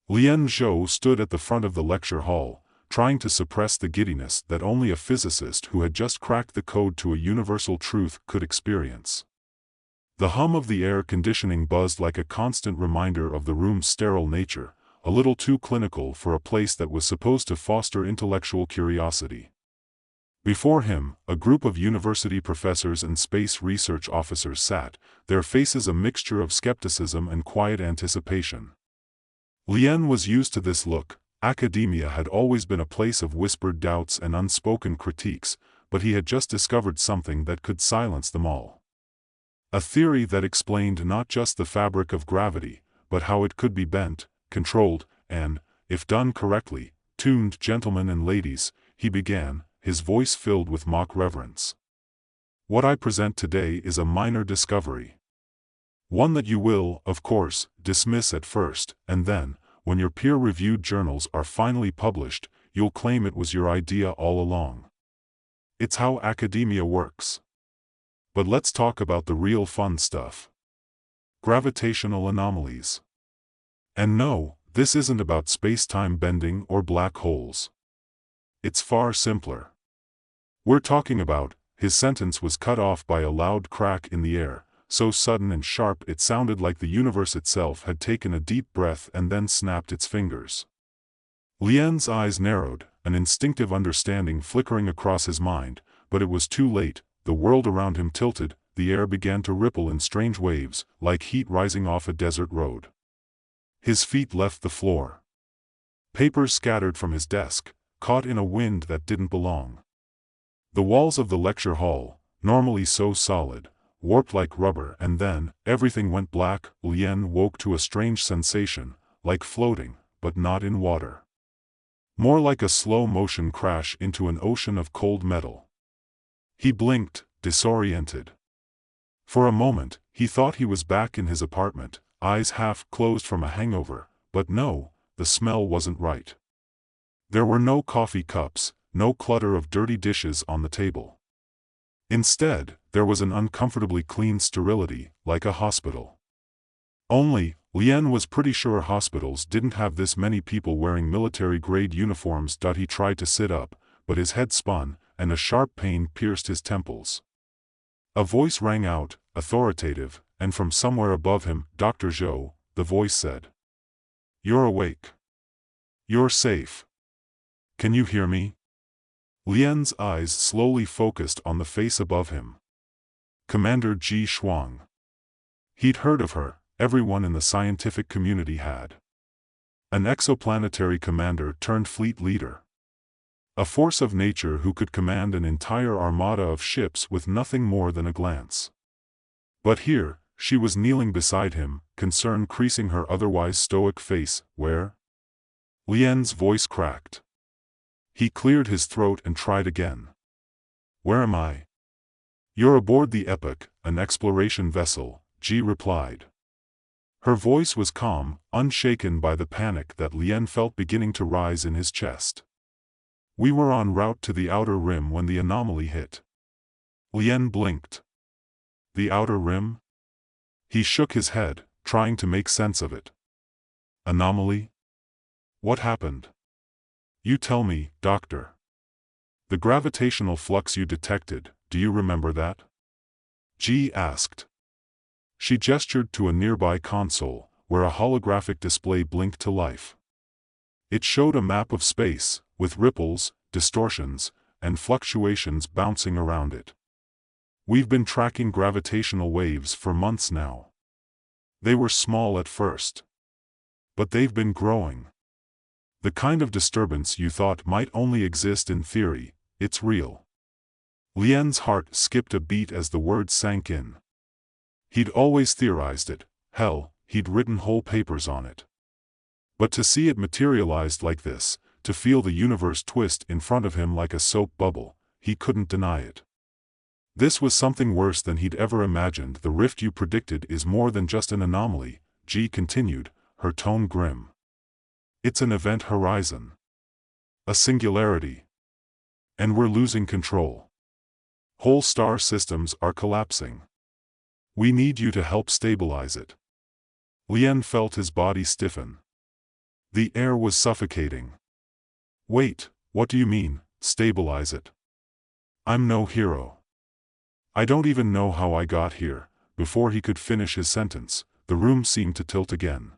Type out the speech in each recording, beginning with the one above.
Lian Zhou stood at the front of the lecture hall, trying to suppress the giddiness that only a physicist who had just cracked the code to a universal truth could experience. The hum of the air conditioning buzzed like a constant reminder of the room's sterile nature, a little too clinical for a place that was supposed to foster intellectual curiosity. Before him, a group of university professors and space research officers sat, their faces a mixture of skepticism and quiet anticipation. Lian was used to this look. Academia had always been a place of whispered doubts and unspoken critiques, but he had just discovered something that could silence them all. A theory that explained not just the fabric of gravity, but how it could be bent, controlled, and, if done correctly, tuned. Gentlemen and ladies, he began, his voice filled with mock reverence. What I present today is a minor discovery. One that you will, of course, dismiss at first, and then, when your peer-reviewed journals are finally published, you'll claim it was your idea all along. It's how academia works. But let's talk about the real fun stuff. Gravitational anomalies. And no, this isn't about space-time bending or black holes. It's far simpler. We're talking about, his sentence was cut off by a loud crack in the air, so sudden and sharp it sounded like the universe itself had taken a deep breath and then snapped its fingers. Lian's eyes narrowed, an instinctive understanding flickering across his mind, but it was too late. The world around him tilted, the air began to ripple in strange waves, like heat rising off a desert road. His feet left the floor. Papers scattered from his desk, caught in a wind that didn't belong. The walls of the lecture hall, normally so solid, warped like rubber, and then, everything went black. Lian woke to a strange sensation, like floating, but not in water. More like a slow-motion crash into an ocean of cold metal. He blinked, disoriented. For a moment, he thought he was back in his apartment, eyes half closed from a hangover, but no, the smell wasn't right. There were no coffee cups, no clutter of dirty dishes on the table. Instead, there was an uncomfortably clean sterility, like a hospital. Only, Lian was pretty sure hospitals didn't have this many people wearing military-grade uniforms. He tried to sit up, but his head spun, and a sharp pain pierced his temples. A voice rang out, authoritative, and from somewhere above him, "Dr. Zhou," the voice said. "You're awake. You're safe. Can you hear me?" Lian's eyes slowly focused on the face above him. Commander Ji Shuang. He'd heard of her, everyone in the scientific community had. An exoplanetary commander turned fleet leader. A force of nature who could command an entire armada of ships with nothing more than a glance. But here, she was kneeling beside him, concern creasing her otherwise stoic face. "Where?" Lian's voice cracked. He cleared his throat and tried again. "Where am I?" "You're aboard the Epoch, an exploration vessel," Ji replied. Her voice was calm, unshaken by the panic that Lian felt beginning to rise in his chest. "We were en route to the outer rim when the anomaly hit." Lian blinked. The outer rim? He shook his head, trying to make sense of it. Anomaly? What happened? You tell me, Doctor. The gravitational flux you detected, do you remember that? Ji asked. She gestured to a nearby console, where a holographic display blinked to life. It showed a map of space, with ripples, distortions, and fluctuations bouncing around it. We've been tracking gravitational waves for months now. They were small at first. But they've been growing. The kind of disturbance you thought might only exist in theory, it's real. Lian's heart skipped a beat as the words sank in. He'd always theorized it, hell, he'd written whole papers on it. But to see it materialized like this, to feel the universe twist in front of him like a soap bubble, he couldn't deny it. This was something worse than he'd ever imagined. The rift you predicted is more than just an anomaly, Ji continued, her tone grim. It's an event horizon. A singularity. And we're losing control. Whole star systems are collapsing. We need you to help stabilize it. Lian felt his body stiffen. The air was suffocating. Wait, what do you mean, stabilize it? I'm no hero. I don't even know how I got here. Before he could finish his sentence, the room seemed to tilt again.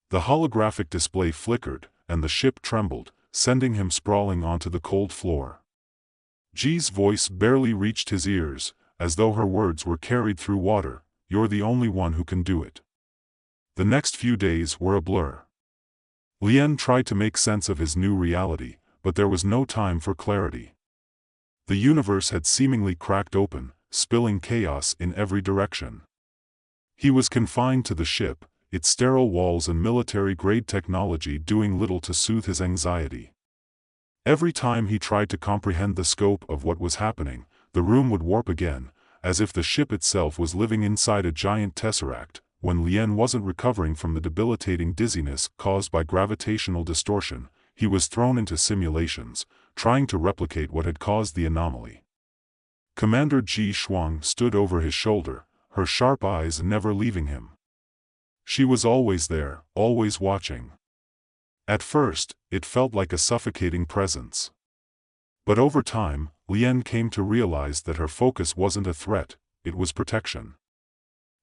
The holographic display flickered, and the ship trembled, sending him sprawling onto the cold floor. G's voice barely reached his ears, as though her words were carried through water. You're the only one who can do it. The next few days were a blur. Lien tried to make sense of his new reality, but there was no time for clarity. The universe had seemingly cracked open, spilling chaos in every direction. He was confined to the ship, its sterile walls and military-grade technology doing little to soothe his anxiety. Every time he tried to comprehend the scope of what was happening, the room would warp again, as if the ship itself was living inside a giant tesseract. When Lien wasn't recovering from the debilitating dizziness caused by gravitational distortion, he was thrown into simulations, trying to replicate what had caused the anomaly. Commander Ji Shuang stood over his shoulder, her sharp eyes never leaving him. She was always there, always watching. At first, it felt like a suffocating presence. But over time, Lien came to realize that her focus wasn't a threat, it was protection.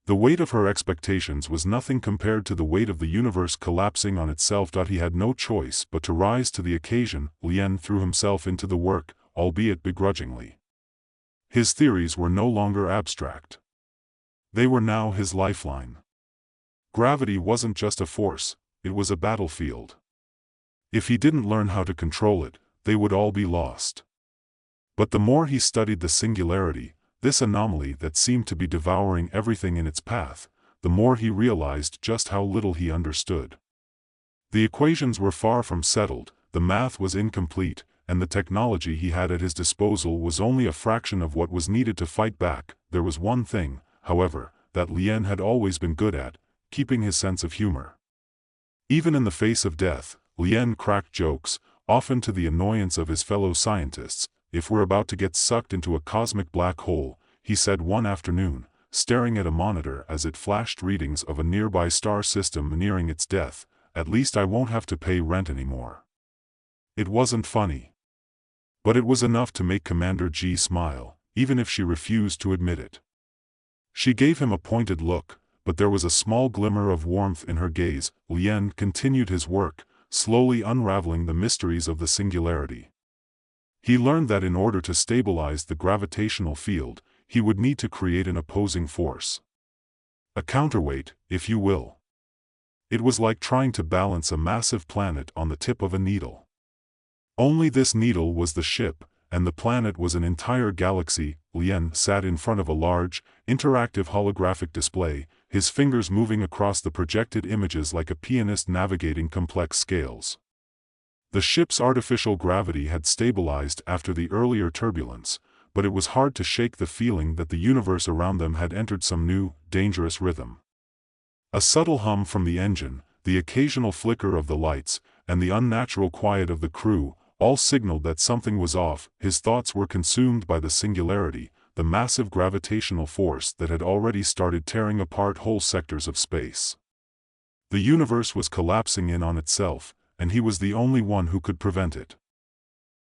The weight of her expectations was nothing compared to the weight of the universe collapsing on itself. He had no choice but to rise to the occasion. Lien threw himself into the work, albeit begrudgingly. His theories were no longer abstract. They were now his lifeline. Gravity wasn't just a force, it was a battlefield. If he didn't learn how to control it, they would all be lost. But the more he studied the singularity, this anomaly that seemed to be devouring everything in its path, the more he realized just how little he understood. The equations were far from settled, the math was incomplete, and the technology he had at his disposal was only a fraction of what was needed to fight back. There was one thing, however, that Lien had always been good at, keeping his sense of humor. Even in the face of death, Lien cracked jokes, often to the annoyance of his fellow scientists. If we're about to get sucked into a cosmic black hole, he said one afternoon, staring at a monitor as it flashed readings of a nearby star system nearing its death, at least I won't have to pay rent anymore. It wasn't funny. But it was enough to make Commander G smile, even if she refused to admit it. She gave him a pointed look, but there was a small glimmer of warmth in her gaze. Lien continued his work, slowly unraveling the mysteries of the singularity. He learned that in order to stabilize the gravitational field, he would need to create an opposing force. A counterweight, if you will. It was like trying to balance a massive planet on the tip of a needle. Only this needle was the ship, and the planet was an entire galaxy. Lien sat in front of a large, interactive holographic display, his fingers moving across the projected images like a pianist navigating complex scales. The ship's artificial gravity had stabilized after the earlier turbulence, but it was hard to shake the feeling that the universe around them had entered some new, dangerous rhythm. A subtle hum from the engine, the occasional flicker of the lights, and the unnatural quiet of the crew, all signaled that something was off. His thoughts were consumed by the singularity, the massive gravitational force that had already started tearing apart whole sectors of space. The universe was collapsing in on itself, and he was the only one who could prevent it.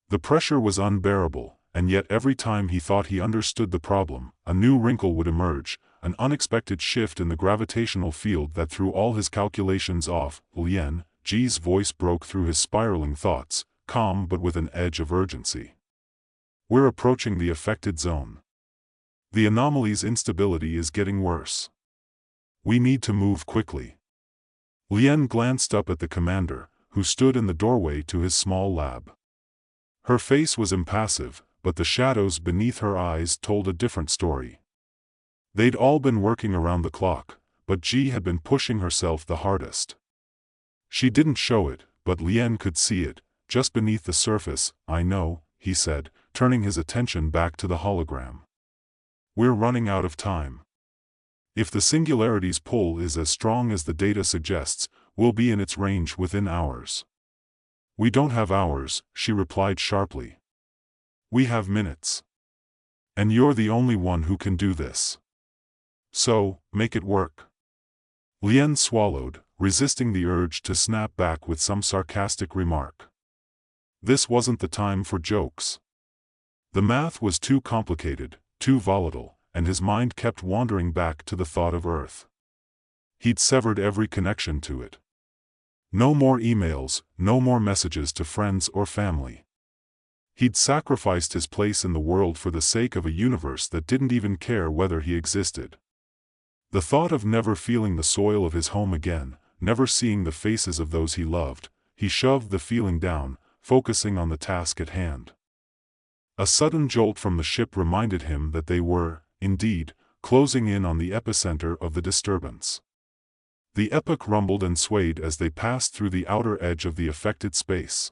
The pressure was unbearable, and yet every time he thought he understood the problem, a new wrinkle would emerge, an unexpected shift in the gravitational field that threw all his calculations off. Lien, G's voice broke through his spiraling thoughts, calm but with an edge of urgency. We're approaching the affected zone. The anomaly's instability is getting worse. We need to move quickly. Lien glanced up at the commander, who stood in the doorway to his small lab. Her face was impassive, but the shadows beneath her eyes told a different story. They'd all been working around the clock, but G had been pushing herself the hardest. She didn't show it, but Lien could see it, just beneath the surface. I know, he said, turning his attention back to the hologram. We're running out of time. If the singularity's pull is as strong as the data suggests, we'll be in its range within hours. We don't have hours, she replied sharply. We have minutes. And you're the only one who can do this. So, make it work. Lien swallowed, resisting the urge to snap back with some sarcastic remark. This wasn't the time for jokes. The math was too complicated, too volatile, and his mind kept wandering back to the thought of Earth. He'd severed every connection to it. No more emails, no more messages to friends or family. He'd sacrificed his place in the world for the sake of a universe that didn't even care whether he existed. The thought of never feeling the soil of his home again, never seeing the faces of those he loved, he shoved the feeling down, focusing on the task at hand. A sudden jolt from the ship reminded him that they were, indeed, closing in on the epicenter of the disturbance. The epoch rumbled and swayed as they passed through the outer edge of the affected space.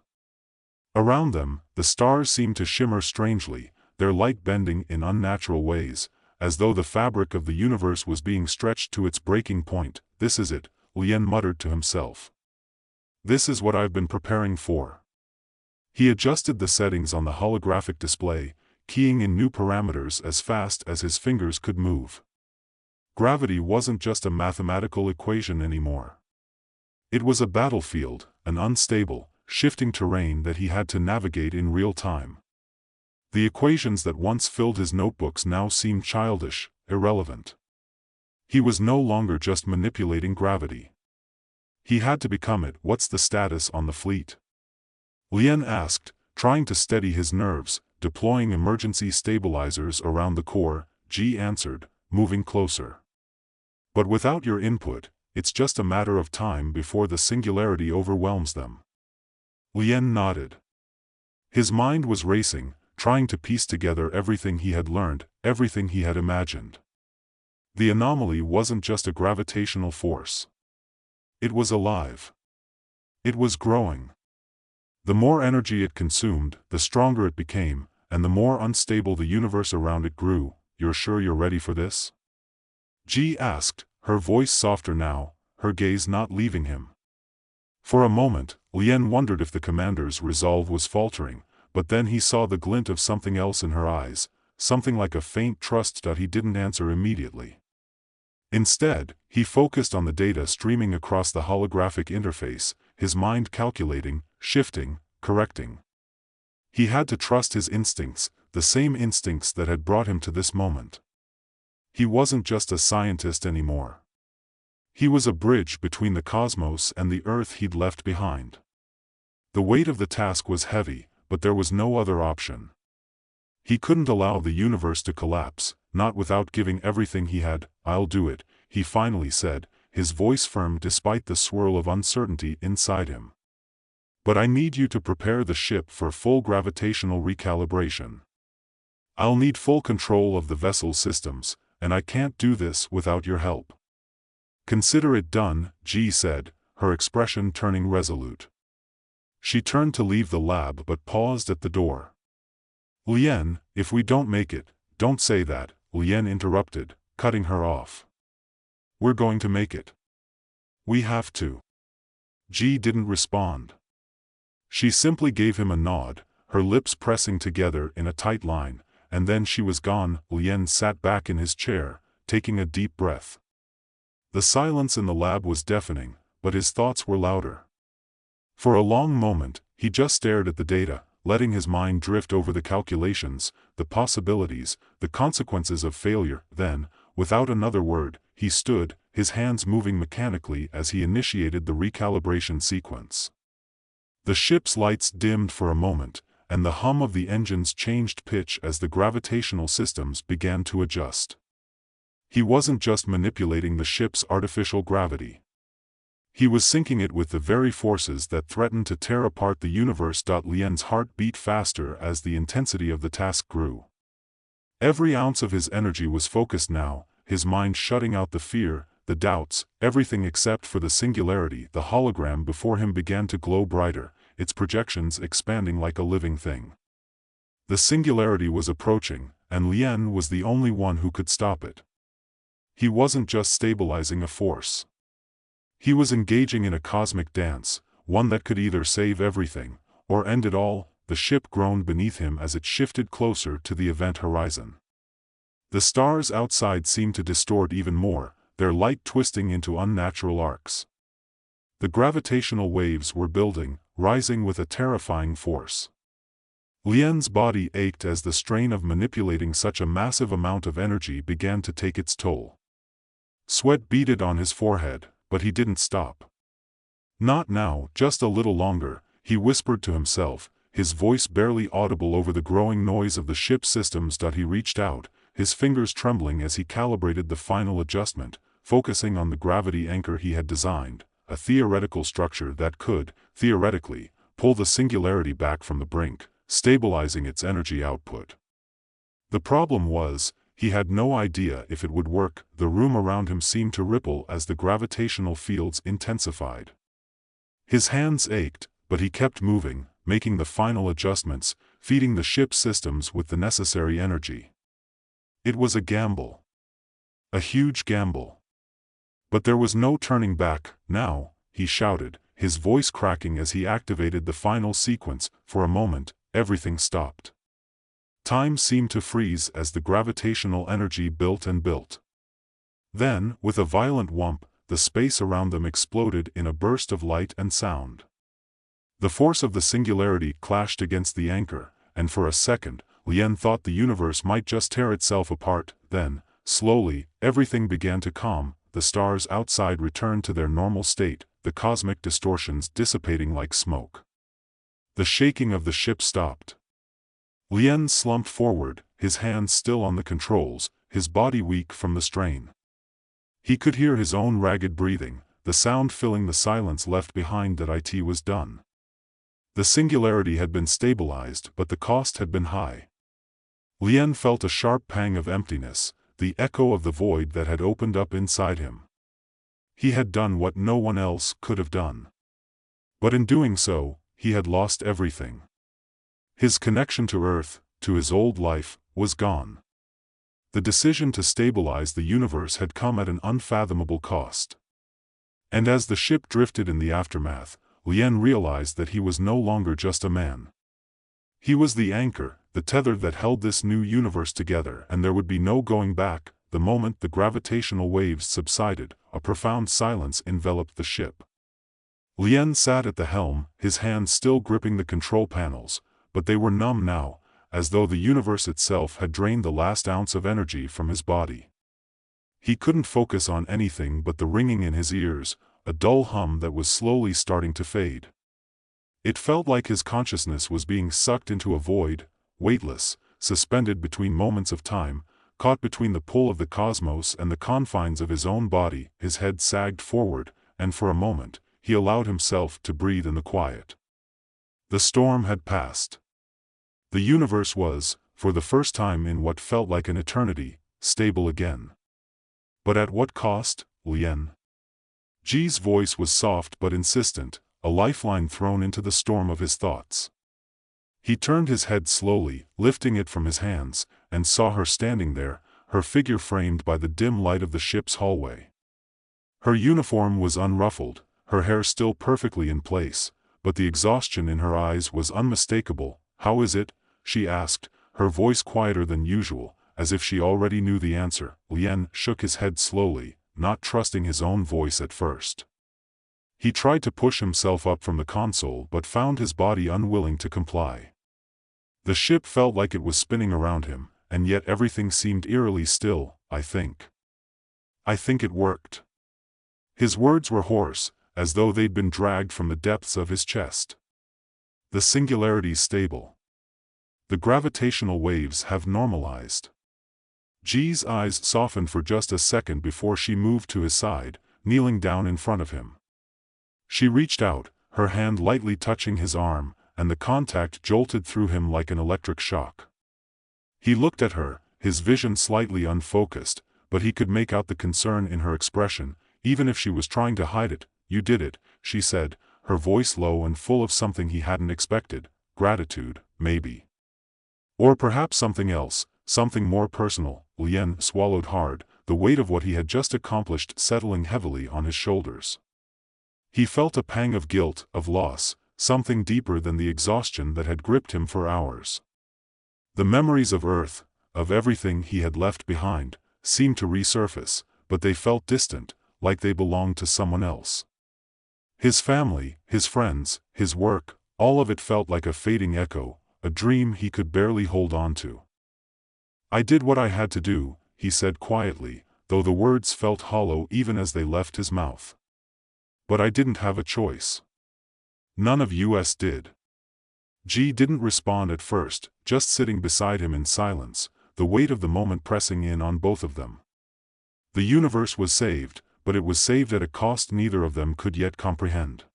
Around them, the stars seemed to shimmer strangely, their light bending in unnatural ways, as though the fabric of the universe was being stretched to its breaking point. "This is it," Lien muttered to himself. "This is what I've been preparing for." He adjusted the settings on the holographic display, keying in new parameters as fast as his fingers could move. Gravity wasn't just a mathematical equation anymore. It was a battlefield, an unstable, shifting terrain that he had to navigate in real time. The equations that once filled his notebooks now seemed childish, irrelevant. He was no longer just manipulating gravity. He had to become it. "What's the status on the fleet?" Lien asked, trying to steady his nerves, deploying emergency stabilizers around the core. G answered, moving closer. "But without your input, it's just a matter of time before the singularity overwhelms them." Lien nodded. His mind was racing, trying to piece together everything he had learned, everything he had imagined. The anomaly wasn't just a gravitational force. It was alive. It was growing. The more energy it consumed, the stronger it became, and the more unstable the universe around it grew. "You're sure you're ready for this?" G asked, her voice softer now, her gaze not leaving him. For a moment, Lien wondered if the commander's resolve was faltering, but then he saw the glint of something else in her eyes, something like a faint trust. He didn't answer immediately. Instead, he focused on the data streaming across the holographic interface, his mind calculating, shifting, correcting. He had to trust his instincts, the same instincts that had brought him to this moment. He wasn't just a scientist anymore. He was a bridge between the cosmos and the Earth he'd left behind. The weight of the task was heavy, but there was no other option. He couldn't allow the universe to collapse, not without giving everything he had. "I'll do it," he finally said, his voice firm despite the swirl of uncertainty inside him. "But I need you to prepare the ship for full gravitational recalibration. I'll need full control of the vessel systems, and I can't do this without your help." "Consider it done," G said, her expression turning resolute. She turned to leave the lab but paused at the door. "Lien, if we don't make it." "Don't say that," Lien interrupted, cutting her off. "We're going to make it. We have to." G didn't respond. She simply gave him a nod, her lips pressing together in a tight line, and then she was gone. Lien sat back in his chair, taking a deep breath. The silence in the lab was deafening, but his thoughts were louder. For a long moment, he just stared at the data, letting his mind drift over the calculations, the possibilities, the consequences of failure. Then, without another word, he stood, his hands moving mechanically as he initiated the recalibration sequence. The ship's lights dimmed for a moment, and the hum of the engines changed pitch as the gravitational systems began to adjust. He wasn't just manipulating the ship's artificial gravity. He was syncing it with the very forces that threatened to tear apart the universe. Lien's heart beat faster as the intensity of the task grew. Every ounce of his energy was focused now, his mind shutting out the fear, the doubts, everything except for the singularity. The hologram before him began to glow brighter, its projections expanding like a living thing. The singularity was approaching, and Lien was the only one who could stop it. He wasn't just stabilizing a force. He was engaging in a cosmic dance, one that could either save everything, or end it all. The ship groaned beneath him as it shifted closer to the event horizon. The stars outside seemed to distort even more, their light twisting into unnatural arcs. The gravitational waves were building, rising with a terrifying force. Lien's body ached as the strain of manipulating such a massive amount of energy began to take its toll. Sweat beaded on his forehead, but he didn't stop. Not now, just a little longer, he whispered to himself, his voice barely audible over the growing noise of the ship's systems. He reached out, his fingers trembling as he calibrated the final adjustment, focusing on the gravity anchor he had designed, a theoretical structure that could, theoretically, pull the singularity back from the brink, stabilizing its energy output. The problem was, he had no idea if it would work. The room around him seemed to ripple as the gravitational fields intensified. His hands ached, but he kept moving, making the final adjustments, feeding the ship's systems with the necessary energy. It was a gamble. A huge gamble. But there was no turning back. Now, he shouted, his voice cracking as he activated the final sequence. For a moment, everything stopped. Time seemed to freeze as the gravitational energy built and built. Then, with a violent whump, the space around them exploded in a burst of light and sound. The force of the singularity clashed against the anchor, and for a second, Lien thought the universe might just tear itself apart. Then, slowly, everything began to calm, the stars outside returned to their normal state, the cosmic distortions dissipating like smoke. The shaking of the ship stopped. Lien slumped forward, his hands still on the controls, his body weak from the strain. He could hear his own ragged breathing, the sound filling the silence left behind. It was done. The singularity had been stabilized, but the cost had been high. Lien felt a sharp pang of emptiness, the echo of the void that had opened up inside him. He had done what no one else could have done. But in doing so, he had lost everything. His connection to Earth, to his old life, was gone. The decision to stabilize the universe had come at an unfathomable cost. And as the ship drifted in the aftermath, Lien realized that he was no longer just a man. He was the anchor, the tether that held this new universe together, and there would be no going back. The moment the gravitational waves subsided, a profound silence enveloped the ship. Lien sat at the helm, his hands still gripping the control panels, but they were numb now, as though the universe itself had drained the last ounce of energy from his body. He couldn't focus on anything but the ringing in his ears, a dull hum that was slowly starting to fade. It felt like his consciousness was being sucked into a void, weightless, suspended between moments of time, caught between the pull of the cosmos and the confines of his own body. His head sagged forward, and for a moment, he allowed himself to breathe in the quiet. The storm had passed. The universe was, for the first time in what felt like an eternity, stable again. But at what cost, Lien? Ji's voice was soft but insistent, a lifeline thrown into the storm of his thoughts. He turned his head slowly, lifting it from his hands, and saw her standing there, her figure framed by the dim light of the ship's hallway. Her uniform was unruffled, her hair still perfectly in place, but the exhaustion in her eyes was unmistakable. "How is it?" she asked, her voice quieter than usual, as if she already knew the answer. Lien shook his head slowly, not trusting his own voice at first. He tried to push himself up from the console but found his body unwilling to comply. The ship felt like it was spinning around him, and yet everything seemed eerily still. I think it worked." His words were hoarse, as though they'd been dragged from the depths of his chest. "The singularity's stable. The gravitational waves have normalized." Ji's eyes softened for just a second before she moved to his side, kneeling down in front of him. She reached out, her hand lightly touching his arm, and the contact jolted through him like an electric shock. He looked at her, his vision slightly unfocused, but he could make out the concern in her expression, even if she was trying to hide it. "You did it," she said, her voice low and full of something he hadn't expected. "Gratitude, maybe. Or perhaps something else, something more personal." Lien swallowed hard, the weight of what he had just accomplished settling heavily on his shoulders. He felt a pang of guilt, of loss, something deeper than the exhaustion that had gripped him for hours. The memories of Earth, of everything he had left behind, seemed to resurface, but they felt distant, like they belonged to someone else. His family, his friends, his work, all of it felt like a fading echo, a dream he could barely hold on to. "I did what I had to do," he said quietly, though the words felt hollow even as they left his mouth. "But I didn't have a choice. None of us did." G didn't respond at first, just sitting beside him in silence, the weight of the moment pressing in on both of them. The universe was saved, but it was saved at a cost neither of them could yet comprehend.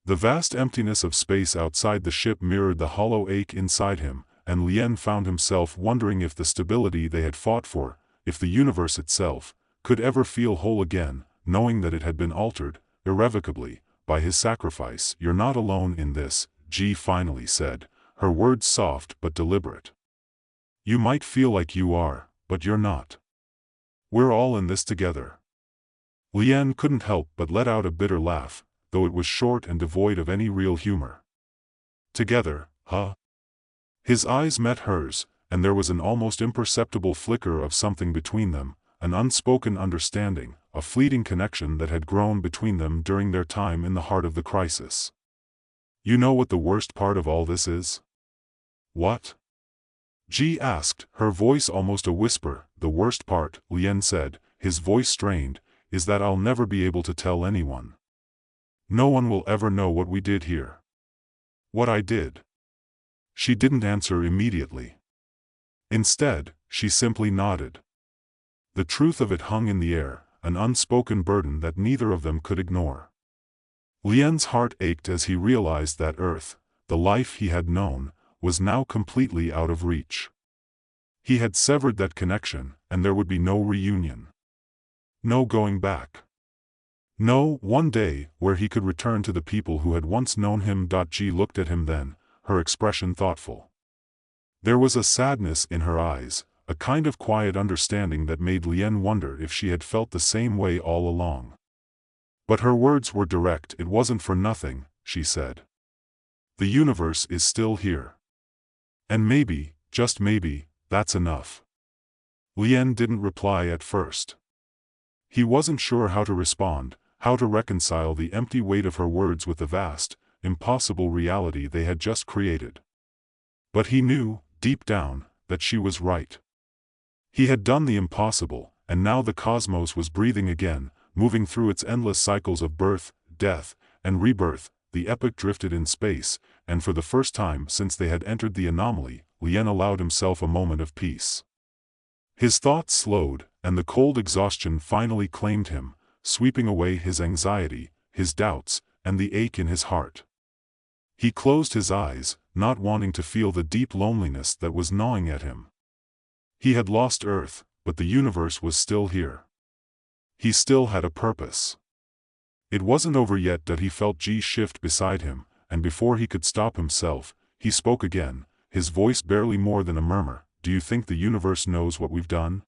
The vast emptiness of space outside the ship mirrored the hollow ache inside him, and Lien found himself wondering if the stability they had fought for, if the universe itself, could ever feel whole again, knowing that it had been altered, irrevocably, by his sacrifice. "You're not alone in this," G finally said, her words soft but deliberate. "You might feel like you are, but you're not. We're all in this together." Lien couldn't help but let out a bitter laugh, though it was short and devoid of any real humor. "Together, huh?" His eyes met hers, and there was an almost imperceptible flicker of something between them, an unspoken understanding, a fleeting connection that had grown between them during their time in the heart of the crisis. "You know what the worst part of all this is?" "What?" G asked, her voice almost a whisper. "The worst part," Lien said, his voice strained, "is that I'll never be able to tell anyone. No one will ever know what we did here. What I did." She didn't answer immediately. Instead, she simply nodded. The truth of it hung in the air, an unspoken burden that neither of them could ignore. Lien's heart ached as he realized that Earth, the life he had known, was now completely out of reach. He had severed that connection, and there would be no reunion. No going back. No one day where he could return to the people who had once known him. G looked at him then, her expression thoughtful. There was a sadness in her eyes, a kind of quiet understanding that made Lien wonder if she had felt the same way all along. But her words were direct. "It wasn't for nothing," she said. "The universe is still here. And maybe, just maybe, that's enough." Lien didn't reply at first. He wasn't sure how to respond, how to reconcile the empty weight of her words with the vast, impossible reality they had just created. But he knew, deep down, that she was right. He had done the impossible, and now the cosmos was breathing again, moving through its endless cycles of birth, death, and rebirth. The epic drifted in space, and for the first time since they had entered the anomaly, Lien allowed himself a moment of peace. His thoughts slowed, and the cold exhaustion finally claimed him, sweeping away his anxiety, his doubts, and the ache in his heart. He closed his eyes, not wanting to feel the deep loneliness that was gnawing at him. He had lost Earth, but the universe was still here. He still had a purpose. It wasn't over yet. He felt G shift beside him, and before he could stop himself, he spoke again, his voice barely more than a murmur. "Do you think the universe knows what we've done?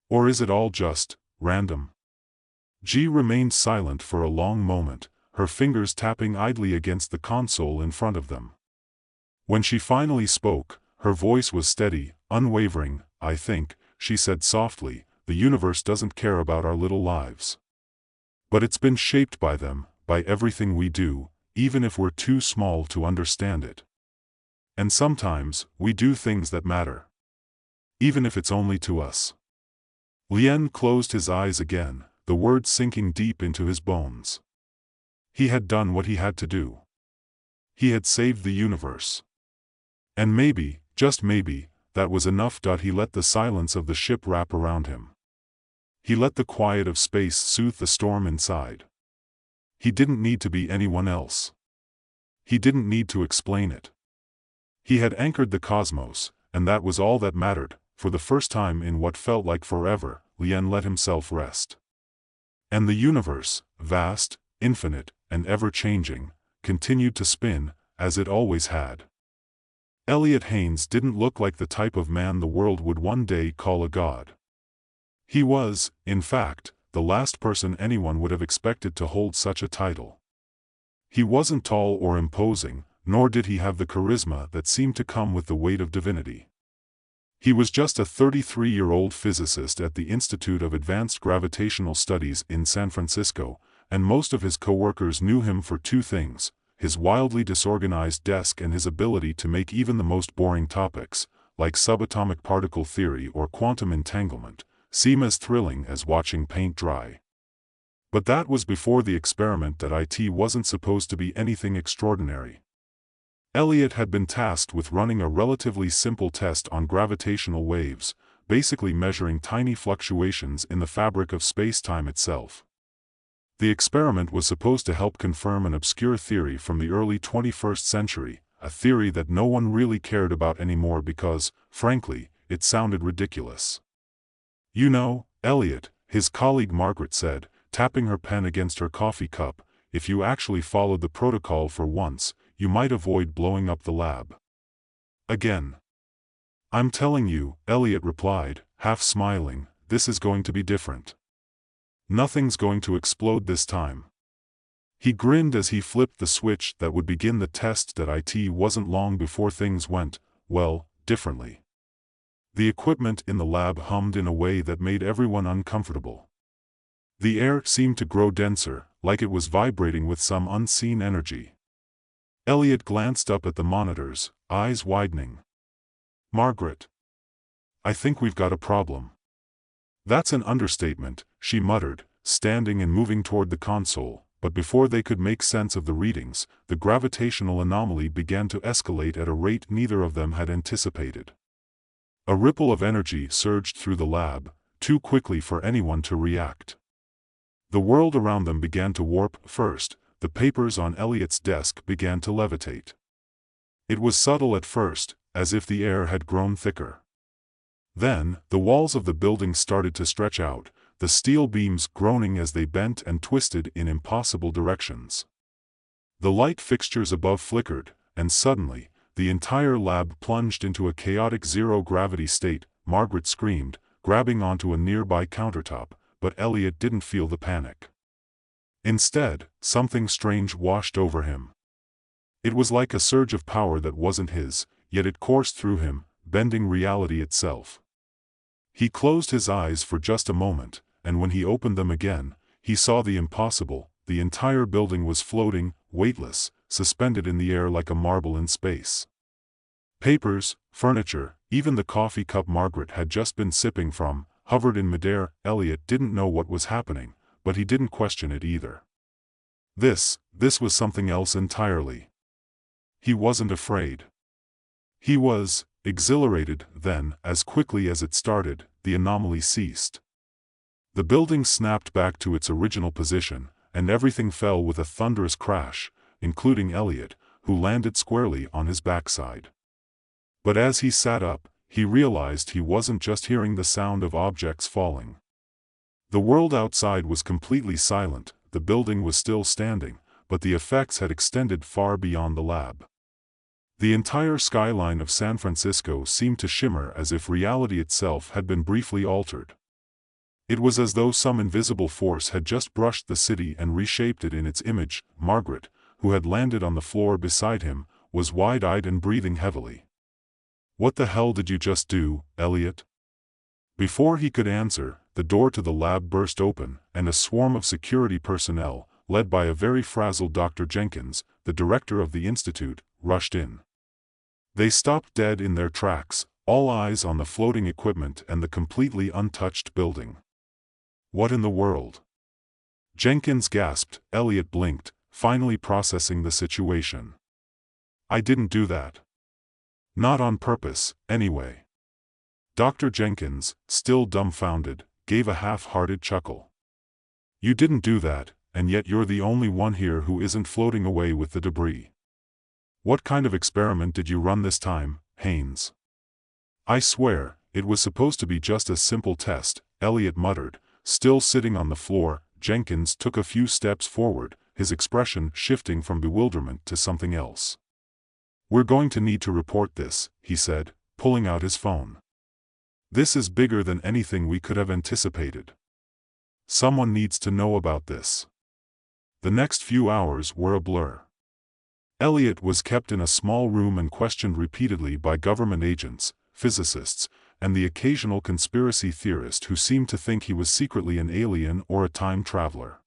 Or is it all just random?" G remained silent for a long moment, her fingers tapping idly against the console in front of them. When she finally spoke, her voice was steady, unwavering. "I think," she said softly, "the universe doesn't care about our little lives. But it's been shaped by them, by everything we do, even if we're too small to understand it. And sometimes, we do things that matter. Even if it's only to us." Lien closed his eyes again, the words sinking deep into his bones. He had done what he had to do. He had saved the universe. And maybe, just maybe, that was enough. He let the silence of the ship wrap around him. He let the quiet of space soothe the storm inside. He didn't need to be anyone else. He didn't need to explain it. He had anchored the cosmos, and that was all that mattered. For the first time in what felt like forever, Lien let himself rest. And the universe, vast, infinite, and ever-changing, continued to spin, as it always had. Elliot Haines didn't look like the type of man the world would one day call a god. He was, in fact, the last person anyone would have expected to hold such a title. He wasn't tall or imposing, nor did he have the charisma that seemed to come with the weight of divinity. He was just a 33-year-old physicist at the Institute of Advanced Gravitational Studies in San Francisco, and most of his coworkers knew him for two things: his wildly disorganized desk and his ability to make even the most boring topics, like subatomic particle theory or quantum entanglement, seem as thrilling as watching paint dry. But that was before the experiment that IT wasn't supposed to be anything extraordinary. Elliot had been tasked with running a relatively simple test on gravitational waves, basically measuring tiny fluctuations in the fabric of space-time itself. The experiment was supposed to help confirm an obscure theory from the early 21st century, a theory that no one really cared about anymore because, frankly, it sounded ridiculous. "You know, Elliot," his colleague Margaret said, tapping her pen against her coffee cup, "if you actually followed the protocol for once, you might avoid blowing up the lab." "Again." "I'm telling you," Elliot replied, half smiling, "this is going to be different. Nothing's going to explode this time." He grinned as he flipped the switch that would begin the test that IT wasn't long before things went, well, differently. The equipment in the lab hummed in a way that made everyone uncomfortable. The air seemed to grow denser, like it was vibrating with some unseen energy. Elliot glanced up at the monitors, eyes widening. "Margaret. I think we've got a problem." "That's an understatement," she muttered, standing and moving toward the console, but before they could make sense of the readings, the gravitational anomaly began to escalate at a rate neither of them had anticipated. A ripple of energy surged through the lab, too quickly for anyone to react. The world around them began to warp. First, the papers on Elliot's desk began to levitate. It was subtle at first, as if the air had grown thicker. Then, the walls of the building started to stretch out, the steel beams groaning as they bent and twisted in impossible directions. The light fixtures above flickered, and suddenly, the entire lab plunged into a chaotic zero-gravity state. Margaret screamed, grabbing onto a nearby countertop, but Elliot didn't feel the panic. Instead, something strange washed over him. It was like a surge of power that wasn't his, yet it coursed through him, bending reality itself. He closed his eyes for just a moment, and when he opened them again, he saw the impossible. The entire building was floating, weightless, suspended in the air like a marble in space. Papers, furniture, even the coffee cup Margaret had just been sipping from, hovered in midair. Elliot didn't know what was happening, but he didn't question it either. This was something else entirely. He wasn't afraid. He was exhilarated. Then, as quickly as it started, the anomaly ceased. The building snapped back to its original position, and everything fell with a thunderous crash, including Elliot, who landed squarely on his backside. But as he sat up, he realized he wasn't just hearing the sound of objects falling. The world outside was completely silent. The building was still standing, but the effects had extended far beyond the lab. The entire skyline of San Francisco seemed to shimmer as if reality itself had been briefly altered. It was as though some invisible force had just brushed the city and reshaped it in its image. Margaret, who had landed on the floor beside him, was wide-eyed and breathing heavily. "What the hell did you just do, Elliot?" Before he could answer, the door to the lab burst open, and a swarm of security personnel, led by a very frazzled Dr. Jenkins, the director of the institute, rushed in. They stopped dead in their tracks, all eyes on the floating equipment and the completely untouched building. "What in the world?" Jenkins gasped. Elliot blinked, finally processing the situation. "I didn't do that. Not on purpose, anyway." Dr. Jenkins, still dumbfounded, gave a half-hearted chuckle. "You didn't do that, and yet you're the only one here who isn't floating away with the debris. What kind of experiment did you run this time, Haynes?" "I swear, it was supposed to be just a simple test," Elliot muttered, still sitting on the floor. Jenkins took a few steps forward, his expression shifting from bewilderment to something else. "We're going to need to report this," he said, pulling out his phone. "This is bigger than anything we could have anticipated. Someone needs to know about this." The next few hours were a blur. Elliot was kept in a small room and questioned repeatedly by government agents, physicists, and the occasional conspiracy theorist who seemed to think he was secretly an alien or a time traveler.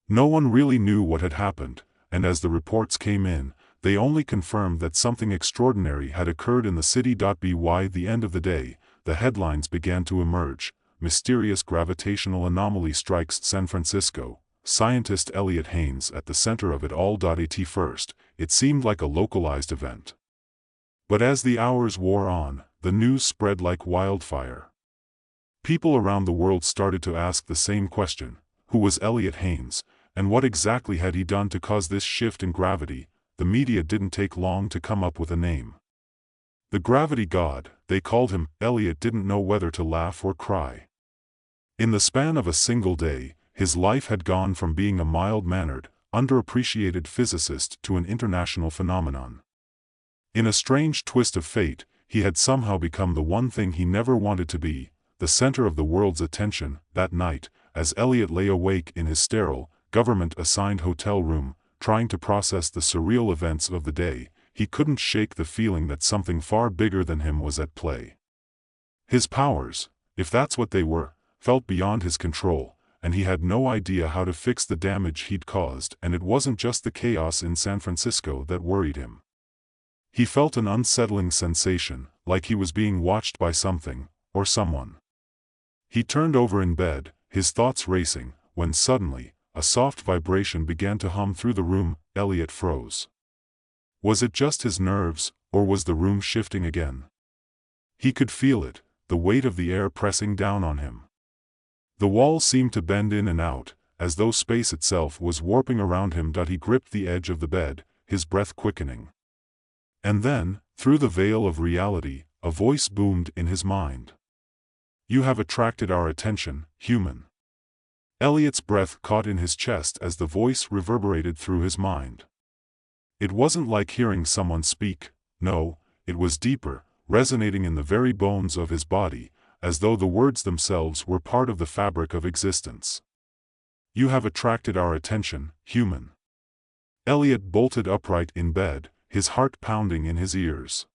No one really knew what had happened, and as the reports came in, they only confirmed that something extraordinary had occurred in the city. By the end of the day, the headlines began to emerge. Mysterious gravitational anomaly strikes San Francisco. Scientist Elliot Haines at the center of it all. At first, it seemed like a localized event. But as the hours wore on, the news spread like wildfire. People around the world started to ask the same question: who was Elliot Haines, and what exactly had he done to cause this shift in gravity? The media didn't take long to come up with a name. The Gravity God, they called him. Elliot didn't know whether to laugh or cry. In the span of a single day, his life had gone from being a mild-mannered, underappreciated physicist to an international phenomenon. In a strange twist of fate, he had somehow become the one thing he never wanted to be, the center of the world's attention. That night, as Elliot lay awake in his sterile, government-assigned hotel room, trying to process the surreal events of the day, he couldn't shake the feeling that something far bigger than him was at play. His powers, if that's what they were, felt beyond his control, and he had no idea how to fix the damage he'd caused. And it wasn't just the chaos in San Francisco that worried him. He felt an unsettling sensation, like he was being watched by something, or someone. He turned over in bed, his thoughts racing, when suddenly, a soft vibration began to hum through the room. Elliot froze. Was it just his nerves, or was the room shifting again? He could feel it, the weight of the air pressing down on him. The walls seemed to bend in and out, as though space itself was warping around him. He gripped the edge of the bed, his breath quickening. And then, through the veil of reality, a voice boomed in his mind. "You have attracted our attention, human." Elliot's breath caught in his chest as the voice reverberated through his mind. It wasn't like hearing someone speak, no, it was deeper, resonating in the very bones of his body, as though the words themselves were part of the fabric of existence. "You have attracted our attention, human." Elliot bolted upright in bed, his heart pounding in his ears.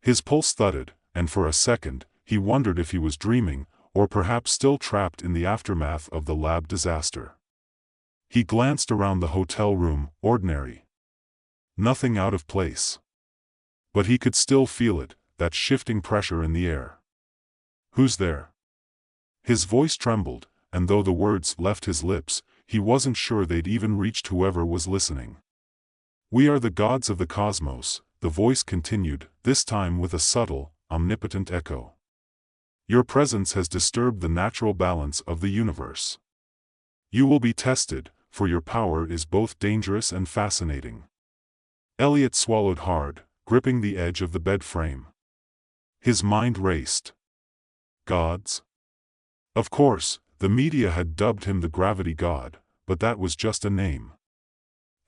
His pulse thudded, and for a second, he wondered if he was dreaming, or perhaps still trapped in the aftermath of the lab disaster. He glanced around the hotel room, ordinary. Nothing out of place. But he could still feel it, that shifting pressure in the air. "Who's there?" His voice trembled, and though the words left his lips, he wasn't sure they'd even reached whoever was listening. "We are the gods of the cosmos," the voice continued, this time with a subtle, omnipotent echo. "Your presence has disturbed the natural balance of the universe. You will be tested, for your power is both dangerous and fascinating." Elliot swallowed hard, gripping the edge of the bed frame. His mind raced. Gods? Of course, the media had dubbed him the Gravity God, but that was just a name.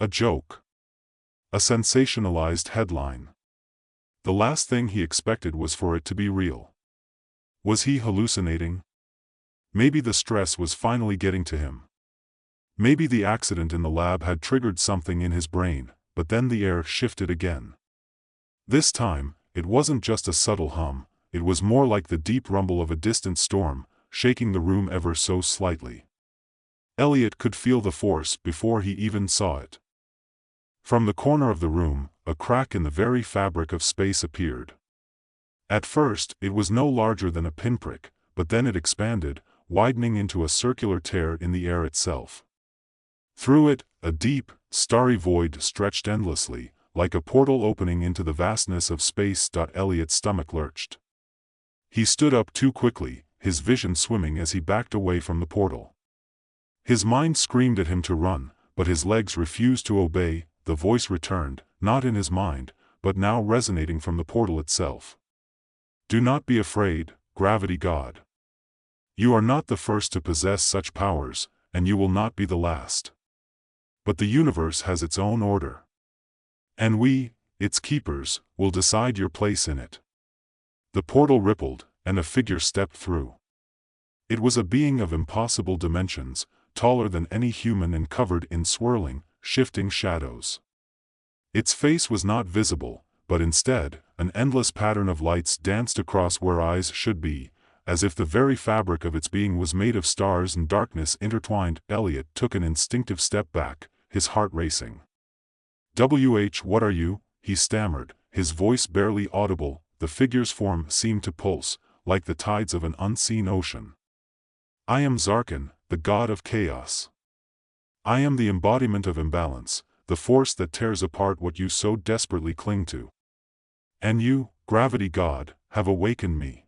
A joke. A sensationalized headline. The last thing he expected was for it to be real. Was he hallucinating? Maybe the stress was finally getting to him. Maybe the accident in the lab had triggered something in his brain, but then the air shifted again. This time, it wasn't just a subtle hum, it was more like the deep rumble of a distant storm, shaking the room ever so slightly. Elliot could feel the force before he even saw it. From the corner of the room, a crack in the very fabric of space appeared. At first, it was no larger than a pinprick, but then it expanded, widening into a circular tear in the air itself. Through it, a deep, starry void stretched endlessly, like a portal opening into the vastness of space. Elliot's stomach lurched. He stood up too quickly, his vision swimming as he backed away from the portal. His mind screamed at him to run, but his legs refused to obey. The voice returned, not in his mind, but now resonating from the portal itself. "Do not be afraid, Gravity God. You are not the first to possess such powers, and you will not be the last. But the universe has its own order. And we, its keepers, will decide your place in it." The portal rippled, and a figure stepped through. It was a being of impossible dimensions, taller than any human and covered in swirling, shifting shadows. Its face was not visible, but instead, an endless pattern of lights danced across where eyes should be, as if the very fabric of its being was made of stars and darkness intertwined. Elliot took an instinctive step back, his heart racing. What are you?" he stammered, his voice barely audible. The figure's form seemed to pulse, like the tides of an unseen ocean. "I am Zarkin, the god of chaos. I am the embodiment of imbalance, the force that tears apart what you so desperately cling to. And you, gravity god, have awakened me."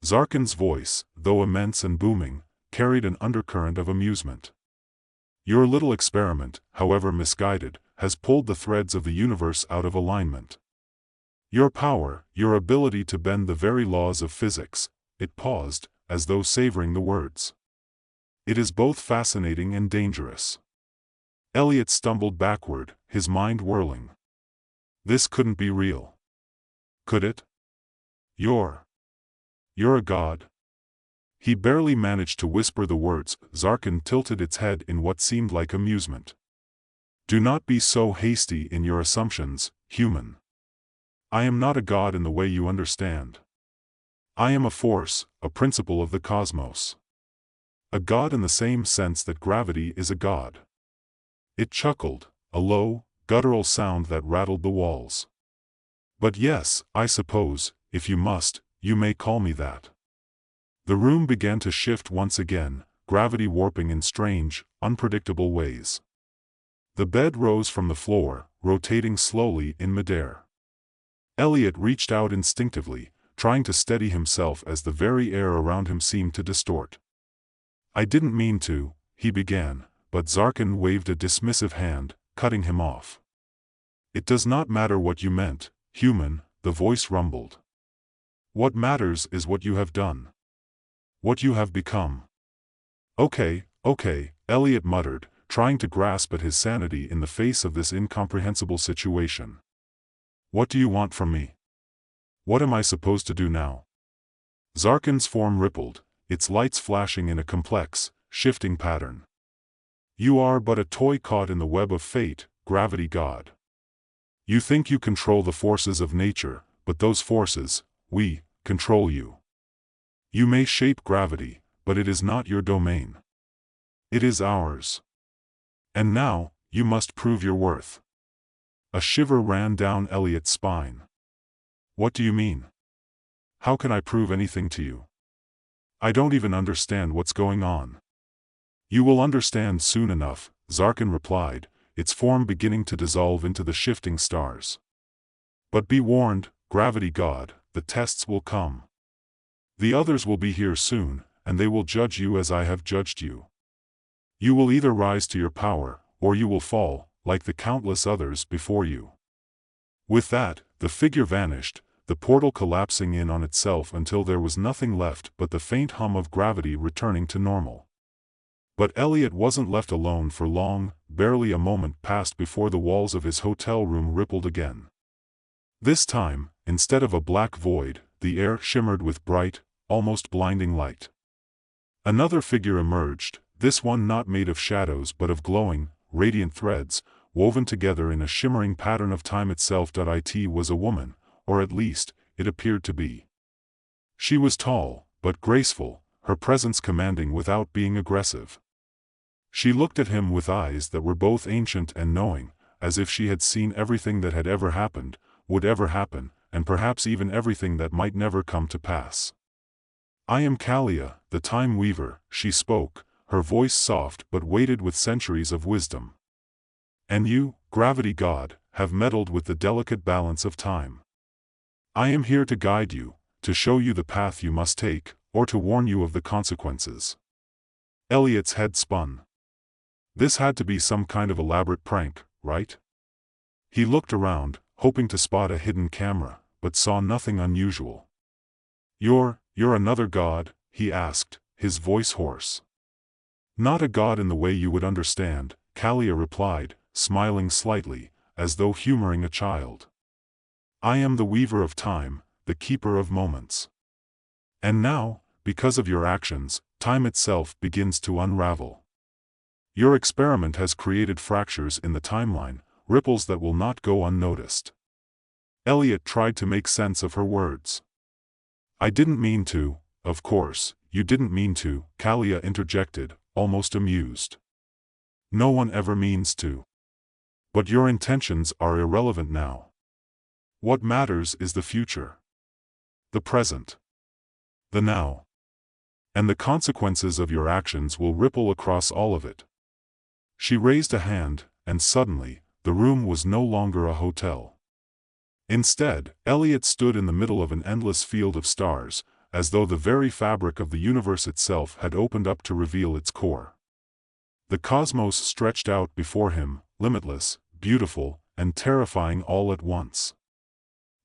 Zarkin's voice, though immense and booming, carried an undercurrent of amusement. "Your little experiment, however misguided, has pulled the threads of the universe out of alignment. Your power, your ability to bend the very laws of physics." It paused, as though savoring the words. "It is both fascinating and dangerous." Elliot stumbled backward, his mind whirling. This couldn't be real. Could it? You're a god?" He barely managed to whisper the words. Zarkin tilted its head in what seemed like amusement. "Do not be so hasty in your assumptions, human. I am not a god in the way you understand. I am a force, a principle of the cosmos. A god in the same sense that gravity is a god." It chuckled, a low, guttural sound that rattled the walls. "But yes, I suppose, if you must, you may call me that." The room began to shift once again, gravity warping in strange, unpredictable ways. The bed rose from the floor, rotating slowly in midair. Elliot reached out instinctively, trying to steady himself as the very air around him seemed to distort. "I didn't mean to," he began, but Zarkin waved a dismissive hand, cutting him off. "It does not matter what you meant, human," the voice rumbled. "What matters is what you have done. What you have become." Okay, Elliot muttered, trying to grasp at his sanity in the face of this incomprehensible situation. "What do you want from me? What am I supposed to do now?" Zarkin's form rippled, its lights flashing in a complex, shifting pattern. "You are but a toy caught in the web of fate, gravity god. You think you control the forces of nature, but those forces, we, control you. You may shape gravity, but it is not your domain. It is ours. And now, you must prove your worth." A shiver ran down Elliot's spine. "What do you mean? How can I prove anything to you? I don't even understand what's going on." "You will understand soon enough," Zarkin replied, its form beginning to dissolve into the shifting stars. "But be warned, gravity god, the tests will come. The others will be here soon, and they will judge you as I have judged you. You will either rise to your power, or you will fall, like the countless others before you." With that, the figure vanished, the portal collapsing in on itself until there was nothing left but the faint hum of gravity returning to normal. But Elliot wasn't left alone for long. Barely a moment passed before the walls of his hotel room rippled again. This time, instead of a black void, the air shimmered with bright, almost blinding light. Another figure emerged, this one not made of shadows but of glowing, radiant threads, woven together in a shimmering pattern of time itself. It was a woman, or at least, it appeared to be. She was tall, but graceful, her presence commanding without being aggressive. She looked at him with eyes that were both ancient and knowing, as if she had seen everything that had ever happened, would ever happen, and perhaps even everything that might never come to pass. "I am Kalia, the Time Weaver," she spoke, her voice soft but weighted with centuries of wisdom. "And you, gravity god, have meddled with the delicate balance of time. I am here to guide you, to show you the path you must take, or to warn you of the consequences." Elliot's head spun. This had to be some kind of elaborate prank, right? He looked around, hoping to spot a hidden camera, but saw nothing unusual. You're another god?" he asked, his voice hoarse. "Not a god in the way you would understand," Kalia replied, smiling slightly, as though humoring a child. "I am the weaver of time, the keeper of moments. And now, because of your actions, time itself begins to unravel. Your experiment has created fractures in the timeline, ripples that will not go unnoticed." Elliot tried to make sense of her words. "I didn't mean to," of course, you didn't mean to," Kalia interjected, almost amused. "No one ever means to. But your intentions are irrelevant now. What matters is the future. The present. The now. And the consequences of your actions will ripple across all of it." She raised a hand, and suddenly, the room was no longer a hotel. Instead, Elliot stood in the middle of an endless field of stars, as though the very fabric of the universe itself had opened up to reveal its core. The cosmos stretched out before him, limitless, beautiful, and terrifying all at once.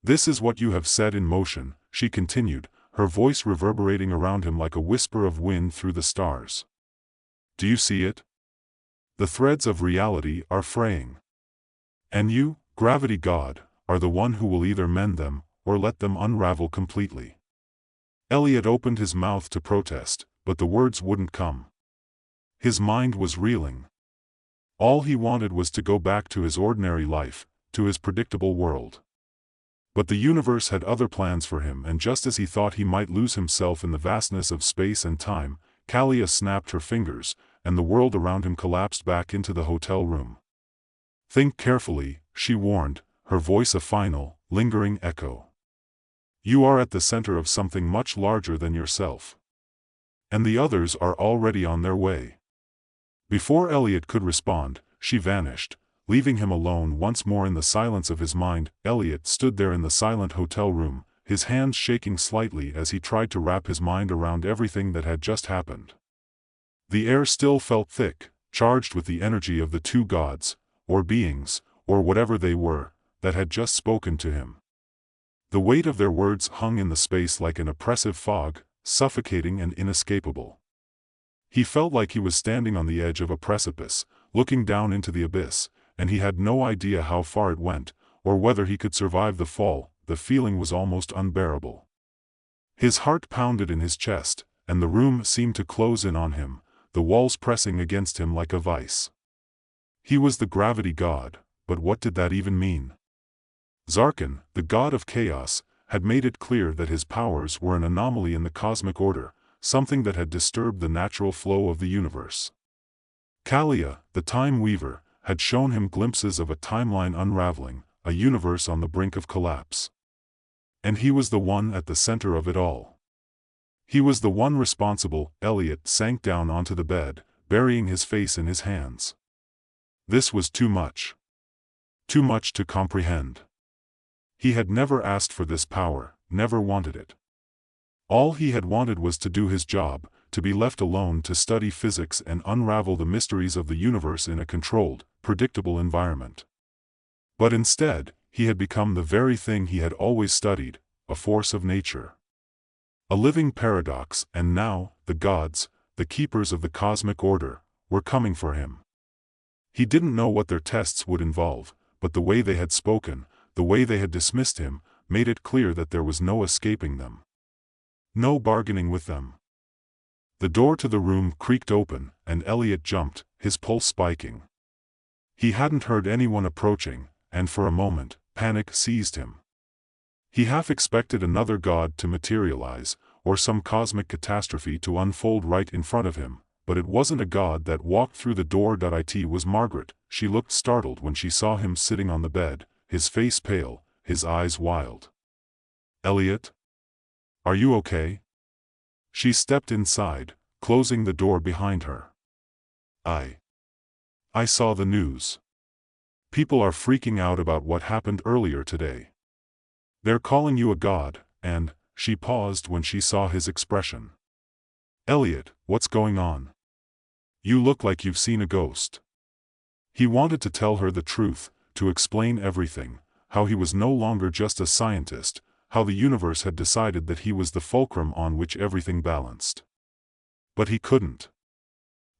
"This is what you have set in motion," she continued, her voice reverberating around him like a whisper of wind through the stars. "Do you see it? The threads of reality are fraying. And you, gravity god, are the one who will either mend them, or let them unravel completely." Elliot opened his mouth to protest, but the words wouldn't come. His mind was reeling. All he wanted was to go back to his ordinary life, to his predictable world. But the universe had other plans for him, and just as he thought he might lose himself in the vastness of space and time, Kalia snapped her fingers, and the world around him collapsed back into the hotel room. "Think carefully," she warned, her voice a final, lingering echo. "You are at the center of something much larger than yourself. And the others are already on their way." Before Elliot could respond, she vanished, leaving him alone once more in the silence of his mind. Elliot stood there in the silent hotel room, his hands shaking slightly as he tried to wrap his mind around everything that had just happened. The air still felt thick, charged with the energy of the two gods, or beings, or whatever they were, that had just spoken to him. The weight of their words hung in the space like an oppressive fog, suffocating and inescapable. He felt like he was standing on the edge of a precipice, looking down into the abyss, and he had no idea how far it went, or whether he could survive the fall. The feeling was almost unbearable. His heart pounded in his chest, and the room seemed to close in on him, the walls pressing against him like a vice. He was the gravity god, but what did that even mean? Zarkin, the god of chaos, had made it clear that his powers were an anomaly in the cosmic order, something that had disturbed the natural flow of the universe. Kalia, the time weaver, had shown him glimpses of a timeline unraveling, a universe on the brink of collapse. And he was the one at the center of it all. He was the one responsible. Elliot sank down onto the bed, burying his face in his hands. This was too much. Too much to comprehend. He had never asked for this power, never wanted it. All he had wanted was to do his job, to be left alone to study physics and unravel the mysteries of the universe in a controlled, predictable environment. But instead, he had become the very thing he had always studied, a force of nature. A living paradox, and now, the gods, the keepers of the cosmic order, were coming for him. He didn't know what their tests would involve, but the way they had spoken, the way they had dismissed him, made it clear that there was no escaping them. No bargaining with them. The door to the room creaked open, and Elliot jumped, his pulse spiking. He hadn't heard anyone approaching, and for a moment, panic seized him. He half expected another god to materialize, or some cosmic catastrophe to unfold right in front of him, but it wasn't a god that walked through the door. It was Margaret. She looked startled when she saw him sitting on the bed, his face pale, his eyes wild. "Elliot? Are you okay?" She stepped inside, closing the door behind her. I saw the news. People are freaking out about what happened earlier today. They're calling you a god," and she paused when she saw his expression. "Elliot, what's going on? You look like you've seen a ghost." He wanted to tell her the truth, to explain everything, how he was no longer just a scientist, how the universe had decided that he was the fulcrum on which everything balanced. But he couldn't.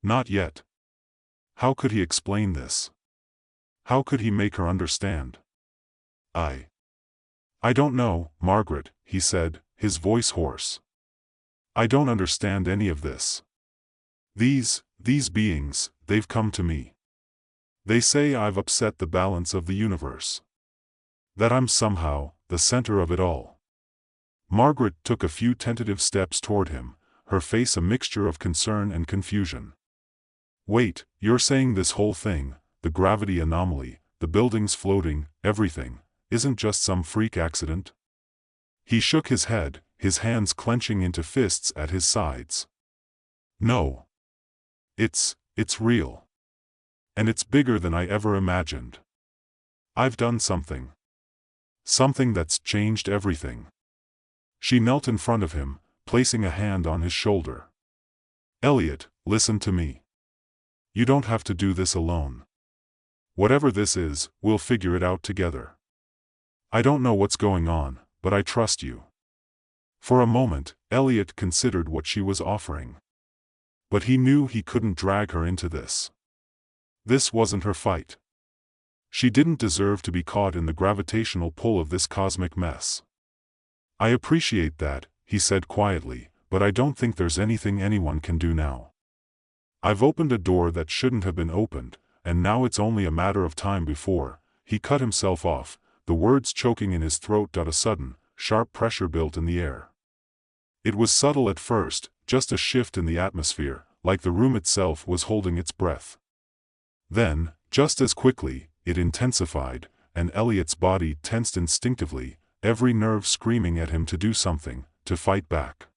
Not yet. How could he explain this? How could he make her understand? I don't know, Margaret," he said, his voice hoarse. "I don't understand any of this. These beings, they've come to me. They say I've upset the balance of the universe. That I'm somehow, the center of it all. Margaret took a few tentative steps toward him, her face a mixture of concern and confusion. "Wait, you're saying this whole thing, the gravity anomaly, the buildings floating, everything, isn't just some freak accident?" He shook his head, his hands clenching into fists at his sides. "No. It's real. And it's bigger than I ever imagined. I've done something. Something that's changed everything." She knelt in front of him, placing a hand on his shoulder. "Elliot, listen to me. You don't have to do this alone. Whatever this is, we'll figure it out together. I don't know what's going on, but I trust you." For a moment, Elliot considered what she was offering. But he knew he couldn't drag her into this. This wasn't her fight. She didn't deserve to be caught in the gravitational pull of this cosmic mess. "I appreciate that," he said quietly, "but I don't think there's anything anyone can do now. I've opened a door that shouldn't have been opened, and now it's only a matter of time before—" He cut himself off, the words choking in his throat. A sudden, sharp pressure built in the air. It was subtle at first, just a shift in the atmosphere, like the room itself was holding its breath. Then, just as quickly, it intensified, and Elliot's body tensed instinctively, every nerve screaming at him to do something, to fight back.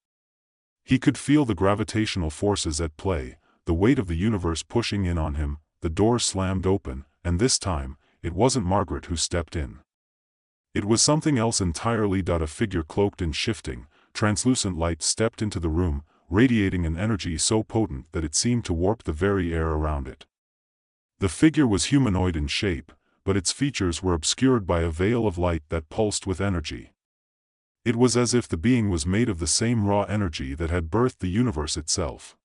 He could feel the gravitational forces at play, the weight of the universe pushing in on him. The door slammed open, and this time, it wasn't Margaret who stepped in. It was something else entirely. A figure cloaked in shifting, translucent light stepped into the room, radiating an energy so potent that it seemed to warp the very air around it. The figure was humanoid in shape, but its features were obscured by a veil of light that pulsed with energy. It was as if the being was made of the same raw energy that had birthed the universe itself.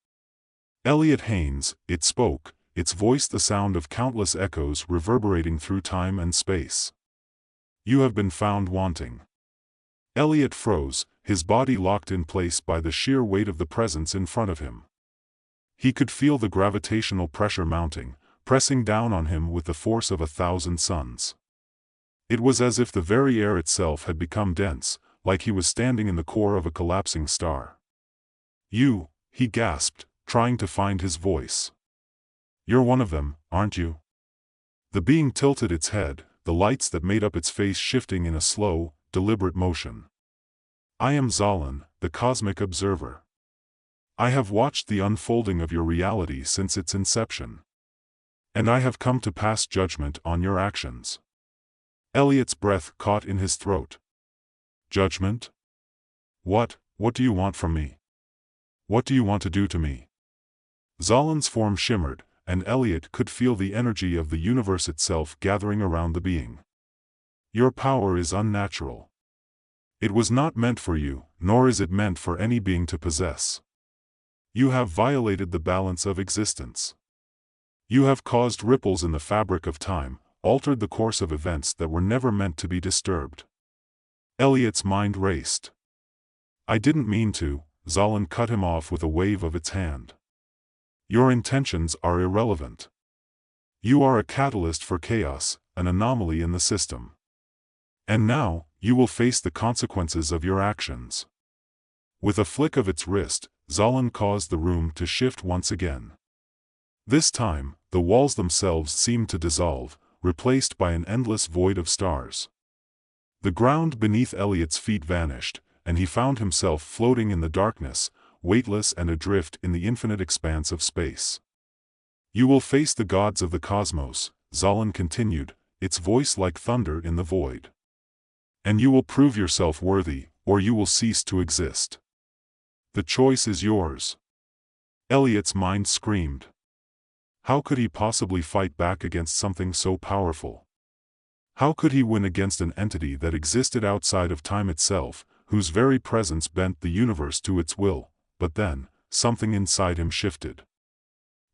"Elliot Haynes," it spoke, its voice the sound of countless echoes reverberating through time and space. "You have been found wanting." Elliot froze, his body locked in place by the sheer weight of the presence in front of him. He could feel the gravitational pressure mounting, pressing down on him with the force of 1,000 suns. It was as if the very air itself had become dense, like he was standing in the core of a collapsing star. "You," he gasped, trying to find his voice. "You're one of them, aren't you?" The being tilted its head, the lights that made up its face shifting in a slow, deliberate motion. "I am Zalin, the cosmic observer. I have watched the unfolding of your reality since its inception. And I have come to pass judgment on your actions." Elliot's breath caught in his throat. "Judgment? What do you want from me? What do you want to do to me?" Zalin's form shimmered, and Elliot could feel the energy of the universe itself gathering around the being. "Your power is unnatural. It was not meant for you, nor is it meant for any being to possess. You have violated the balance of existence. You have caused ripples in the fabric of time, altered the course of events that were never meant to be disturbed." Elliot's mind raced. "I didn't mean to," Zalin cut him off with a wave of its hand. "Your intentions are irrelevant. You are a catalyst for chaos, an anomaly in the system. And now, you will face the consequences of your actions." With a flick of its wrist, Zalin caused the room to shift once again. This time, the walls themselves seemed to dissolve, replaced by an endless void of stars. The ground beneath Elliot's feet vanished, and he found himself floating in the darkness, weightless and adrift in the infinite expanse of space. "You will face the gods of the cosmos," Zalin continued, its voice like thunder in the void. "And you will prove yourself worthy, or you will cease to exist. The choice is yours." Elliot's mind screamed. How could he possibly fight back against something so powerful? How could he win against an entity that existed outside of time itself, whose very presence bent the universe to its will? But then, something inside him shifted.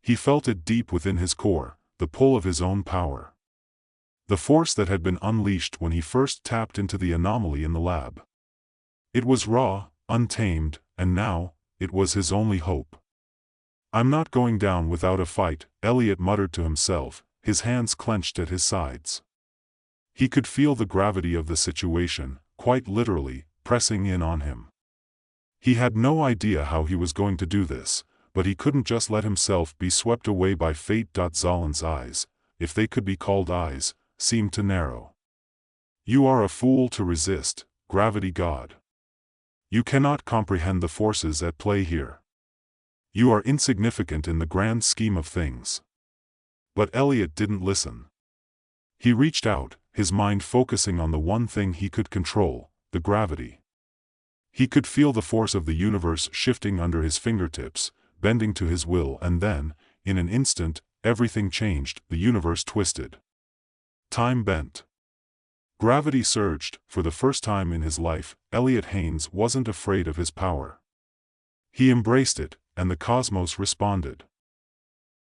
He felt it deep within his core, the pull of his own power. The force that had been unleashed when he first tapped into the anomaly in the lab. It was raw, untamed, and now, it was his only hope. "I'm not going down without a fight," Elliot muttered to himself, his hands clenched at his sides. He could feel the gravity of the situation, quite literally, pressing in on him. He had no idea how he was going to do this, but he couldn't just let himself be swept away by fate. Zolan's eyes, if they could be called eyes, seemed to narrow. You are a fool to resist, gravity god. You cannot comprehend the forces at play here. You are insignificant in the grand scheme of things. But Elliot didn't listen. He reached out, his mind focusing on the one thing he could control, the gravity. He could feel the force of the universe shifting under his fingertips, bending to his will, and then, in an instant, everything changed. The universe twisted. Time bent. Gravity surged. For the first time in his life, Elliot Haynes wasn't afraid of his power. He embraced it, and the cosmos responded.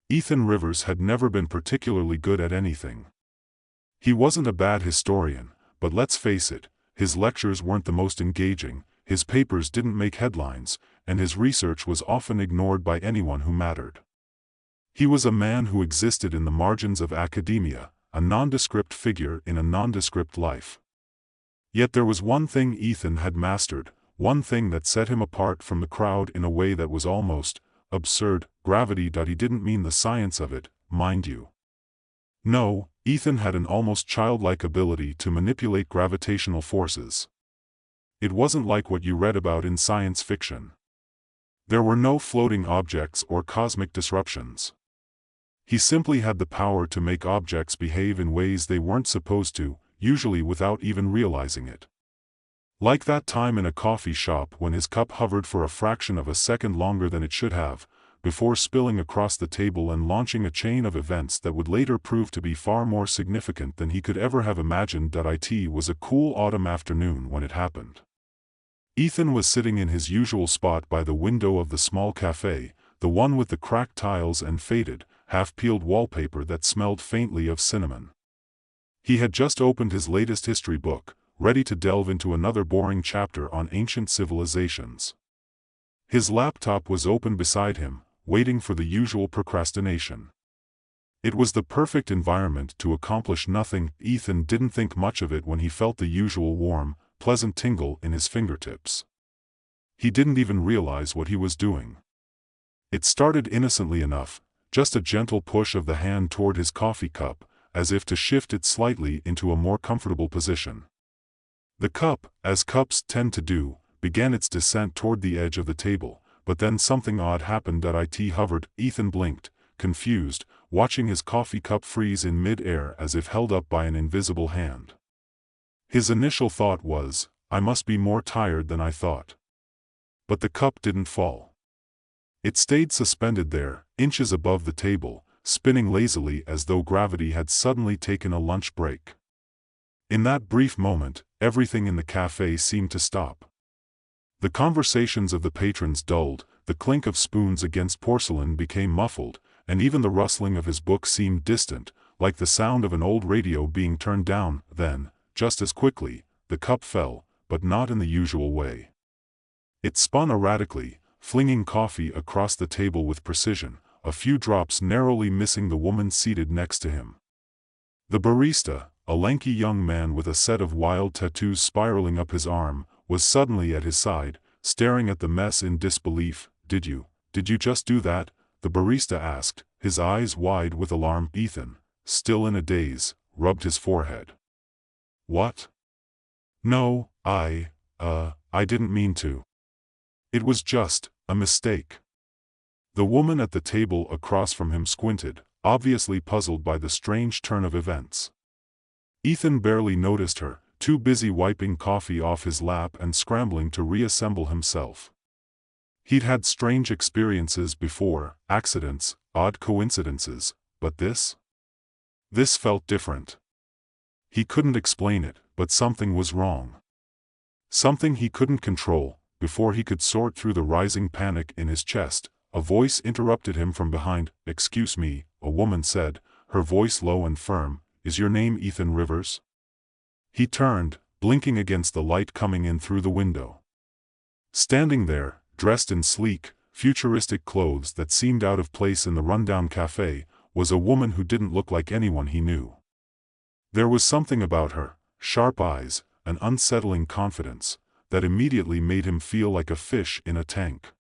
Ethan Rivers had never been particularly good at anything. He wasn't a bad historian, but let's face it, his lectures weren't the most engaging, his papers didn't make headlines, and his research was often ignored by anyone who mattered. He was a man who existed in the margins of academia, a nondescript figure in a nondescript life. Yet there was one thing Ethan had mastered, one thing that set him apart from the crowd in a way that was almost absurd: gravity. He didn't mean the science of it, mind you. No, Ethan had an almost childlike ability to manipulate gravitational forces. It wasn't like what you read about in science fiction. There were no floating objects or cosmic disruptions. He simply had the power to make objects behave in ways they weren't supposed to, usually without even realizing it. Like that time in a coffee shop when his cup hovered for a fraction of a second longer than it should have, before spilling across the table and launching a chain of events that would later prove to be far more significant than he could ever have imagined. It was a cool autumn afternoon when it happened. Ethan was sitting in his usual spot by the window of the small cafe, the one with the cracked tiles and faded, half-peeled wallpaper that smelled faintly of cinnamon. He had just opened his latest history book, ready to delve into another boring chapter on ancient civilizations. His laptop was open beside him, waiting for the usual procrastination. It was the perfect environment to accomplish nothing. Ethan didn't think much of it when he felt the usual warm, pleasant tingle in his fingertips. He didn't even realize what he was doing. It started innocently enough, just a gentle push of the hand toward his coffee cup, as if to shift it slightly into a more comfortable position. The cup, as cups tend to do, began its descent toward the edge of the table, but then something odd happened. It hovered. Ethan blinked, confused, watching his coffee cup freeze in mid-air as if held up by an invisible hand. His initial thought was, I must be more tired than I thought. But the cup didn't fall. It stayed suspended there, inches above the table, spinning lazily as though gravity had suddenly taken a lunch break. In that brief moment, everything in the cafe seemed to stop. The conversations of the patrons dulled, the clink of spoons against porcelain became muffled, and even the rustling of his book seemed distant, like the sound of an old radio being turned down. Then, just as quickly, the cup fell, but not in the usual way. It spun erratically, flinging coffee across the table with precision, a few drops narrowly missing the woman seated next to him. The barista, a lanky young man with a set of wild tattoos spiraling up his arm, was suddenly at his side, staring at the mess in disbelief. Did you just do that?" the barista asked, his eyes wide with alarm. Ethan, still in a daze, rubbed his forehead. "What? No, I didn't mean to. It was just a mistake." The woman at the table across from him squinted, obviously puzzled by the strange turn of events. Ethan barely noticed her, too busy wiping coffee off his lap and scrambling to reassemble himself. He'd had strange experiences before, accidents, odd coincidences, but this felt different. He couldn't explain it, but something was wrong. Something he couldn't control. Before he could sort through the rising panic in his chest, a voice interrupted him from behind. "Excuse me," a woman said, her voice low and firm, "is your name Ethan Rivers?" He turned, blinking against the light coming in through the window. Standing there, dressed in sleek, futuristic clothes that seemed out of place in the rundown cafe, was a woman who didn't look like anyone he knew. There was something about her, sharp eyes, an unsettling confidence, that immediately made him feel like a fish in a tank.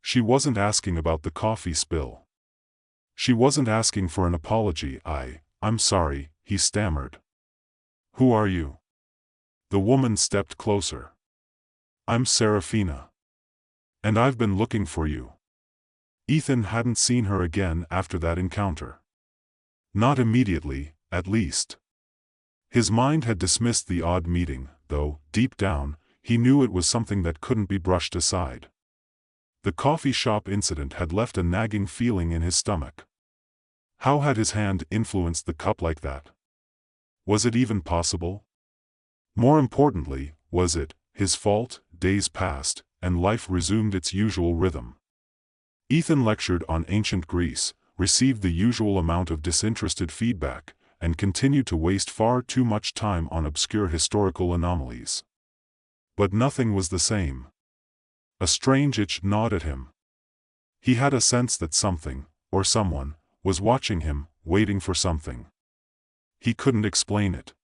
She wasn't asking about the coffee spill. She wasn't asking for an apology. I'm sorry, he stammered. Who are you? The woman stepped closer. I'm Serafina. And I've been looking for you. Ethan hadn't seen her again after that encounter. Not immediately, at least. His mind had dismissed the odd meeting, though, deep down, he knew it was something that couldn't be brushed aside. The coffee shop incident had left a nagging feeling in his stomach. How had his hand influenced the cup like that? Was it even possible? More importantly, was it his fault? Days passed, and life resumed its usual rhythm. Ethan lectured on ancient Greece, received the usual amount of disinterested feedback, and continued to waste far too much time on obscure historical anomalies. But nothing was the same. A strange itch gnawed at him. He had a sense that something, or someone, was watching him, waiting for something. He couldn't explain it.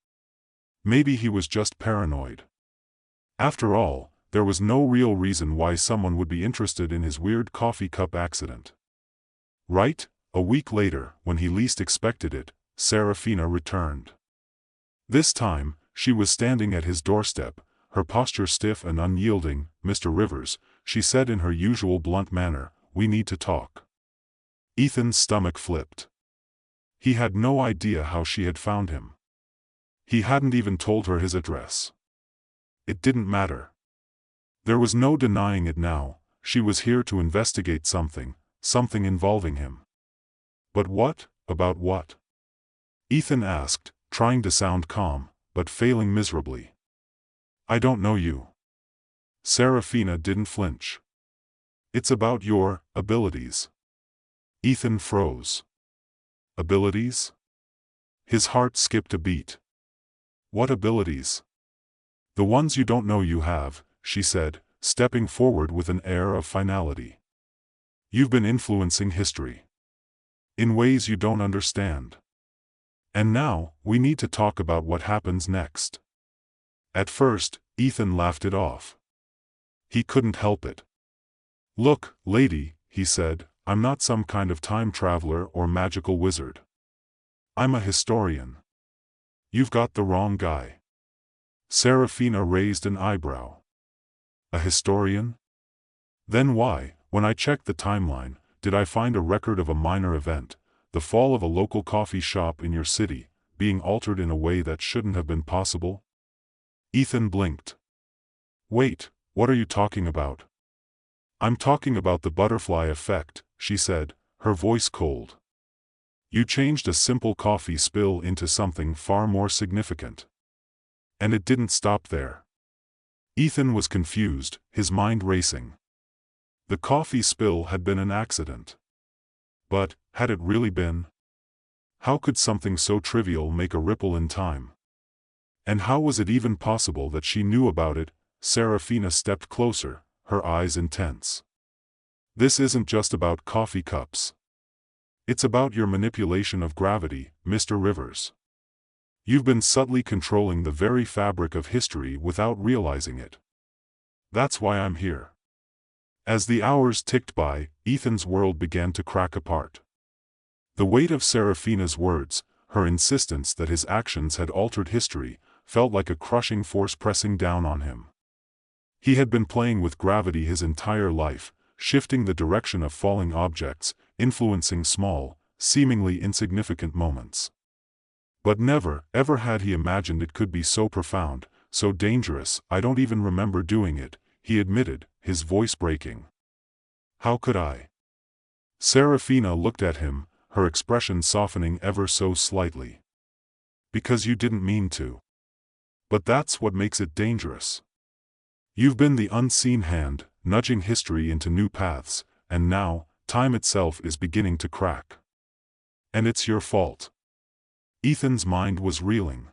Maybe he was just paranoid. After all, there was no real reason why someone would be interested in his weird coffee cup accident. Right, a week later, when he least expected it, Serafina returned. This time, she was standing at his doorstep, her posture stiff and unyielding. Mr. Rivers, she said in her usual blunt manner, we need to talk. Ethan's stomach flipped. He had no idea how she had found him. He hadn't even told her his address. It didn't matter. There was no denying it now, she was here to investigate something involving him. But what, about what? Ethan asked, trying to sound calm, but failing miserably. I don't know you. Serafina didn't flinch. It's about your abilities. Ethan froze. Abilities? His heart skipped a beat. What abilities? The ones you don't know you have, she said, stepping forward with an air of finality. You've been influencing history. In ways you don't understand. And now, we need to talk about what happens next. At first, Ethan laughed it off. He couldn't help it. Look, lady, he said, I'm not some kind of time traveler or magical wizard. I'm a historian. You've got the wrong guy. Serafina raised an eyebrow. A historian? Then why, when I checked the timeline, did I find a record of a minor event, the fall of a local coffee shop in your city, being altered in a way that shouldn't have been possible? Ethan blinked. Wait, what are you talking about? I'm talking about the butterfly effect, she said, her voice cold. You changed a simple coffee spill into something far more significant. And it didn't stop there. Ethan was confused, his mind racing. The coffee spill had been an accident. But, had it really been? How could something so trivial make a ripple in time? And how was it even possible that she knew about it? Serafina stepped closer, her eyes intense. This isn't just about coffee cups. It's about your manipulation of gravity, Mr. Rivers. You've been subtly controlling the very fabric of history without realizing it. That's why I'm here. As the hours ticked by, Ethan's world began to crack apart. The weight of Serafina's words, her insistence that his actions had altered history, felt like a crushing force pressing down on him. He had been playing with gravity his entire life, shifting the direction of falling objects, influencing small, seemingly insignificant moments. But never, ever had he imagined it could be so profound, so dangerous. I don't even remember doing it, he admitted, his voice breaking. How could I? Serafina looked at him, her expression softening ever so slightly. Because you didn't mean to. But that's what makes it dangerous. You've been the unseen hand, nudging history into new paths, and now, time itself is beginning to crack. And it's your fault. Ethan's mind was reeling.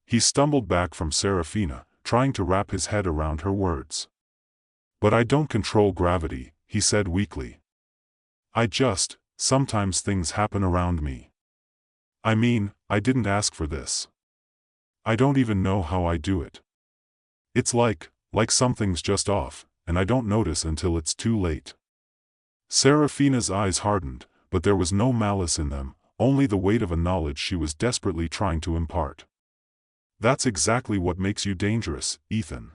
He stumbled back from Serafina, trying to wrap his head around her words. But I don't control gravity, he said weakly. Sometimes things happen around me. I mean, I didn't ask for this. I don't even know how I do it. It's like, like something's just off, and I don't notice until it's too late. Serafina's eyes hardened, but there was no malice in them, only the weight of a knowledge she was desperately trying to impart. That's exactly what makes you dangerous, Ethan.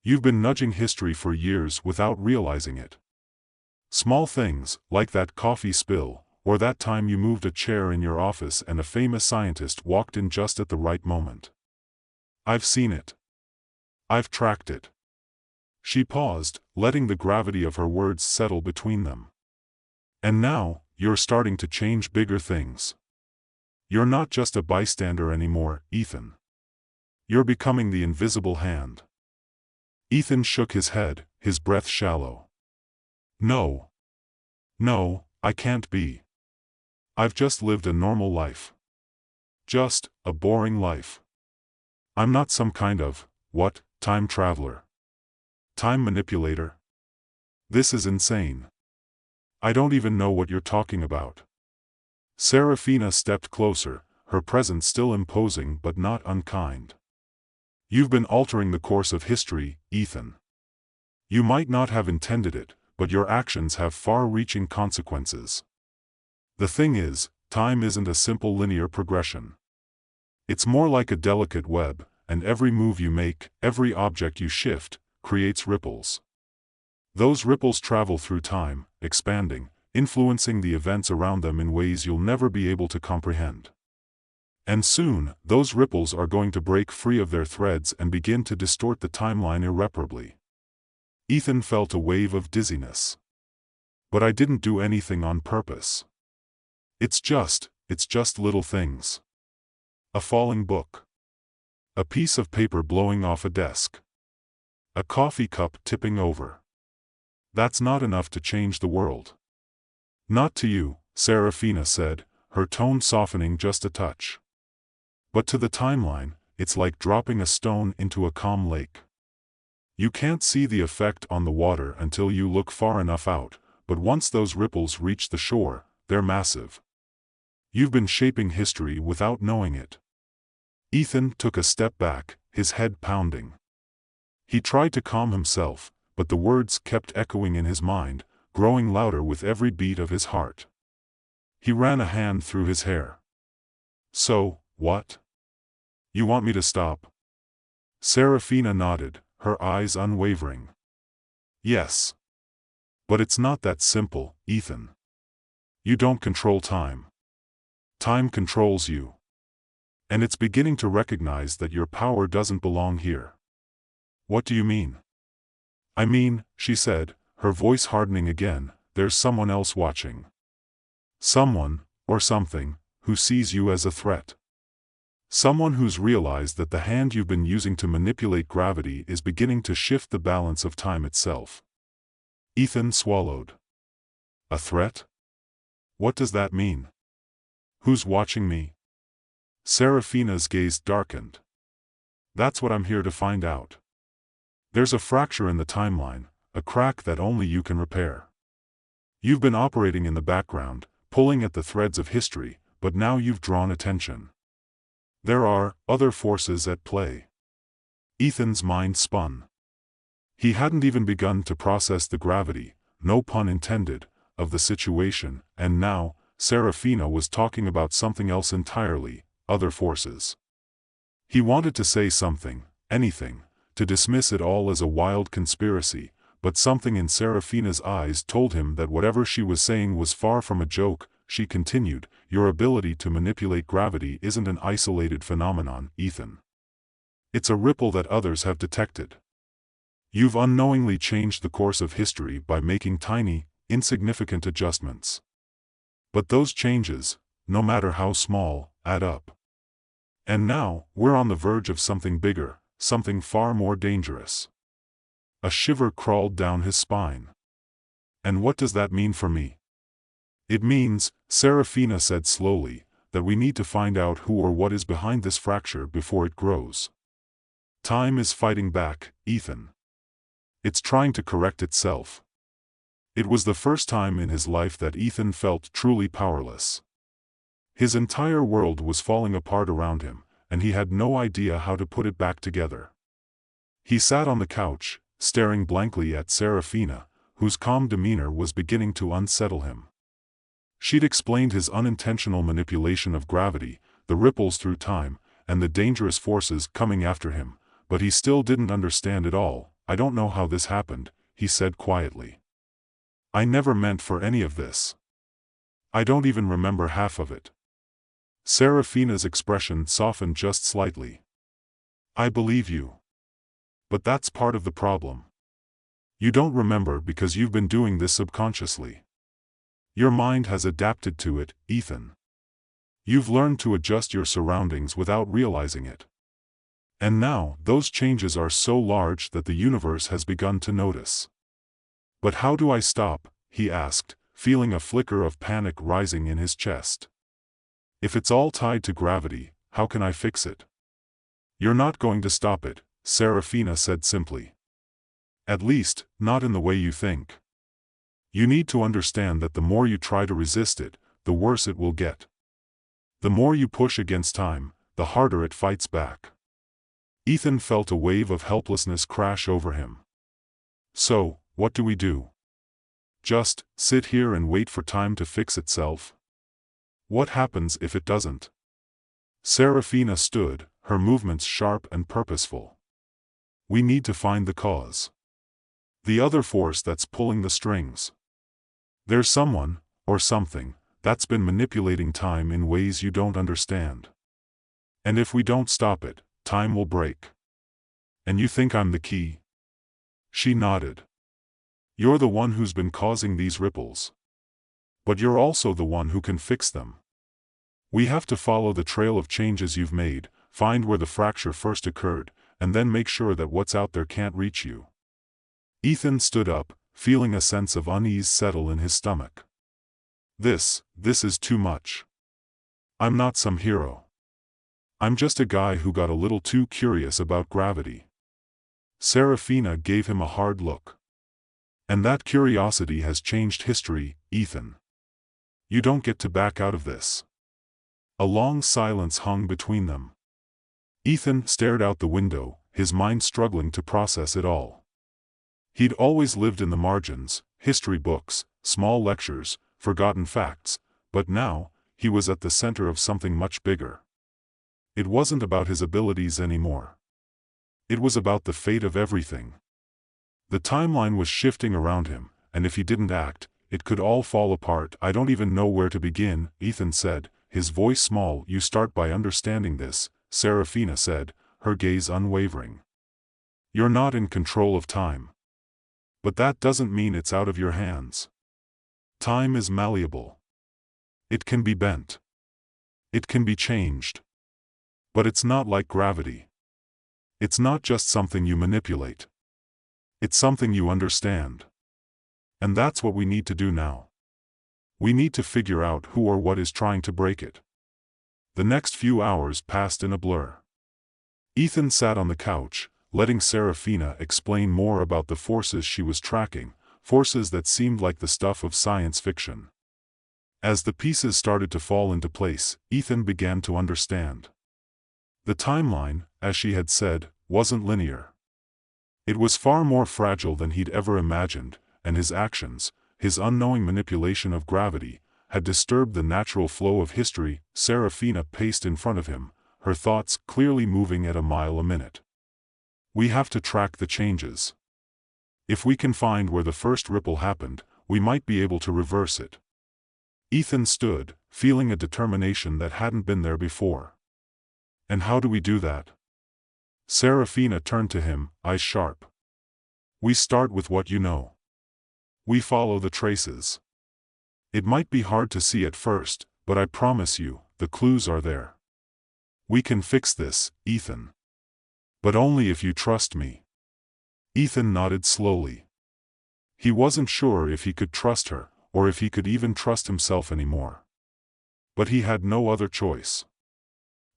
You've been nudging history for years without realizing it. Small things, like that coffee spill, or that time you moved a chair in your office and a famous scientist walked in just at the right moment. I've seen it. I've tracked it. She paused, letting the gravity of her words settle between them. And now, you're starting to change bigger things. You're not just a bystander anymore, Ethan. You're becoming the invisible hand. Ethan shook his head, his breath shallow. No. No, I can't be. I've just lived a normal life. Just a boring life. I'm not some kind of, time traveler. Time manipulator. This is insane. I don't even know what you're talking about. Serafina stepped closer, her presence still imposing but not unkind. You've been altering the course of history, Ethan. You might not have intended it, but your actions have far-reaching consequences. The thing is, time isn't a simple linear progression. It's more like a delicate web, and every move you make, every object you shift, creates ripples. Those ripples travel through time, expanding, influencing the events around them in ways you'll never be able to comprehend. And soon, those ripples are going to break free of their threads and begin to distort the timeline irreparably. Ethan felt a wave of dizziness. But I didn't do anything on purpose. It's just little things. A falling book. A piece of paper blowing off a desk. A coffee cup tipping over. That's not enough to change the world. Not to you, Serafina said, her tone softening just a touch. But to the timeline, it's like dropping a stone into a calm lake. You can't see the effect on the water until you look far enough out, but once those ripples reach the shore, they're massive. You've been shaping history without knowing it. Ethan took a step back, his head pounding. He tried to calm himself, but the words kept echoing in his mind, growing louder with every beat of his heart. He ran a hand through his hair. So, what? You want me to stop? Serafina nodded, her eyes unwavering. Yes. But it's not that simple, Ethan. You don't control time. Time controls you. And it's beginning to recognize that your power doesn't belong here. What do you mean? I mean, she said, her voice hardening again, there's someone else watching. Someone, or something, who sees you as a threat. Someone who's realized that the hand you've been using to manipulate gravity is beginning to shift the balance of time itself. Ethan swallowed. A threat? What does that mean? Who's watching me? Serafina's gaze darkened. That's what I'm here to find out. There's a fracture in the timeline, a crack that only you can repair. You've been operating in the background, pulling at the threads of history, but now you've drawn attention. There are other forces at play. Ethan's mind spun. He hadn't even begun to process the gravity, no pun intended, of the situation, and now, Serafina was talking about something else entirely, other forces. He wanted to say something, anything, to dismiss it all as a wild conspiracy, but something in Serafina's eyes told him that whatever she was saying was far from a joke. She continued, your ability to manipulate gravity isn't an isolated phenomenon, Ethan. It's a ripple that others have detected. You've unknowingly changed the course of history by making tiny, insignificant adjustments. But those changes, no matter how small, add up. And now, we're on the verge of something bigger, something far more dangerous. A shiver crawled down his spine. And what does that mean for me? It means, Serafina said slowly, that we need to find out who or what is behind this fracture before it grows. Time is fighting back, Ethan. It's trying to correct itself. It was the first time in his life that Ethan felt truly powerless. His entire world was falling apart around him, and he had no idea how to put it back together. He sat on the couch, staring blankly at Seraphina, whose calm demeanor was beginning to unsettle him. She'd explained his unintentional manipulation of gravity, the ripples through time, and the dangerous forces coming after him, but he still didn't understand it all. "I don't know how this happened," he said quietly. "I never meant for any of this. I don't even remember half of it." Seraphina's expression softened just slightly. "I believe you. But that's part of the problem. You don't remember because you've been doing this subconsciously. Your mind has adapted to it, Ethan. You've learned to adjust your surroundings without realizing it. And now, those changes are so large that the universe has begun to notice." "But how do I stop?" he asked, feeling a flicker of panic rising in his chest. "If it's all tied to gravity, how can I fix it?" "You're not going to stop it," Seraphina said simply. "At least, not in the way you think. You need to understand that the more you try to resist it, the worse it will get. The more you push against time, the harder it fights back." Ethan felt a wave of helplessness crash over him. "So, what do we do? Just sit here and wait for time to fix itself? What happens if it doesn't?" Seraphina stood, her movements sharp and purposeful. "We need to find the cause. The other force that's pulling the strings. There's someone, or something, that's been manipulating time in ways you don't understand. And if we don't stop it, time will break. And you think I'm the key?" She nodded. "You're the one who's been causing these ripples. But you're also the one who can fix them. We have to follow the trail of changes you've made, find where the fracture first occurred, and then make sure that what's out there can't reach you." Ethan stood up, feeling a sense of unease settle in his stomach. This is too much. I'm not some hero. I'm just a guy who got a little too curious about gravity." Seraphina gave him a hard look. "And that curiosity has changed history, Ethan. You don't get to back out of this." A long silence hung between them. Ethan stared out the window, his mind struggling to process it all. He'd always lived in the margins, history books, small lectures, forgotten facts, but now, he was at the center of something much bigger. It wasn't about his abilities anymore. It was about the fate of everything. The timeline was shifting around him, and if he didn't act, it could all fall apart. "I don't even know where to begin," Ethan said, his voice small. "You start by understanding this," Seraphina said, her gaze unwavering. "You're not in control of time. But that doesn't mean it's out of your hands. Time is malleable. It can be bent. It can be changed. But it's not like gravity. It's not just something you manipulate. It's something you understand. And that's what we need to do now. We need to figure out who or what is trying to break it." The next few hours passed in a blur. Ethan sat on the couch, letting Seraphina explain more about the forces she was tracking, forces that seemed like the stuff of science fiction. As the pieces started to fall into place, Ethan began to understand. The timeline, as she had said, wasn't linear. It was far more fragile than he'd ever imagined, and his actions, his unknowing manipulation of gravity, had disturbed the natural flow of history. Seraphina paced in front of him, her thoughts clearly moving at a mile a minute. "We have to track the changes. If we can find where the first ripple happened, we might be able to reverse it." Ethan stood, feeling a determination that hadn't been there before. "And how do we do that?" Seraphina turned to him, eyes sharp. "We start with what you know. We follow the traces. It might be hard to see at first, but I promise you, the clues are there. We can fix this, Ethan. But only if you trust me." Ethan nodded slowly. He wasn't sure if he could trust her, or if he could even trust himself anymore. But he had no other choice.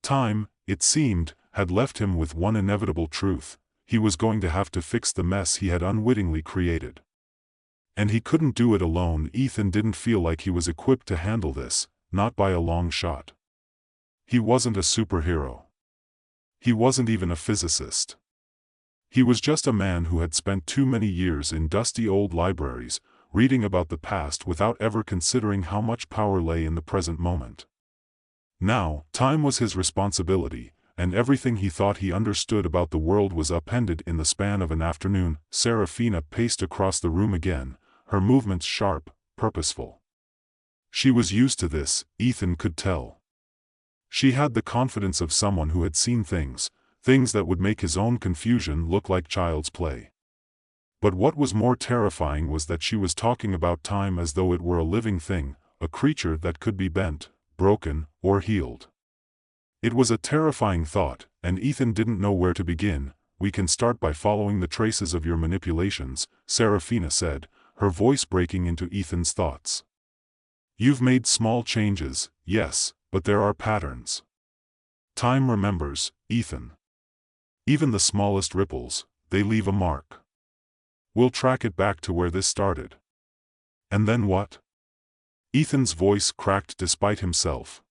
Time, it seemed, had left him with one inevitable truth: he was going to have to fix the mess he had unwittingly created. And he couldn't do it alone. Ethan didn't feel like he was equipped to handle this, not by a long shot. He wasn't a superhero. He wasn't even a physicist. He was just a man who had spent too many years in dusty old libraries, reading about the past without ever considering how much power lay in the present moment. Now, time was his responsibility, and everything he thought he understood about the world was upended in the span of an afternoon. Serafina paced across the room again, her movements sharp, purposeful. She was used to this, Ethan could tell. She had the confidence of someone who had seen things that would make his own confusion look like child's play. But what was more terrifying was that she was talking about time as though it were a living thing, a creature that could be bent, broken, or healed. It was a terrifying thought, and Ethan didn't know where to begin. "We can start by following the traces of your manipulations," Serafina said, her voice breaking into Ethan's thoughts. "You've made small changes, yes, but there are patterns. Time remembers, Ethan. Even the smallest ripples, they leave a mark. We'll track it back to where this started." "And then what?" Ethan's voice cracked despite himself.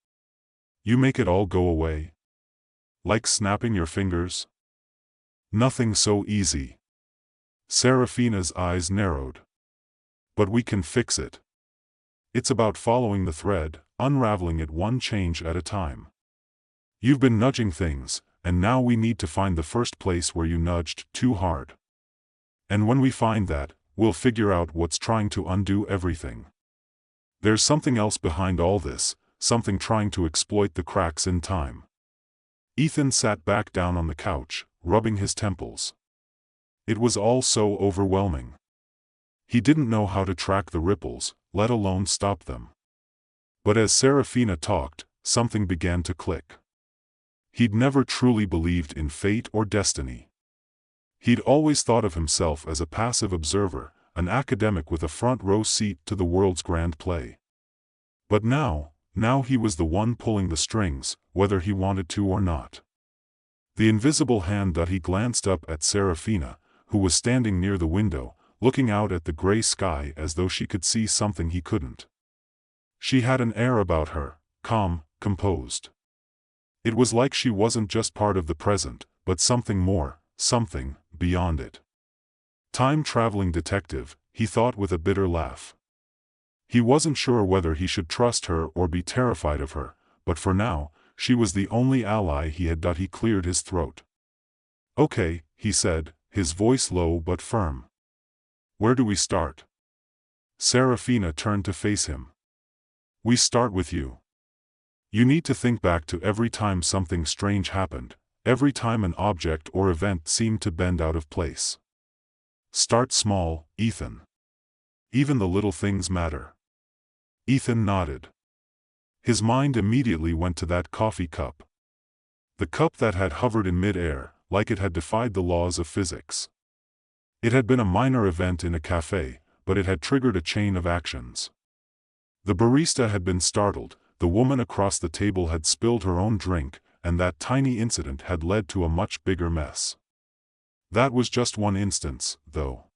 "You make it all go away? Like snapping your fingers?" "Nothing so easy." Serafina's eyes narrowed. "But we can fix it. It's about following the thread, unraveling it one change at a time. You've been nudging things, and now we need to find the first place where you nudged too hard. And when we find that, we'll figure out what's trying to undo everything. There's something else behind all this, something trying to exploit the cracks in time." Ethan sat back down on the couch, rubbing his temples. It was all so overwhelming. He didn't know how to track the ripples, let alone stop them. But as Serafina talked, something began to click. He'd never truly believed in fate or destiny. He'd always thought of himself as a passive observer, an academic with a front-row seat to the world's grand play. But now he was the one pulling the strings, whether he wanted to or not. The invisible hand. He glanced up at Serafina, who was standing near the window, looking out at the gray sky as though she could see something he couldn't. She had an air about her, calm, composed. It was like she wasn't just part of the present, but something more, something beyond it. Time-traveling detective, he thought with a bitter laugh. He wasn't sure whether he should trust her or be terrified of her, but for now, she was the only ally he had. He cleared his throat. "Okay," he said, his voice low but firm. "Where do we start?" Serafina turned to face him. "We start with you. You need to think back to every time something strange happened, every time an object or event seemed to bend out of place. Start small, Ethan. Even the little things matter." Ethan nodded. His mind immediately went to that coffee cup. The cup that had hovered in mid-air, like it had defied the laws of physics. It had been a minor event in a cafe, but it had triggered a chain of actions. The barista had been startled, the woman across the table had spilled her own drink, and that tiny incident had led to a much bigger mess. That was just one instance, though.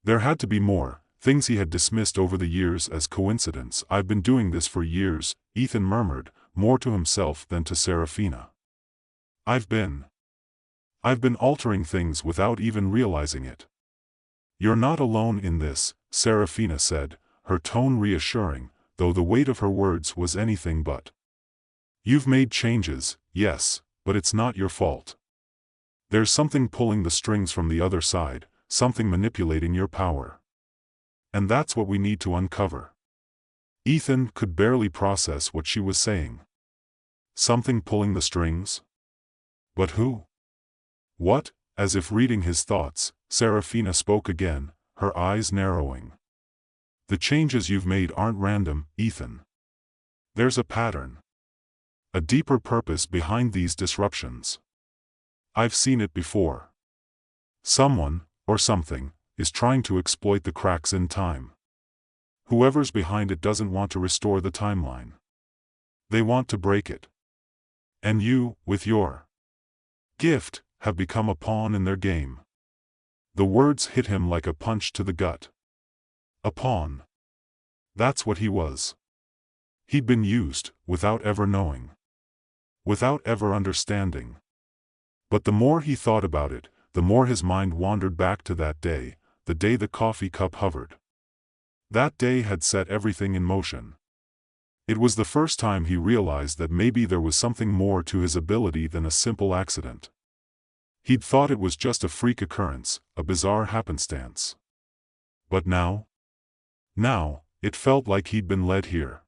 There had to be more, things he had dismissed over the years as coincidence. "I've been doing this for years," Ethan murmured, more to himself than to Serafina. I've been altering things without even realizing it." "You're not alone in this," Serafina said, her tone reassuring, though the weight of her words was anything but. "You've made changes, yes, but it's not your fault. There's something pulling the strings from the other side, something manipulating your power. And that's what we need to uncover." Ethan could barely process what she was saying. Something pulling the strings? But who? What? As if reading his thoughts, Serafina spoke again, her eyes narrowing. "The changes you've made aren't random, Ethan. There's a pattern. A deeper purpose behind these disruptions. I've seen it before. Someone, or something, is trying to exploit the cracks in time. Whoever's behind it doesn't want to restore the timeline. They want to break it. And you, with your gift, have become a pawn in their game." The words hit him like a punch to the gut. A pawn. That's what he was. He'd been used, without ever knowing. Without ever understanding. But the more he thought about it, the more his mind wandered back to that day, the day the coffee cup hovered. That day had set everything in motion. It was the first time he realized that maybe there was something more to his ability than a simple accident. He'd thought it was just a freak occurrence, a bizarre happenstance. But now, it felt like he'd been led here.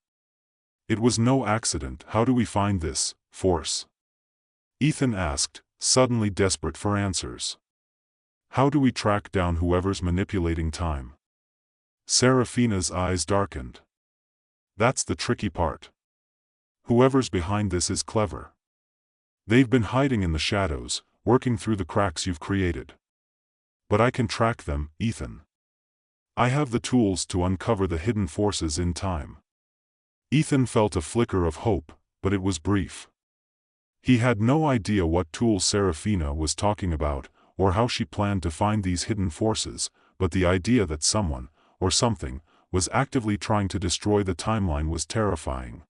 It was no accident. How do we find this force? Ethan asked, suddenly desperate for answers. How do we track down whoever's manipulating time? Serafina's eyes darkened. That's the tricky part. Whoever's behind this is clever. They've been hiding in the shadows, working through the cracks you've created. But I can track them, Ethan. I have the tools to uncover the hidden forces in time. Ethan felt a flicker of hope, but it was brief. He had no idea what tools Serafina was talking about, or how she planned to find these hidden forces, but the idea that someone, or something, was actively trying to destroy the timeline was terrifying.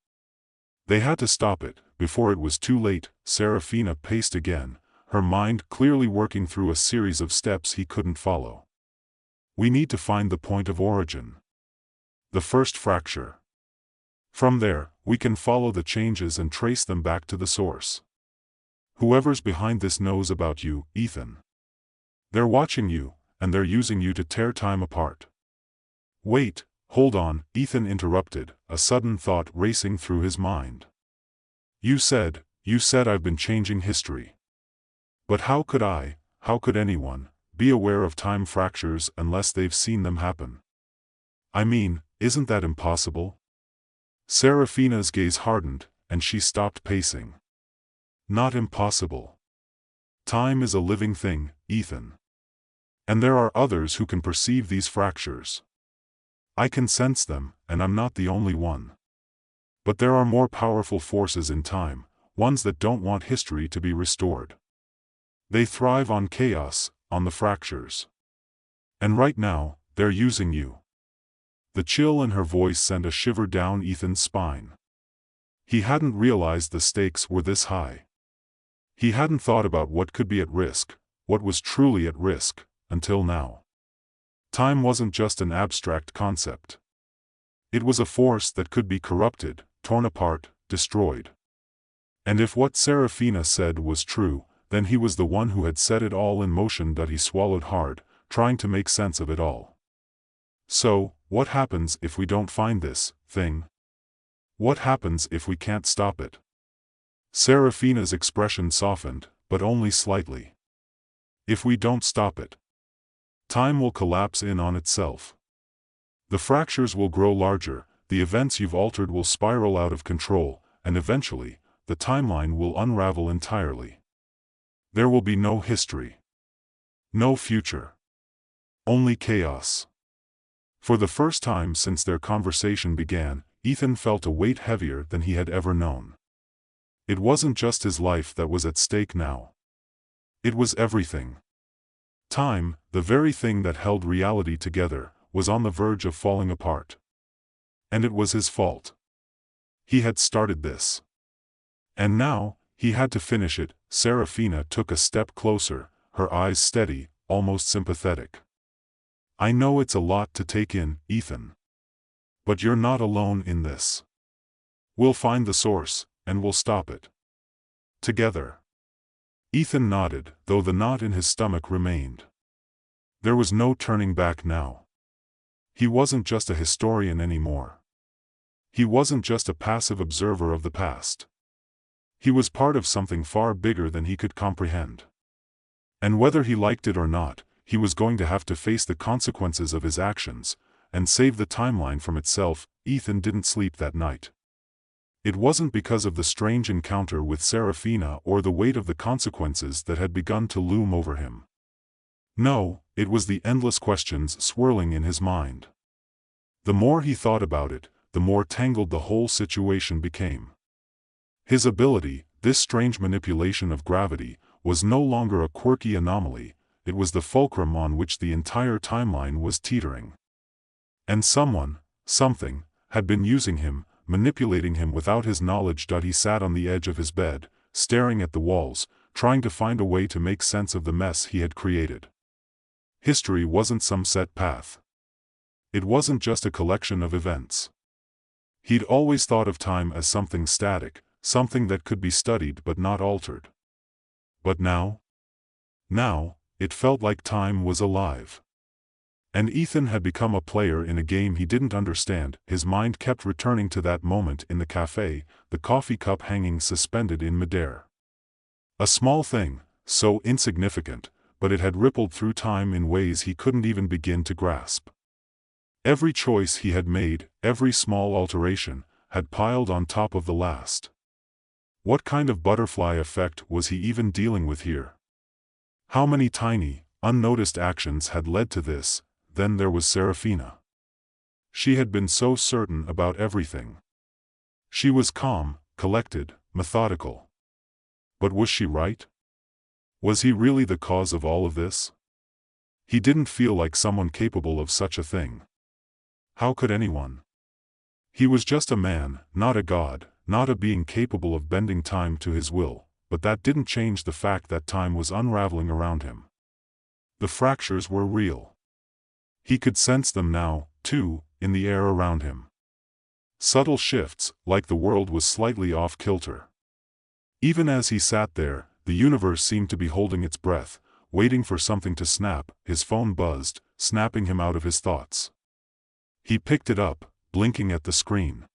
They had to stop it, before it was too late. Serafina paced again, her mind clearly working through a series of steps he couldn't follow. We need to find the point of origin. The first fracture. From there, we can follow the changes and trace them back to the source. Whoever's behind this knows about you, Ethan. They're watching you, and they're using you to tear time apart. Wait, hold on, Ethan interrupted, a sudden thought racing through his mind. You said I've been changing history. But how could anyone, be aware of time fractures unless they've seen them happen? I mean, isn't that impossible? Serafina's gaze hardened, and she stopped pacing. Not impossible. Time is a living thing, Ethan. And there are others who can perceive these fractures. I can sense them, and I'm not the only one. But there are more powerful forces in time, ones that don't want history to be restored. They thrive on chaos, on the fractures. And right now, they're using you. The chill in her voice sent a shiver down Ethan's spine. He hadn't realized the stakes were this high. He hadn't thought about what could be at risk, what was truly at risk, until now. Time wasn't just an abstract concept. It was a force that could be corrupted, torn apart, destroyed. And if what Serafina said was true, then he was the one who had set it all in motion. He swallowed hard, trying to make sense of it all. So, what happens if we don't find this thing? What happens if we can't stop it? Serafina's expression softened, but only slightly. If we don't stop it, time will collapse in on itself. The fractures will grow larger, the events you've altered will spiral out of control, and eventually, the timeline will unravel entirely. There will be no history. No future. Only chaos. For the first time since their conversation began, Ethan felt a weight heavier than he had ever known. It wasn't just his life that was at stake now. It was everything. Time, the very thing that held reality together, was on the verge of falling apart. And it was his fault. He had started this. And now, he had to finish it. Serafina took a step closer, her eyes steady, almost sympathetic. I know it's a lot to take in, Ethan. But you're not alone in this. We'll find the source, and we'll stop it. Together. Ethan nodded, though the knot in his stomach remained. There was no turning back now. He wasn't just a historian anymore. He wasn't just a passive observer of the past. He was part of something far bigger than he could comprehend. And whether he liked it or not, he was going to have to face the consequences of his actions, and save the timeline from itself. Ethan didn't sleep that night. It wasn't because of the strange encounter with Serafina or the weight of the consequences that had begun to loom over him. No, it was the endless questions swirling in his mind. The more he thought about it, the more tangled the whole situation became. His ability, this strange manipulation of gravity, was no longer a quirky anomaly, it was the fulcrum on which the entire timeline was teetering. And someone, something, had been using him, manipulating him without his knowledge. He sat on the edge of his bed, staring at the walls, trying to find a way to make sense of the mess he had created. History wasn't some set path. It wasn't just a collection of events. He'd always thought of time as something static, something that could be studied but not altered. But now, it felt like time was alive. And Ethan had become a player in a game he didn't understand. His mind kept returning to that moment in the cafe, the coffee cup hanging suspended in midair. A small thing, so insignificant, but it had rippled through time in ways he couldn't even begin to grasp. Every choice he had made, every small alteration, had piled on top of the last. What kind of butterfly effect was he even dealing with here? How many tiny, unnoticed actions had led to this? Then there was Serafina. She had been so certain about everything. She was calm, collected, methodical. But was she right? Was he really the cause of all of this? He didn't feel like someone capable of such a thing. How could anyone? He was just a man, not a god, not a being capable of bending time to his will, but that didn't change the fact that time was unraveling around him. The fractures were real. He could sense them now, too, in the air around him. Subtle shifts, like the world was slightly off kilter. Even as he sat there, the universe seemed to be holding its breath, waiting for something to snap. His phone buzzed, snapping him out of his thoughts. He picked it up, blinking at the screen.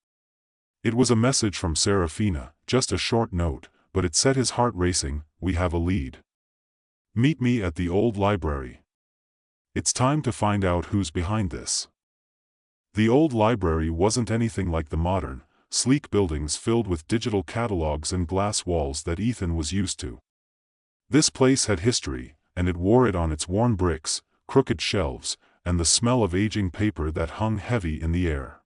It was a message from Serafina, just a short note, but it set his heart racing. "We have a lead. Meet me at the old library. It's time to find out who's behind this." The old library wasn't anything like the modern, sleek buildings filled with digital catalogs and glass walls that Ethan was used to. This place had history, and it wore it on its worn bricks, crooked shelves, and the smell of aging paper that hung heavy in the air.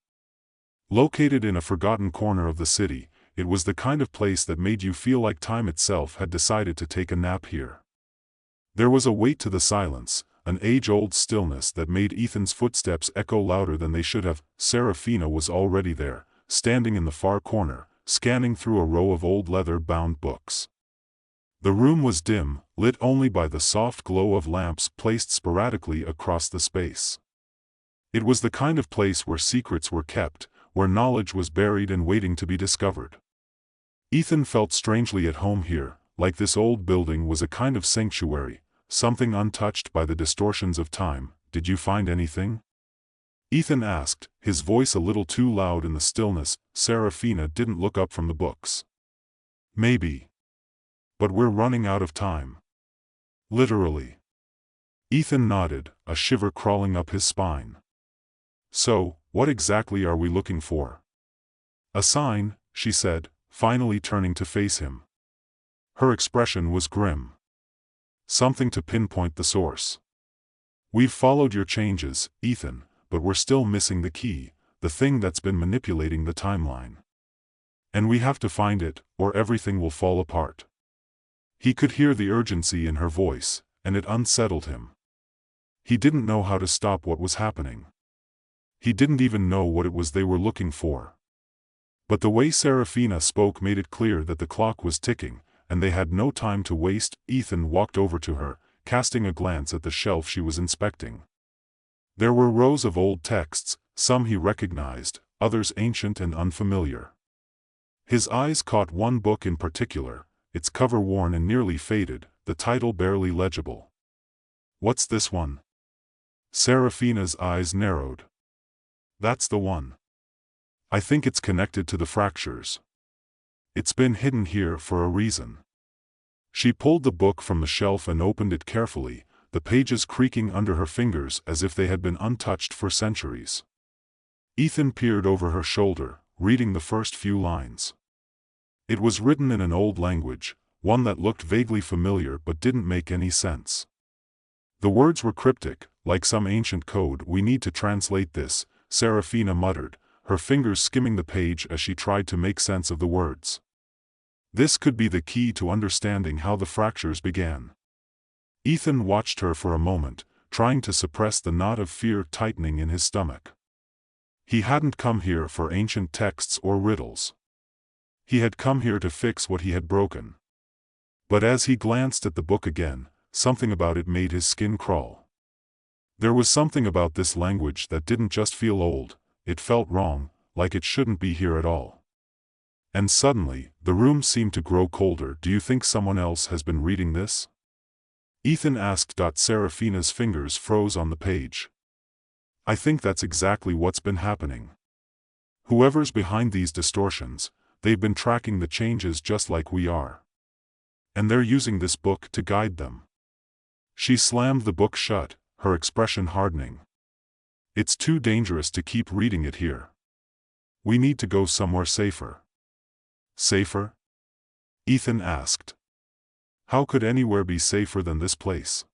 Located in a forgotten corner of the city, it was the kind of place that made you feel like time itself had decided to take a nap here. There was a weight to the silence, an age-old stillness that made Ethan's footsteps echo louder than they should have. Serafina was already there, standing in the far corner, scanning through a row of old leather-bound books. The room was dim, lit only by the soft glow of lamps placed sporadically across the space. It was the kind of place where secrets were kept, where knowledge was buried and waiting to be discovered. Ethan felt strangely at home here, like this old building was a kind of sanctuary, something untouched by the distortions of time. "Did you find anything?" Ethan asked, his voice a little too loud in the stillness. Serafina didn't look up from the books. "Maybe. But we're running out of time." "Literally." Ethan nodded, a shiver crawling up his spine. "So, what exactly are we looking for?" "A sign," she said, finally turning to face him. Her expression was grim. "Something to pinpoint the source. We've followed your changes, Ethan, but we're still missing the key, the thing that's been manipulating the timeline. And we have to find it, or everything will fall apart." He could hear the urgency in her voice, and it unsettled him. He didn't know how to stop what was happening. He didn't even know what it was they were looking for. But the way Serafina spoke made it clear that the clock was ticking, and they had no time to waste. Ethan walked over to her, casting a glance at the shelf she was inspecting. There were rows of old texts, some he recognized, others ancient and unfamiliar. His eyes caught one book in particular, its cover worn and nearly faded, the title barely legible. "What's this one?" Serafina's eyes narrowed. "That's the one. I think it's connected to the fractures. It's been hidden here for a reason." She pulled the book from the shelf and opened it carefully, the pages creaking under her fingers as if they had been untouched for centuries. Ethan peered over her shoulder, reading the first few lines. It was written in an old language, one that looked vaguely familiar but didn't make any sense. The words were cryptic, like some ancient code. "We need to translate this," Serafina muttered, her fingers skimming the page as she tried to make sense of the words. This could be the key to understanding how the fractures began. Ethan watched her for a moment, trying to suppress the knot of fear tightening in his stomach. He hadn't come here for ancient texts or riddles. He had come here to fix what he had broken. But as he glanced at the book again, something about it made his skin crawl. There was something about this language that didn't just feel old, it felt wrong, like it shouldn't be here at all. And suddenly, the room seemed to grow colder. "Do you think someone else has been reading this?" Ethan asked. Serafina's fingers froze on the page. "I think that's exactly what's been happening. Whoever's behind these distortions, they've been tracking the changes just like we are. And they're using this book to guide them." She slammed the book shut, her expression hardening. "It's too dangerous to keep reading it here. We need to go somewhere safer." "Safer?" Ethan asked. "How could anywhere be safer than this place?"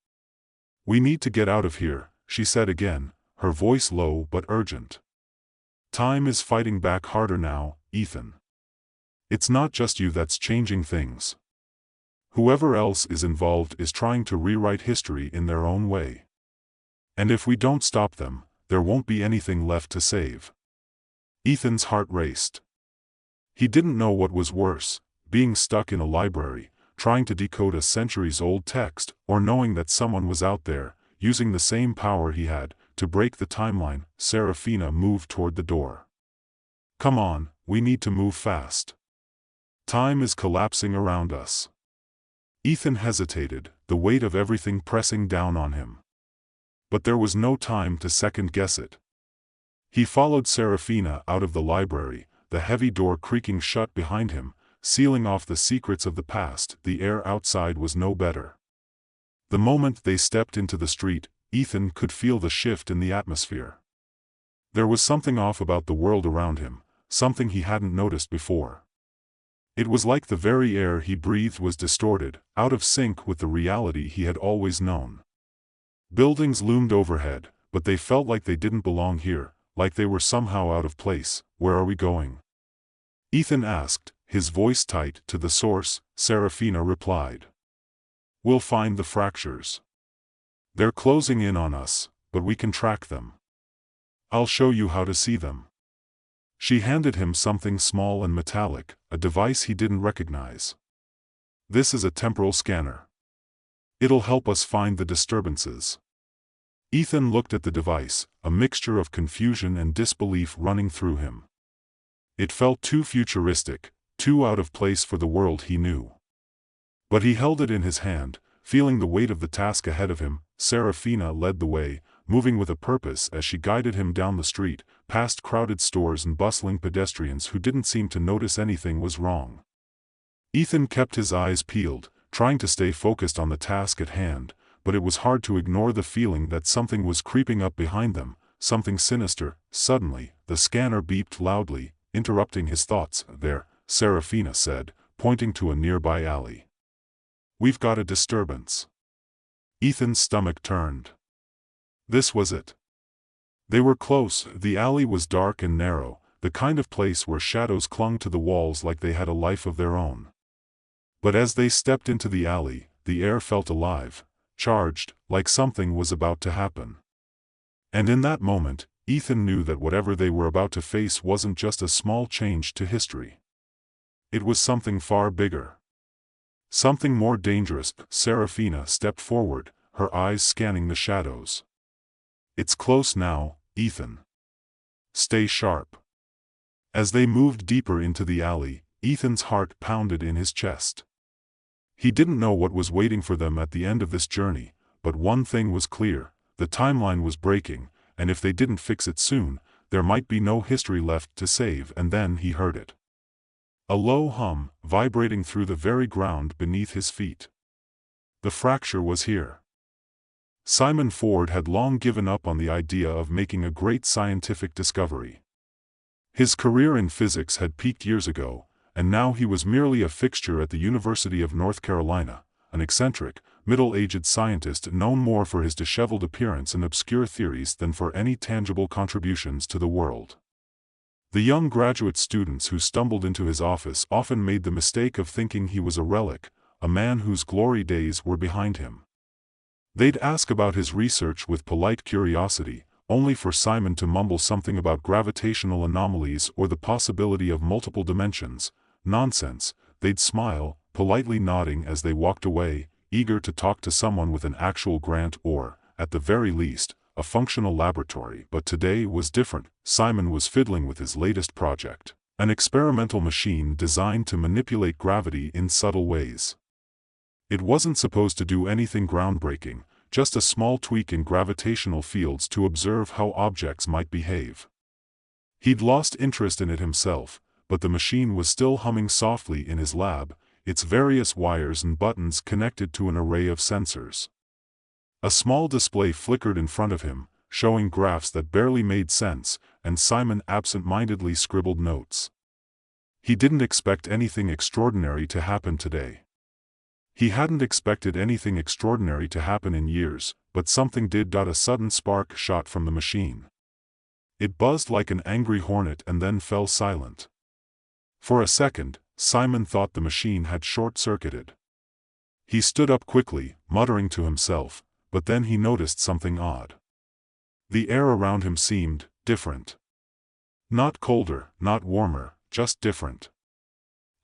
"We need to get out of here," she said again, her voice low but urgent. "Time is fighting back harder now, Ethan. It's not just you that's changing things. Whoever else is involved is trying to rewrite history in their own way. And if we don't stop them, there won't be anything left to save." Ethan's heart raced. He didn't know what was worse, being stuck in a library, trying to decode a centuries-old text, or knowing that someone was out there, using the same power he had, to break the timeline. Serafina moved toward the door. "Come on, we need to move fast. Time is collapsing around us." Ethan hesitated, the weight of everything pressing down on him. But there was no time to second-guess it. He followed Serafina out of the library, the heavy door creaking shut behind him, sealing off the secrets of the past. The air outside was no better. The moment they stepped into the street, Ethan could feel the shift in the atmosphere. There was something off about the world around him, something he hadn't noticed before. It was like the very air he breathed was distorted, out of sync with the reality he had always known. Buildings loomed overhead, but they felt like they didn't belong here, like they were somehow out of place. "Where are we going?" Ethan asked, his voice tight to the source. Serafina replied. "We'll find the fractures. They're closing in on us, but we can track them. I'll show you how to see them." She handed him something small and metallic, a device he didn't recognize. "This is a temporal scanner. It'll help us find the disturbances." Ethan looked at the device, a mixture of confusion and disbelief running through him. It felt too futuristic, too out of place for the world he knew. But he held it in his hand, feeling the weight of the task ahead of him. Serafina led the way, moving with a purpose as she guided him down the street, past crowded stores and bustling pedestrians who didn't seem to notice anything was wrong. Ethan kept his eyes peeled, trying to stay focused on the task at hand, but it was hard to ignore the feeling that something was creeping up behind them, something sinister. Suddenly, the scanner beeped loudly, interrupting his thoughts. "There," Serafina said, pointing to a nearby alley. "We've got a disturbance." Ethan's stomach turned. This was it. They were close. The alley was dark and narrow, the kind of place where shadows clung to the walls like they had a life of their own. But as they stepped into the alley, the air felt alive, charged, like something was about to happen. And in that moment, Ethan knew that whatever they were about to face wasn't just a small change to history. It was something far bigger. Something more dangerous. Serafina stepped forward, her eyes scanning the shadows. "It's close now, Ethan. Stay sharp." As they moved deeper into the alley, Ethan's heart pounded in his chest. He didn't know what was waiting for them at the end of this journey, but one thing was clear: the timeline was breaking, and if they didn't fix it soon, there might be no history left to save. And then he heard it. A low hum, vibrating through the very ground beneath his feet. The fracture was here. Simon Ford had long given up on the idea of making a great scientific discovery. His career in physics had peaked years ago, and now he was merely a fixture at the University of North Carolina, an eccentric, middle-aged scientist known more for his disheveled appearance and obscure theories than for any tangible contributions to the world. The young graduate students who stumbled into his office often made the mistake of thinking he was a relic, a man whose glory days were behind him. They'd ask about his research with polite curiosity, only for Simon to mumble something about gravitational anomalies or the possibility of multiple dimensions. Nonsense. They'd smile, politely nodding as they walked away, eager to talk to someone with an actual grant or, at the very least, a functional laboratory. But today was different. Simon was fiddling with his latest project, an experimental machine designed to manipulate gravity in subtle ways. It wasn't supposed to do anything groundbreaking, just a small tweak in gravitational fields to observe how objects might behave. He'd lost interest in it himself, but the machine was still humming softly in his lab, its various wires and buttons connected to an array of sensors. A small display flickered in front of him, showing graphs that barely made sense, and Simon absent-mindedly scribbled notes. He didn't expect anything extraordinary to happen today. He hadn't expected anything extraordinary to happen in years, but something did. A sudden spark shot from the machine. It buzzed like an angry hornet and then fell silent. For a second, Simon thought the machine had short-circuited. He stood up quickly, muttering to himself, but then he noticed something odd. The air around him seemed different. Not colder, not warmer, just different.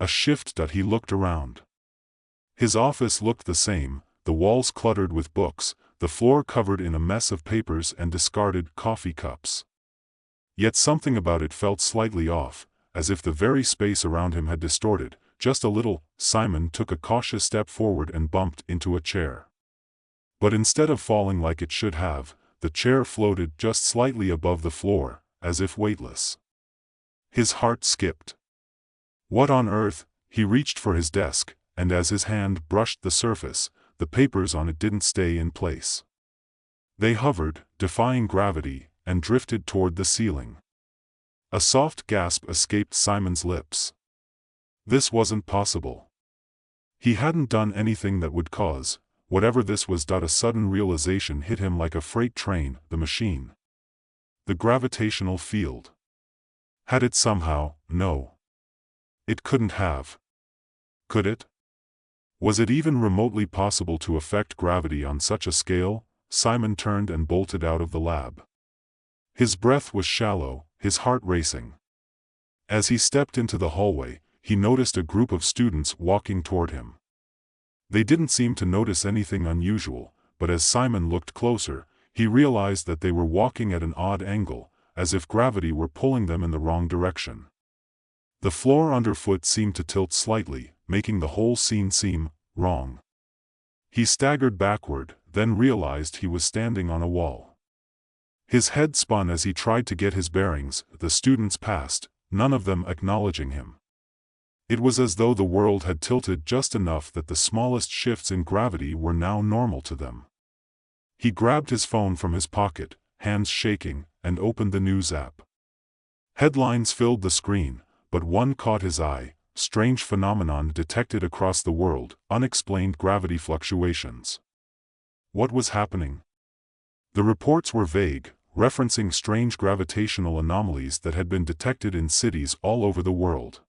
A shift. He looked around. His office looked the same, the walls cluttered with books, the floor covered in a mess of papers and discarded coffee cups. Yet something about it felt slightly off, as if the very space around him had distorted, just a little. Simon took a cautious step forward and bumped into a chair. But instead of falling like it should have, the chair floated just slightly above the floor, as if weightless. His heart skipped. What on earth? He reached for his desk, and as his hand brushed the surface, the papers on it didn't stay in place. They hovered, defying gravity, and drifted toward the ceiling. A soft gasp escaped Simon's lips. This wasn't possible. He hadn't done anything that would cause, whatever this was. A sudden realization hit him like a freight train. The machine. The gravitational field. Had it somehow? No. It couldn't have. Could it? Was it even remotely possible to affect gravity on such a scale? Simon turned and bolted out of the lab. His breath was shallow, his heart racing. As he stepped into the hallway, he noticed a group of students walking toward him. They didn't seem to notice anything unusual, but as Simon looked closer, he realized that they were walking at an odd angle, as if gravity were pulling them in the wrong direction. The floor underfoot seemed to tilt slightly, making the whole scene seem wrong. He staggered backward, then realized he was standing on a wall. His head spun as he tried to get his bearings. The students passed, none of them acknowledging him. It was as though the world had tilted just enough that the smallest shifts in gravity were now normal to them. He grabbed his phone from his pocket, hands shaking, and opened the news app. Headlines filled the screen, but one caught his eye: strange phenomenon detected across the world, unexplained gravity fluctuations. What was happening? The reports were vague, referencing strange gravitational anomalies that had been detected in cities all over the world.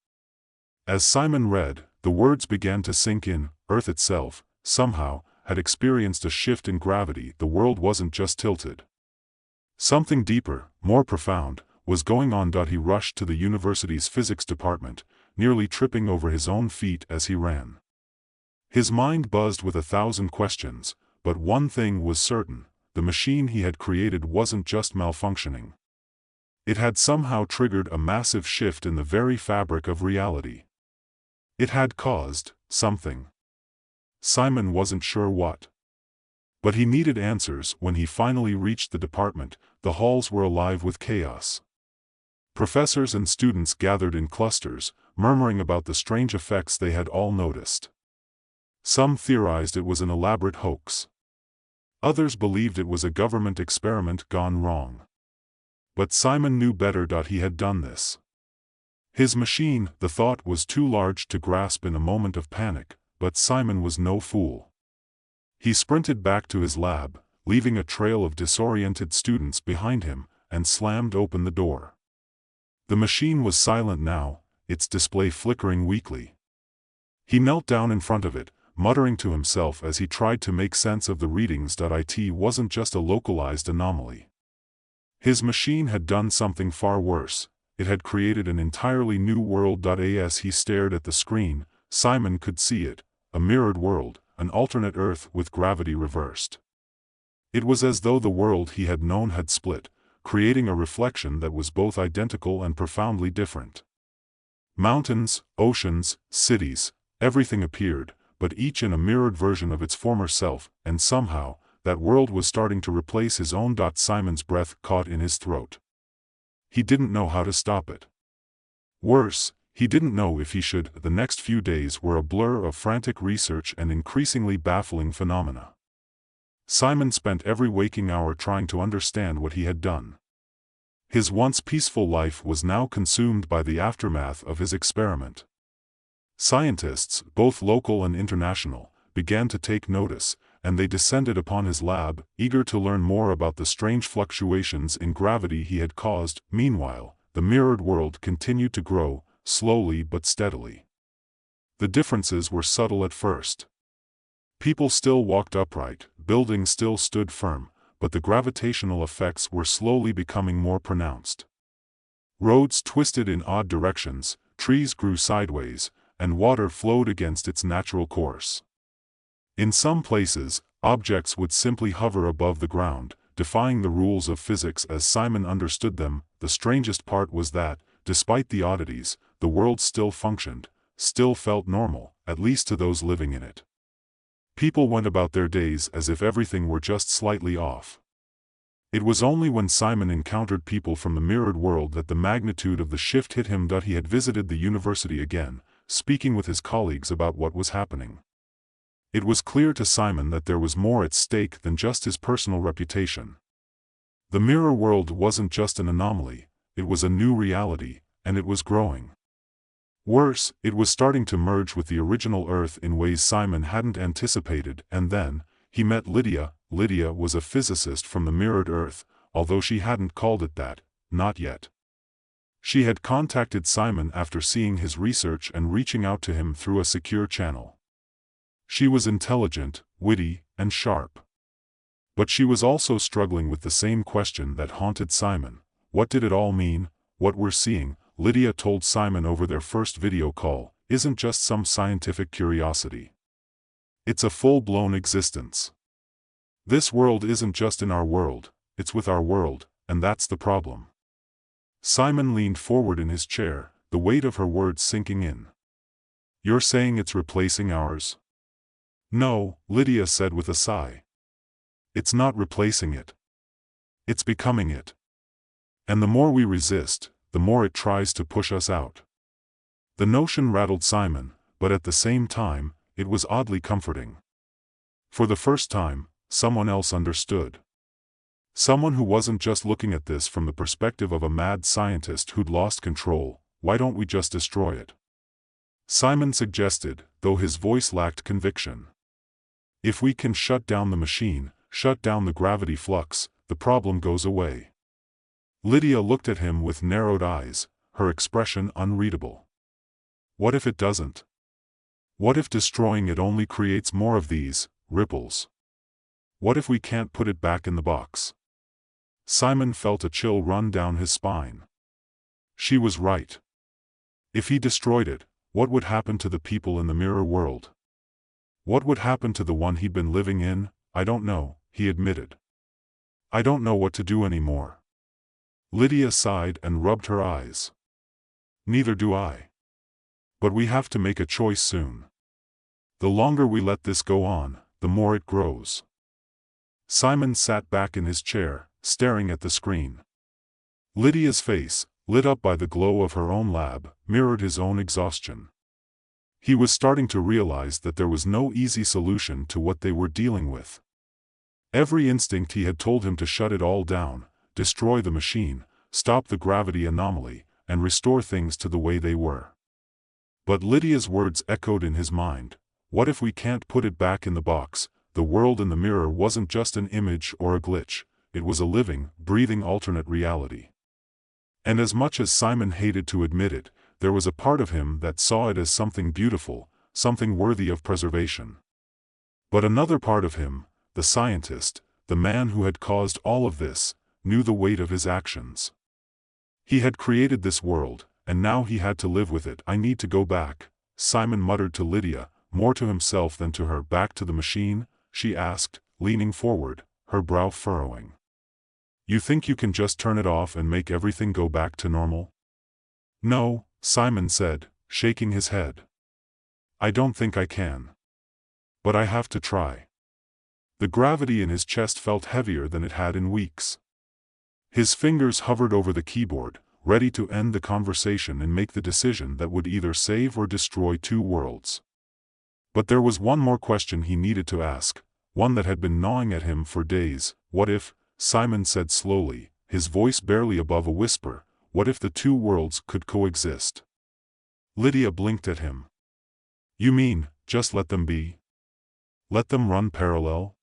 As Simon read, the words began to sink in. Earth itself, somehow, had experienced a shift in gravity. The world wasn't just tilted. Something deeper, more profound, was going on. He rushed to the university's physics department, nearly tripping over his own feet as he ran. His mind buzzed with 1,000 questions, but one thing was certain: the machine he had created wasn't just malfunctioning. It had somehow triggered a massive shift in the very fabric of reality. It had caused something. Simon wasn't sure what. But he needed answers. When he finally reached the department, the halls were alive with chaos. Professors and students gathered in clusters, murmuring about the strange effects they had all noticed. Some theorized it was an elaborate hoax. Others believed it was a government experiment gone wrong. But Simon knew better. He had done this. His machine. The thought was too large to grasp in a moment of panic, but Simon was no fool. He sprinted back to his lab, leaving a trail of disoriented students behind him, and slammed open the door. The machine was silent now, its display flickering weakly. He knelt down in front of it, muttering to himself as he tried to make sense of the readings. It wasn't just a localized anomaly. His machine had done something far worse. It had created an entirely new world. As he stared at the screen, Simon could see it, a mirrored world, an alternate Earth with gravity reversed. It was as though the world he had known had split, creating a reflection that was both identical and profoundly different. Mountains, oceans, cities, everything appeared, but each in a mirrored version of its former self, and somehow, that world was starting to replace his own. Simon's breath caught in his throat. He didn't know how to stop it. Worse, he didn't know if he should. The next few days were a blur of frantic research and increasingly baffling phenomena. Simon spent every waking hour trying to understand what he had done. His once peaceful life was now consumed by the aftermath of his experiment. Scientists, both local and international, began to take notice, and they descended upon his lab, eager to learn more about the strange fluctuations in gravity he had caused. Meanwhile, the mirrored world continued to grow, slowly but steadily. The differences were subtle at first. People still walked upright, buildings still stood firm, but the gravitational effects were slowly becoming more pronounced. Roads twisted in odd directions, trees grew sideways, and water flowed against its natural course. In some places, objects would simply hover above the ground, defying the rules of physics as Simon understood them. The strangest part was that, despite the oddities, the world still functioned, still felt normal, at least to those living in it. People went about their days as if everything were just slightly off. It was only when Simon encountered people from the mirrored world that the magnitude of the shift hit him. He had visited the university again, speaking with his colleagues about what was happening. It was clear to Simon that there was more at stake than just his personal reputation. The mirror world wasn't just an anomaly, it was a new reality, and it was growing. Worse, it was starting to merge with the original Earth in ways Simon hadn't anticipated. And then, he met Lydia. Lydia was a physicist from the mirrored Earth, although she hadn't called it that, not yet. She had contacted Simon after seeing his research and reaching out to him through a secure channel. She was intelligent, witty, and sharp. But she was also struggling with the same question that haunted Simon. What did it all mean? What we're seeing, Lydia told Simon over their first video call, isn't just some scientific curiosity. It's a full-blown existence. This world isn't just in our world, it's with our world, and that's the problem. Simon leaned forward in his chair, the weight of her words sinking in. You're saying it's replacing ours? No, Lydia said with a sigh. It's not replacing it. It's becoming it. And the more we resist, the more it tries to push us out. The notion rattled Simon, but at the same time, it was oddly comforting. For the first time, someone else understood. Someone who wasn't just looking at this from the perspective of a mad scientist who'd lost control. Why don't we just destroy it? Simon suggested, though his voice lacked conviction. If we can shut down the machine, shut down the gravity flux, the problem goes away. Lydia looked at him with narrowed eyes, her expression unreadable. What if it doesn't? What if destroying it only creates more of these ripples? What if we can't put it back in the box? Simon felt a chill run down his spine. She was right. If he destroyed it, what would happen to the people in the mirror world? What would happen to the one he'd been living in? I don't know, he admitted. I don't know what to do anymore. Lydia sighed and rubbed her eyes. Neither do I. But we have to make a choice soon. The longer we let this go on, the more it grows. Simon sat back in his chair, staring at the screen. Lydia's face, lit up by the glow of her own lab, mirrored his own exhaustion. He was starting to realize that there was no easy solution to what they were dealing with. Every instinct he had told him to shut it all down, destroy the machine, stop the gravity anomaly, and restore things to the way they were. But Lydia's words echoed in his mind. What if we can't put it back in the box? The world in the mirror wasn't just an image or a glitch, it was a living, breathing alternate reality. And as much as Simon hated to admit it, there was a part of him that saw it as something beautiful, something worthy of preservation. But another part of him, the scientist, the man who had caused all of this, knew the weight of his actions. He had created this world, and now he had to live with it. I need to go back, Simon muttered to Lydia, more to himself than to her. Back to the machine? She asked, leaning forward, her brow furrowing. You think you can just turn it off and make everything go back to normal? No, Simon said, shaking his head. I don't think I can. But I have to try. The gravity in his chest felt heavier than it had in weeks. His fingers hovered over the keyboard, ready to end the conversation and make the decision that would either save or destroy two worlds. But there was one more question he needed to ask, one that had been gnawing at him for days. What if, Simon said slowly, his voice barely above a whisper, what if the two worlds could coexist? Lydia blinked at him. You mean, just let them be? Let them run parallel?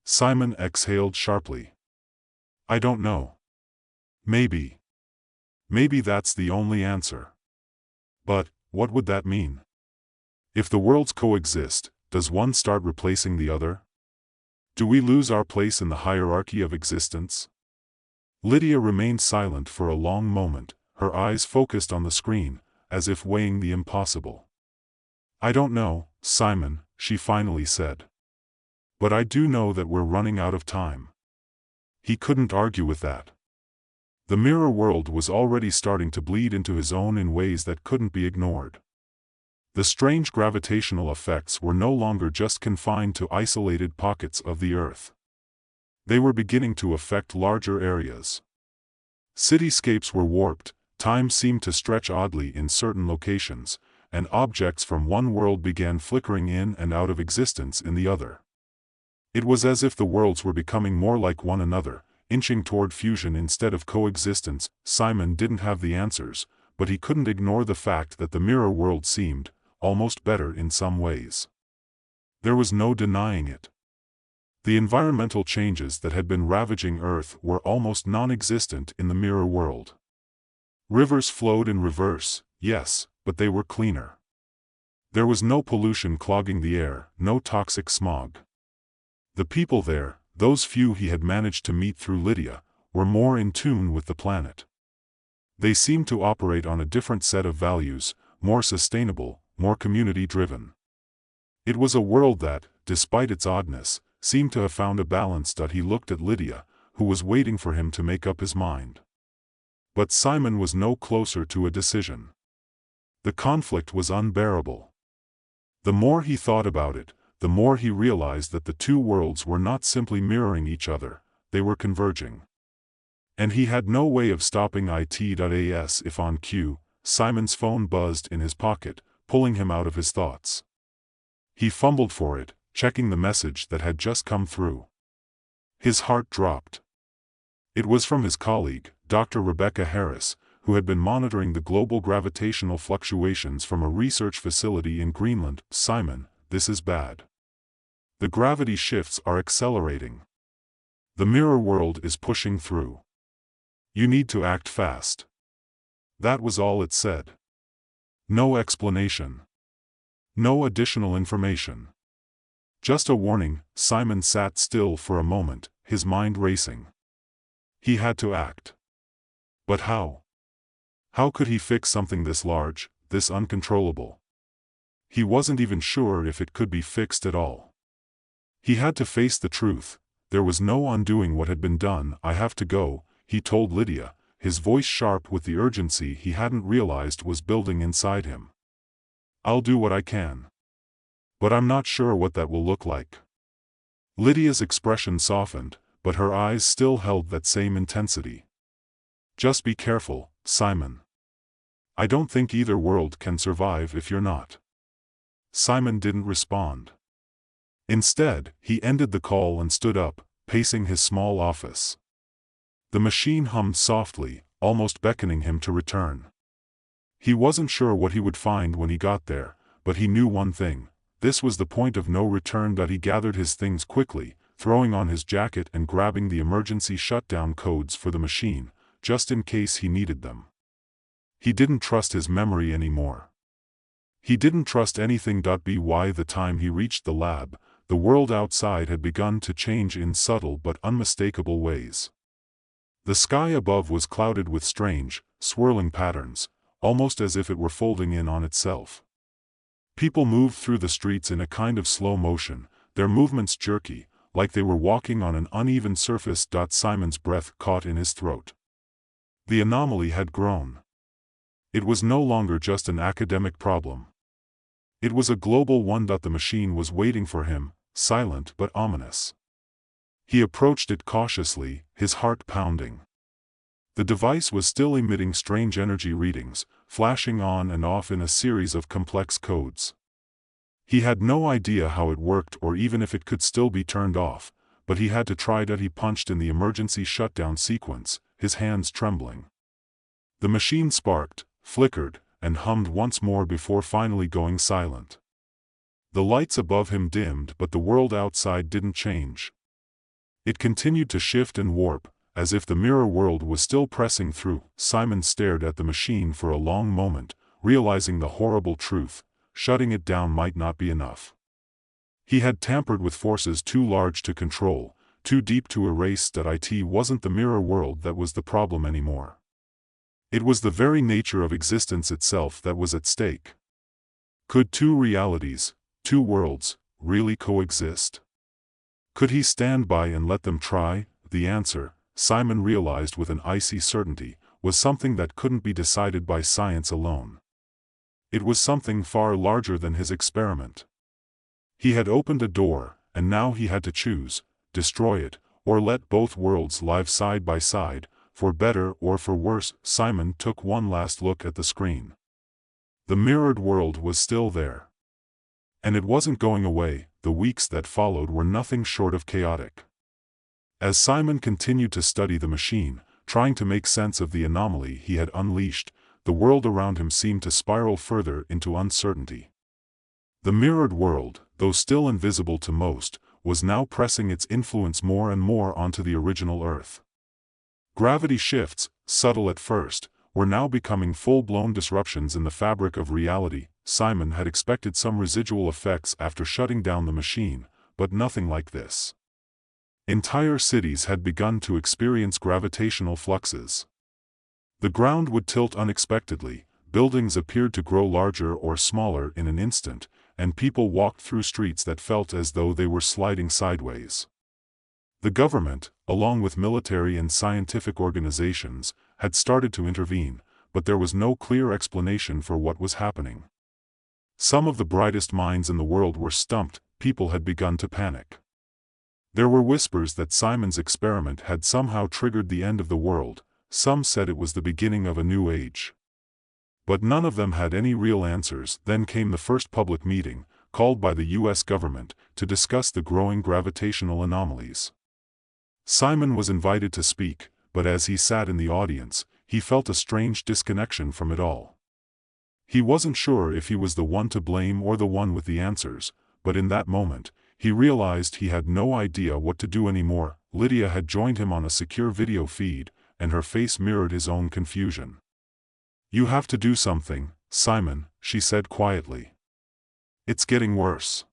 Simon exhaled sharply. I don't know. Maybe. Maybe that's the only answer. But, what would that mean? If the worlds coexist, does one start replacing the other? Do we lose our place in the hierarchy of existence? Lydia remained silent for a long moment, her eyes focused on the screen, as if weighing the impossible. I don't know, Simon, she finally said. But I do know that we're running out of time. He couldn't argue with that. The mirror world was already starting to bleed into his own in ways that couldn't be ignored. The strange gravitational effects were no longer just confined to isolated pockets of the Earth. They were beginning to affect larger areas. Cityscapes were warped, time seemed to stretch oddly in certain locations, and objects from one world began flickering in and out of existence in the other. It was as if the worlds were becoming more like one another, inching toward fusion instead of coexistence. Simon didn't have the answers, but he couldn't ignore the fact that the mirror world seemed, almost better in some ways. There was no denying it. The environmental changes that had been ravaging Earth were almost non-existent in the mirror world. Rivers flowed in reverse, yes, but they were cleaner. There was no pollution clogging the air, no toxic smog. The people there, those few he had managed to meet through Lydia, were more in tune with the planet. They seemed to operate on a different set of values, more sustainable, more community-driven. It was a world that, despite its oddness, seemed to have found a balance. He looked at Lydia, who was waiting for him to make up his mind. But Simon was no closer to a decision. The conflict was unbearable. The more he thought about it, the more he realized that the two worlds were not simply mirroring each other, they were converging. And he had no way of stopping it. If on cue, Simon's phone buzzed in his pocket, pulling him out of his thoughts. He fumbled for it, checking the message that had just come through. His heart dropped. It was from his colleague, Dr. Rebecca Harris, who had been monitoring the global gravitational fluctuations from a research facility in Greenland. Simon, this is bad. The gravity shifts are accelerating. The mirror world is pushing through. You need to act fast. That was all it said. No explanation. No additional information. Just a warning. Simon sat still for a moment, his mind racing. He had to act. But how? How could he fix something this large, this uncontrollable? He wasn't even sure if it could be fixed at all. He had to face the truth. There was no undoing what had been done. I have to go, he told Lydia, his voice sharp with the urgency he hadn't realized was building inside him. I'll do what I can. But I'm not sure what that will look like. Lydia's expression softened, but her eyes still held that same intensity. Just be careful, Simon. I don't think either world can survive if you're not. Simon didn't respond. Instead, he ended the call and stood up, pacing his small office. The machine hummed softly, almost beckoning him to return. He wasn't sure what he would find when he got there, but he knew one thing. This was the point of no return. He gathered his things quickly, throwing on his jacket and grabbing the emergency shutdown codes for the machine, just in case he needed them. He didn't trust his memory anymore. He didn't trust anything. By the time he reached the lab, the world outside had begun to change in subtle but unmistakable ways. The sky above was clouded with strange, swirling patterns, almost as if it were folding in on itself. People moved through the streets in a kind of slow motion, their movements jerky, like they were walking on an uneven surface. Simon's breath caught in his throat. The anomaly had grown. It was no longer just an academic problem. It was a global one. The machine was waiting for him, silent but ominous. He approached it cautiously, his heart pounding. The device was still emitting strange energy readings, flashing on and off in a series of complex codes. He had no idea how it worked or even if it could still be turned off, but he had to try it. He punched in the emergency shutdown sequence, his hands trembling. The machine sparked, flickered, and hummed once more before finally going silent. The lights above him dimmed, but the world outside didn't change. It continued to shift and warp, as if the mirror world was still pressing through. Simon stared at the machine for a long moment, realizing the horrible truth: shutting it down might not be enough. He had tampered with forces too large to control, too deep to erase. It wasn't the mirror world that was the problem anymore. It was the very nature of existence itself that was at stake. Could two realities, two worlds, really coexist? Could he stand by and let them try? The answer, Simon realized with an icy certainty, was something that couldn't be decided by science alone. It was something far larger than his experiment. He had opened a door, and now he had to choose: destroy it, or let both worlds live side by side, for better or for worse. Simon took one last look at the screen. The mirrored world was still there. And it wasn't going away. The weeks that followed were nothing short of chaotic. As Simon continued to study the machine, trying to make sense of the anomaly he had unleashed, the world around him seemed to spiral further into uncertainty. The mirrored world, though still invisible to most, was now pressing its influence more and more onto the original Earth. Gravity shifts, subtle at first, were now becoming full-blown disruptions in the fabric of reality. Simon had expected some residual effects after shutting down the machine, but nothing like this. Entire cities had begun to experience gravitational fluxes. The ground would tilt unexpectedly, buildings appeared to grow larger or smaller in an instant, and people walked through streets that felt as though they were sliding sideways. The government, along with military and scientific organizations, had started to intervene, but there was no clear explanation for what was happening. Some of the brightest minds in the world were stumped. People had begun to panic. There were whispers that Simon's experiment had somehow triggered the end of the world. Some said it was the beginning of a new age. But none of them had any real answers. Then came the first public meeting, called by the U.S. government, to discuss the growing gravitational anomalies. Simon was invited to speak, but as he sat in the audience, he felt a strange disconnection from it all. He wasn't sure if he was the one to blame or the one with the answers, but in that moment, he realized he had no idea what to do anymore. Lydia had joined him on a secure video feed, and her face mirrored his own confusion. "You have to do something, Simon," she said quietly. "It's getting worse.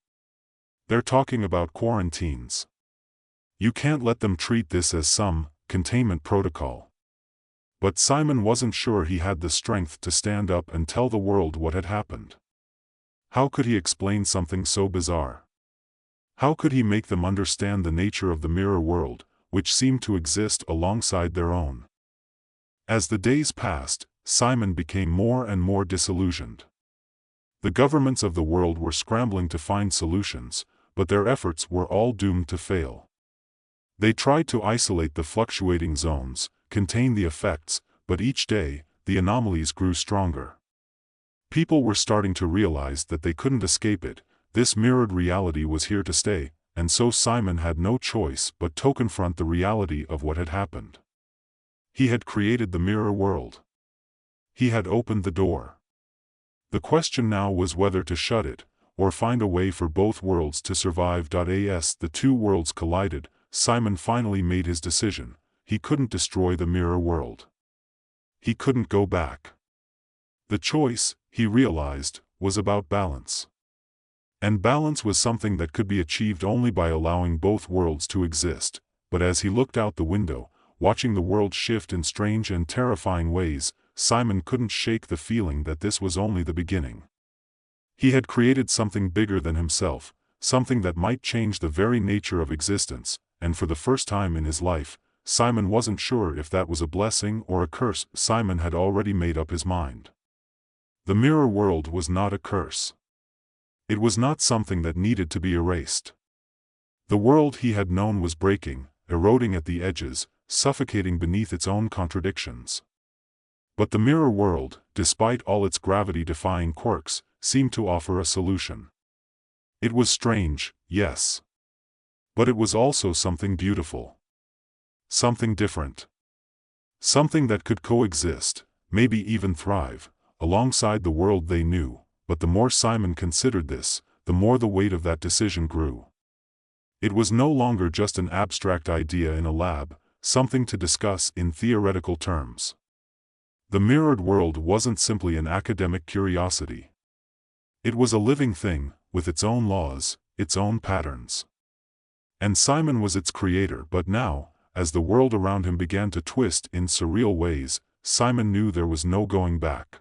They're talking about quarantines. You can't let them treat this as some containment protocol." But Simon wasn't sure he had the strength to stand up and tell the world what had happened. How could he explain something so bizarre? How could he make them understand the nature of the mirror world, which seemed to exist alongside their own? As the days passed, Simon became more and more disillusioned. The governments of the world were scrambling to find solutions, but their efforts were all doomed to fail. They tried to isolate the fluctuating zones, contain the effects, but each day, the anomalies grew stronger. People were starting to realize that they couldn't escape it. This mirrored reality was here to stay, and so Simon had no choice but to confront the reality of what had happened. He had created the mirror world. He had opened the door. The question now was whether to shut it, or find a way for both worlds to survive. As the two worlds collided, Simon finally made his decision. He couldn't destroy the mirror world. He couldn't go back. The choice, he realized, was about balance. And balance was something that could be achieved only by allowing both worlds to exist. But as he looked out the window, watching the world shift in strange and terrifying ways, Simon couldn't shake the feeling that this was only the beginning. He had created something bigger than himself, something that might change the very nature of existence, and for the first time in his life, Simon wasn't sure if that was a blessing or a curse. Simon had already made up his mind. The mirror world was not a curse. It was not something that needed to be erased. The world he had known was breaking, eroding at the edges, suffocating beneath its own contradictions. But the mirror world, despite all its gravity-defying quirks, seemed to offer a solution. It was strange, yes. But it was also something beautiful. Something different. Something that could coexist, maybe even thrive, alongside the world they knew. But the more Simon considered this, the more the weight of that decision grew. It was no longer just an abstract idea in a lab, something to discuss in theoretical terms. The mirrored world wasn't simply an academic curiosity. It was a living thing, with its own laws, its own patterns. And Simon was its creator. But now, as the world around him began to twist in surreal ways, Simon knew there was no going back.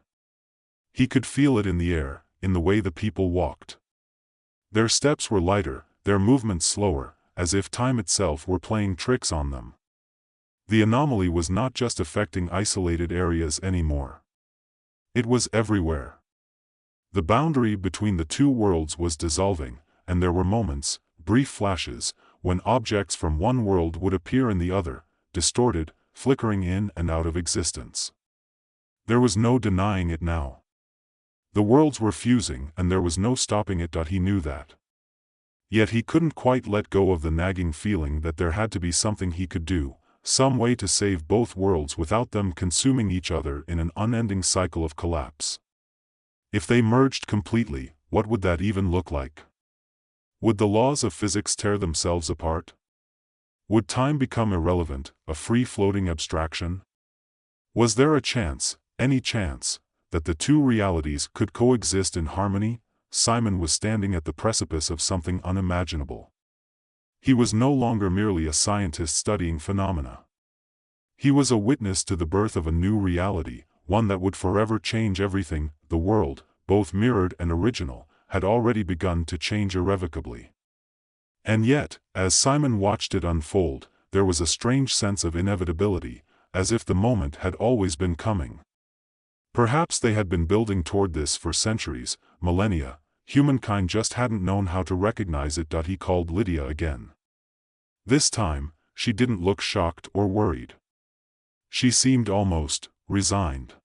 He could feel it in the air, in the way the people walked. Their steps were lighter, their movements slower, as if time itself were playing tricks on them. The anomaly was not just affecting isolated areas anymore. It was everywhere. The boundary between the two worlds was dissolving, and there were moments, brief flashes, when objects from one world would appear in the other, distorted, flickering in and out of existence. There was no denying it now. The worlds were fusing, and there was no stopping it. He knew that. Yet he couldn't quite let go of the nagging feeling that there had to be something he could do, some way to save both worlds without them consuming each other in an unending cycle of collapse. If they merged completely, what would that even look like? Would the laws of physics tear themselves apart? Would time become irrelevant, a free-floating abstraction? Was there a chance, any chance, that the two realities could coexist in harmony? Simon was standing at the precipice of something unimaginable. He was no longer merely a scientist studying phenomena. He was a witness to the birth of a new reality, one that would forever change everything. The world, both mirrored and original, had already begun to change irrevocably. And yet, as Simon watched it unfold, there was a strange sense of inevitability, as if the moment had always been coming. Perhaps they had been building toward this for centuries, millennia. Humankind just hadn't known how to recognize it. He called Lydia again. This time, she didn't look shocked or worried. She seemed almost resigned.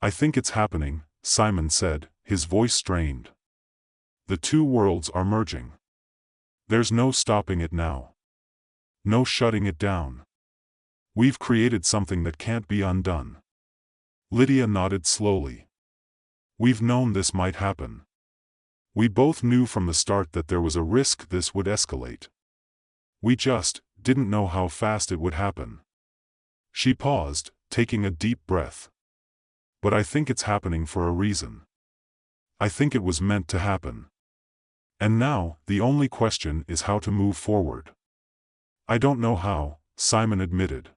"I think it's happening," Simon said, his voice strained. "The two worlds are merging. There's no stopping it now. No shutting it down. We've created something that can't be undone." Lydia nodded slowly. "We've known this might happen. We both knew from the start that there was a risk this would escalate. We just didn't know how fast it would happen." She paused, taking a deep breath. "But I think it's happening for a reason. I think it was meant to happen. And now, the only question is how to move forward." "I don't know how," Simon admitted.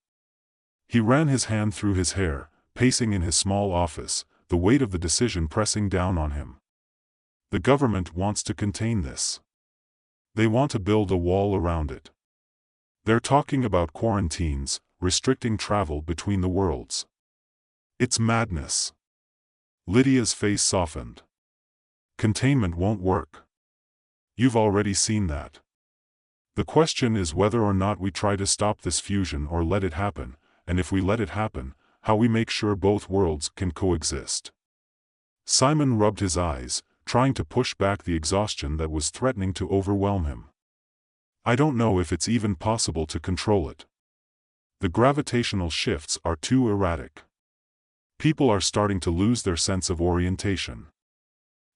He ran his hand through his hair, pacing in his small office, the weight of the decision pressing down on him. "The government wants to contain this. They want to build a wall around it. They're talking about quarantines, restricting travel between the worlds. It's madness." Lydia's face softened. "Containment won't work. You've already seen that. The question is whether or not we try to stop this fusion or let it happen, and if we let it happen, how we make sure both worlds can coexist." Simon rubbed his eyes, trying to push back the exhaustion that was threatening to overwhelm him. "I don't know if it's even possible to control it. The gravitational shifts are too erratic. People are starting to lose their sense of orientation.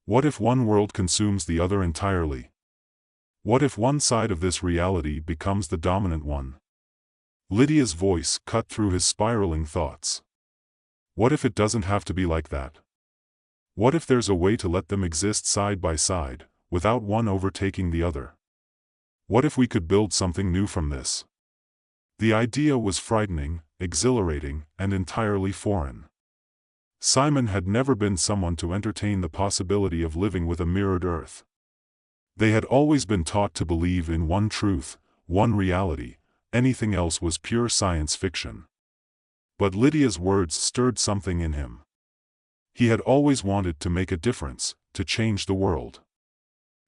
What if one world consumes the other entirely? What if one side of this reality becomes the dominant one?" Lydia's voice cut through his spiraling thoughts. "What if it doesn't have to be like that? What if there's a way to let them exist side by side, without one overtaking the other? What if we could build something new from this?" The idea was frightening, exhilarating, and entirely foreign. Simon had never been someone to entertain the possibility of living with a mirrored Earth. They had always been taught to believe in one truth, one reality. Anything else was pure science fiction. But Lydia's words stirred something in him. He had always wanted to make a difference, to change the world.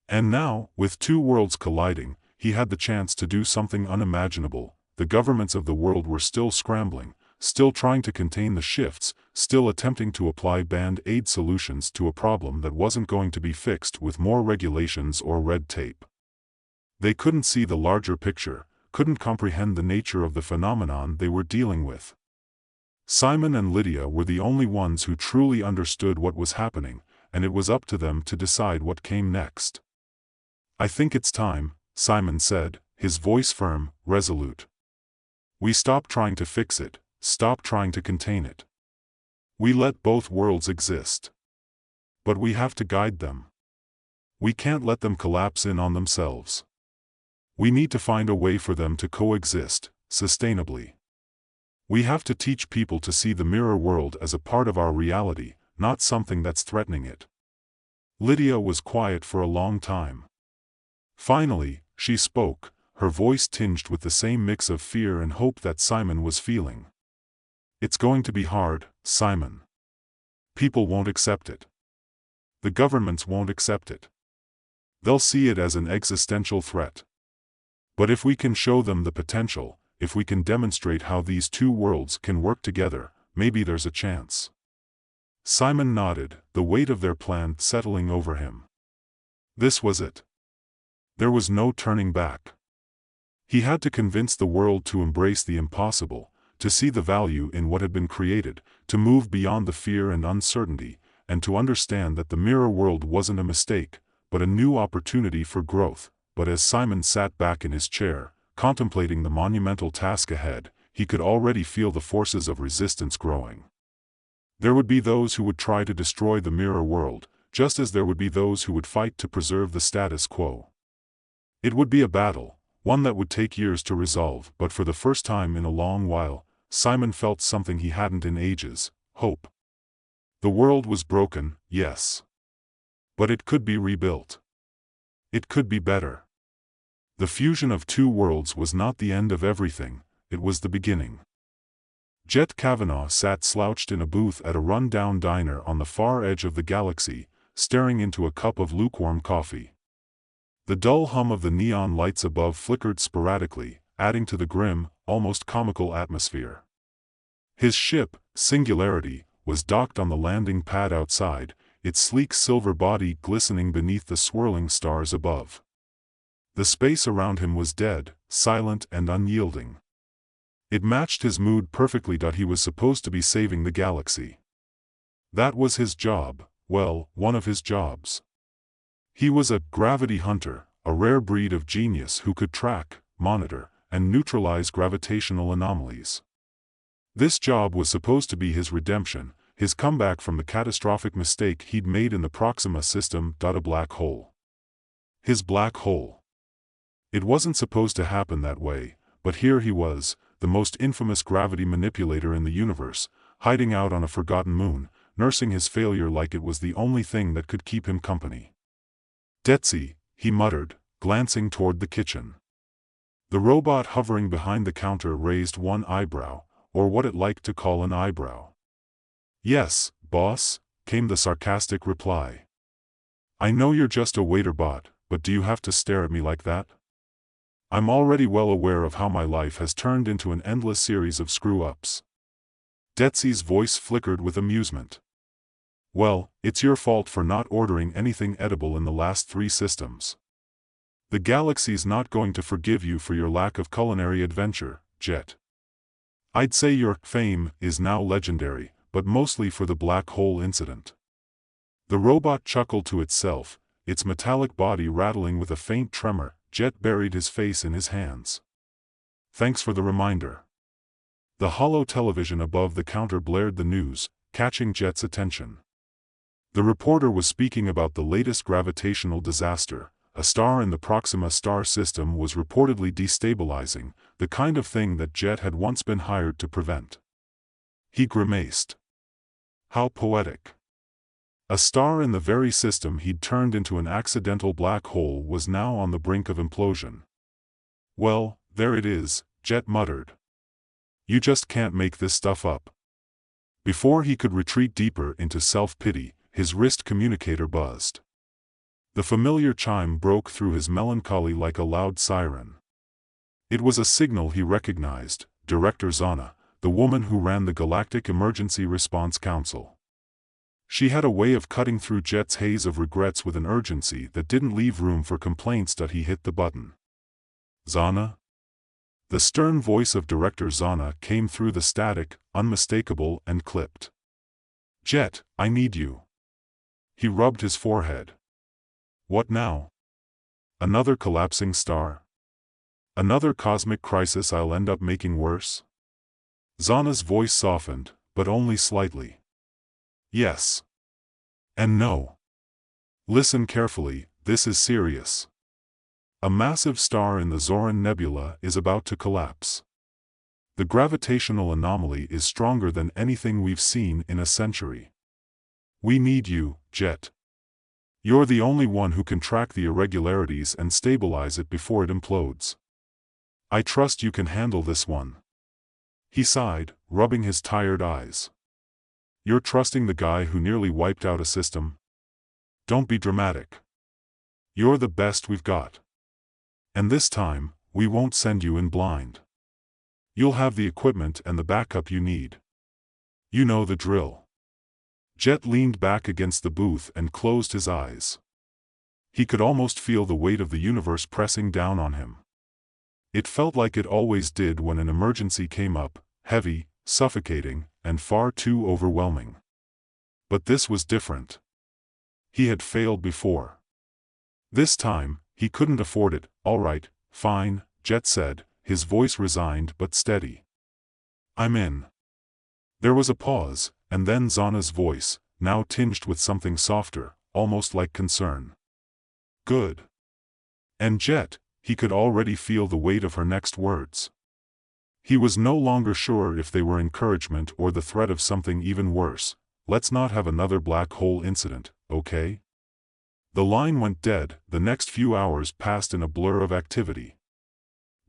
And now, with two worlds colliding, he had the chance to do something unimaginable. The governments of the world were still scrambling, still trying to contain the shifts, still attempting to apply band-aid solutions to a problem that wasn't going to be fixed with more regulations or red tape. They couldn't see the larger picture, couldn't comprehend the nature of the phenomenon they were dealing with. Simon and Lydia were the only ones who truly understood what was happening, and it was up to them to decide what came next. "I think it's time," Simon said, his voice firm, resolute. "We stop trying to fix it, stop trying to contain it. We let both worlds exist. But we have to guide them. We can't let them collapse in on themselves. We need to find a way for them to coexist, sustainably. We have to teach people to see the mirror world as a part of our reality, not something that's threatening it." Lydia was quiet for a long time. Finally, she spoke, her voice tinged with the same mix of fear and hope that Simon was feeling. "It's going to be hard, Simon. People won't accept it. The governments won't accept it. They'll see it as an existential threat. But if we can show them the potential, if we can demonstrate how these two worlds can work together, maybe there's a chance." Simon nodded, the weight of their plan settling over him. This was it. There was no turning back. He had to convince the world to embrace the impossible, to see the value in what had been created, to move beyond the fear and uncertainty, and to understand that the mirror world wasn't a mistake, but a new opportunity for growth. But as Simon sat back in his chair, contemplating the monumental task ahead, he could already feel the forces of resistance growing. There would be those who would try to destroy the mirror world, just as there would be those who would fight to preserve the status quo. It would be a battle, one that would take years to resolve, but for the first time in a long while, Simon felt something he hadn't in ages: hope. The world was broken, yes. But it could be rebuilt. It could be better. The fusion of two worlds was not the end of everything, it was the beginning. Jet Kavanaugh sat slouched in a booth at a run-down diner on the far edge of the galaxy, staring into a cup of lukewarm coffee. The dull hum of the neon lights above flickered sporadically, adding to the grim, almost comical atmosphere. His ship, Singularity, was docked on the landing pad outside, its sleek silver body glistening beneath the swirling stars above. The space around him was dead, silent and unyielding. It matched his mood perfectly. He was supposed to be saving the galaxy. That was his job, well, one of his jobs. He was a gravity hunter, a rare breed of genius who could track, monitor, and neutralize gravitational anomalies. This job was supposed to be his redemption, his comeback from the catastrophic mistake he'd made in the Proxima system. A black hole. His black hole. It wasn't supposed to happen that way, but here he was, the most infamous gravity manipulator in the universe, hiding out on a forgotten moon, nursing his failure like it was the only thing that could keep him company. "Detsy," he muttered, glancing toward the kitchen. The robot hovering behind the counter raised one eyebrow, or what it liked to call an eyebrow. "Yes, boss," came the sarcastic reply. "I know you're just a waiter bot, but do you have to stare at me like that? I'm already well aware of how my life has turned into an endless series of screw-ups." Detsy's voice flickered with amusement. "Well, it's your fault for not ordering anything edible in the last 3 systems. The galaxy's not going to forgive you for your lack of culinary adventure, Jet. I'd say your fame is now legendary, but mostly for the black hole incident." The robot chuckled to itself, its metallic body rattling with a faint tremor. Jet buried his face in his hands. "Thanks for the reminder." The hollow television above the counter blared the news, catching Jet's attention. The reporter was speaking about the latest gravitational disaster. A star in the Proxima star system was reportedly destabilizing, the kind of thing that Jet had once been hired to prevent. He grimaced. How poetic. A star in the very system he'd turned into an accidental black hole was now on the brink of implosion. Well, there it is, Jet muttered. You just can't make this stuff up. Before he could retreat deeper into self-pity, his wrist communicator buzzed. The familiar chime broke through his melancholy like a loud siren. It was a signal he recognized, Director Zana, the woman who ran the Galactic Emergency Response Council. She had a way of cutting through Jet's haze of regrets with an urgency that didn't leave room for complaints that he hit the button. Zana? The stern voice of Director Zana came through the static, unmistakable and clipped. Jet, I need you. He rubbed his forehead. What now? Another collapsing star? Another cosmic crisis I'll end up making worse? Zana's voice softened, but only slightly. Yes. And no. Listen carefully, this is serious. A massive star in the Zoran Nebula is about to collapse. The gravitational anomaly is stronger than anything we've seen in a century. We need you, Jet. You're the only one who can track the irregularities and stabilize it before it implodes. I trust you can handle this one. He sighed, rubbing his tired eyes. You're trusting the guy who nearly wiped out a system? Don't be dramatic. You're the best we've got. And this time, we won't send you in blind. You'll have the equipment and the backup you need. You know the drill. Jet leaned back against the booth and closed his eyes. He could almost feel the weight of the universe pressing down on him. It felt like it always did when an emergency came up, heavy, suffocating, and far too overwhelming. But this was different. He had failed before. This time, he couldn't afford it. All right, fine, Jet said, his voice resigned but steady. I'm in. There was a pause, and then Zana's voice, now tinged with something softer, almost like concern. Good. And Jet, he could already feel the weight of her next words. He was no longer sure if they were encouragement or the threat of something even worse. Let's not have another black hole incident, okay? The line went dead. The next few hours passed in a blur of activity.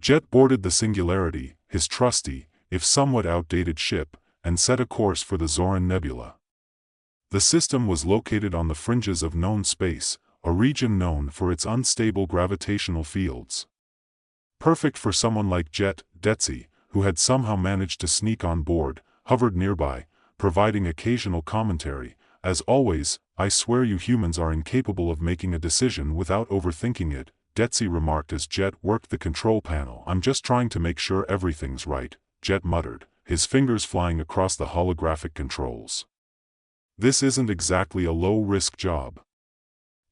Jet boarded the Singularity, his trusty, if somewhat outdated ship, and set a course for the Zoran Nebula. The system was located on the fringes of known space, a region known for its unstable gravitational fields. Perfect for someone like Jet, Detsy, who had somehow managed to sneak on board, hovered nearby, providing occasional commentary. As always, I swear you humans are incapable of making a decision without overthinking it, Detsy remarked as Jet worked the control panel. I'm just trying to make sure everything's right, Jet muttered, his fingers flying across the holographic controls. This isn't exactly a low-risk job.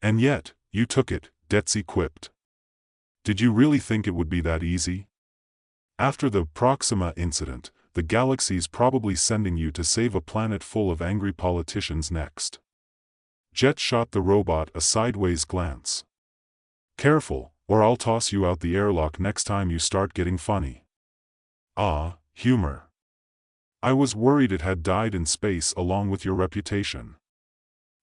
And yet, you took it, Detsy quipped. Did you really think it would be that easy? After the Proxima incident, the galaxy's probably sending you to save a planet full of angry politicians next. Jet shot the robot a sideways glance. Careful, or I'll toss you out the airlock next time you start getting funny. Ah, humor. I was worried it had died in space along with your reputation.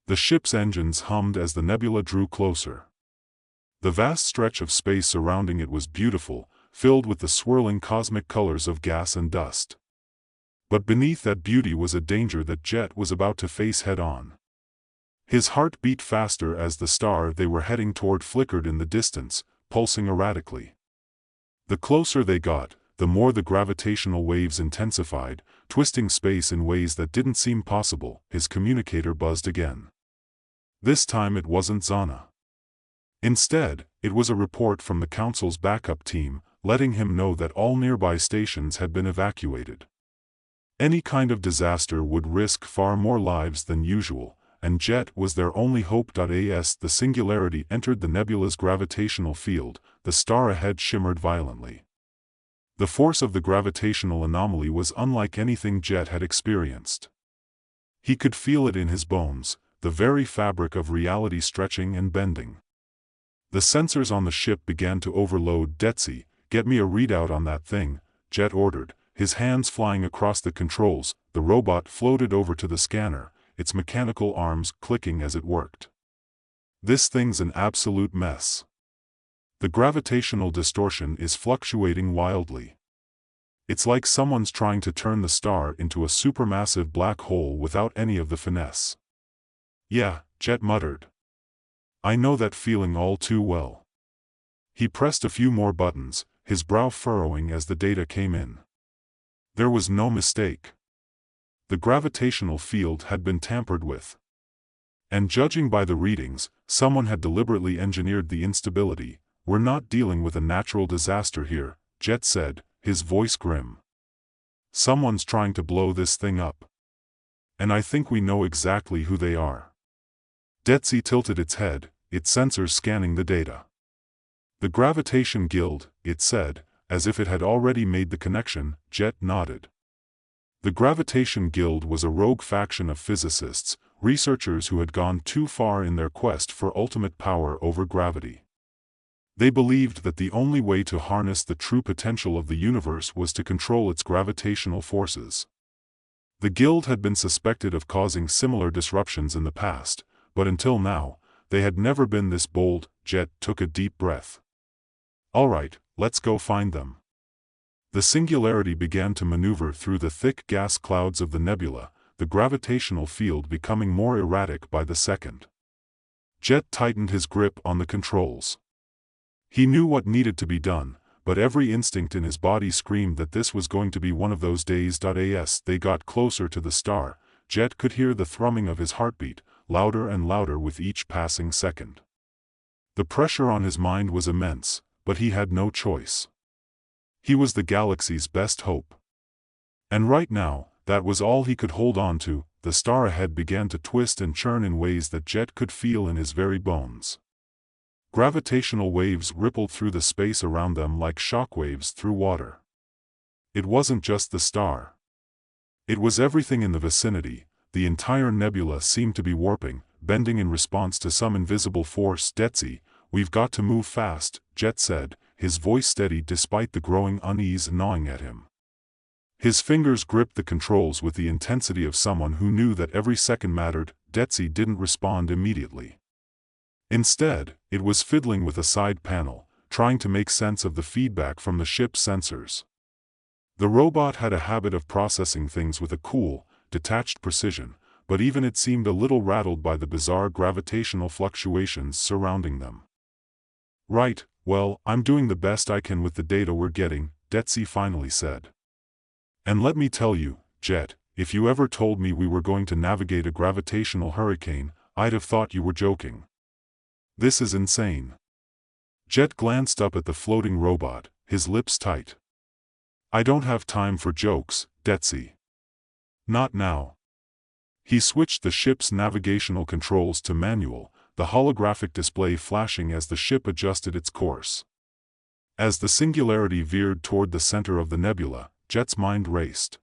The ship's engines hummed as the nebula drew closer. The vast stretch of space surrounding it was beautiful, filled with the swirling cosmic colors of gas and dust. But beneath that beauty was a danger that Jet was about to face head-on. His heart beat faster as the star they were heading toward flickered in the distance, pulsing erratically. The closer they got, the more the gravitational waves intensified, twisting space in ways that didn't seem possible. His communicator buzzed again. This time it wasn't Zana. Instead, it was a report from the Council's backup team, letting him know that all nearby stations had been evacuated. Any kind of disaster would risk far more lives than usual, and Jet was their only hope. As the Singularity entered the nebula's gravitational field, the star ahead shimmered violently. The force of the gravitational anomaly was unlike anything Jet had experienced. He could feel it in his bones, the very fabric of reality stretching and bending. The sensors on the ship began to overload. Detsy, get me a readout on that thing, Jet ordered, his hands flying across the controls. The robot floated over to the scanner, its mechanical arms clicking as it worked. This thing's an absolute mess. The gravitational distortion is fluctuating wildly. It's like someone's trying to turn the star into a supermassive black hole without any of the finesse. Yeah, Jet muttered. I know that feeling all too well. He pressed a few more buttons, his brow furrowing as the data came in. There was no mistake. The gravitational field had been tampered with. And judging by the readings, someone had deliberately engineered the instability. We're not dealing with a natural disaster here, Jet said, his voice grim. Someone's trying to blow this thing up. And I think we know exactly who they are. DETSI tilted its head, its sensors scanning the data. The Gravitation Guild, it said, as if it had already made the connection. Jet nodded. The Gravitation Guild was a rogue faction of physicists, researchers who had gone too far in their quest for ultimate power over gravity. They believed that the only way to harness the true potential of the universe was to control its gravitational forces. The Guild had been suspected of causing similar disruptions in the past, but until now, they had never been this bold. Jet took a deep breath. All right, let's go find them. The singularity began to maneuver through the thick gas clouds of the nebula, the gravitational field becoming more erratic by the second. Jet tightened his grip on the controls. He knew what needed to be done, but every instinct in his body screamed that this was going to be one of those days. As they got closer to the star, Jet could hear the thrumming of his heartbeat, louder and louder with each passing second. The pressure on his mind was immense, but he had no choice. He was the galaxy's best hope. And right now, that was all he could hold on to. The star ahead began to twist and churn in ways that Jet could feel in his very bones. Gravitational waves rippled through the space around them like shockwaves through water. It wasn't just the star. It was everything in the vicinity. The entire nebula seemed to be warping, bending in response to some invisible force. DETSI, we've got to move fast, Jet said, his voice steady despite the growing unease gnawing at him. His fingers gripped the controls with the intensity of someone who knew that every second mattered. DETSI didn't respond immediately. Instead, it was fiddling with a side panel, trying to make sense of the feedback from the ship's sensors. The robot had a habit of processing things with a cool, detached precision, but even it seemed a little rattled by the bizarre gravitational fluctuations surrounding them. Right, well, I'm doing the best I can with the data we're getting, DETSI finally said. And let me tell you, Jet, if you ever told me we were going to navigate a gravitational hurricane, I'd have thought you were joking. This is insane. Jet glanced up at the floating robot, his lips tight. I don't have time for jokes, DETSI. Not now. He switched the ship's navigational controls to manual, the holographic display flashing as the ship adjusted its course. As the singularity veered toward the center of the nebula, Jet's mind raced.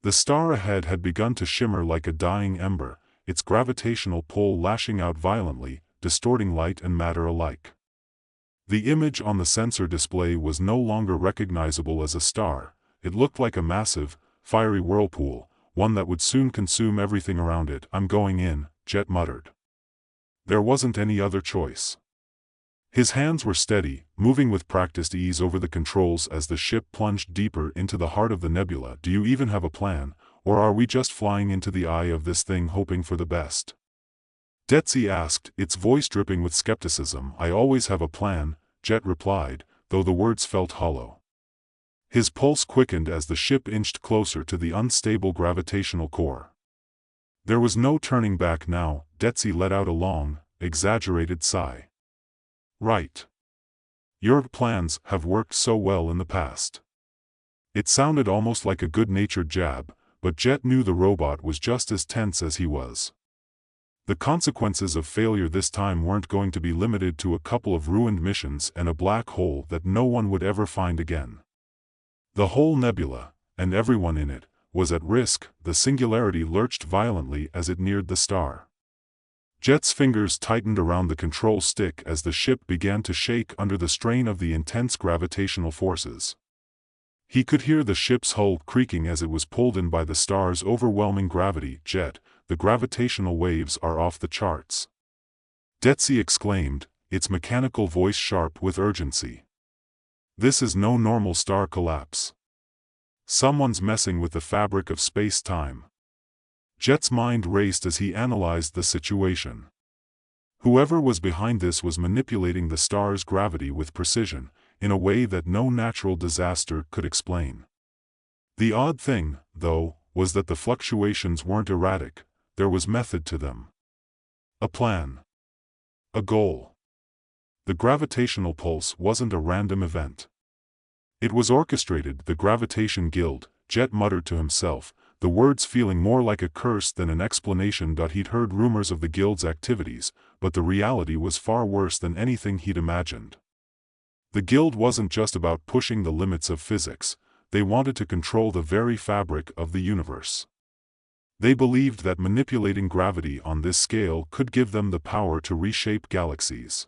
The star ahead had begun to shimmer like a dying ember, its gravitational pull lashing out violently, distorting light and matter alike. The image on the sensor display was no longer recognizable as a star. It looked like a massive, fiery whirlpool, one that would soon consume everything around it. I'm going in, Jet muttered. There wasn't any other choice. His hands were steady, moving with practiced ease over the controls as the ship plunged deeper into the heart of the nebula. Do you even have a plan, or are we just flying into the eye of this thing hoping for the best? DETSI asked, its voice dripping with skepticism. I always have a plan, Jet replied, though the words felt hollow. His pulse quickened as the ship inched closer to the unstable gravitational core. There was no turning back now. DETSI let out a long, exaggerated sigh. Right. Your plans have worked so well in the past. It sounded almost like a good-natured jab, but Jet knew the robot was just as tense as he was. The consequences of failure this time weren't going to be limited to a couple of ruined missions and a black hole that no one would ever find again. The whole nebula, and everyone in it, was at risk. The singularity lurched violently as it neared the star. Jet's fingers tightened around the control stick as the ship began to shake under the strain of the intense gravitational forces. He could hear the ship's hull creaking as it was pulled in by the star's overwhelming gravity. Jet, the gravitational waves are off the charts. Detsy exclaimed, its mechanical voice sharp with urgency. This is no normal star collapse. Someone's messing with the fabric of space-time. Jet's mind raced as he analyzed the situation. Whoever was behind this was manipulating the star's gravity with precision, in a way that no natural disaster could explain. The odd thing, though, was that the fluctuations weren't erratic, there was method to them. A plan. A goal. The gravitational pulse wasn't a random event. It was orchestrated. The Gravitation Guild, Jet muttered to himself, the words feeling more like a curse than an explanation. He'd heard rumors of the Guild's activities, but the reality was far worse than anything he'd imagined. The Guild wasn't just about pushing the limits of physics, they wanted to control the very fabric of the universe. They believed that manipulating gravity on this scale could give them the power to reshape galaxies,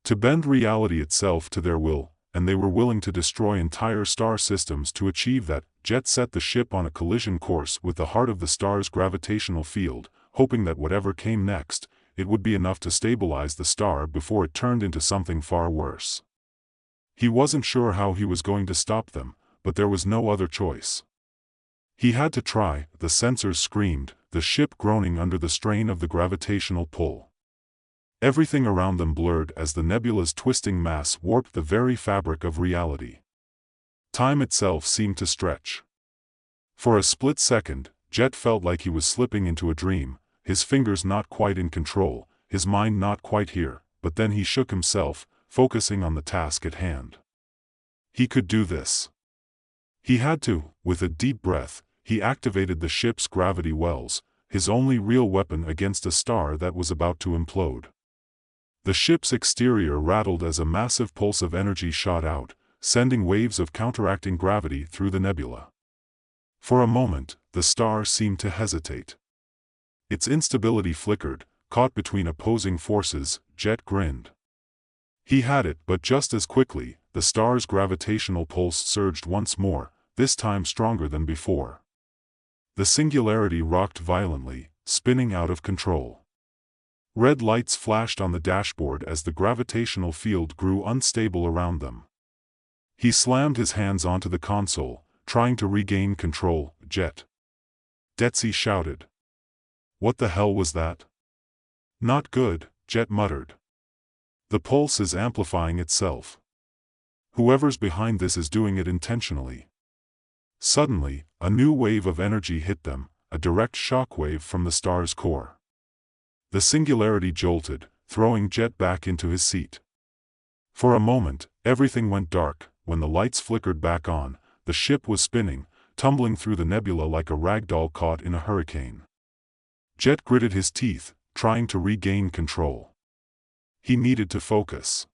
to bend reality itself to their will, and they were willing to destroy entire star systems to achieve that. Jet set the ship on a collision course with the heart of the star's gravitational field, hoping that whatever came next, it would be enough to stabilize the star before it turned into something far worse. He wasn't sure how he was going to stop them, but there was no other choice. He had to try. The sensors screamed, the ship groaning under the strain of the gravitational pull. Everything around them blurred as the nebula's twisting mass warped the very fabric of reality. Time itself seemed to stretch. For a split second, Jet felt like he was slipping into a dream, his fingers not quite in control, his mind not quite here, but then he shook himself, focusing on the task at hand. He could do this. He had to. With a deep breath, he activated the ship's gravity wells, his only real weapon against a star that was about to implode. The ship's exterior rattled as a massive pulse of energy shot out, sending waves of counteracting gravity through the nebula. For a moment, the star seemed to hesitate. Its instability flickered, caught between opposing forces. Jet grinned. He had it, but just as quickly, the star's gravitational pulse surged once more, this time stronger than before. The singularity rocked violently, spinning out of control. Red lights flashed on the dashboard as the gravitational field grew unstable around them. He slammed his hands onto the console, trying to regain control. Jet. Detsy shouted. What the hell was that? Not good, Jet muttered. The pulse is amplifying itself. Whoever's behind this is doing it intentionally. Suddenly, a new wave of energy hit them, a direct shock wave from the star's core. The singularity jolted, throwing Jet back into his seat. For a moment, everything went dark. When the lights flickered back on, the ship was spinning, tumbling through the nebula like a ragdoll caught in a hurricane. Jet gritted his teeth, trying to regain control. He needed to focus.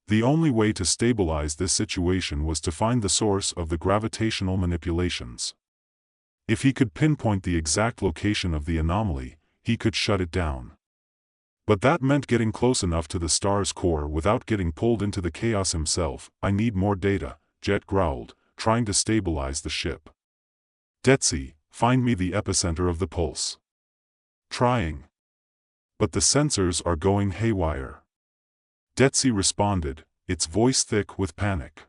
The only way to stabilize this situation was to find the source of the gravitational manipulations. If he could pinpoint the exact location of the anomaly, he could shut it down. But that meant getting close enough to the star's core without getting pulled into the chaos himself. I need more data, Jet growled, trying to stabilize the ship. Detsy, find me the epicenter of the pulse. Trying. But the sensors are going haywire. Detsy responded, its voice thick with panic.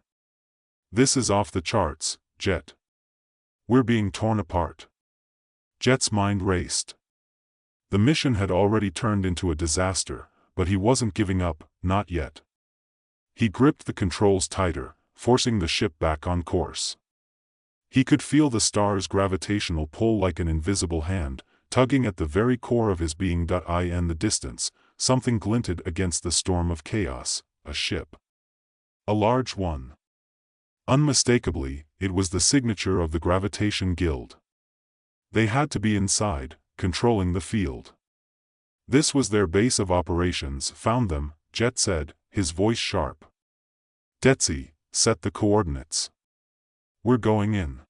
This is off the charts, Jet. We're being torn apart. Jet's mind raced. The mission had already turned into a disaster, but he wasn't giving up, not yet. He gripped the controls tighter, forcing the ship back on course. He could feel the star's gravitational pull like an invisible hand, tugging at the very core of his being. In the distance, something glinted against the storm of chaos, a ship. A large one. Unmistakably, it was the signature of the Gravitation Guild. They had to be inside, controlling the field. This was their base of operations. Found them, Jet said, his voice sharp. Detsy, set the coordinates. We're going in.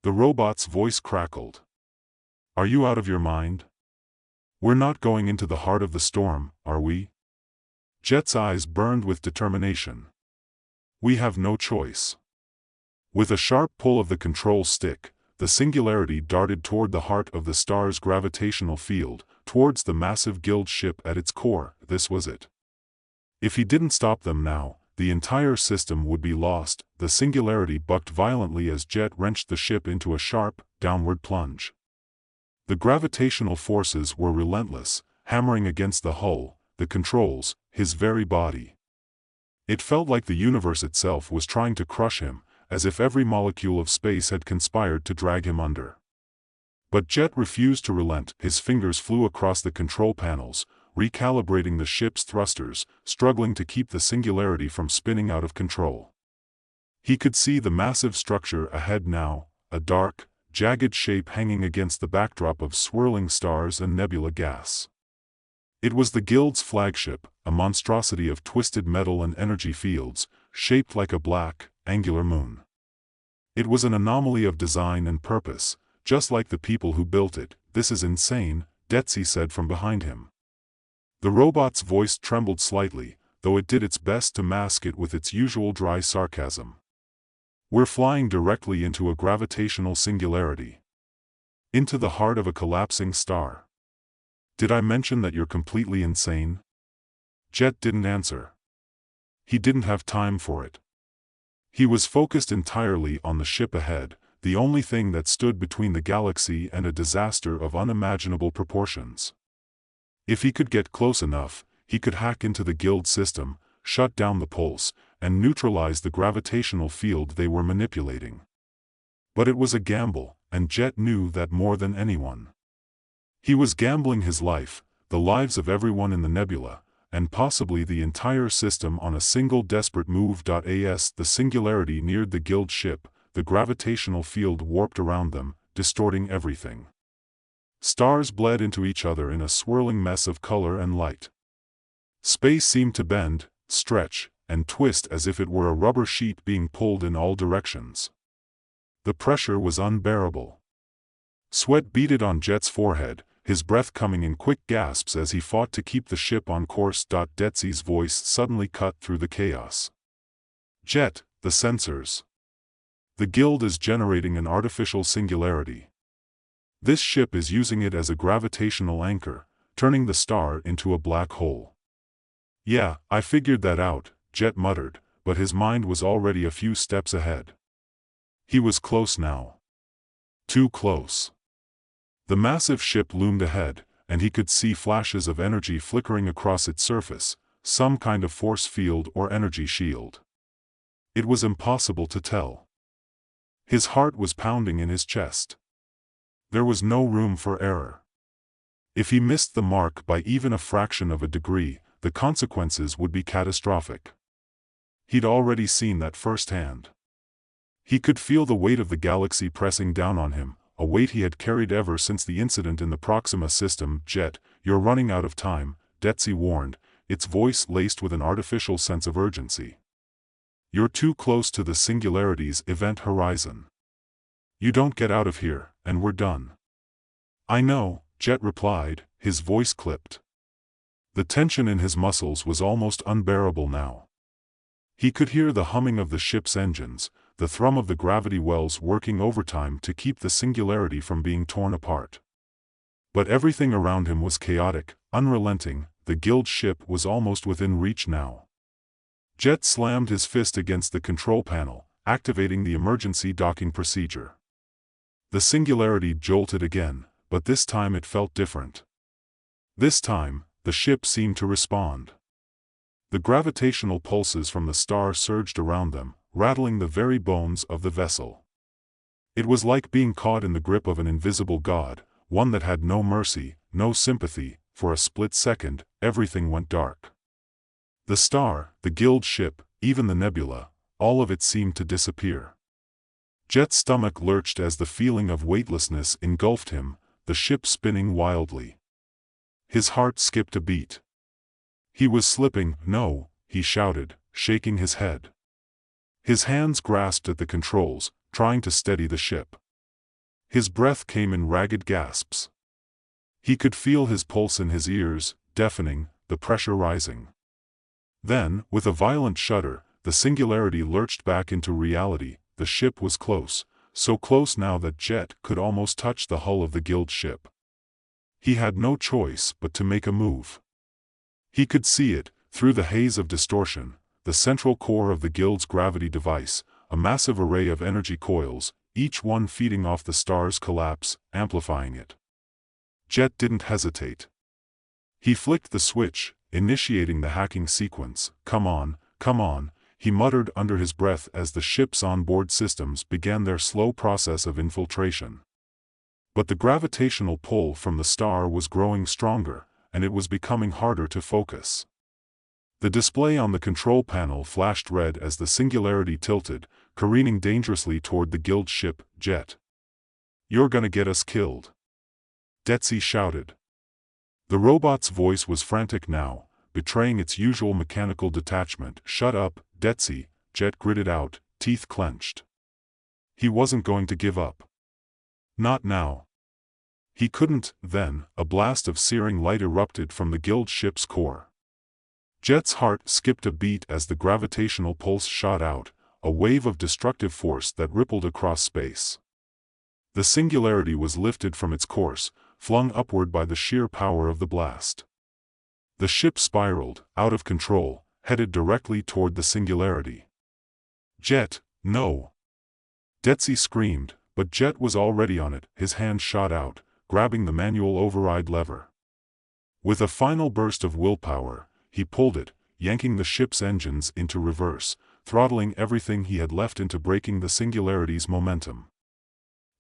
The robot's voice crackled. Are you out of your mind? We're not going into the heart of the storm, are we? Jet's eyes burned with determination. We have no choice. With a sharp pull of the control stick, the singularity darted toward the heart of the star's gravitational field, towards the massive guild ship at its core. This was it. If he didn't stop them now, the entire system would be lost. The singularity bucked violently as Jet wrenched the ship into a sharp, downward plunge. The gravitational forces were relentless, hammering against the hull, the controls, his very body. It felt like the universe itself was trying to crush him, as if every molecule of space had conspired to drag him under. But Jet refused to relent. His fingers flew across the control panels, recalibrating the ship's thrusters, struggling to keep the singularity from spinning out of control. He could see the massive structure ahead now, a dark, jagged shape hanging against the backdrop of swirling stars and nebula gas. It was the Guild's flagship, a monstrosity of twisted metal and energy fields, shaped like a black, angular moon. It was an anomaly of design and purpose, just like the people who built it. "This is insane," Detsy said from behind him. The robot's voice trembled slightly, though it did its best to mask it with its usual dry sarcasm. "We're flying directly into a gravitational singularity. Into the heart of a collapsing star. Did I mention that you're completely insane?" Jet didn't answer. He didn't have time for it. He was focused entirely on the ship ahead, the only thing that stood between the galaxy and a disaster of unimaginable proportions. If he could get close enough, he could hack into the Guild system, shut down the pulse, and neutralize the gravitational field they were manipulating. But it was a gamble, and Jet knew that more than anyone. He was gambling his life, the lives of everyone in the nebula, and possibly the entire system on a single desperate move. As the singularity neared the Guild ship, the gravitational field warped around them, distorting everything. Stars bled into each other in a swirling mess of color and light. Space seemed to bend, stretch, and twist as if it were a rubber sheet being pulled in all directions. The pressure was unbearable. Sweat beaded on Jet's forehead, his breath coming in quick gasps as he fought to keep the ship on course. Detsy's voice suddenly cut through the chaos. "Jet, the sensors. The Guild is generating an artificial singularity. This ship is using it as a gravitational anchor, turning the star into a black hole." "Yeah, I figured that out," Jet muttered, but his mind was already a few steps ahead. He was close now. Too close. The massive ship loomed ahead, and he could see flashes of energy flickering across its surface, some kind of force field or energy shield. It was impossible to tell. His heart was pounding in his chest. There was no room for error. If he missed the mark by even a fraction of a degree, the consequences would be catastrophic. He'd already seen that firsthand. He could feel the weight of the galaxy pressing down on him, a weight he had carried ever since the incident in the Proxima system. "Jet, you're running out of time," Detsy warned, its voice laced with an artificial sense of urgency. "You're too close to the singularity's event horizon. You don't get out of here, and we're done." "I know," Jet replied, his voice clipped. The tension in his muscles was almost unbearable now. He could hear the humming of the ship's engines, the thrum of the gravity wells working overtime to keep the singularity from being torn apart. But everything around him was chaotic, unrelenting. The Guild ship was almost within reach now. Jet slammed his fist against the control panel, activating the emergency docking procedure. The singularity jolted again, but this time it felt different. This time, the ship seemed to respond. The gravitational pulses from the star surged around them, rattling the very bones of the vessel. It was like being caught in the grip of an invisible god, one that had no mercy, no sympathy. For a split second, everything went dark. The star, the Guild ship, even the nebula, all of it seemed to disappear. Jet's stomach lurched as the feeling of weightlessness engulfed him, the ship spinning wildly. His heart skipped a beat. He was slipping. "No," he shouted, shaking his head. His hands grasped at the controls, trying to steady the ship. His breath came in ragged gasps. He could feel his pulse in his ears, deafening, the pressure rising. Then, with a violent shudder, the singularity lurched back into reality, the ship was close, so close now that Jet could almost touch the hull of the Guild ship. He had no choice but to make a move. He could see it, through the haze of distortion, the central core of the Guild's gravity device, a massive array of energy coils, each one feeding off the star's collapse, amplifying it. Jet didn't hesitate. He flicked the switch, initiating the hacking sequence. Come on, he muttered under his breath as the ship's onboard systems began their slow process of infiltration. But the gravitational pull from the star was growing stronger, and it was becoming harder to focus. The display on the control panel flashed red as the Singularity tilted, careening dangerously toward the Guild ship, Jet. "You're gonna get us killed," Detsy shouted. The robot's voice was frantic now, betraying its usual mechanical detachment. "Shut up, Detsy," Jet gritted out, teeth clenched. He wasn't going to give up. Not now. He couldn't. Then, a blast of searing light erupted from the Guild ship's core. Jet's heart skipped a beat as the gravitational pulse shot out, a wave of destructive force that rippled across space. The Singularity was lifted from its course, flung upward by the sheer power of the blast. The ship spiraled, out of control, headed directly toward the Singularity. "Jet, no!" Detsy screamed, but Jet was already on it. His hand shot out, grabbing the manual override lever. With a final burst of willpower, he pulled it, yanking the ship's engines into reverse, throttling everything he had left into breaking the Singularity's momentum.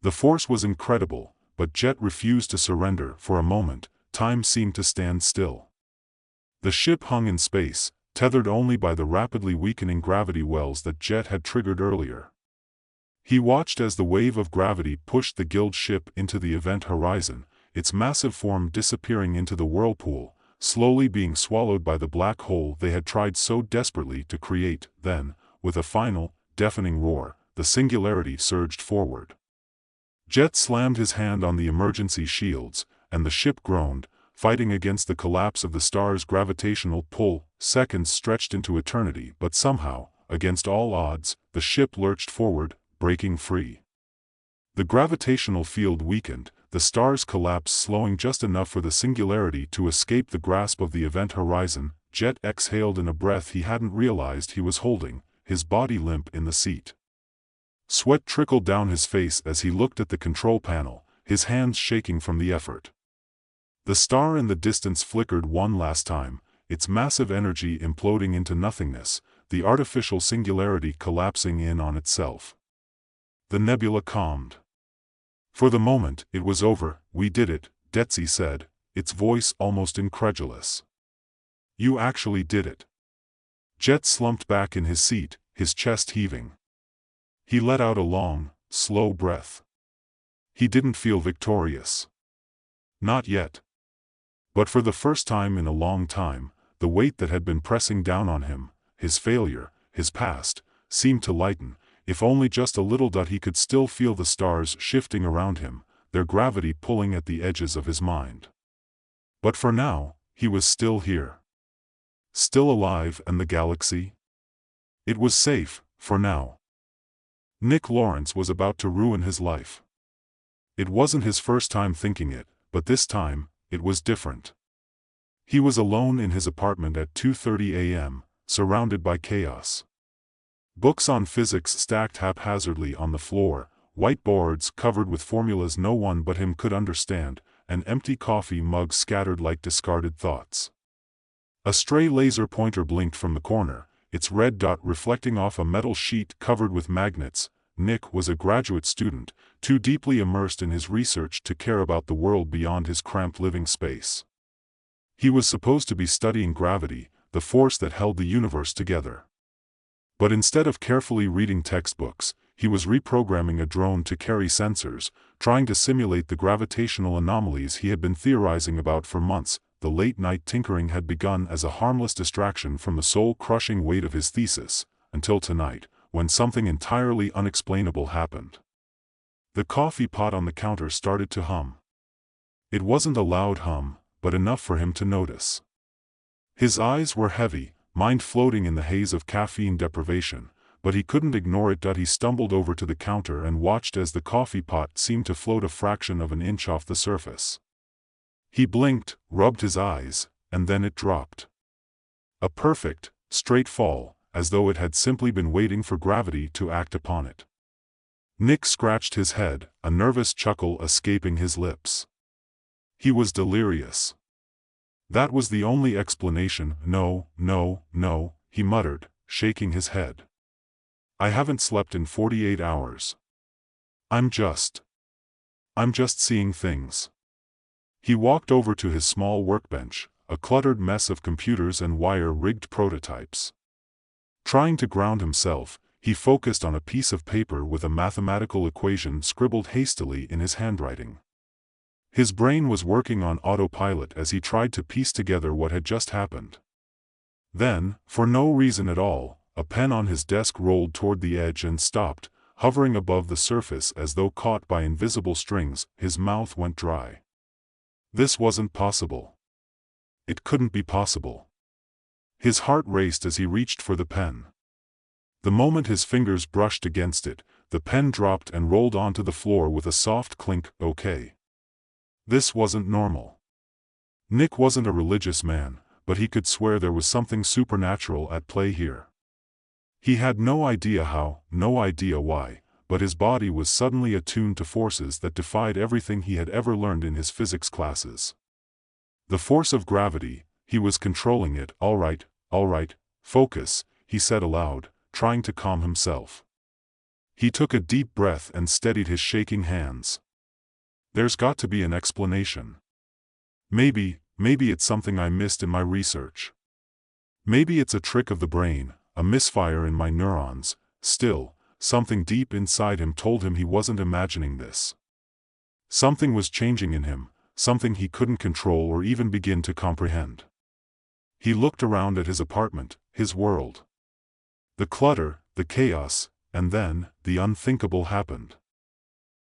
The force was incredible, but Jet refused to surrender. For a moment, time seemed to stand still. The ship hung in space, tethered only by the rapidly weakening gravity wells that Jet had triggered earlier. He watched as the wave of gravity pushed the Guild ship into the event horizon, its massive form disappearing into the whirlpool, slowly being swallowed by the black hole they had tried so desperately to create. Then, with a final, deafening roar, the Singularity surged forward. Jet slammed his hand on the emergency shields, and the ship groaned, fighting against the collapse of the star's gravitational pull. Seconds stretched into eternity, but somehow, against all odds, the ship lurched forward, breaking free. The gravitational field weakened, the star's collapse slowing just enough for the Singularity to escape the grasp of the event horizon. Jet exhaled in a breath he hadn't realized he was holding, his body limp in the seat. Sweat trickled down his face as he looked at the control panel, his hands shaking from the effort. The star in the distance flickered one last time, its massive energy imploding into nothingness, the artificial Singularity collapsing in on itself. The nebula calmed. "For the moment, it was over. We did it," Detsy said, its voice almost incredulous. "You actually did it." Jet slumped back in his seat, his chest heaving. He let out a long, slow breath. He didn't feel victorious. Not yet. But for the first time in a long time, the weight that had been pressing down on him, his failure, his past, seemed to lighten, if only just a little. He could still feel the stars shifting around him, their gravity pulling at the edges of his mind. But for now, he was still here. Still alive, and the galaxy? It was safe, for now. Nick Lawrence was about to ruin his life. It wasn't his first time thinking it, but this time, it was different. He was alone in his apartment at 2:30 a.m., surrounded by chaos. Books on physics stacked haphazardly on the floor, whiteboards covered with formulas no one but him could understand, and empty coffee mugs scattered like discarded thoughts. A stray laser pointer blinked from the corner, its red dot reflecting off a metal sheet covered with magnets. Nick was a graduate student, too deeply immersed in his research to care about the world beyond his cramped living space. He was supposed to be studying gravity, the force that held the universe together. But instead of carefully reading textbooks, he was reprogramming a drone to carry sensors, trying to simulate the gravitational anomalies he had been theorizing about for months. The late-night tinkering had begun as a harmless distraction from the soul-crushing weight of his thesis, until tonight, when something entirely unexplainable happened. The coffee pot on the counter started to hum. It wasn't a loud hum, but enough for him to notice. His eyes were heavy, mind floating in the haze of caffeine deprivation, but he couldn't ignore it. He stumbled over to the counter and watched as the coffee pot seemed to float a fraction of an inch off the surface. He blinked, rubbed his eyes, and then it dropped. A perfect, straight fall, as though it had simply been waiting for gravity to act upon it. Nick scratched his head, a nervous chuckle escaping his lips. He was delirious. That was the only explanation. No, no, no, he muttered, shaking his head. I haven't slept in 48 hours. I'm just seeing things. He walked over to his small workbench, a cluttered mess of computers and wire-rigged prototypes. Trying to ground himself, he focused on a piece of paper with a mathematical equation scribbled hastily in his handwriting. His brain was working on autopilot as he tried to piece together what had just happened. Then, for no reason at all, a pen on his desk rolled toward the edge and stopped, hovering above the surface as though caught by invisible strings. His mouth went dry. This wasn't possible. It couldn't be possible. His heart raced as he reached for the pen. The moment his fingers brushed against it, the pen dropped and rolled onto the floor with a soft clink. Okay. This wasn't normal. Nick wasn't a religious man, but he could swear there was something supernatural at play here. He had no idea how, no idea why, but his body was suddenly attuned to forces that defied everything he had ever learned in his physics classes. The force of gravity, he was controlling it. All right, focus, he said aloud, trying to calm himself. He took a deep breath and steadied his shaking hands. There's got to be an explanation. Maybe it's something I missed in my research. Maybe it's a trick of the brain, a misfire in my neurons. Still, something deep inside him told him he wasn't imagining this. Something was changing in him, something he couldn't control or even begin to comprehend. He looked around at his apartment, his world. The clutter, the chaos, and then, the unthinkable happened.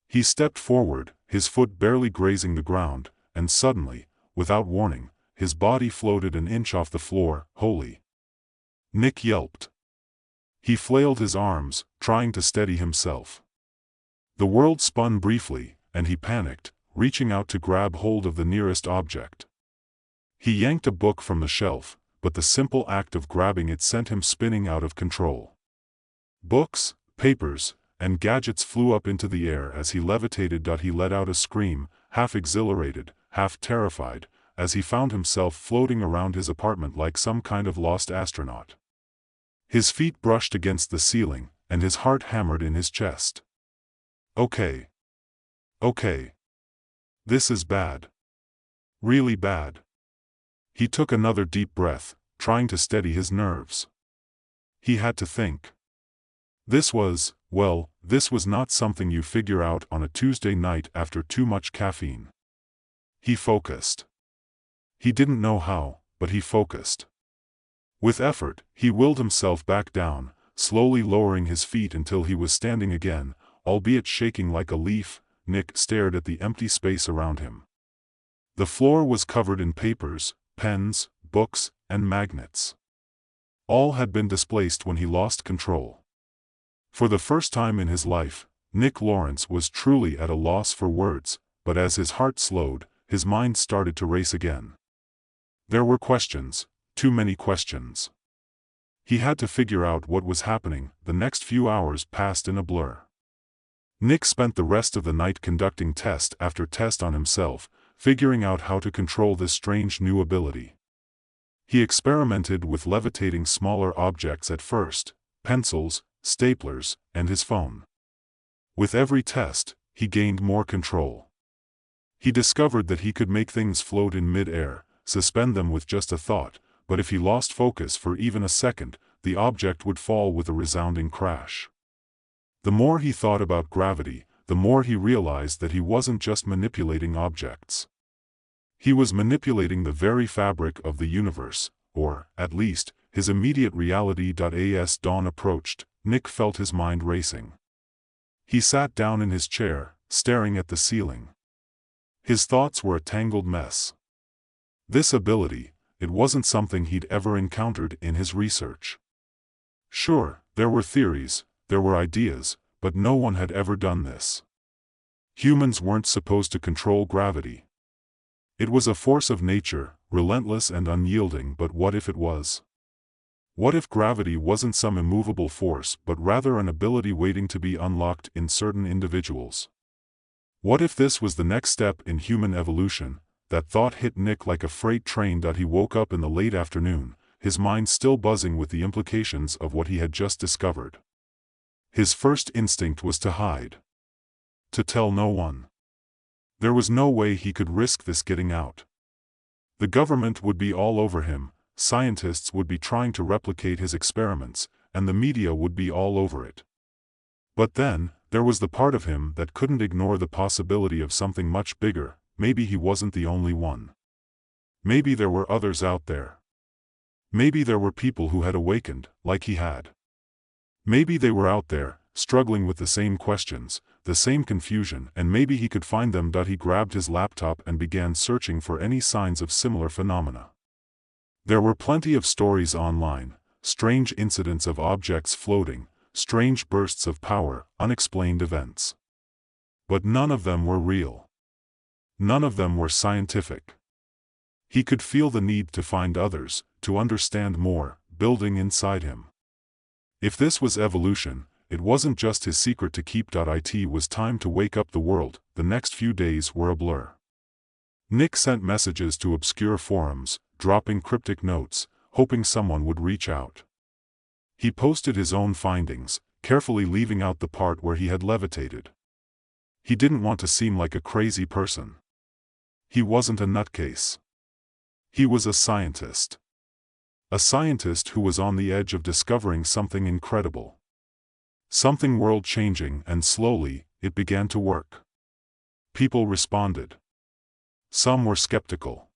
He stepped forward, his foot barely grazing the ground, and suddenly, without warning, his body floated an inch off the floor. Holy! Nick yelped. He flailed his arms, trying to steady himself. The world spun briefly, and he panicked, reaching out to grab hold of the nearest object. He yanked a book from the shelf, but the simple act of grabbing it sent him spinning out of control. Books, papers, and gadgets flew up into the air as he levitated. He let out a scream, half exhilarated, half terrified, as he found himself floating around his apartment like some kind of lost astronaut. His feet brushed against the ceiling, and his heart hammered in his chest. Okay. This is bad. Really bad. He took another deep breath, trying to steady his nerves. He had to think. This was not something you figure out on a Tuesday night after too much caffeine. He focused. He didn't know how, but he focused. With effort, he willed himself back down, slowly lowering his feet until he was standing again, albeit shaking like a leaf. Nick stared at the empty space around him. The floor was covered in papers, pens, books, and magnets. All had been displaced when he lost control. For the first time in his life, Nick Lawrence was truly at a loss for words, but as his heart slowed, his mind started to race again. There were questions, too many questions. He had to figure out what was happening. The next few hours passed in a blur. Nick spent the rest of the night conducting test after test on himself, figuring out how to control this strange new ability. He experimented with levitating smaller objects at first, pencils, staplers, and his phone. With every test, he gained more control. He discovered that he could make things float in mid-air, suspend them with just a thought, but if he lost focus for even a second, the object would fall with a resounding crash. The more he thought about gravity, the more he realized that he wasn't just manipulating objects. He was manipulating the very fabric of the universe, or, at least, his immediate reality. As dawn approached, Nick felt his mind racing. He sat down in his chair, staring at the ceiling. His thoughts were a tangled mess. This ability, it wasn't something he'd ever encountered in his research. Sure, There were theories, there were ideas, but no one had ever done this. Humans weren't supposed to control gravity. It was a force of nature, relentless and unyielding, but what if it was? What if gravity wasn't some immovable force but rather an ability waiting to be unlocked in certain individuals? What if this was the next step in human evolution? That thought hit Nick like a freight train. He woke up in the late afternoon, his mind still buzzing with the implications of what he had just discovered. His first instinct was to hide. To tell no one. There was no way he could risk this getting out. The government would be all over him, scientists would be trying to replicate his experiments, and the media would be all over it. But then, there was the part of him that couldn't ignore the possibility of something much bigger. Maybe he wasn't the only one. Maybe there were others out there. Maybe there were people who had awakened, like he had. Maybe they were out there, struggling with the same questions, the same confusion, and maybe he could find them. He grabbed his laptop and began searching for any signs of similar phenomena. There were plenty of stories online, strange incidents of objects floating, strange bursts of power, unexplained events. But none of them were real. None of them were scientific. He could feel the need to find others, to understand more, building inside him. If this was evolution, it wasn't just his secret to keep. It was time to wake up the world. The next few days were a blur. Nick sent messages to obscure forums, dropping cryptic notes, hoping someone would reach out. He posted his own findings, carefully leaving out the part where he had levitated. He didn't want to seem like a crazy person. He wasn't a nutcase. He was a scientist. A scientist who was on the edge of discovering something incredible. Something world-changing, and slowly, it began to work. People responded. Some were skeptical.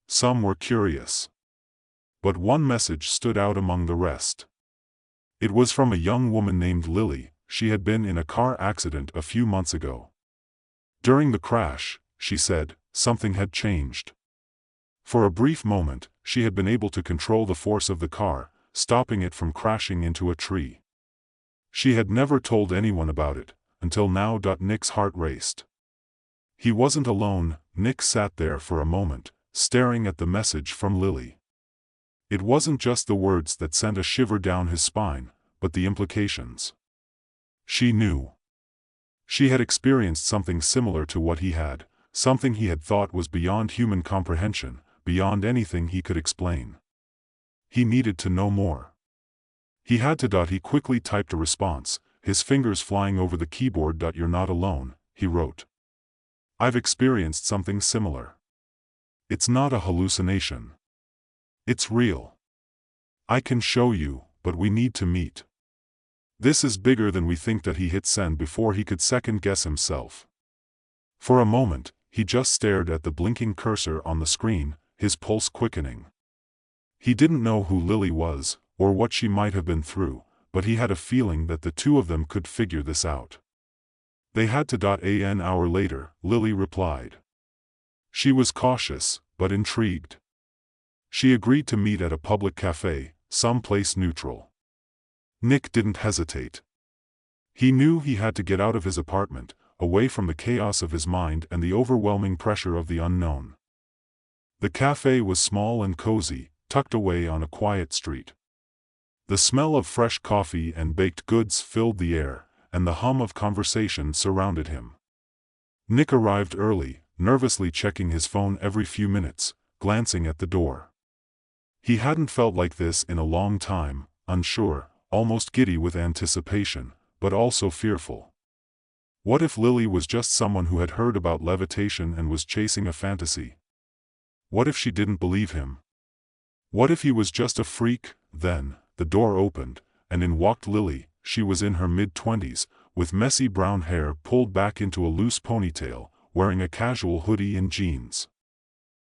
Some were curious. But one message stood out among the rest. It was from a young woman named Lily. She had been in a car accident a few months ago. During the crash, she said, something had changed. For a brief moment, she had been able to control the force of the car, stopping it from crashing into a tree. She had never told anyone about it, until now. Nick's heart raced. He wasn't alone. Nick sat there for a moment, staring at the message from Lily. It wasn't just the words that sent a shiver down his spine, but the implications. She knew. She had experienced something similar to what he had, something he had thought was beyond human comprehension, beyond anything he could explain. He needed to know more. He had to. He quickly typed a response, his fingers flying over the keyboard. You're not alone, he wrote. I've experienced something similar. It's not a hallucination. It's real. I can show you, but we need to meet. This is bigger than we think. He hit send before he could second-guess himself. For a moment, he just stared at the blinking cursor on the screen, his pulse quickening. He didn't know who Lily was, or what she might have been through, but he had a feeling that the two of them could figure this out. They had to. An hour later, Lily replied. She was cautious, but intrigued. She agreed to meet at a public cafe, someplace neutral. Nick didn't hesitate. He knew he had to get out of his apartment, away from the chaos of his mind and the overwhelming pressure of the unknown. The cafe was small and cozy, tucked away on a quiet street. The smell of fresh coffee and baked goods filled the air, and the hum of conversation surrounded him. Nick arrived early, nervously checking his phone every few minutes, glancing at the door. He hadn't felt like this in a long time, unsure, almost giddy with anticipation, but also fearful. What if Lily was just someone who had heard about levitation and was chasing a fantasy? What if she didn't believe him? What if he was just a freak? Then, the door opened, and in walked Lily. She was in her mid-20s, with messy brown hair pulled back into a loose ponytail, wearing a casual hoodie and jeans.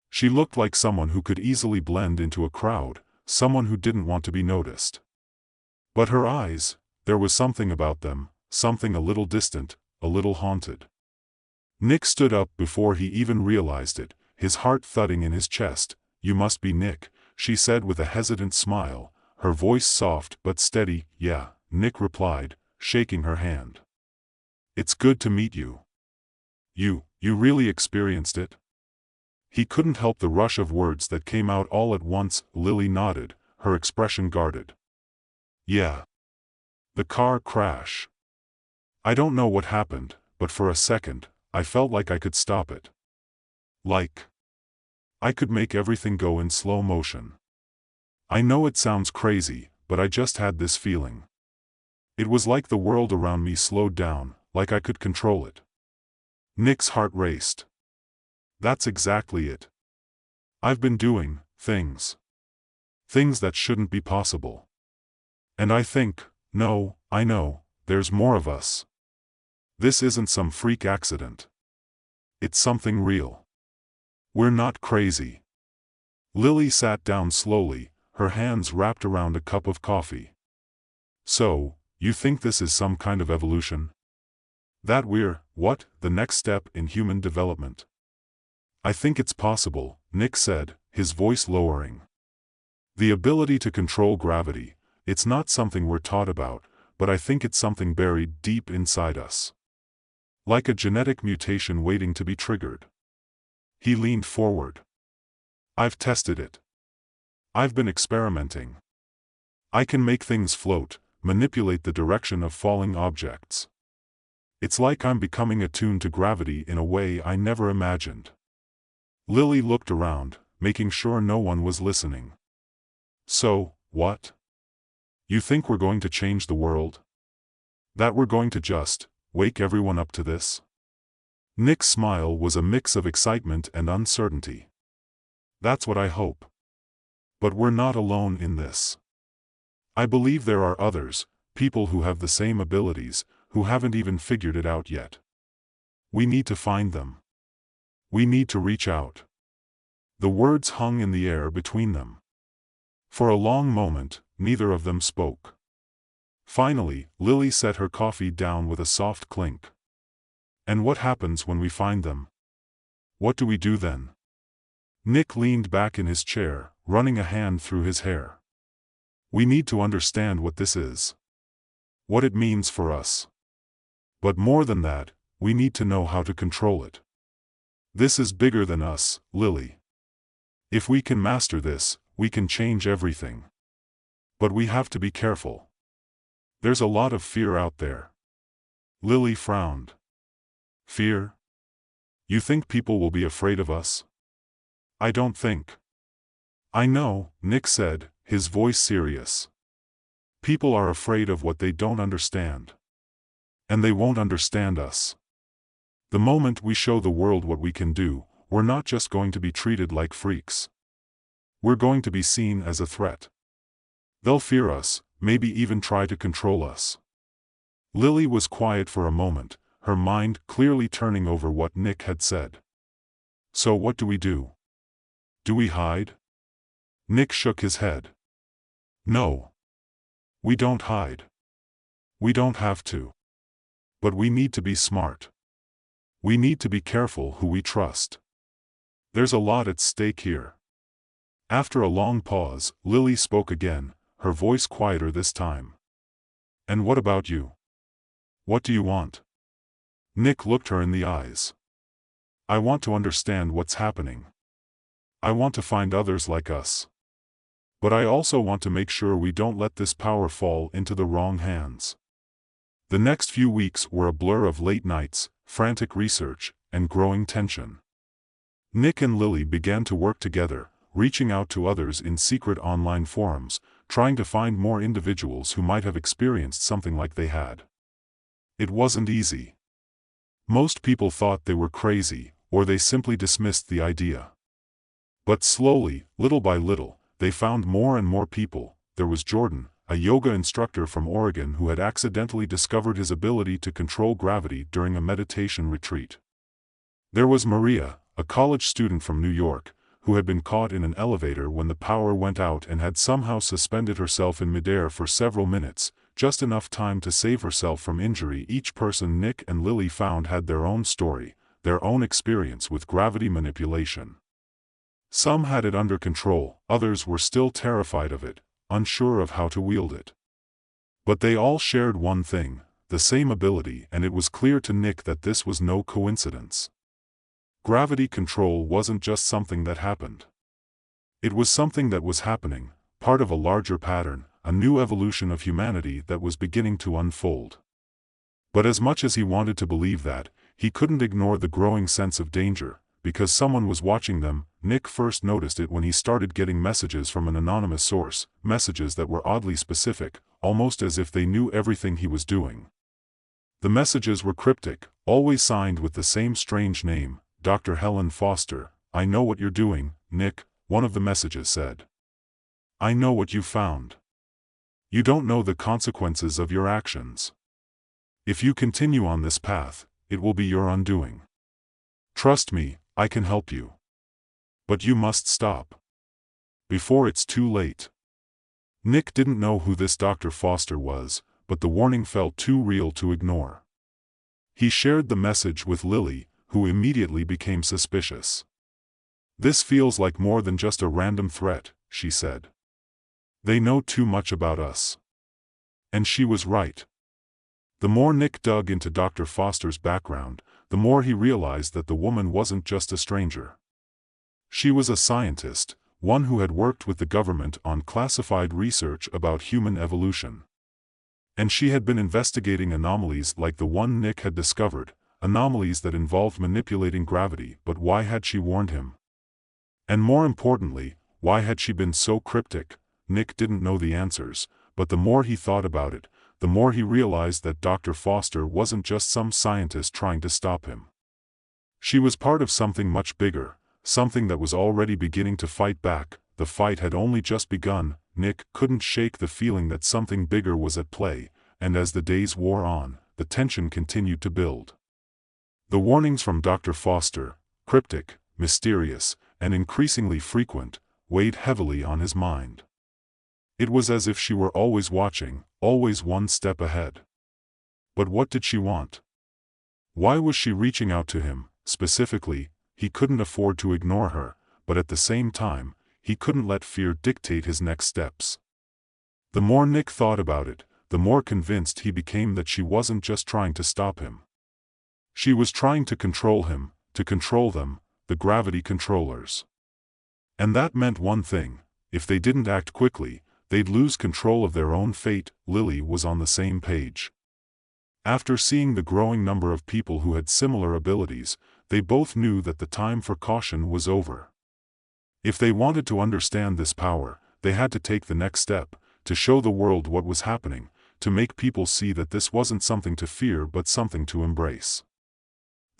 She looked like someone who could easily blend into a crowd, someone who didn't want to be noticed. But her eyes, there was something about them, something a little distant, a little haunted. Nick stood up before he even realized it, his heart thudding in his chest. You must be Nick, she said with a hesitant smile. her voice soft but steady. "Yeah," Nick replied, shaking her hand. "It's good to meet you. You really experienced it?" He couldn't help the rush of words that came out all at once. Lily nodded, her expression guarded. "Yeah. The car crash. I don't know what happened, but for a second, I felt like I could stop it. Like I could make everything go in slow motion. I know it sounds crazy, but I just had this feeling. It was like the world around me slowed down, like I could control it." Nick's heart raced. "That's exactly it. I've been doing things that shouldn't be possible. And I think, no, I know, there's more of us. This isn't some freak accident. It's something real. We're not crazy." Lily sat down slowly, her hands wrapped around a cup of coffee. "So, you think this is some kind of evolution? That we're, the next step in human development?" "I think it's possible," Nick said, his voice lowering. "The ability to control gravity, it's not something we're taught about, but I think it's something buried deep inside us. Like a genetic mutation waiting to be triggered." He leaned forward. "I've tested it. I've been experimenting. I can make things float, manipulate the direction of falling objects. It's like I'm becoming attuned to gravity in a way I never imagined." Lily looked around, making sure no one was listening. "So, what? You think we're going to change the world? That we're going to just wake everyone up to this?" Nick's smile was a mix of excitement and uncertainty. "That's what I hope. But we're not alone in this. I believe there are others, people who have the same abilities, who haven't even figured it out yet. We need to find them. We need to reach out." The words hung in the air between them. For a long moment, neither of them spoke. Finally, Lily set her coffee down with a soft clink. "And what happens when we find them? What do we do then?" Nick leaned back in his chair, running a hand through his hair. "We need to understand what this is. What it means for us. But more than that, we need to know how to control it. This is bigger than us, Lily. If we can master this, we can change everything. But we have to be careful. There's a lot of fear out there." Lily frowned. "Fear? You think people will be afraid of us?" "I don't think." "I know," Nick said, his voice serious. "People are afraid of what they don't understand. And they won't understand us. The moment we show the world what we can do, we're not just going to be treated like freaks. We're going to be seen as a threat. They'll fear us, maybe even try to control us." Lily was quiet for a moment, her mind clearly turning over what Nick had said. "So what do we do? Do we hide?" Nick shook his head. "No. We don't hide. We don't have to. But we need to be smart. We need to be careful who we trust. There's a lot at stake here." After a long pause, Lily spoke again, her voice quieter this time. "And what about you? What do you want?" Nick looked her in the eyes. "I want to understand what's happening. I want to find others like us. But I also want to make sure we don't let this power fall into the wrong hands." The next few weeks were a blur of late nights, frantic research, and growing tension. Nick and Lily began to work together, reaching out to others in secret online forums, trying to find more individuals who might have experienced something like they had. It wasn't easy. Most people thought they were crazy, or they simply dismissed the idea. But slowly, little by little, they found more and more people. There was Jordan, a yoga instructor from Oregon who had accidentally discovered his ability to control gravity during a meditation retreat. There was Maria, a college student from New York, who had been caught in an elevator when the power went out and had somehow suspended herself in midair for several minutes, just enough time to save herself from injury. Each person Nick and Lily found had their own story, their own experience with gravity manipulation. Some had it under control, others were still terrified of it, unsure of how to wield it. But they all shared one thing, the same ability, and it was clear to Nick that this was no coincidence. Gravity control wasn't just something that happened. It was something that was happening, part of a larger pattern, a new evolution of humanity that was beginning to unfold. But as much as he wanted to believe that, he couldn't ignore the growing sense of danger, because someone was watching them. Nick first noticed it when he started getting messages from an anonymous source, messages that were oddly specific, almost as if they knew everything he was doing. The messages were cryptic, always signed with the same strange name, Dr. Helen Foster. "I know what you're doing, Nick," one of the messages said. "I know what you found. You don't know the consequences of your actions. If you continue on this path, it will be your undoing. Trust me, I can help you. But you must stop. Before it's too late." Nick didn't know who this Dr. Foster was, but the warning felt too real to ignore. He shared the message with Lily, who immediately became suspicious. "This feels like more than just a random threat," she said. "They know too much about us." And she was right. The more Nick dug into Dr. Foster's background, the more he realized that the woman wasn't just a stranger. She was a scientist, one who had worked with the government on classified research about human evolution. And she had been investigating anomalies like the one Nick had discovered, anomalies that involved manipulating gravity. But why had she warned him? And more importantly, why had she been so cryptic? Nick didn't know the answers, but the more he thought about it, the more he realized that Dr. Foster wasn't just some scientist trying to stop him. She was part of something much bigger, something that was already beginning to fight back. The fight had only just begun. Nick couldn't shake the feeling that something bigger was at play, and as the days wore on, the tension continued to build. The warnings from Dr. Foster, cryptic, mysterious, and increasingly frequent, weighed heavily on his mind. It was as if she were always watching, always one step ahead. But what did she want? Why was she reaching out to him, specifically? He couldn't afford to ignore her, but at the same time, he couldn't let fear dictate his next steps. The more Nick thought about it, the more convinced he became that she wasn't just trying to stop him. She was trying to control him, to control them, the gravity controllers. And that meant one thing: if they didn't act quickly, they'd lose control of their own fate. Lily was on the same page. After seeing the growing number of people who had similar abilities, they both knew that the time for caution was over. If they wanted to understand this power, they had to take the next step, to show the world what was happening, to make people see that this wasn't something to fear but something to embrace.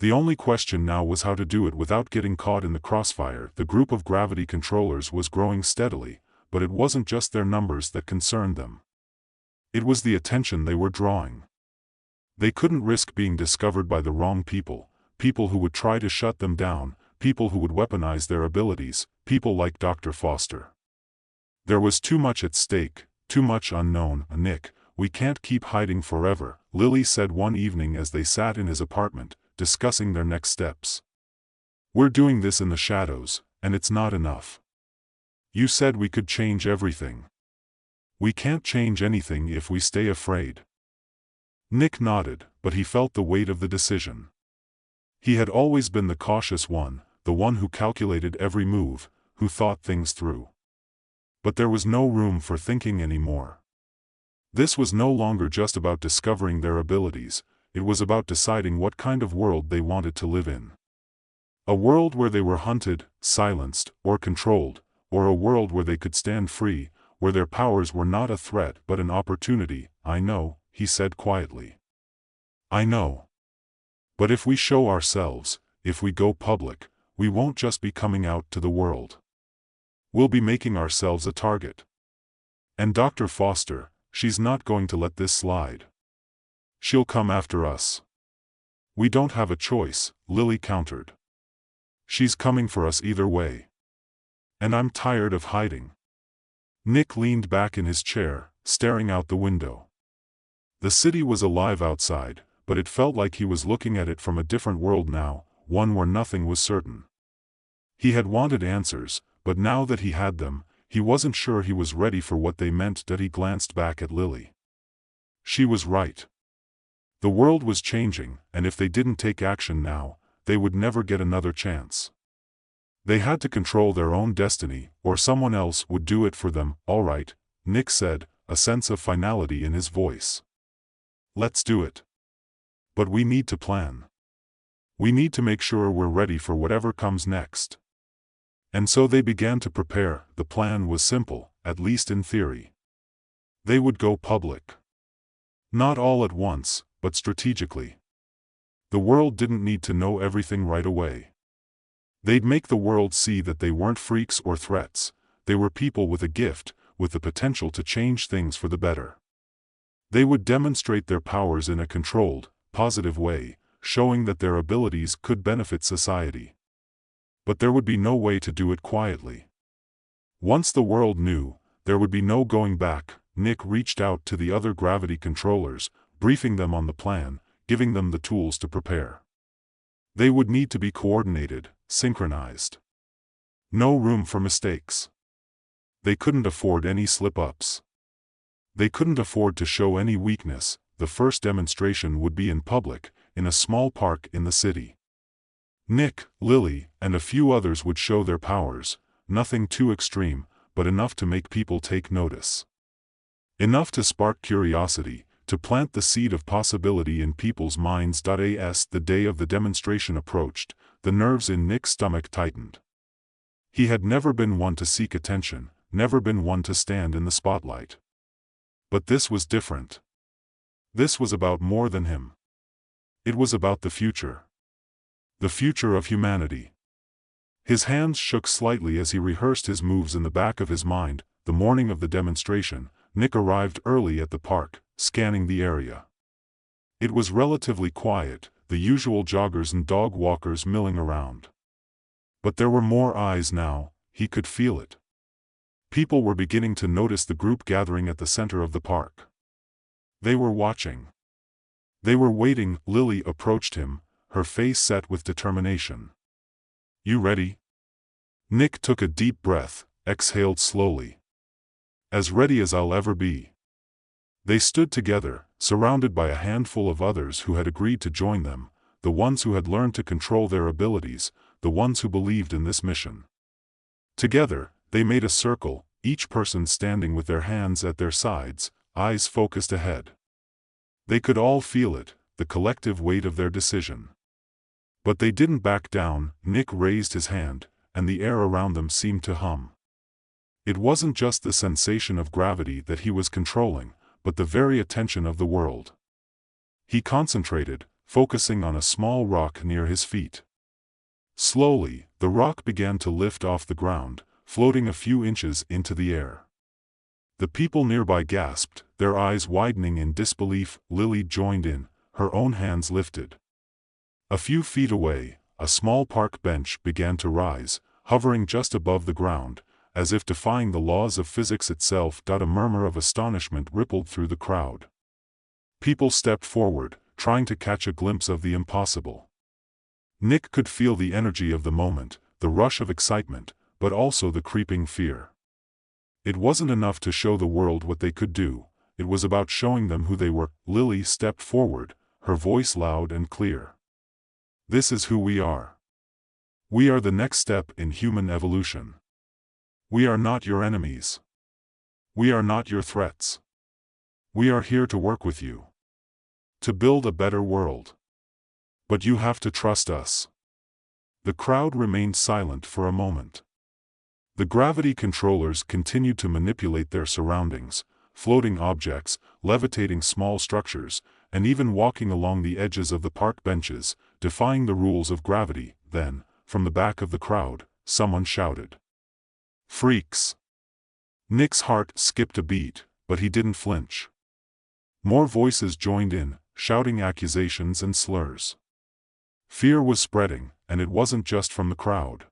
The only question now was how to do it without getting caught in the crossfire. The group of gravity controllers was growing steadily, but it wasn't just their numbers that concerned them. It was the attention they were drawing. They couldn't risk being discovered by the wrong people, people who would try to shut them down, people who would weaponize their abilities, people like Dr. Foster. There was too much at stake, too much unknown. "Nick, we can't keep hiding forever," Lily said one evening as they sat in his apartment, discussing their next steps. "We're doing this in the shadows, and it's not enough. You said we could change everything. We can't change anything if we stay afraid." Nick nodded, but he felt the weight of the decision. He had always been the cautious one, the one who calculated every move, who thought things through. But there was no room for thinking anymore. This was no longer just about discovering their abilities, it was about deciding what kind of world they wanted to live in. A world where they were hunted, silenced, or controlled, or a world where they could stand free, where their powers were not a threat but an opportunity. "I know," he said quietly. "I know. But if we show ourselves, if we go public, we won't just be coming out to the world. We'll be making ourselves a target. And Dr. Foster, she's not going to let this slide. She'll come after us." "We don't have a choice," Lily countered. "She's coming for us either way. And I'm tired of hiding." Nick leaned back in his chair, staring out the window. The city was alive outside, but it felt like he was looking at it from a different world now, one where nothing was certain. He had wanted answers, but now that he had them, he wasn't sure he was ready for what they meant. He glanced back at Lily. She was right. The world was changing, and if they didn't take action now, they would never get another chance. They had to control their own destiny, or someone else would do it for them. "All right," Nick said, a sense of finality in his voice. "Let's do it. But we need to plan. We need to make sure we're ready for whatever comes next." And so they began to prepare. The plan was simple, at least in theory. They would go public. Not all at once, but strategically. The world didn't need to know everything right away. They'd make the world see that they weren't freaks or threats, they were people with a gift, with the potential to change things for the better. They would demonstrate their powers in a controlled, positive way, showing that their abilities could benefit society. But there would be no way to do it quietly. Once the world knew, there would be no going back. Nick reached out to the other gravity controllers, briefing them on the plan, giving them the tools to prepare. They would need to be coordinated, synchronized. No room for mistakes. They couldn't afford any slip-ups. They couldn't afford to show any weakness. The first demonstration would be in public, in a small park in the city. Nick, Lily, and a few others would show their powers, nothing too extreme, but enough to make people take notice. Enough to spark curiosity, to plant the seed of possibility in people's minds. As the day of the demonstration approached, the nerves in Nick's stomach tightened. He had never been one to seek attention, never been one to stand in the spotlight. But this was different. This was about more than him. It was about the future. The future of humanity. His hands shook slightly as he rehearsed his moves in the back of his mind. The morning of the demonstration, Nick arrived early at the park, scanning the area. It was relatively quiet, the usual joggers and dog walkers milling around. But there were more eyes now, he could feel it. People were beginning to notice the group gathering at the center of the park. They were watching. They were waiting. Lily approached him, her face set with determination. "You ready?" Nick took a deep breath, exhaled slowly. "As ready as I'll ever be." They stood together, surrounded by a handful of others who had agreed to join them, the ones who had learned to control their abilities, the ones who believed in this mission. Together, they made a circle, each person standing with their hands at their sides, eyes focused ahead. They could all feel it, the collective weight of their decision. But they didn't back down. Nick raised his hand, and the air around them seemed to hum. It wasn't just the sensation of gravity that he was controlling, but the very attention of the world. He concentrated, focusing on a small rock near his feet. Slowly, the rock began to lift off the ground, floating a few inches into the air. The people nearby gasped, their eyes widening in disbelief. Lily joined in, her own hands lifted. A few feet away, a small park bench began to rise, hovering just above the ground, as if defying the laws of physics itself. A murmur of astonishment rippled through the crowd. People stepped forward, trying to catch a glimpse of the impossible. Nick could feel the energy of the moment, the rush of excitement, but also the creeping fear. It wasn't enough to show the world what they could do, it was about showing them who they were. Lily stepped forward, her voice loud and clear. "This is who we are. We are the next step in human evolution. We are not your enemies. We are not your threats. We are here to work with you. To build a better world. But you have to trust us." The crowd remained silent for a moment. The gravity controllers continued to manipulate their surroundings, floating objects, levitating small structures, and even walking along the edges of the park benches, defying the rules of gravity. Then, from the back of the crowd, someone shouted, "Freaks!" Nick's heart skipped a beat, but he didn't flinch. More voices joined in, shouting accusations and slurs. Fear was spreading, and it wasn't just from the crowd.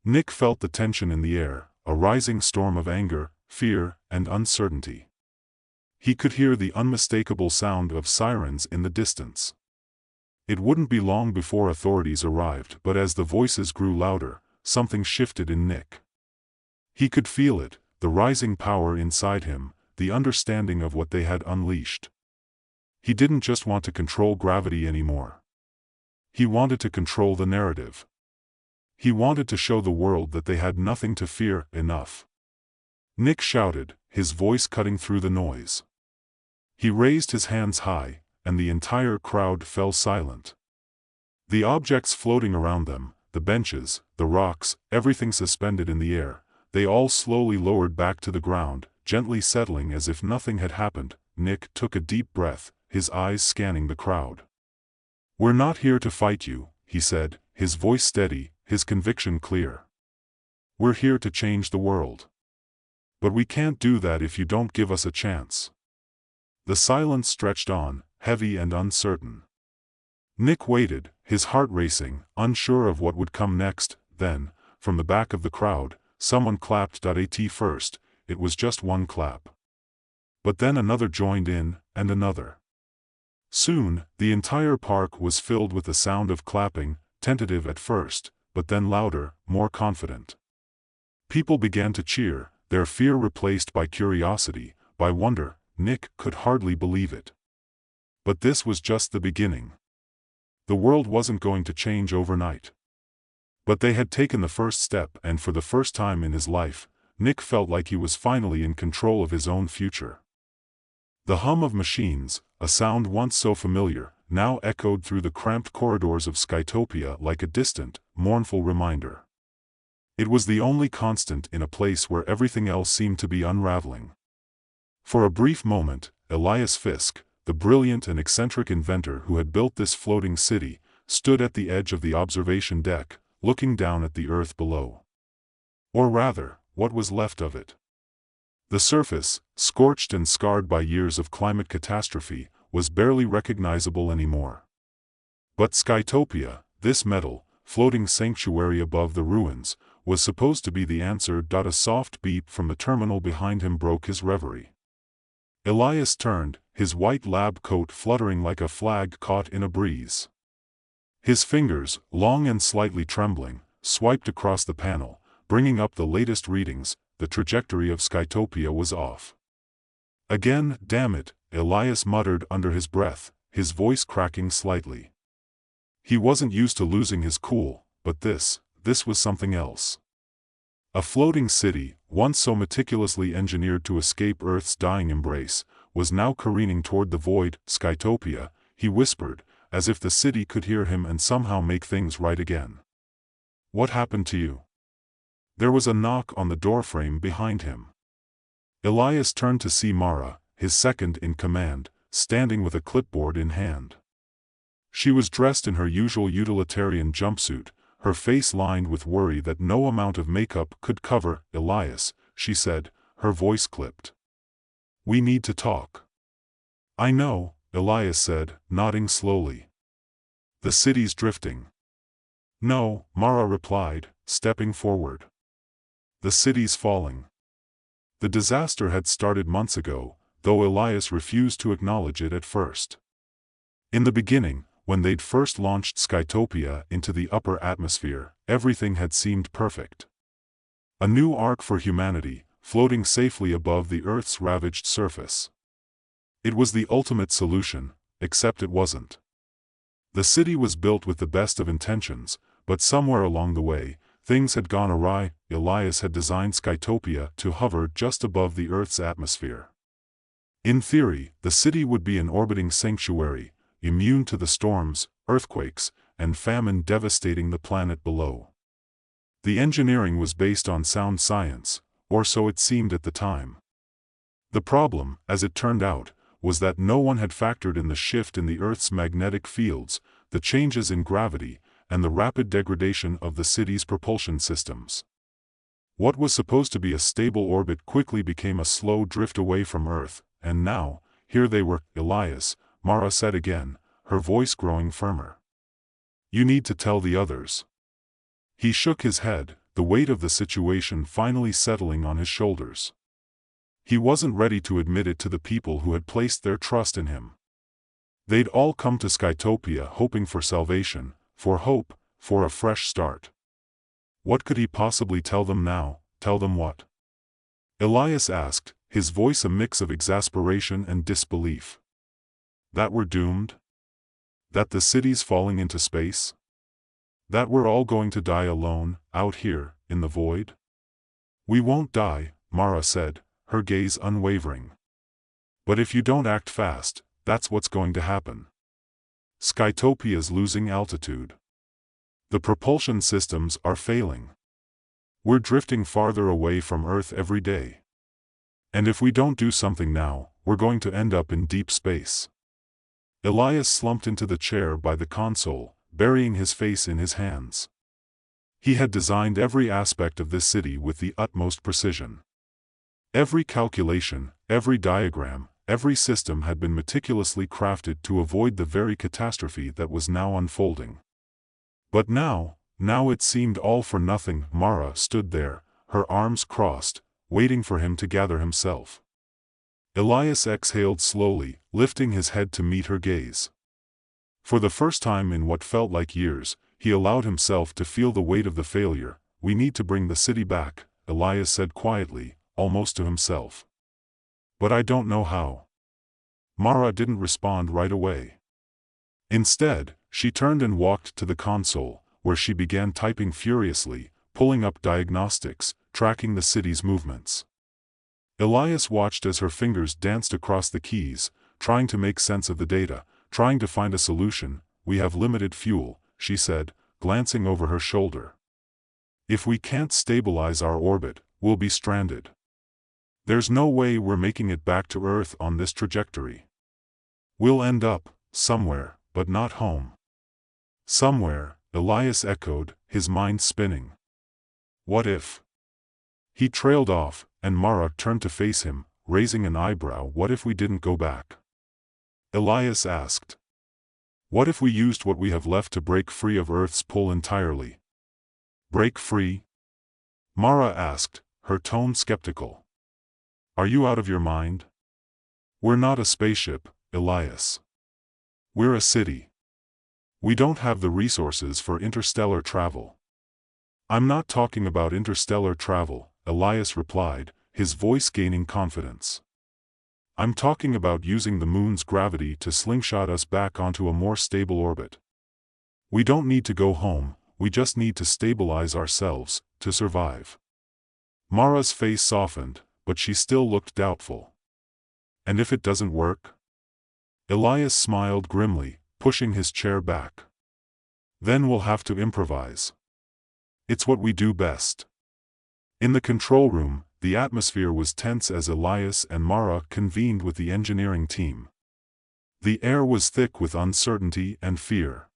Nick felt the tension in the air, a rising storm of anger, fear, and uncertainty. He could hear the unmistakable sound of sirens in the distance. It wouldn't be long before authorities arrived, but as the voices grew louder, something shifted in Nick. He could feel it, the rising power inside him, the understanding of what they had unleashed. He didn't just want to control gravity anymore. He wanted to control the narrative. He wanted to show the world that they had nothing to fear. Enough. Nick shouted, his voice cutting through the noise. He raised his hands high, and the entire crowd fell silent. The objects floating around them, the benches, the rocks, everything suspended in the air, they all slowly lowered back to the ground, gently settling as if nothing had happened. Nick took a deep breath, his eyes scanning the crowd. "We're not here to fight you," he said, his voice steady, his conviction clear. "We're here to change the world. But we can't do that if you don't give us a chance." The silence stretched on, heavy and uncertain. Nick waited, his heart racing, unsure of what would come next. Then, from the back of the crowd, someone clapped. At first, it was just one clap. But then another joined in, and another. Soon, the entire park was filled with the sound of clapping, tentative at first, but then louder, more confident. People began to cheer, their fear replaced by curiosity, by wonder. Nick could hardly believe it. But this was just the beginning. The world wasn't going to change overnight. But they had taken the first step, and for the first time in his life, Nick felt like he was finally in control of his own future. The hum of machines, a sound once so familiar, now echoed through the cramped corridors of Skytopia like a distant, mournful reminder. It was the only constant in a place where everything else seemed to be unraveling. For a brief moment, Elias Fisk, the brilliant and eccentric inventor who had built this floating city, stood at the edge of the observation deck, looking down at the earth below. Or rather, what was left of it. The surface, scorched and scarred by years of climate catastrophe, was barely recognizable anymore. But Skytopia, this metal, floating sanctuary above the ruins, was supposed to be the answer. A soft beep from the terminal behind him broke his reverie. Elias turned, his white lab coat fluttering like a flag caught in a breeze. His fingers, long and slightly trembling, swiped across the panel, bringing up the latest readings. The trajectory of Skytopia was off. "Again, damn it," Elias muttered under his breath, his voice cracking slightly. He wasn't used to losing his cool, but this was something else. A floating city, once so meticulously engineered to escape Earth's dying embrace, was now careening toward the void. "Skytopia," he whispered, as if the city could hear him and somehow make things right again. "What happened to you?" There was a knock on the doorframe behind him. Elias turned to see Mara, his second in command, standing with a clipboard in hand. She was dressed in her usual utilitarian jumpsuit, her face lined with worry that no amount of makeup could cover. "Elias," she said, her voice clipped. "We need to talk." "I know," Elias said, nodding slowly. "The city's drifting." "No," Mara replied, stepping forward. "The city's falling." The disaster had started months ago, though Elias refused to acknowledge it at first. In the beginning, when they'd first launched Skytopia into the upper atmosphere, everything had seemed perfect. A new ark for humanity, floating safely above the Earth's ravaged surface. It was the ultimate solution, except it wasn't. The city was built with the best of intentions, but somewhere along the way, things had gone awry. Elias had designed Skytopia to hover just above the Earth's atmosphere. In theory, the city would be an orbiting sanctuary, immune to the storms, earthquakes, and famine devastating the planet below. The engineering was based on sound science, or so it seemed at the time. The problem, as it turned out, was that no one had factored in the shift in the Earth's magnetic fields, the changes in gravity, and the rapid degradation of the city's propulsion systems. What was supposed to be a stable orbit quickly became a slow drift away from Earth, and now, here they were. "Elias," Mara said again, her voice growing firmer. "You need to tell the others." He shook his head, the weight of the situation finally settling on his shoulders. He wasn't ready to admit it to the people who had placed their trust in him. They'd all come to Skytopia hoping for salvation, for hope, for a fresh start. What could he possibly tell them now? Tell them what? Elias asked, his voice a mix of exasperation and disbelief. That we're doomed? That the city's falling into space? That we're all going to die alone, out here, in the void? We won't die, Mara said, her gaze unwavering. But if you don't act fast, that's what's going to happen. Skytopia's losing altitude. The propulsion systems are failing. We're drifting farther away from Earth every day. And if we don't do something now, we're going to end up in deep space. Elias slumped into the chair by the console, burying his face in his hands. He had designed every aspect of this city with the utmost precision. Every calculation, every diagram, every system had been meticulously crafted to avoid the very catastrophe that was now unfolding. But now it seemed all for nothing. Mara stood there, her arms crossed, waiting for him to gather himself. Elias exhaled slowly, lifting his head to meet her gaze. For the first time in what felt like years, he allowed himself to feel the weight of the failure. We need to bring the city back, Elias said quietly, almost to himself. But I don't know how. Mara didn't respond right away. Instead, she turned and walked to the console, where she began typing furiously, pulling up diagnostics, tracking the city's movements. Elias watched as her fingers danced across the keys, trying to make sense of the data, trying to find a solution. We have limited fuel, she said, glancing over her shoulder. If we can't stabilize our orbit, we'll be stranded. There's no way we're making it back to Earth on this trajectory. We'll end up, somewhere, but not home. Somewhere, Elias echoed, his mind spinning. What if? He trailed off, and Mara turned to face him, raising an eyebrow. What if we didn't go back? Elias asked. What if we used what we have left to break free of Earth's pull entirely? Break free? Mara asked, her tone skeptical. Are you out of your mind? We're not a spaceship, Elias. We're a city. We don't have the resources for interstellar travel. I'm not talking about interstellar travel, Elias replied, his voice gaining confidence. I'm talking about using the moon's gravity to slingshot us back onto a more stable orbit. We don't need to go home, we just need to stabilize ourselves, to survive. Mara's face softened, but she still looked doubtful. And if it doesn't work? Elias smiled grimly, pushing his chair back. Then we'll have to improvise. It's what we do best. In the control room, the atmosphere was tense as Elias and Mara convened with the engineering team. The air was thick with uncertainty and fear.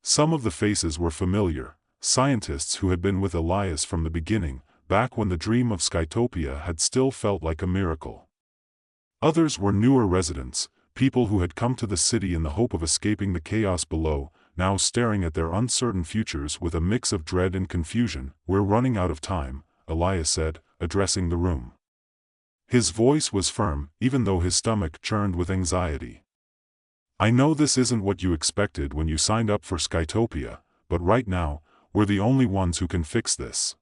Some of the faces were familiar, scientists who had been with Elias from the beginning, back when the dream of Skytopia had still felt like a miracle. Others were newer residents, people who had come to the city in the hope of escaping the chaos below, now staring at their uncertain futures with a mix of dread and confusion. We're running out of time, Elias said, addressing the room. His voice was firm, even though his stomach churned with anxiety. I know this isn't what you expected when you signed up for Skytopia, but right now, we're the only ones who can fix this.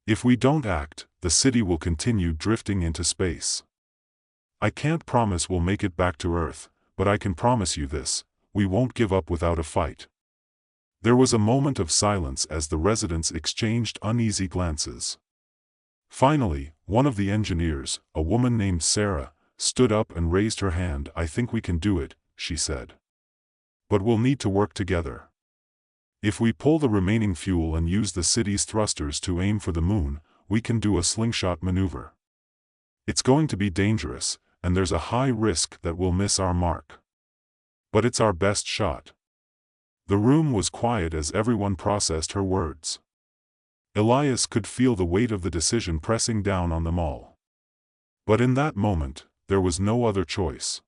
If we don't act, the city will continue drifting into space. I can't promise we'll make it back to Earth, but I can promise you this, we won't give up without a fight. There was a moment of silence as the residents exchanged uneasy glances. Finally, one of the engineers, a woman named Sarah, stood up and raised her hand. I think we can do it, she said. But we'll need to work together. If we pull the remaining fuel and use the city's thrusters to aim for the moon, we can do a slingshot maneuver. It's going to be dangerous, and there's a high risk that we'll miss our mark. But it's our best shot. The room was quiet as everyone processed her words. Elias could feel the weight of the decision pressing down on them all. But in that moment, there was no other choice.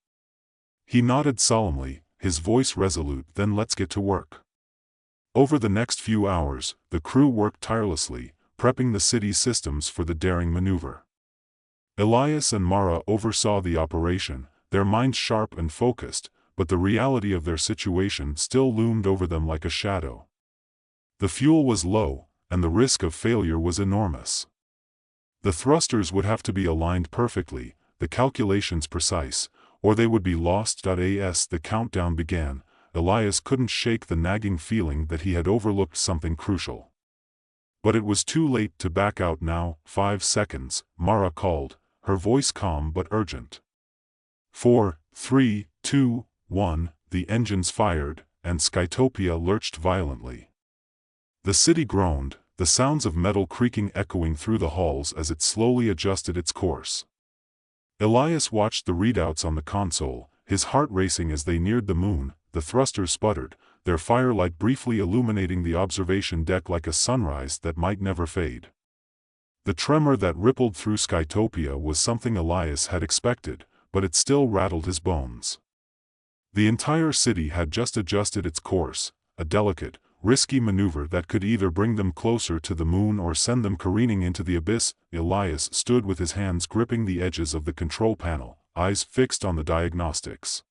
He nodded solemnly, his voice resolute. Then let's get to work. Over the next few hours, the crew worked tirelessly, prepping the city's systems for the daring maneuver. Elias and Mara oversaw the operation, their minds sharp and focused, but the reality of their situation still loomed over them like a shadow. The fuel was low, and the risk of failure was enormous. The thrusters would have to be aligned perfectly, the calculations precise, or they would be lost. As the countdown began, Elias couldn't shake the nagging feeling that he had overlooked something crucial. But it was too late to back out now. 5 seconds, Mara called, her voice calm but urgent. 4, 3, 2, 1, the engines fired, and Skytopia lurched violently. The city groaned, the sounds of metal creaking echoing through the halls as it slowly adjusted its course. Elias watched the readouts on the console, his heart racing as they neared the moon. The thrusters sputtered, their firelight briefly illuminating the observation deck like a sunrise that might never fade. The tremor that rippled through Skytopia was something Elias had expected, but it still rattled his bones. The entire city had just adjusted its course, a delicate, risky maneuver that could either bring them closer to the moon or send them careening into the abyss. Elias stood with his hands gripping the edges of the control panel, eyes fixed on the diagnostics.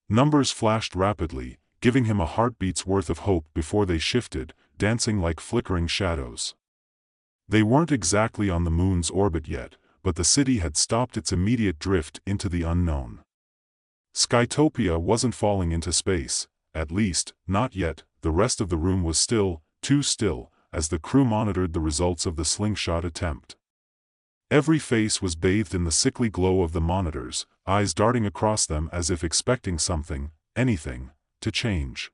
Numbers flashed rapidly, giving him a heartbeat's worth of hope before they shifted, dancing like flickering shadows. They weren't exactly on the moon's orbit yet, but the city had stopped its immediate drift into the unknown. Skytopia wasn't falling into space, at least, not yet. The rest of the room was still, too still, as the crew monitored the results of the slingshot attempt. Every face was bathed in the sickly glow of the monitors, eyes darting across them as if expecting something, anything, to change.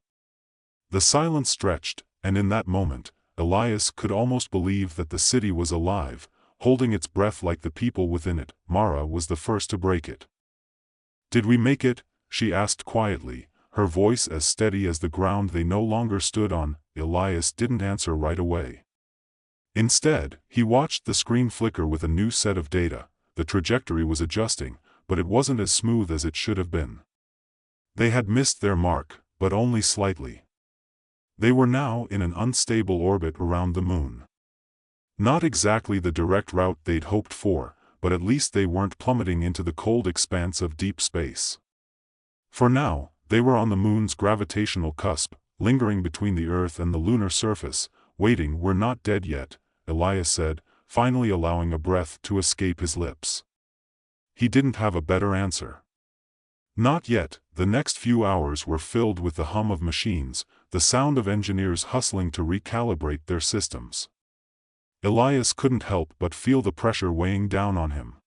The silence stretched, and in that moment, Elias could almost believe that the city was alive, holding its breath like the people within it. Mara was the first to break it. "Did we make it?" she asked quietly, her voice as steady as the ground they no longer stood on. Elias didn't answer right away. Instead, he watched the screen flicker with a new set of data. The trajectory was adjusting, but it wasn't as smooth as it should have been. They had missed their mark, but only slightly. They were now in an unstable orbit around the moon. Not exactly the direct route they'd hoped for, but at least they weren't plummeting into the cold expanse of deep space. For now, they were on the moon's gravitational cusp, lingering between the Earth and the lunar surface, waiting. "We're not dead yet," Elias said, finally allowing a breath to escape his lips. He didn't have a better answer. Not yet. The next few hours were filled with the hum of machines, the sound of engineers hustling to recalibrate their systems. Elias couldn't help but feel the pressure weighing down on him.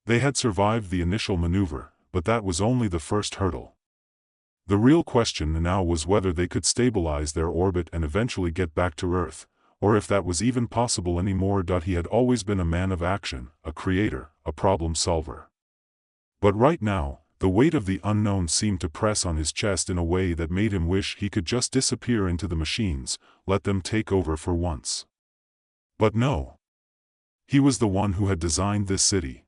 They had survived the initial maneuver, but that was only the first hurdle. The real question now was whether they could stabilize their orbit and eventually get back to Earth, or if that was even possible anymore. He had always been a man of action, a creator, a problem solver. But right now, the weight of the unknown seemed to press on his chest in a way that made him wish he could just disappear into the machines, let them take over for once. But no. He was the one who had designed this city.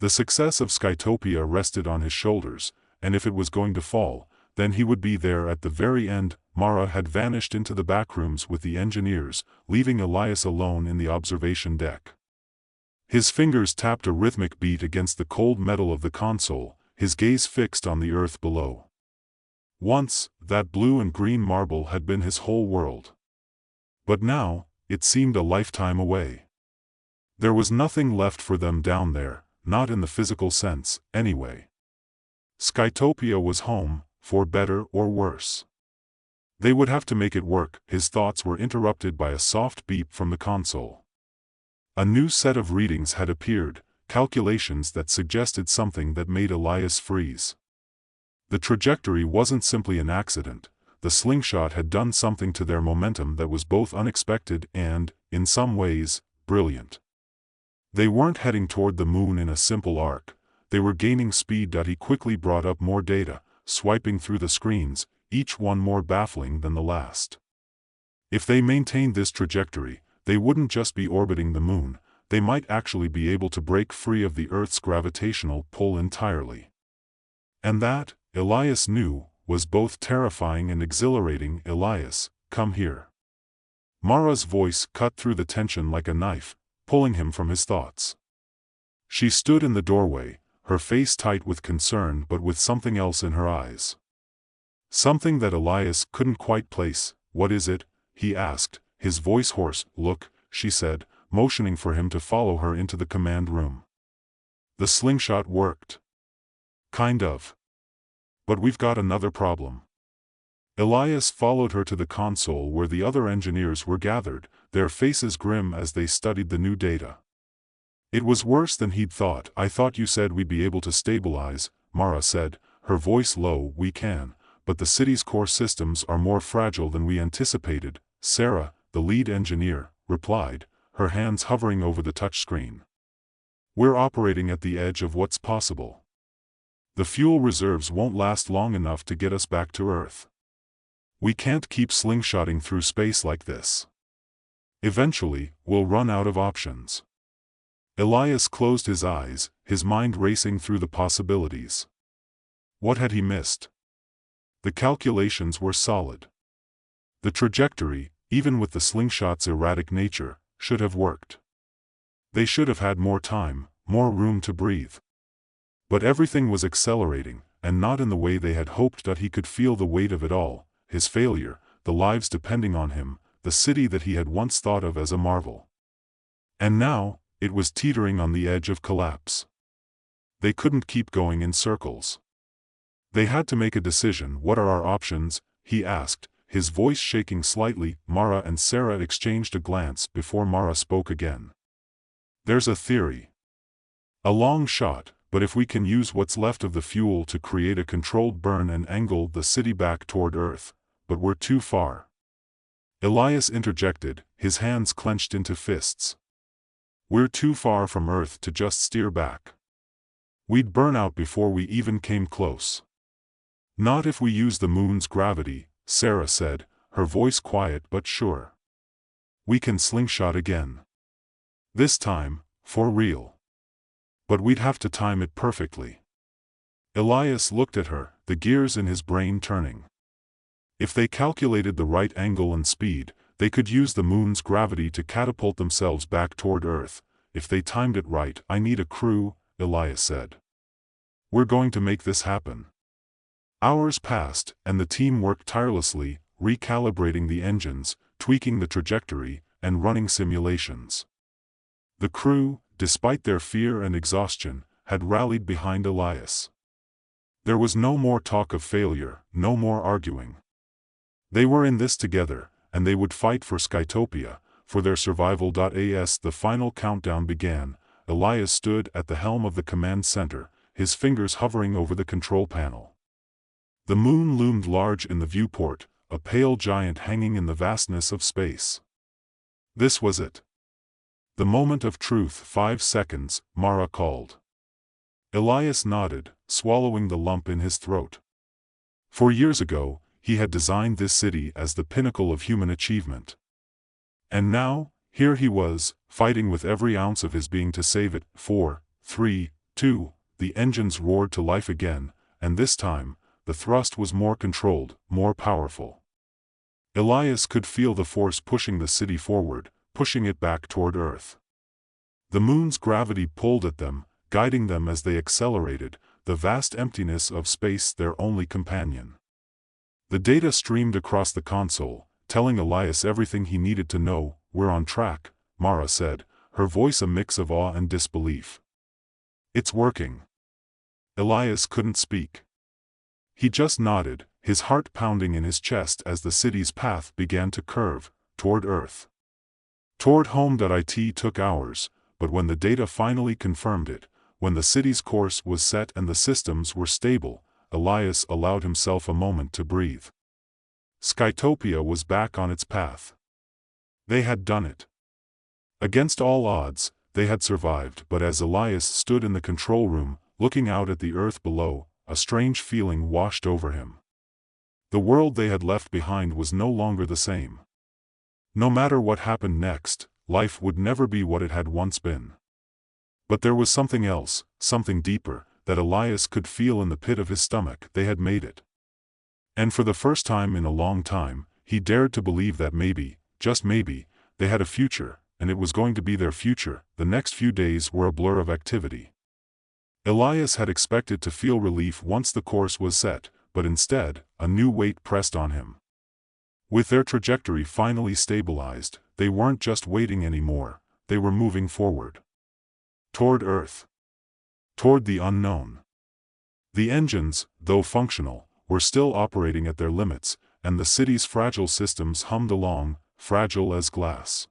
The success of Skytopia rested on his shoulders, and if it was going to fall, then he would be there at the very end. Mara had vanished into the backrooms with the engineers, leaving Elias alone in the observation deck. His fingers tapped a rhythmic beat against the cold metal of the console, his gaze fixed on the Earth below. Once, that blue and green marble had been his whole world. But now, it seemed a lifetime away. There was nothing left for them down there, not in the physical sense, anyway. Skytopia was home, for better or worse. They would have to make it work. His thoughts were interrupted by a soft beep from the console. A new set of readings had appeared, calculations that suggested something that made Elias freeze. The trajectory wasn't simply an accident. The slingshot had done something to their momentum that was both unexpected and, in some ways, brilliant. They weren't heading toward the moon in a simple arc. They were gaining speed. He quickly brought up more data, swiping through the screens, each one more baffling than the last. If they maintained this trajectory, they wouldn't just be orbiting the moon, they might actually be able to break free of the Earth's gravitational pull entirely. And that, Elias knew, was both terrifying and exhilarating. "Elias, come here." Mara's voice cut through the tension like a knife, pulling him from his thoughts. She stood in the doorway, her face tight with concern but with something else in her eyes. Something that Elias couldn't quite place. "What is it?" he asked, his voice hoarse. "Look," she said, motioning for him to follow her into the command room. The slingshot worked. Kind of. But we've got another problem. Elias followed her to the console where the other engineers were gathered, their faces grim as they studied the new data. It was worse than he'd thought. I thought you said we'd be able to stabilize, Mara said, her voice low. We can, but the city's core systems are more fragile than we anticipated, Sarah, the lead engineer, replied, her hands hovering over the touchscreen. We're operating at the edge of what's possible. The fuel reserves won't last long enough to get us back to Earth. We can't keep slingshotting through space like this. Eventually, we'll run out of options. Elias closed his eyes, his mind racing through the possibilities. What had he missed? The calculations were solid. The trajectory, even with the slingshot's erratic nature, should have worked. They should have had more time, more room to breathe. But everything was accelerating, and not in the way they had hoped. That he could feel the weight of it all, his failure, the lives depending on him, the city that he had once thought of as a marvel. And now, it was teetering on the edge of collapse. They couldn't keep going in circles. They had to make a decision. What are our options? He asked, his voice shaking slightly. Mara and Sarah exchanged a glance before Mara spoke again. There's a theory. A long shot, but if we can use what's left of the fuel to create a controlled burn and angle the city back toward Earth, but we're too far. Elias interjected, his hands clenched into fists. We're too far from Earth to just steer back. We'd burn out before we even came close. Not if we use the moon's gravity, Sarah said, her voice quiet but sure. We can slingshot again. This time, for real. But we'd have to time it perfectly. Elias looked at her, the gears in his brain turning. If they calculated the right angle and speed, they could use the moon's gravity to catapult themselves back toward Earth. If they timed it right. I need a crew, Elias said. We're going to make this happen. Hours passed, and the team worked tirelessly, recalibrating the engines, tweaking the trajectory, and running simulations. The crew, despite their fear and exhaustion, had rallied behind Elias. There was no more talk of failure, no more arguing. They were in this together, and they would fight for Skytopia, for their survival. As the final countdown began, Elias stood at the helm of the command center, his fingers hovering over the control panel. The moon loomed large in the viewport, a pale giant hanging in the vastness of space. This was it. The moment of truth. 5 seconds, Mara called. Elias nodded, swallowing the lump in his throat. 4 years ago, he had designed this city as the pinnacle of human achievement. And now, here he was, fighting with every ounce of his being to save it. 4, 3, 2, the engines roared to life again, and this time, the thrust was more controlled, more powerful. Elias could feel the force pushing the city forward, pushing it back toward Earth. The moon's gravity pulled at them, guiding them as they accelerated, the vast emptiness of space their only companion. The data streamed across the console, telling Elias everything he needed to know. We're on track, Mara said, her voice a mix of awe and disbelief. It's working. Elias couldn't speak. He just nodded, his heart pounding in his chest as the city's path began to curve, toward Earth. Toward home. It took hours, but when the data finally confirmed it, when the city's course was set and the systems were stable, Elias allowed himself a moment to breathe. Skytopia was back on its path. They had done it. Against all odds, they had survived. But as Elias stood in the control room, looking out at the Earth below, a strange feeling washed over him. The world they had left behind was no longer the same. No matter what happened next, life would never be what it had once been. But there was something else, something deeper, that Elias could feel in the pit of his stomach. They had made it. And for the first time in a long time, he dared to believe that maybe, just maybe, they had a future, and it was going to be their future. The next few days were a blur of activity. Elias had expected to feel relief once the course was set, but instead, a new weight pressed on him. With their trajectory finally stabilized, they weren't just waiting anymore, they were moving forward. Toward Earth. Toward the unknown. The engines, though functional, were still operating at their limits, and the city's fragile systems hummed along, fragile as glass.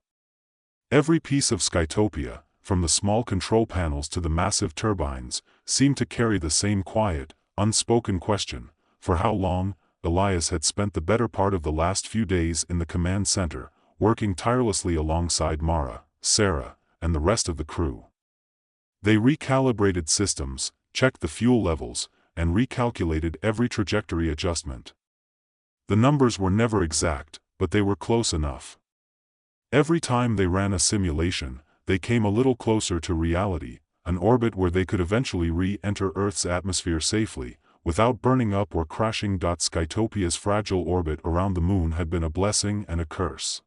Every piece of Skytopia, from the small control panels to the massive turbines, seemed to carry the same quiet, unspoken question: for how long? Elias had spent the better part of the last few days in the command center, working tirelessly alongside Mara, Sarah, and the rest of the crew. They recalibrated systems, checked the fuel levels, and recalculated every trajectory adjustment. The numbers were never exact, but they were close enough. Every time they ran a simulation, they came a little closer to reality, an orbit where they could eventually re-enter Earth's atmosphere safely, without burning up or crashing. Skytopia's fragile orbit around the moon had been a blessing and a curse.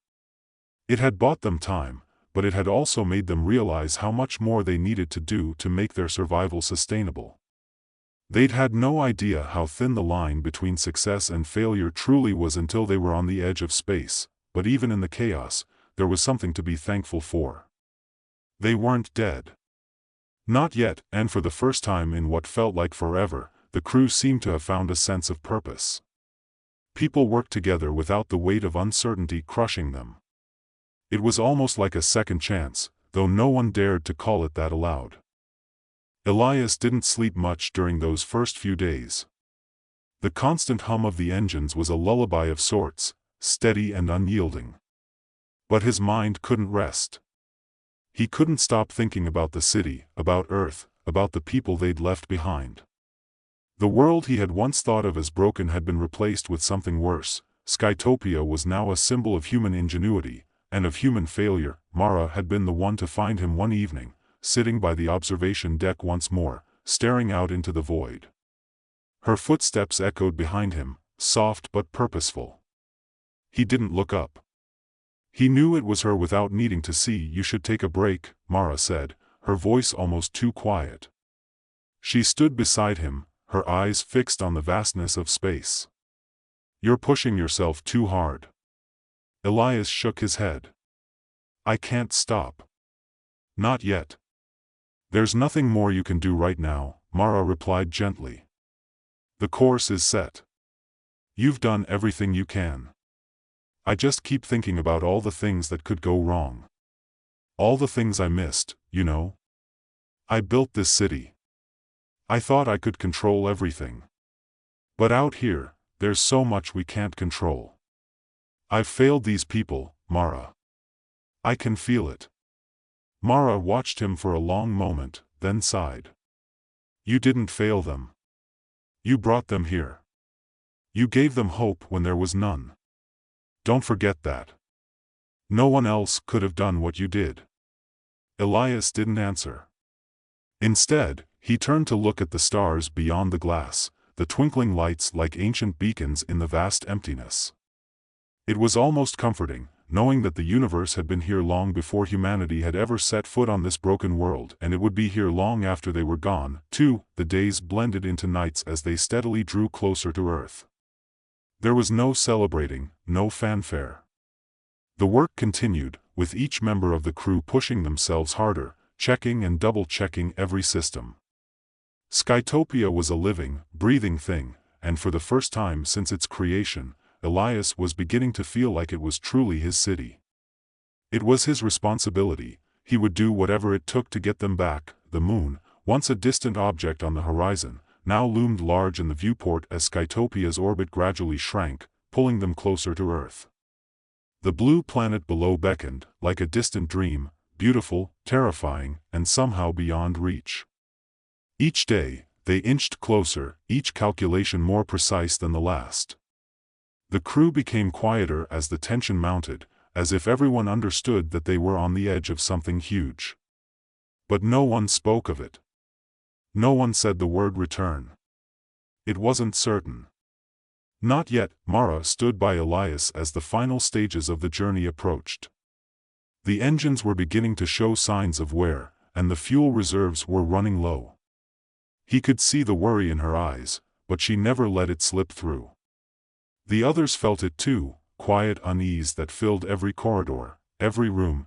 It had bought them time, but it had also made them realize how much more they needed to do to make their survival sustainable. They'd had no idea how thin the line between success and failure truly was until they were on the edge of space, but even in the chaos, there was something to be thankful for. They weren't dead. Not yet, and for the first time in what felt like forever, the crew seemed to have found a sense of purpose. People worked together without the weight of uncertainty crushing them. It was almost like a second chance, though no one dared to call it that aloud. Elias didn't sleep much during those first few days. The constant hum of the engines was a lullaby of sorts, steady and unyielding. But his mind couldn't rest. He couldn't stop thinking about the city, about Earth, about the people they'd left behind. The world he had once thought of as broken had been replaced with something worse. Skytopia was now a symbol of human ingenuity, and of human failure. Mara had been the one to find him one evening, sitting by the observation deck once more, staring out into the void. Her footsteps echoed behind him, soft but purposeful. He didn't look up. He knew it was her without needing to see. "You should take a break," Mara said, her voice almost too quiet. She stood beside him, her eyes fixed on the vastness of space. "You're pushing yourself too hard." Elias shook his head. "I can't stop." "Not yet." "There's nothing more you can do right now," Mara replied gently. "The course is set. You've done everything you can. I just keep thinking about all the things that could go wrong. All the things I missed, you know. I built this city. I thought I could control everything. But out here, there's so much we can't control. I've failed these people, Mara. I can feel it." Mara watched him for a long moment, then sighed. "You didn't fail them. You brought them here. You gave them hope when there was none. Don't forget that. No one else could have done what you did." Elias didn't answer. Instead, he turned to look at the stars beyond the glass, the twinkling lights like ancient beacons in the vast emptiness. It was almost comforting, knowing that the universe had been here long before humanity had ever set foot on this broken world, and it would be here long after they were gone, too. The days blended into nights as they steadily drew closer to Earth. There was no celebrating, no fanfare. The work continued, with each member of the crew pushing themselves harder, checking and double-checking every system. Skytopia was a living, breathing thing, and for the first time since its creation, Elias was beginning to feel like it was truly his city. It was his responsibility. He would do whatever it took to get them back. The moon, once a distant object on the horizon, now loomed large in the viewport as Skytopia's orbit gradually shrank, pulling them closer to Earth. The blue planet below beckoned, like a distant dream, beautiful, terrifying, and somehow beyond reach. Each day, they inched closer, each calculation more precise than the last. The crew became quieter as the tension mounted, as if everyone understood that they were on the edge of something huge. But no one spoke of it. No one said the word return. It wasn't certain. Not yet. Mara stood by Elias as the final stages of the journey approached. The engines were beginning to show signs of wear, and the fuel reserves were running low. He could see the worry in her eyes, but she never let it slip through. The others felt it too, quiet unease that filled every corridor, every room,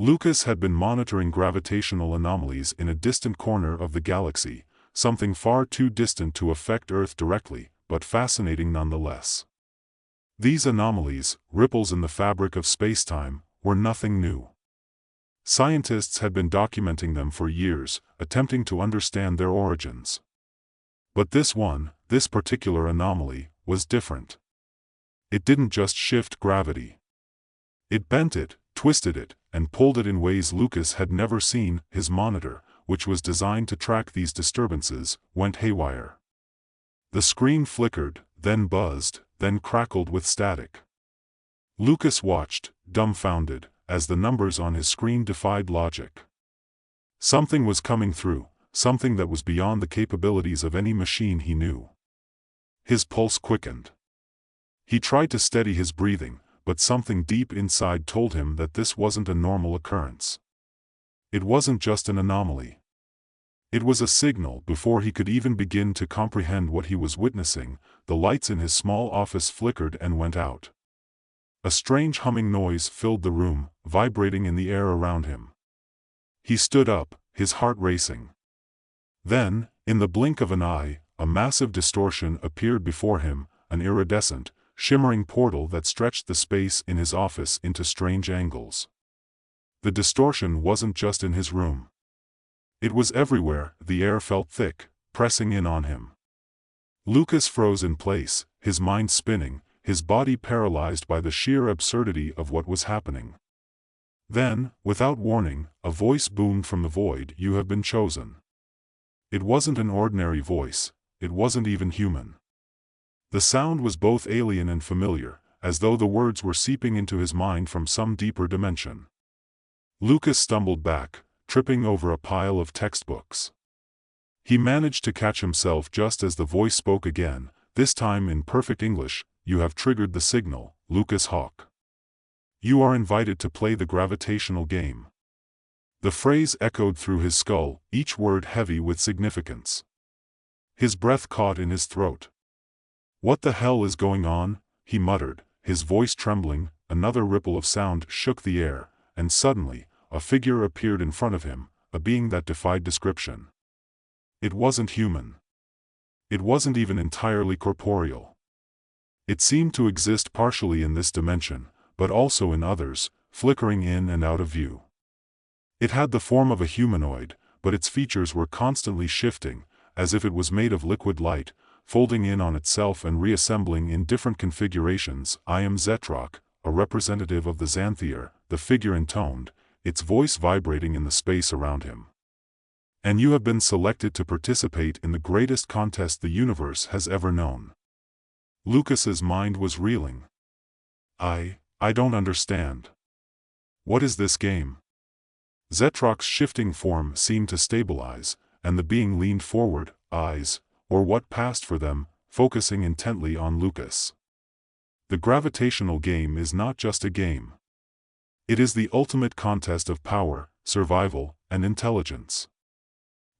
Lucas had been monitoring gravitational anomalies in a distant corner of the galaxy, something far too distant to affect Earth directly, but fascinating nonetheless. These anomalies, ripples in the fabric of spacetime, were nothing new. Scientists had been documenting them for years, attempting to understand their origins. But this particular anomaly, was different. It didn't just shift gravity. It bent it, twisted it, and pulled it in ways Lucas had never seen. His monitor, which was designed to track these disturbances, went haywire. The screen flickered, then buzzed, then crackled with static. Lucas watched, dumbfounded, as the numbers on his screen defied logic. Something was coming through, something that was beyond the capabilities of any machine he knew. His pulse quickened. He tried to steady his breathing, but something deep inside told him that this wasn't a normal occurrence. It wasn't just an anomaly. It was a signal. Before he could even begin to comprehend what he was witnessing, the lights in his small office flickered and went out. A strange humming noise filled the room, vibrating in the air around him. He stood up, his heart racing. Then, in the blink of an eye, a massive distortion appeared before him, an iridescent, shimmering portal that stretched the space in his office into strange angles. The distortion wasn't just in his room. It was everywhere. The air felt thick, pressing in on him. Lucas froze in place, his mind spinning, his body paralyzed by the sheer absurdity of what was happening. Then, without warning, a voice boomed from the void. "You have been chosen." It wasn't an ordinary voice, it wasn't even human. The sound was both alien and familiar, as though the words were seeping into his mind from some deeper dimension. Lucas stumbled back, tripping over a pile of textbooks. He managed to catch himself just as the voice spoke again, this time in perfect English. "You have triggered the signal, Lucas Hawk. You are invited to play the gravitational game." The phrase echoed through his skull, each word heavy with significance. His breath caught in his throat. "What the hell is going on?" he muttered, his voice trembling. Another ripple of sound shook the air, and suddenly, a figure appeared in front of him, a being that defied description. It wasn't human. It wasn't even entirely corporeal. It seemed to exist partially in this dimension, but also in others, flickering in and out of view. It had the form of a humanoid, but its features were constantly shifting, as if it was made of liquid light, folding in on itself and reassembling in different configurations. "I am Zetrock, a representative of the Xanthier," the figure intoned, its voice vibrating in the space around him. "And you have been selected to participate in the greatest contest the universe has ever known." Lucas's mind was reeling. I don't understand. What is this game?" Zetrock's shifting form seemed to stabilize, and the being leaned forward, eyes, or what passed for them, focusing intently on Lucas. "The gravitational game is not just a game. It is the ultimate contest of power, survival, and intelligence.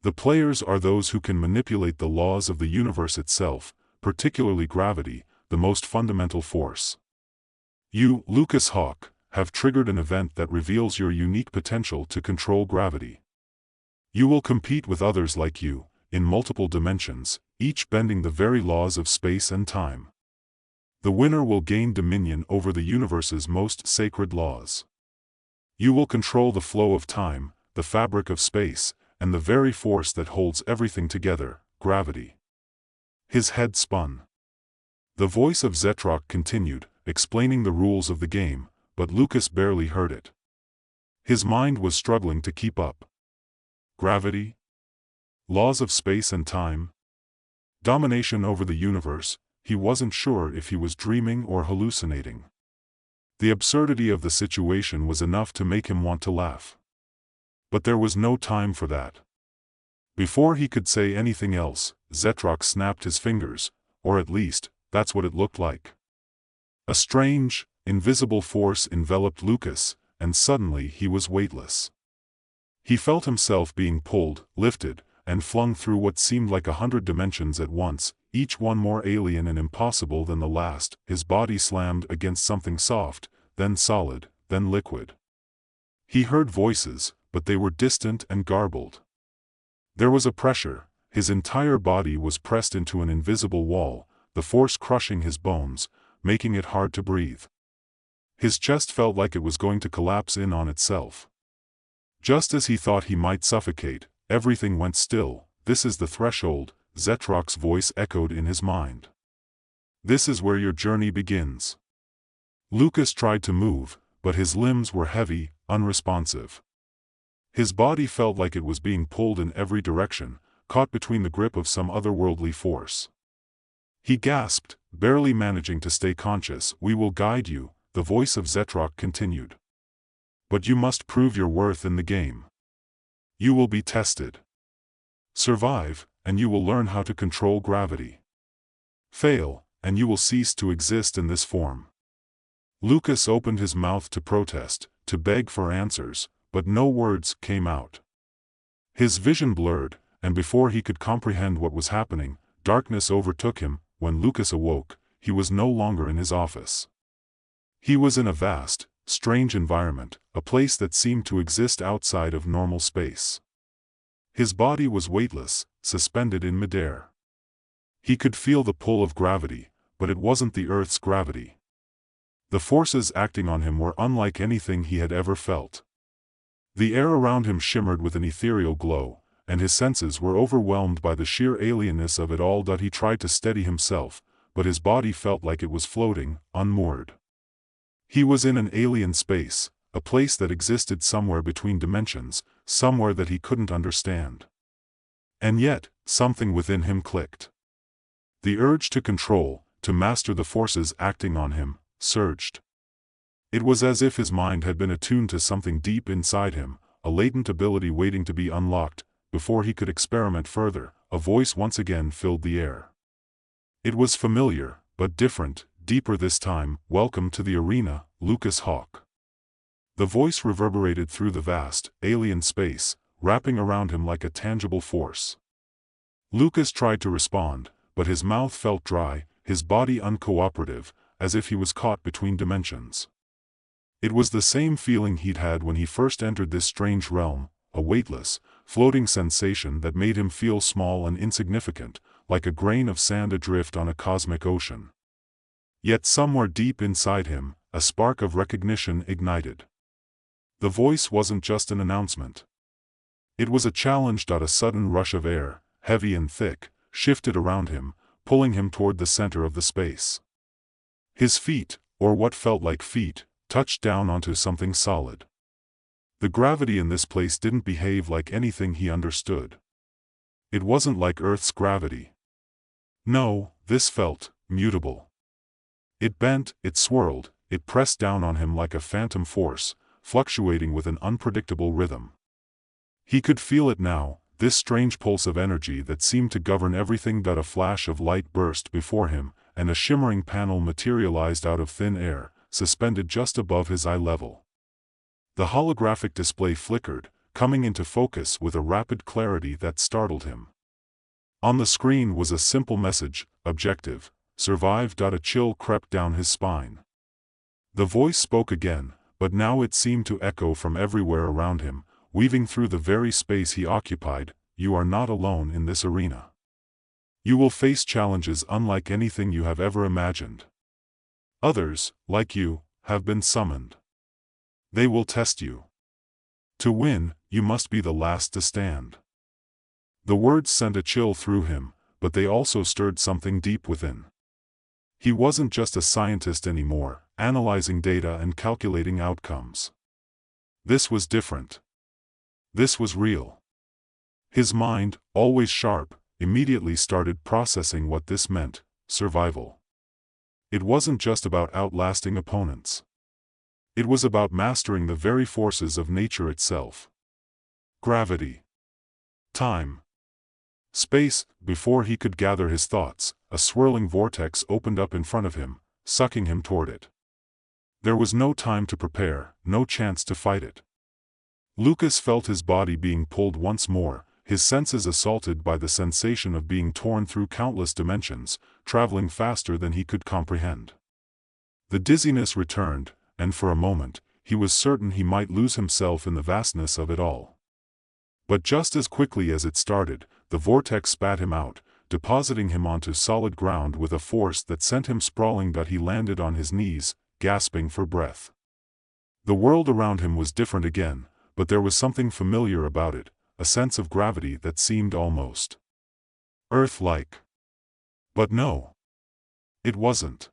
The players are those who can manipulate the laws of the universe itself, particularly gravity, the most fundamental force. You, Lucas Hawk, have triggered an event that reveals your unique potential to control gravity. You will compete with others like you, in multiple dimensions, each bending the very laws of space and time. The winner will gain dominion over the universe's most sacred laws. You will control the flow of time, the fabric of space, and the very force that holds everything together, gravity." His head spun. The voice of Zetrock continued, explaining the rules of the game, but Lucas barely heard it. His mind was struggling to keep up. Gravity? Laws of space and time? Domination over the universe. He wasn't sure if he was dreaming or hallucinating. The absurdity of the situation was enough to make him want to laugh. But there was no time for that. Before he could say anything else, Zetrock snapped his fingers, or at least, that's what it looked like. A strange, invisible force enveloped Lucas, and suddenly he was weightless. He felt himself being pulled, lifted, and flung through what seemed like 100 dimensions at once, each one more alien and impossible than the last. His body slammed against something soft, then solid, then liquid. He heard voices, but they were distant and garbled. There was a pressure. His entire body was pressed into an invisible wall, the force crushing his bones, making it hard to breathe. His chest felt like it was going to collapse in on itself. Just as he thought he might suffocate, everything went still. "This is the threshold," Zetrok's voice echoed in his mind. "This is where your journey begins." Lucas tried to move, but his limbs were heavy, unresponsive. His body felt like it was being pulled in every direction, caught between the grip of some otherworldly force. He gasped, barely managing to stay conscious. "We will guide you," the voice of Zetrok continued. "But you must prove your worth in the game. You will be tested. Survive, and you will learn how to control gravity. Fail, and you will cease to exist in this form." Lucas opened his mouth to protest, to beg for answers, but no words came out. His vision blurred, and before he could comprehend what was happening, darkness overtook him. When Lucas awoke, he was no longer in his office. He was in a vast, strange environment, a place that seemed to exist outside of normal space. His body was weightless, suspended in midair. He could feel the pull of gravity, but it wasn't the Earth's gravity. The forces acting on him were unlike anything he had ever felt. The air around him shimmered with an ethereal glow, and his senses were overwhelmed by the sheer alienness of it all. He tried to steady himself, but his body felt like it was floating, unmoored. He was in an alien space, a place that existed somewhere between dimensions, somewhere that he couldn't understand. And yet, something within him clicked. The urge to control, to master the forces acting on him, surged. It was as if his mind had been attuned to something deep inside him, a latent ability waiting to be unlocked. Before he could experiment further, a voice once again filled the air. It was familiar, but different, deeper this time. "Welcome to the arena, Lucas Hawk." The voice reverberated through the vast, alien space, wrapping around him like a tangible force. Lucas tried to respond, but his mouth felt dry, his body uncooperative, as if he was caught between dimensions. It was the same feeling he'd had when he first entered this strange realm, a weightless, floating sensation that made him feel small and insignificant, like a grain of sand adrift on a cosmic ocean. Yet somewhere deep inside him, a spark of recognition ignited. The voice wasn't just an announcement. It was a challenge. A sudden rush of air, heavy and thick, shifted around him, pulling him toward the center of the space. His feet, or what felt like feet, touched down onto something solid. The gravity in this place didn't behave like anything he understood. It wasn't like Earth's gravity. No, this felt mutable. It bent, it swirled, it pressed down on him like a phantom force, fluctuating with an unpredictable rhythm. He could feel it now, this strange pulse of energy that seemed to govern everything. A flash of light burst before him, and a shimmering panel materialized out of thin air, suspended just above his eye level. The holographic display flickered, coming into focus with a rapid clarity that startled him. On the screen was a simple message: "Objective, survive." A chill crept down his spine. The voice spoke again, but now it seemed to echo from everywhere around him, weaving through the very space he occupied. "You are not alone in this arena. You will face challenges unlike anything you have ever imagined. Others, like you, have been summoned. They will test you. To win, you must be the last to stand." The words sent a chill through him, but they also stirred something deep within. He wasn't just a scientist anymore, analyzing data and calculating outcomes. This was different. This was real. His mind, always sharp, immediately started processing what this meant: survival. It wasn't just about outlasting opponents. It was about mastering the very forces of nature itself. Gravity. Time. Space. Before he could gather his thoughts, a swirling vortex opened up in front of him, sucking him toward it. There was no time to prepare, no chance to fight it. Lucas felt his body being pulled once more, his senses assaulted by the sensation of being torn through countless dimensions, traveling faster than he could comprehend. The dizziness returned, and for a moment, he was certain he might lose himself in the vastness of it all. But just as quickly as it started, the vortex spat him out, depositing him onto solid ground with a force that sent him sprawling. He landed on his knees, gasping for breath. The world around him was different again, but there was something familiar about it, a sense of gravity that seemed almost Earth-like. But no. It wasn't.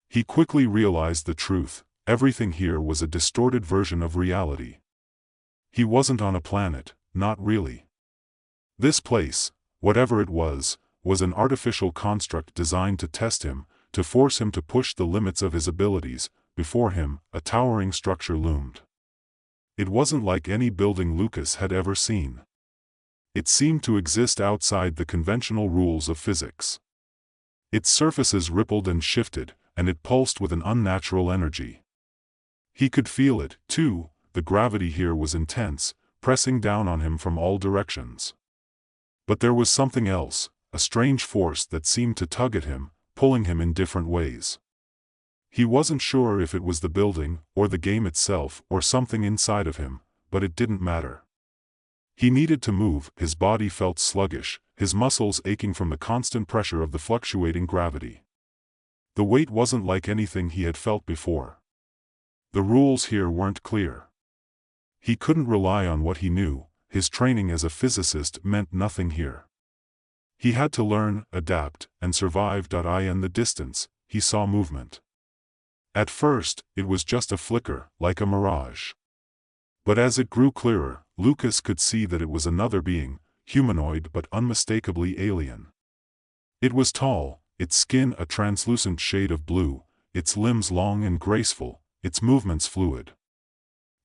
He quickly realized the truth: everything here was a distorted version of reality. He wasn't on a planet, not really. This place, whatever it was an artificial construct designed to test him, to force him to push the limits of his abilities. Before him, a towering structure loomed. It wasn't like any building Lucas had ever seen. It seemed to exist outside the conventional rules of physics. Its surfaces rippled and shifted, and it pulsed with an unnatural energy. He could feel it, too. The gravity here was intense, pressing down on him from all directions. But there was something else, a strange force that seemed to tug at him, pulling him in different ways. He wasn't sure if it was the building, or the game itself, or something inside of him, but it didn't matter. He needed to move. His body felt sluggish, his muscles aching from the constant pressure of the fluctuating gravity. The weight wasn't like anything he had felt before. The rules here weren't clear. He couldn't rely on what he knew. His training as a physicist meant nothing here. He had to learn, adapt, and survive. In the distance, he saw movement. At first, it was just a flicker, like a mirage. But as it grew clearer, Lucas could see that it was another being, humanoid but unmistakably alien. It was tall, its skin a translucent shade of blue, its limbs long and graceful, its movements fluid.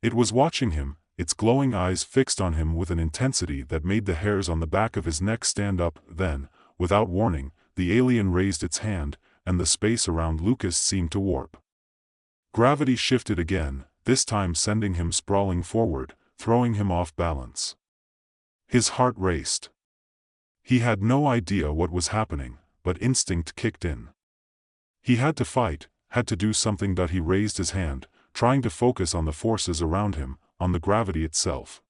It was watching him, its glowing eyes fixed on him with an intensity that made the hairs on the back of his neck stand up. Then, without warning, the alien raised its hand, and the space around Lucas seemed to warp. Gravity shifted again, this time sending him sprawling forward, throwing him off balance. His heart raced. He had no idea what was happening, but instinct kicked in. He had to fight, had to do something. He raised his hand, trying to focus on the forces around him, on the gravity itself.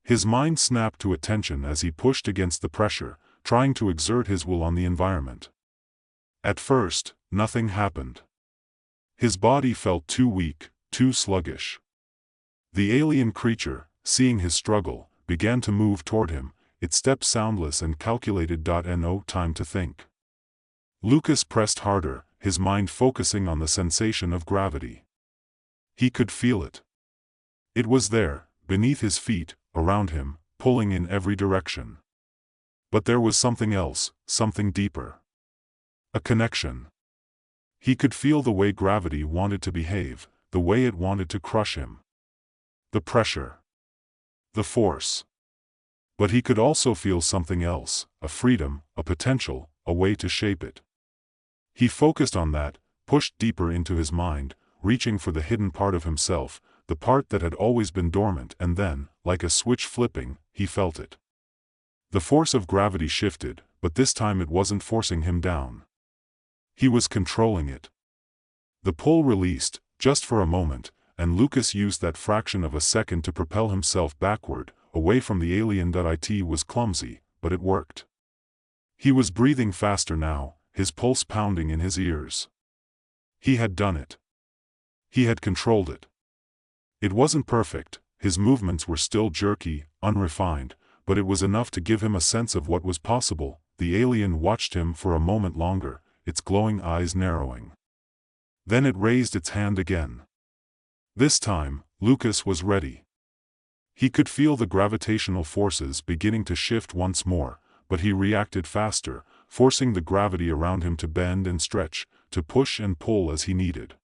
His mind snapped to attention as he pushed against the pressure, trying to exert his will on the environment. At first, nothing happened. His body felt too weak, too sluggish. The alien creature, seeing his struggle, began to move toward him, its steps soundless and calculated. No time to think. Lucas pressed harder, his mind focusing on the sensation of gravity. He could feel it. It was there, beneath his feet, around him, pulling in every direction. But there was something else, something deeper. A connection. He could feel the way gravity wanted to behave, the way it wanted to crush him. The pressure. The force. But he could also feel something else, a freedom, a potential, a way to shape it. He focused on that, pushed deeper into his mind, reaching for the hidden part of himself, the part that had always been dormant, and then, like a switch flipping, he felt it. The force of gravity shifted, but this time it wasn't forcing him down. He was controlling it. The pull released, just for a moment, and Lucas used that fraction of a second to propel himself backward, away from the alien. It was clumsy, but it worked. He was breathing faster now, his pulse pounding in his ears. He had done it. He had controlled it. It wasn't perfect, his movements were still jerky, unrefined, but it was enough to give him a sense of what was possible. The alien watched him for a moment longer, its glowing eyes narrowing. Then it raised its hand again. This time, Lucas was ready. He could feel the gravitational forces beginning to shift once more, but he reacted faster, forcing the gravity around him to bend and stretch, to push and pull as he needed.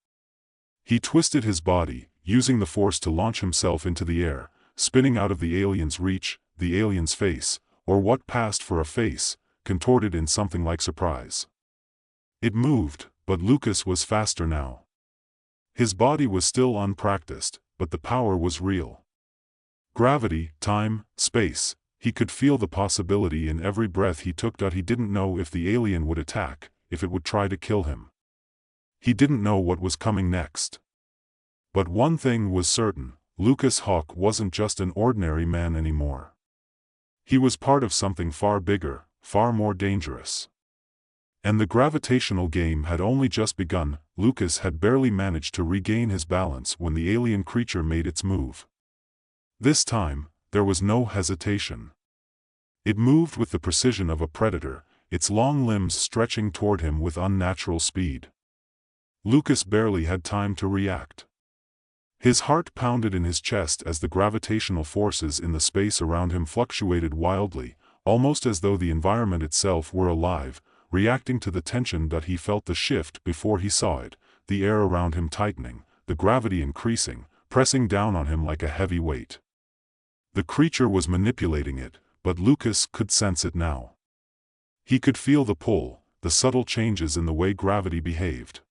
He twisted his body, using the force to launch himself into the air, spinning out of the alien's reach, the alien's face, or what passed for a face, contorted in something like surprise. It moved, but Lucas was faster now. His body was still unpracticed, but the power was real. Gravity, time, space, he could feel the possibility in every breath he took. He didn't know if the alien would attack, if it would try to kill him. He didn't know what was coming next. But one thing was certain, Lucas Hawk wasn't just an ordinary man anymore. He was part of something far bigger, far more dangerous. And the gravitational game had only just begun. Lucas had barely managed to regain his balance when the alien creature made its move. This time, there was no hesitation. It moved with the precision of a predator, its long limbs stretching toward him with unnatural speed. Lucas barely had time to react. His heart pounded in his chest as the gravitational forces in the space around him fluctuated wildly, almost as though the environment itself were alive, reacting to the tension that he felt. The shift before he saw it, the air around him tightening, the gravity increasing, pressing down on him like a heavy weight. The creature was manipulating it, but Lucas could sense it now. He could feel the pull, the subtle changes in the way gravity behaved.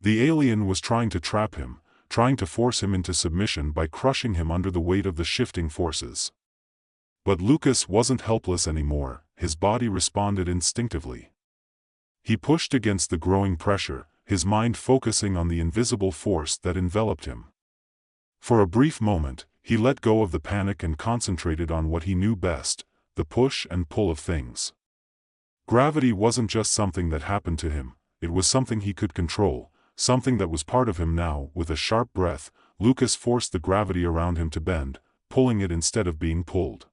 The alien was trying to trap him, trying to force him into submission by crushing him under the weight of the shifting forces. But Lucas wasn't helpless anymore. His body responded instinctively. He pushed against the growing pressure, his mind focusing on the invisible force that enveloped him. For a brief moment, he let go of the panic and concentrated on what he knew best, the push and pull of things. Gravity wasn't just something that happened to him, it was something he could control, something that was part of him now. With a sharp breath, Lucas forced the gravity around him to bend, pulling it instead of being pulled.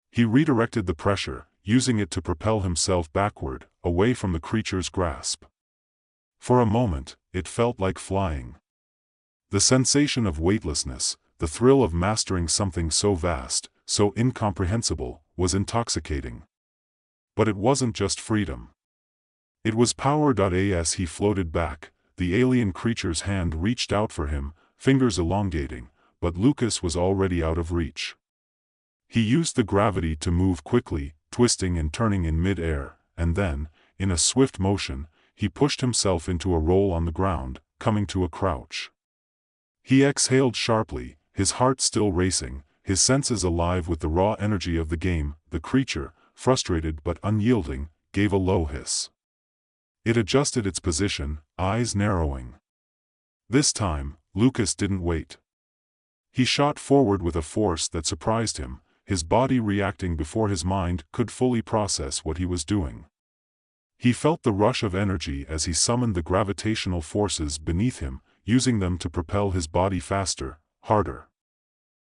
He redirected the pressure, using it to propel himself backward, away from the creature's grasp. For a moment, it felt like flying. The sensation of weightlessness, the thrill of mastering something so vast, so incomprehensible, was intoxicating. But it wasn't just freedom. It was power. As he floated back, the alien creature's hand reached out for him, fingers elongating, but Lucas was already out of reach. He used the gravity to move quickly, twisting and turning in mid-air, and then, in a swift motion, he pushed himself into a roll on the ground, coming to a crouch. He exhaled sharply, his heart still racing, his senses alive with the raw energy of the game. The creature, frustrated but unyielding, gave a low hiss. It adjusted its position, eyes narrowing. This time, Lucas didn't wait. He shot forward with a force that surprised him, his body reacting before his mind could fully process what he was doing. He felt the rush of energy as he summoned the gravitational forces beneath him, using them to propel his body faster, harder.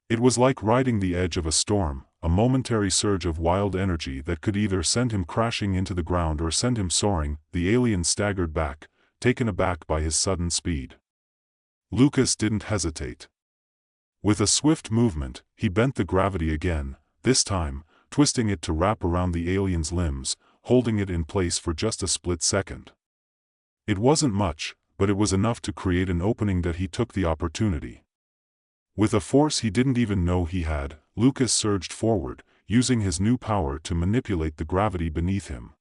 It was like riding the edge of a storm, a momentary surge of wild energy that could either send him crashing into the ground or send him soaring. The alien staggered back, taken aback by his sudden speed. Lucas didn't hesitate. With a swift movement, he bent the gravity again, this time, twisting it to wrap around the alien's limbs, holding it in place for just a split second. It wasn't much, but it was enough to create an opening that he took the opportunity. With a force he didn't even know he had, Lucas surged forward, using his new power to manipulate the gravity beneath him.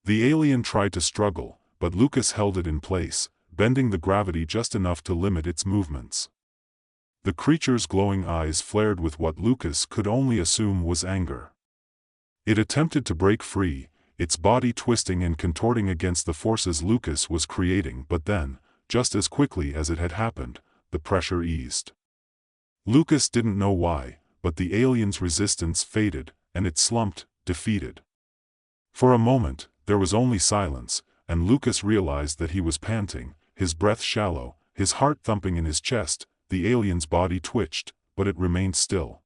The alien tried to struggle, but Lucas held it in place, bending the gravity just enough to limit its movements. The creature's glowing eyes flared with what Lucas could only assume was anger. It attempted to break free, its body twisting and contorting against the forces Lucas was creating, but then, just as quickly as it had happened, the pressure eased. Lucas didn't know why, but the alien's resistance faded, and it slumped, defeated. For a moment, there was only silence, and Lucas realized that he was panting, his breath shallow, his heart thumping in his chest. The alien's body twitched, but it remained still.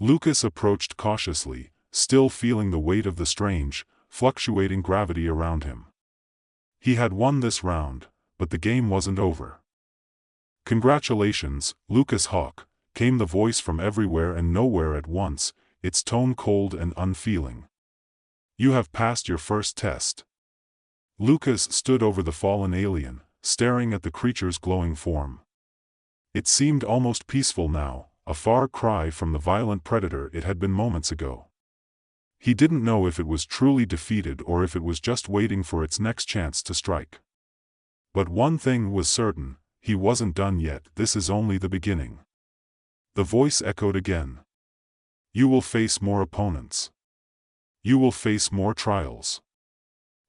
Lucas approached cautiously, still feeling the weight of the strange, fluctuating gravity around him. He had won this round, but the game wasn't over. "Congratulations, Lucas Hawk," came the voice from everywhere and nowhere at once, its tone cold and unfeeling. "You have passed your first test." Lucas stood over the fallen alien, staring at the creature's glowing form. It seemed almost peaceful now, a far cry from the violent predator it had been moments ago. He didn't know if it was truly defeated or if it was just waiting for its next chance to strike. But one thing was certain, he wasn't done yet. "This is only the beginning." The voice echoed again. "You will face more opponents. You will face more trials.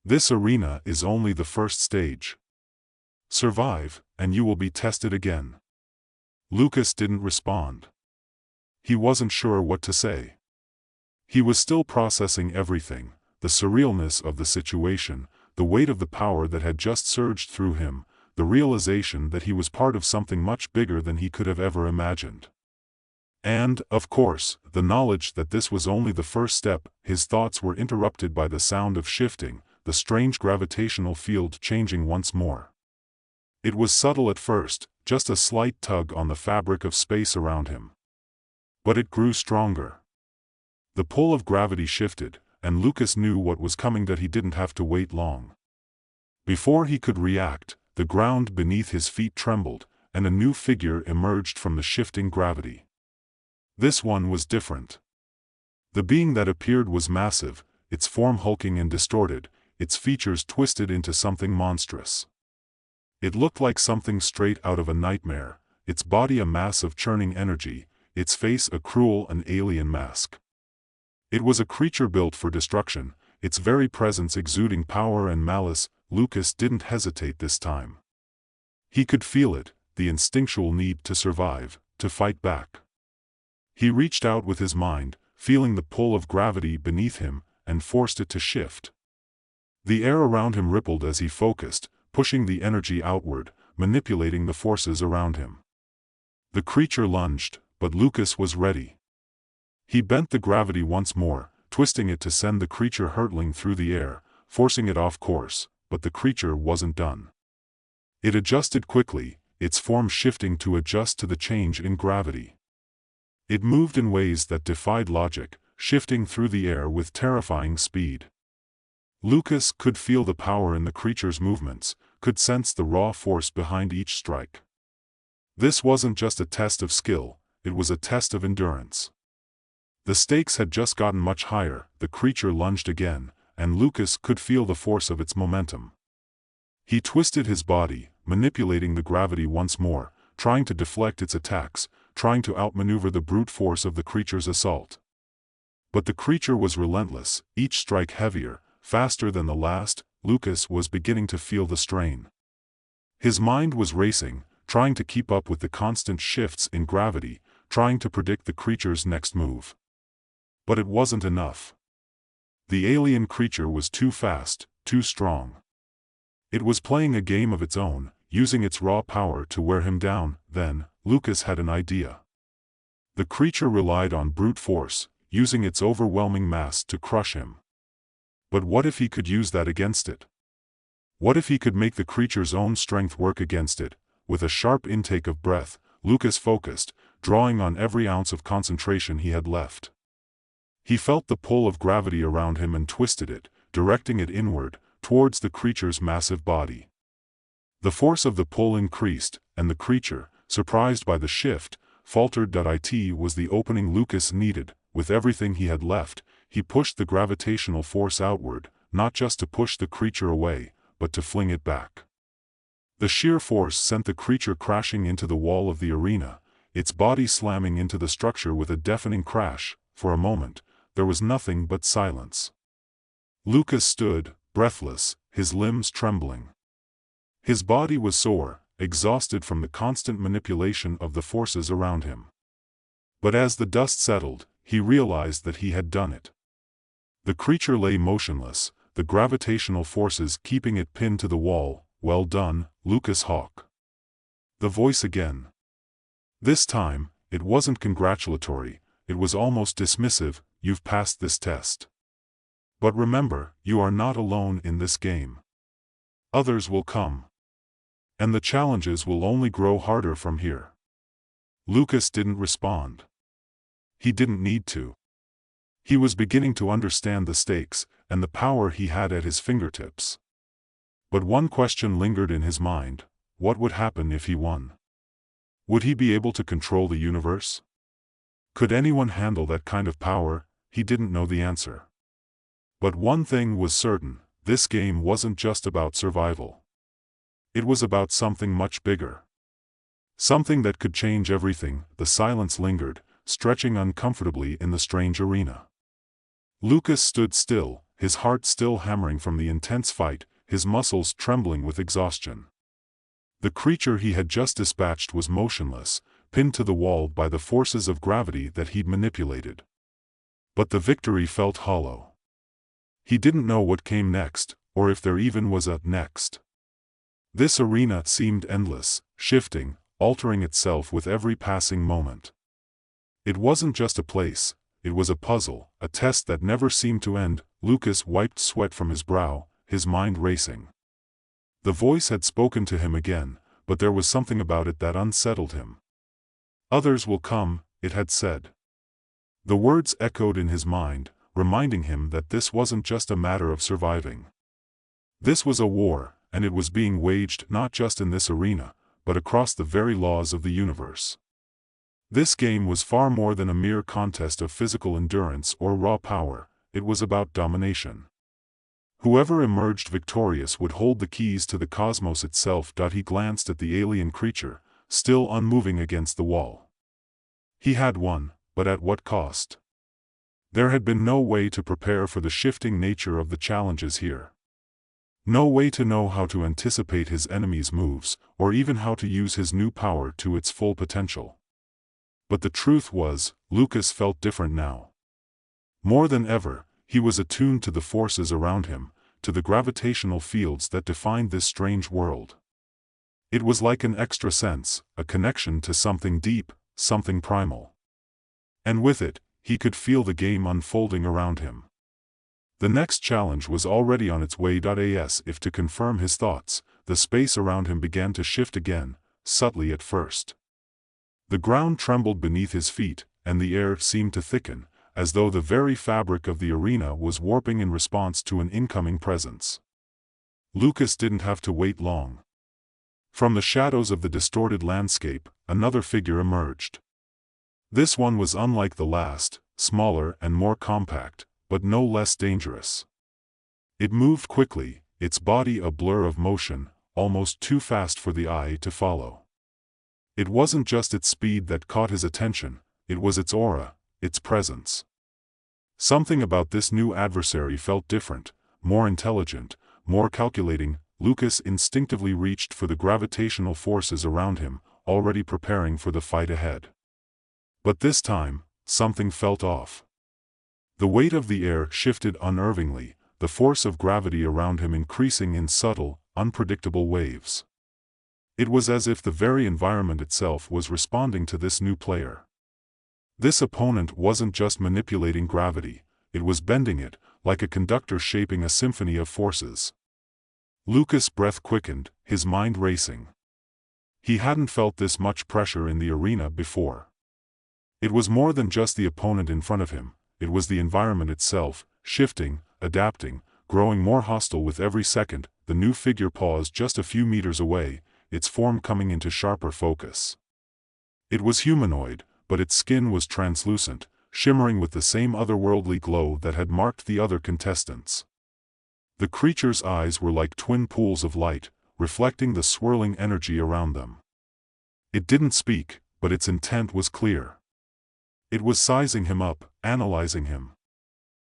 This arena is only the first stage. Survive, and you will be tested again. Lucas didn't respond. He wasn't sure what to say. He was still processing everything, the surrealness of the situation, the weight of the power that had just surged through him, the realization that he was part of something much bigger than he could have ever imagined. And, of course, the knowledge that this was only the first step. His thoughts were interrupted by the sound of shifting, the strange gravitational field changing once more. It was subtle at first, just a slight tug on the fabric of space around him. But it grew stronger. The pull of gravity shifted, and Lucas knew what was coming, that he didn't have to wait long. Before he could react, the ground beneath his feet trembled, and a new figure emerged from the shifting gravity. This one was different. The being that appeared was massive, its form hulking and distorted, its features twisted into something monstrous. It looked like something straight out of a nightmare, its body a mass of churning energy, its face a cruel and alien mask. It was a creature built for destruction, its very presence exuding power and malice. Lucas didn't hesitate this time. He could feel it, the instinctual need to survive, to fight back. He reached out with his mind, feeling the pull of gravity beneath him, and forced it to shift. The air around him rippled as he focused, pushing the energy outward, manipulating the forces around him. The creature lunged, but Lucas was ready. He bent the gravity once more, twisting it to send the creature hurtling through the air, forcing it off course, but the creature wasn't done. It adjusted quickly, its form shifting to adjust to the change in gravity. It moved in ways that defied logic, shifting through the air with terrifying speed. Lucas could feel the power in the creature's movements, could sense the raw force behind each strike. This wasn't just a test of skill, it was a test of endurance. The stakes had just gotten much higher. The creature lunged again, and Lucas could feel the force of its momentum. He twisted his body, manipulating the gravity once more, trying to deflect its attacks, trying to outmaneuver the brute force of the creature's assault. But the creature was relentless, each strike heavier, faster than the last. Lucas was beginning to feel the strain. His mind was racing, trying to keep up with the constant shifts in gravity, trying to predict the creature's next move. But it wasn't enough. The alien creature was too fast, too strong. It was playing a game of its own, using its raw power to wear him down. Then, Lucas had an idea. The creature relied on brute force, using its overwhelming mass to crush him. But what if he could use that against it? What if he could make the creature's own strength work against it? With a sharp intake of breath, Lucas focused, drawing on every ounce of concentration he had left. He felt the pull of gravity around him and twisted it, directing it inward, towards the creature's massive body. The force of the pull increased, and the creature, surprised by the shift, faltered. It was the opening Lucas needed. With everything he had left, he pushed the gravitational force outward, not just to push the creature away, but to fling it back. The sheer force sent the creature crashing into the wall of the arena, its body slamming into the structure with a deafening crash. For a moment, there was nothing but silence. Lucas stood, breathless, his limbs trembling. His body was sore, exhausted from the constant manipulation of the forces around him. But as the dust settled, he realized that he had done it. The creature lay motionless, the gravitational forces keeping it pinned to the wall. Well done, Lucas Hawk. The voice again. This time, it wasn't congratulatory, it was almost dismissive. You've passed this test. But remember, you are not alone in this game. Others will come. And the challenges will only grow harder from here. Lucas didn't respond. He didn't need to. He was beginning to understand the stakes, and the power he had at his fingertips. But one question lingered in his mind: what would happen if he won? Would he be able to control the universe? Could anyone handle that kind of power? He didn't know the answer. But one thing was certain: this game wasn't just about survival. It was about something much bigger. Something that could change everything. The silence lingered, stretching uncomfortably in the strange arena. Lucas stood still, his heart still hammering from the intense fight, his muscles trembling with exhaustion. The creature he had just dispatched was motionless, pinned to the wall by the forces of gravity that he'd manipulated. But the victory felt hollow. He didn't know what came next, or if there even was a next. This arena seemed endless, shifting, altering itself with every passing moment. It wasn't just a place, it was a puzzle, a test that never seemed to end. Lucas wiped sweat from his brow, his mind racing. The voice had spoken to him again, but there was something about it that unsettled him. "Others will come," it had said. The words echoed in his mind, reminding him that this wasn't just a matter of surviving. This was a war, and it was being waged not just in this arena, but across the very laws of the universe. This game was far more than a mere contest of physical endurance or raw power, it was about domination. Whoever emerged victorious would hold the keys to the cosmos itself. He glanced at the alien creature, still unmoving against the wall. He had won, but at what cost? There had been no way to prepare for the shifting nature of the challenges here. No way to know how to anticipate his enemy's moves, or even how to use his new power to its full potential. But the truth was, Lucas felt different now. More than ever, he was attuned to the forces around him, to the gravitational fields that defined this strange world. It was like an extra sense, a connection to something deep, something primal. And with it, he could feel the game unfolding around him. The next challenge was already on its way. As if to confirm his thoughts, the space around him began to shift again, subtly at first. The ground trembled beneath his feet, and the air seemed to thicken, as though the very fabric of the arena was warping in response to an incoming presence. Lucas didn't have to wait long. From the shadows of the distorted landscape, another figure emerged. This one was unlike the last, smaller and more compact, but no less dangerous. It moved quickly, its body a blur of motion, almost too fast for the eye to follow. It wasn't just its speed that caught his attention, it was its aura, its presence. Something about this new adversary felt different, more intelligent, more calculating. Lucas instinctively reached for the gravitational forces around him, already preparing for the fight ahead. But this time, something felt off. The weight of the air shifted unnervingly, the force of gravity around him increasing in subtle, unpredictable waves. It was as if the very environment itself was responding to this new player. This opponent wasn't just manipulating gravity, it was bending it, like a conductor shaping a symphony of forces. Lucas' breath quickened, his mind racing. He hadn't felt this much pressure in the arena before. It was more than just the opponent in front of him, it was the environment itself, shifting, adapting, growing more hostile with every second. The new figure paused just a few meters away, its form coming into sharper focus. It was humanoid, but its skin was translucent, shimmering with the same otherworldly glow that had marked the other contestants. The creature's eyes were like twin pools of light, reflecting the swirling energy around them. It didn't speak, but its intent was clear. It was sizing him up, analyzing him.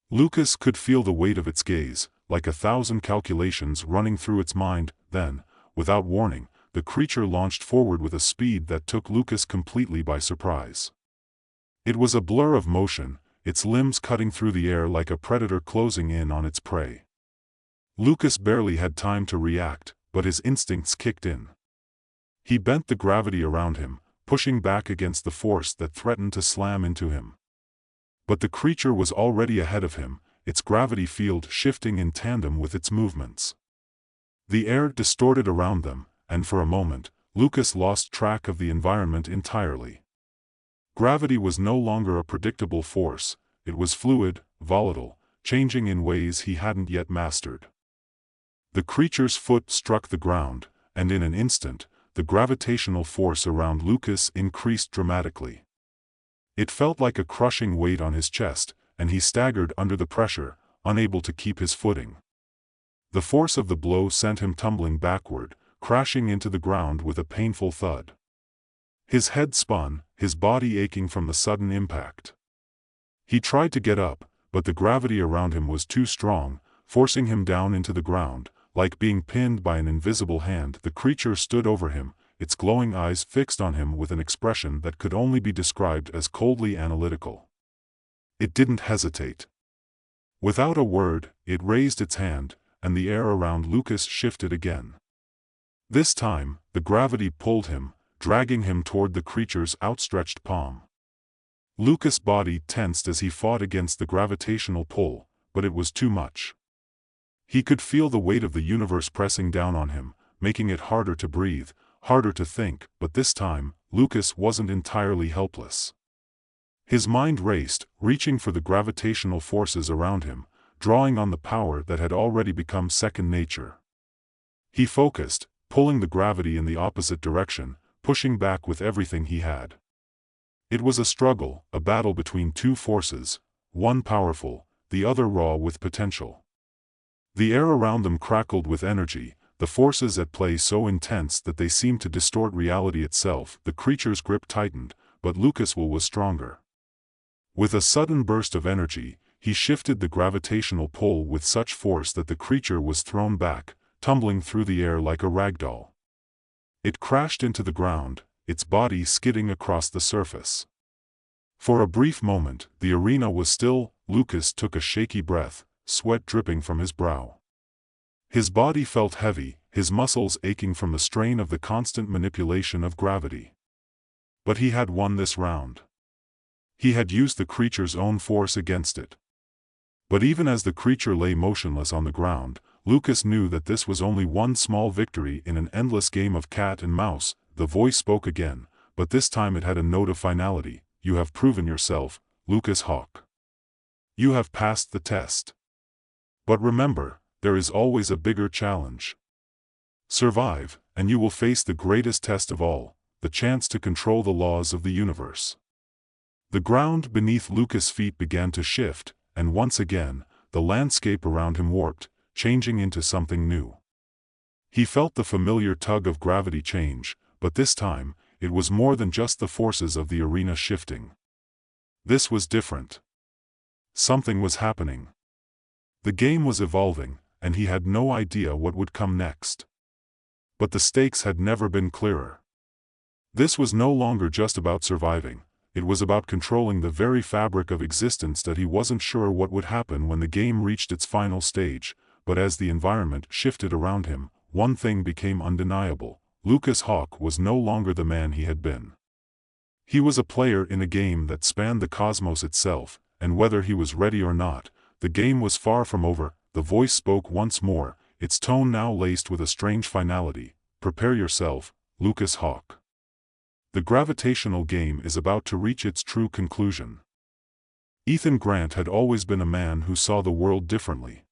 Lucas could feel the weight of its gaze, like 1,000 calculations running through its mind. Then, without warning, the creature launched forward with a speed that took Lucas completely by surprise. It was a blur of motion, its limbs cutting through the air like a predator closing in on its prey. Lucas barely had time to react, but his instincts kicked in. He bent the gravity around him, pushing back against the force that threatened to slam into him. But the creature was already ahead of him, its gravity field shifting in tandem with its movements. The air distorted around them, and for a moment, Lucas lost track of the environment entirely. Gravity was no longer a predictable force, it was fluid, volatile, changing in ways he hadn't yet mastered. The creature's foot struck the ground, and in an instant, the gravitational force around Lucas increased dramatically. It felt like a crushing weight on his chest, and he staggered under the pressure, unable to keep his footing. The force of the blow sent him tumbling backward, crashing into the ground with a painful thud. His head spun, his body aching from the sudden impact. He tried to get up, but the gravity around him was too strong, forcing him down into the ground, Like being pinned by an invisible hand, the creature stood over him, its glowing eyes fixed on him with an expression that could only be described as coldly analytical. It didn't hesitate. Without a word, it raised its hand, and the air around Lucas shifted again. This time, the gravity pulled him, dragging him toward the creature's outstretched palm. Lucas' body tensed as he fought against the gravitational pull, but it was too much. He could feel the weight of the universe pressing down on him, making it harder to breathe, harder to think, but this time, Lucas wasn't entirely helpless. His mind raced, reaching for the gravitational forces around him, drawing on the power that had already become second nature. He focused, pulling the gravity in the opposite direction, pushing back with everything he had. It was a struggle, a battle between two forces, one powerful, the other raw with potential. The air around them crackled with energy, the forces at play so intense that they seemed to distort reality itself. The creature's grip tightened, but Lucas' will was stronger. With a sudden burst of energy, he shifted the gravitational pull with such force that the creature was thrown back, tumbling through the air like a ragdoll. It crashed into the ground, its body skidding across the surface. For a brief moment, the arena was still. Lucas took a shaky breath, sweat dripping from his brow. His body felt heavy, his muscles aching from the strain of the constant manipulation of gravity. But he had won this round. He had used the creature's own force against it. But even as the creature lay motionless on the ground, Lucas knew that this was only one small victory in an endless game of cat and mouse. The voice spoke again, but this time it had a note of finality. You have proven yourself, Lucas Hawk. You have passed the test. But remember, there is always a bigger challenge. Survive, and you will face the greatest test of all, the chance to control the laws of the universe. The ground beneath Lucas' feet began to shift, and once again, the landscape around him warped, changing into something new. He felt the familiar tug of gravity change, but this time, it was more than just the forces of the arena shifting. This was different. Something was happening. The game was evolving, and he had no idea what would come next. But the stakes had never been clearer. This was no longer just about surviving, it was about controlling the very fabric of existence. That he wasn't sure what would happen when the game reached its final stage, but as the environment shifted around him, one thing became undeniable. Lucas Hawk was no longer the man he had been. He was a player in a game that spanned the cosmos itself, and whether he was ready or not, the game was far from over. The voice spoke once more, its tone now laced with a strange finality. Prepare yourself, Lucas Hawk. The gravitational game is about to reach its true conclusion. Ethan Grant had always been a man who saw the world differently.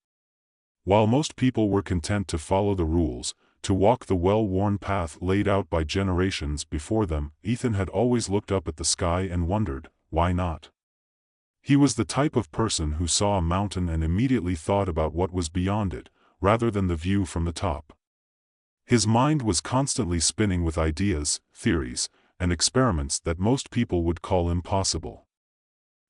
While most people were content to follow the rules, to walk the well-worn path laid out by generations before them, Ethan had always looked up at the sky and wondered, why not? He was the type of person who saw a mountain and immediately thought about what was beyond it, rather than the view from the top. His mind was constantly spinning with ideas, theories, and experiments that most people would call impossible.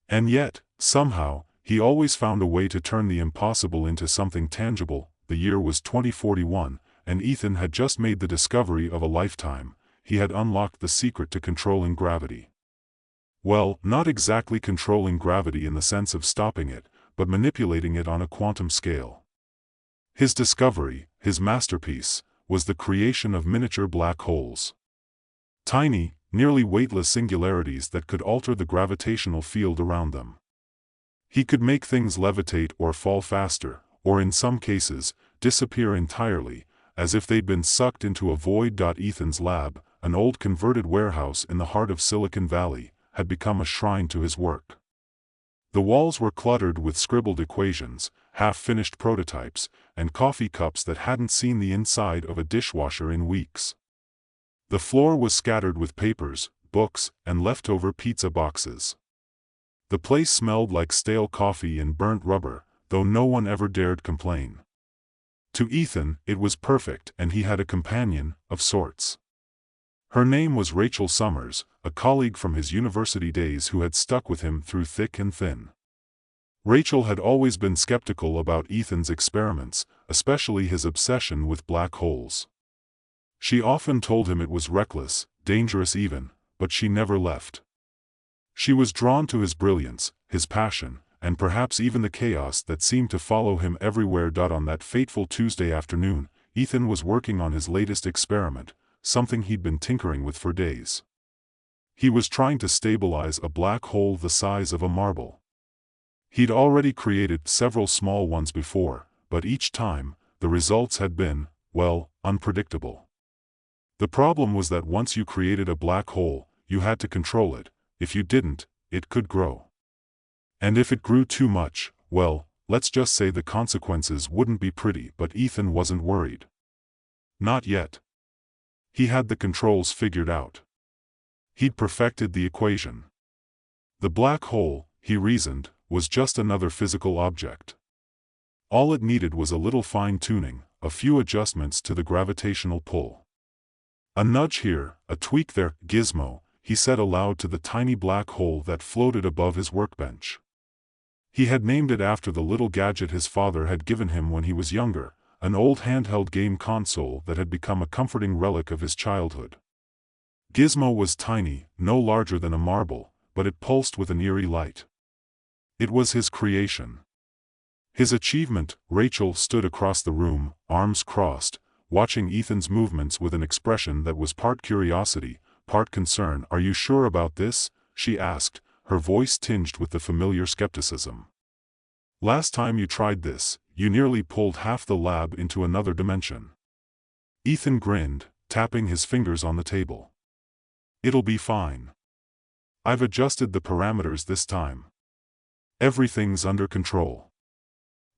And yet, somehow, he always found a way to turn the impossible into something tangible. The year was 2041, and Ethan had just made the discovery of a lifetime. He had unlocked the secret to controlling gravity. Well, not exactly controlling gravity in the sense of stopping it, but manipulating it on a quantum scale. His discovery, his masterpiece, was the creation of miniature black holes. Tiny, nearly weightless singularities that could alter the gravitational field around them. He could make things levitate or fall faster, or in some cases, disappear entirely, as if they'd been sucked into a void. Ethan's lab, an old converted warehouse in the heart of Silicon Valley, had become a shrine to his work. The walls were cluttered with scribbled equations, half-finished prototypes, and coffee cups that hadn't seen the inside of a dishwasher in weeks. The floor was scattered with papers, books, and leftover pizza boxes. The place smelled like stale coffee and burnt rubber, though no one ever dared complain. To Ethan, it was perfect, and he had a companion, of sorts. Her name was Rachel Summers, a colleague from his university days who had stuck with him through thick and thin. Rachel had always been skeptical about Ethan's experiments, especially his obsession with black holes. She often told him it was reckless, dangerous even, but she never left. She was drawn to his brilliance, his passion, and perhaps even the chaos that seemed to follow him everywhere. On that fateful Tuesday afternoon, Ethan was working on his latest experiment, something he'd been tinkering with for days. He was trying to stabilize a black hole the size of a marble. He'd already created several small ones before, but each time, the results had been, well, unpredictable. The problem was that once you created a black hole, you had to control it. If you didn't, it could grow. And if it grew too much, well, let's just say the consequences wouldn't be pretty. But Ethan wasn't worried. Not yet. He had the controls figured out. He'd perfected the equation. The black hole, he reasoned, was just another physical object. All it needed was a little fine-tuning, a few adjustments to the gravitational pull. A nudge here, a tweak there. Gizmo, he said aloud to the tiny black hole that floated above his workbench. He had named it after the little gadget his father had given him when he was younger, an old handheld game console that had become a comforting relic of his childhood. Gizmo was tiny, no larger than a marble, but it pulsed with an eerie light. It was his creation. His achievement. Rachel stood across the room, arms crossed, watching Ethan's movements with an expression that was part curiosity, part concern. Are you sure about this? She asked, her voice tinged with the familiar skepticism. Last time you tried this, you nearly pulled half the lab into another dimension. Ethan grinned, tapping his fingers on the table. It'll be fine. I've adjusted the parameters this time. Everything's under control.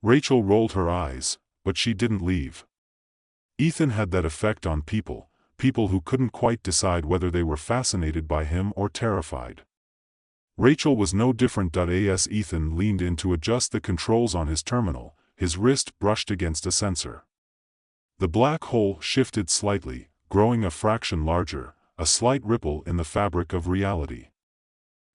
Rachel rolled her eyes, but she didn't leave. Ethan had that effect on people who couldn't quite decide whether they were fascinated by him or terrified. Rachel was no different. As Ethan leaned in to adjust the controls on his terminal, his wrist brushed against a sensor. The black hole shifted slightly, growing a fraction larger, a slight ripple in the fabric of reality.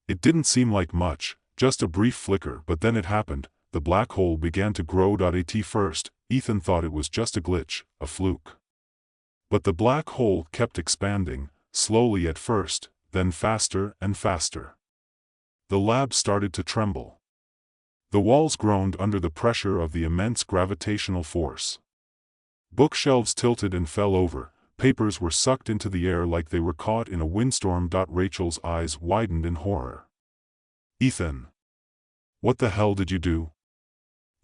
It didn't seem like much, just a brief flicker, but then it happened. The black hole began to grow. At first, Ethan thought it was just a glitch, a fluke. But the black hole kept expanding, slowly at first, then faster and faster. The lab started to tremble. The walls groaned under the pressure of the immense gravitational force. Bookshelves tilted and fell over, papers were sucked into the air like they were caught in a windstorm. Rachel's eyes widened in horror. Ethan! What the hell did you do?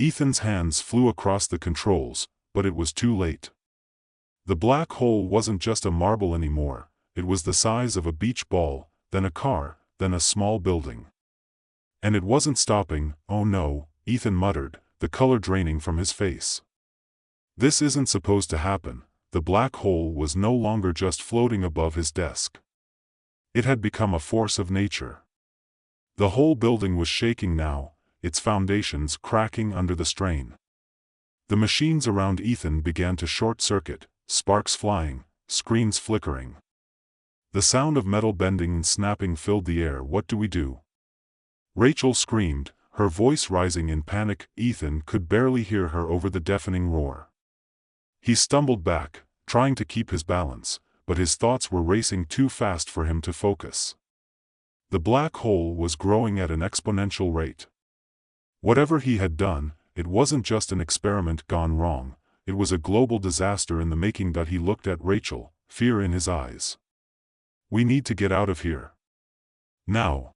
Ethan's hands flew across the controls, but it was too late. The black hole wasn't just a marble anymore, it was the size of a beach ball, then a car, then a small building. And it wasn't stopping. Oh no, Ethan muttered, the color draining from his face. This isn't supposed to happen. The black hole was no longer just floating above his desk. It had become a force of nature. The whole building was shaking now, its foundations cracking under the strain. The machines around Ethan began to short-circuit, sparks flying, screens flickering. The sound of metal bending and snapping filled the air. What do we do? Rachel screamed, her voice rising in panic. Ethan could barely hear her over the deafening roar. He stumbled back, trying to keep his balance, but his thoughts were racing too fast for him to focus. The black hole was growing at an exponential rate. Whatever he had done, it wasn't just an experiment gone wrong, it was a global disaster in the making. He looked at Rachel, fear in his eyes. We need to get out of here. Now.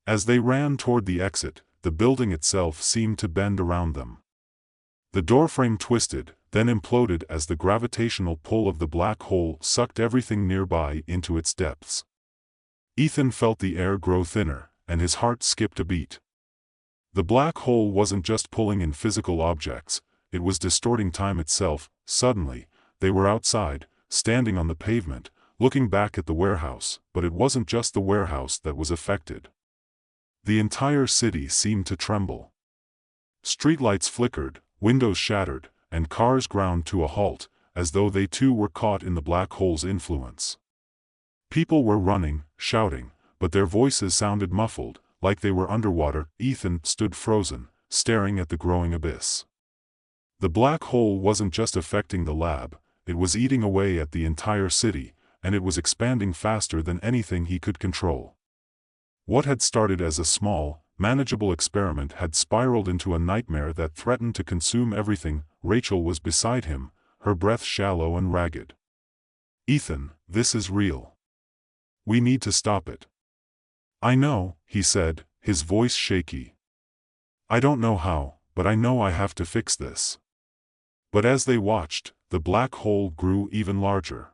As they ran toward the exit, the building itself seemed to bend around them. The doorframe twisted, then imploded as the gravitational pull of the black hole sucked everything nearby into its depths. Ethan felt the air grow thinner, and his heart skipped a beat. The black hole wasn't just pulling in physical objects, it was distorting time itself. Suddenly, they were outside, standing on the pavement, looking back at the warehouse. But it wasn't just the warehouse that was affected. The entire city seemed to tremble. Streetlights flickered, windows shattered, and cars ground to a halt, as though they too were caught in the black hole's influence. People were running, shouting, but their voices sounded muffled, like they were underwater. Ethan stood frozen, staring at the growing abyss. The black hole wasn't just affecting the lab, it was eating away at the entire city, and it was expanding faster than anything he could control. What had started as a small, manageable experiment had spiraled into a nightmare that threatened to consume everything. Rachel was beside him, her breath shallow and ragged. "Ethan, this is real. We need to stop it." "I know," he said, his voice shaky. "I don't know how, but I know I have to fix this." But as they watched, the black hole grew even larger.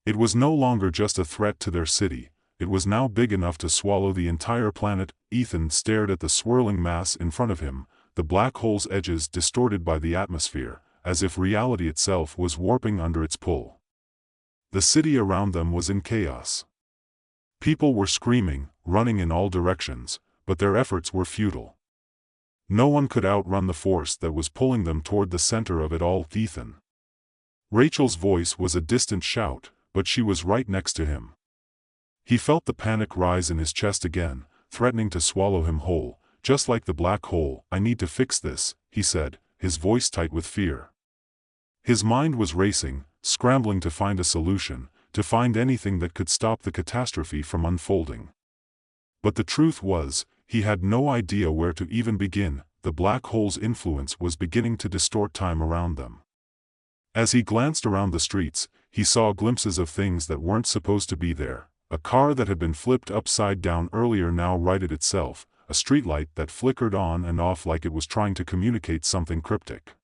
It was no longer just a threat to their city, it was now big enough to swallow the entire planet. Ethan stared at the swirling mass in front of him, the black hole's edges distorted by the atmosphere, as if reality itself was warping under its pull. The city around them was in chaos. People were screaming, running in all directions, but their efforts were futile. No one could outrun the force that was pulling them toward the center of it all. "Ethan." Rachel's voice was a distant shout, but she was right next to him. He felt the panic rise in his chest again, threatening to swallow him whole, just like the black hole. "I need to fix this," he said, his voice tight with fear. His mind was racing, scrambling to find a solution, to find anything that could stop the catastrophe from unfolding. But the truth was, he had no idea where to even begin. The black hole's influence was beginning to distort time around them. As he glanced around the streets, he saw glimpses of things that weren't supposed to be there. A car that had been flipped upside down earlier now righted itself, a streetlight that flickered on and off like it was trying to communicate something cryptic.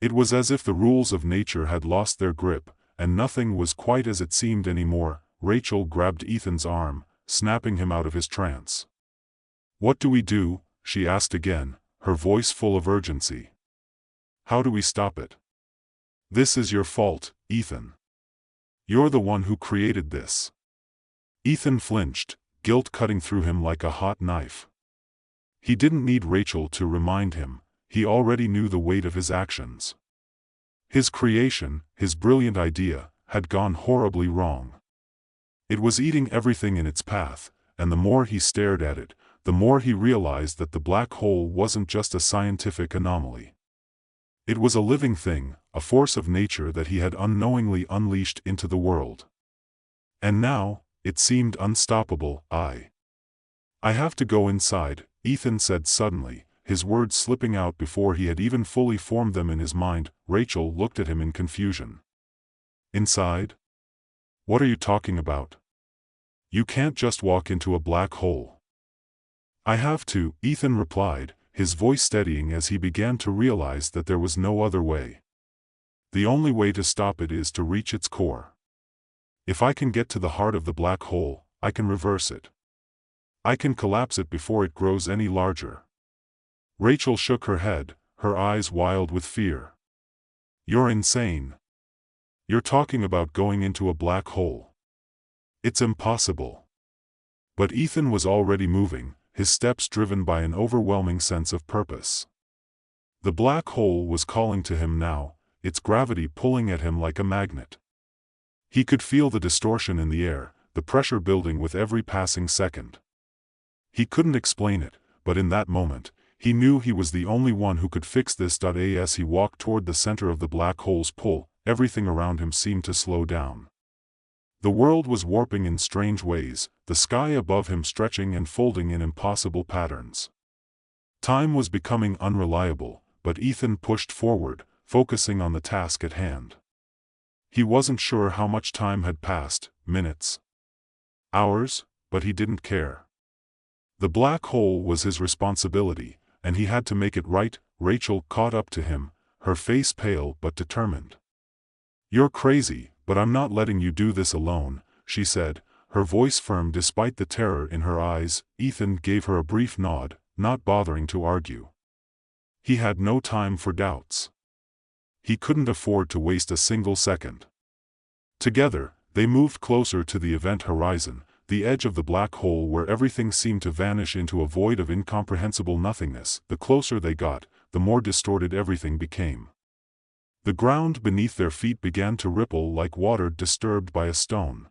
It was as if the rules of nature had lost their grip, and nothing was quite as it seemed anymore. Rachel grabbed Ethan's arm, snapping him out of his trance. "What do we do?" she asked again, her voice full of urgency. "How do we stop it?" "This is your fault, Ethan. You're the one who created this." Ethan flinched, guilt cutting through him like a hot knife. He didn't need Rachel to remind him, he already knew the weight of his actions. His creation, his brilliant idea, had gone horribly wrong. It was eating everything in its path, and the more he stared at it, the more he realized that the black hole wasn't just a scientific anomaly. It was a living thing, a force of nature that he had unknowingly unleashed into the world. And now, it seemed unstoppable. I have to go inside," Ethan said suddenly, his words slipping out before he had even fully formed them in his mind. Rachel looked at him in confusion. "Inside? What are you talking about? You can't just walk into a black hole." "I have to," Ethan replied, his voice steadying as he began to realize that there was no other way. "The only way to stop it is to reach its core. If I can get to the heart of the black hole, I can reverse it. I can collapse it before it grows any larger." Rachel shook her head, her eyes wild with fear. "You're insane. You're talking about going into a black hole. It's impossible." But Ethan was already moving, his steps driven by an overwhelming sense of purpose. The black hole was calling to him now, its gravity pulling at him like a magnet. He could feel the distortion in the air, the pressure building with every passing second. He couldn't explain it, but in that moment, he knew he was the only one who could fix this. As he walked toward the center of the black hole's pull, everything around him seemed to slow down. The world was warping in strange ways, the sky above him stretching and folding in impossible patterns. Time was becoming unreliable, but Ethan pushed forward, focusing on the task at hand. He wasn't sure how much time had passed, minutes, hours, but he didn't care. The black hole was his responsibility, and he had to make it right. Rachel caught up to him, her face pale but determined. "You're crazy, but I'm not letting you do this alone," she said, her voice firm despite the terror in her eyes. Ethan gave her a brief nod, not bothering to argue. He had no time for doubts. He couldn't afford to waste a single second. Together, they moved closer to the event horizon, the edge of the black hole where everything seemed to vanish into a void of incomprehensible nothingness. The closer they got, the more distorted everything became. The ground beneath their feet began to ripple like water disturbed by a stone.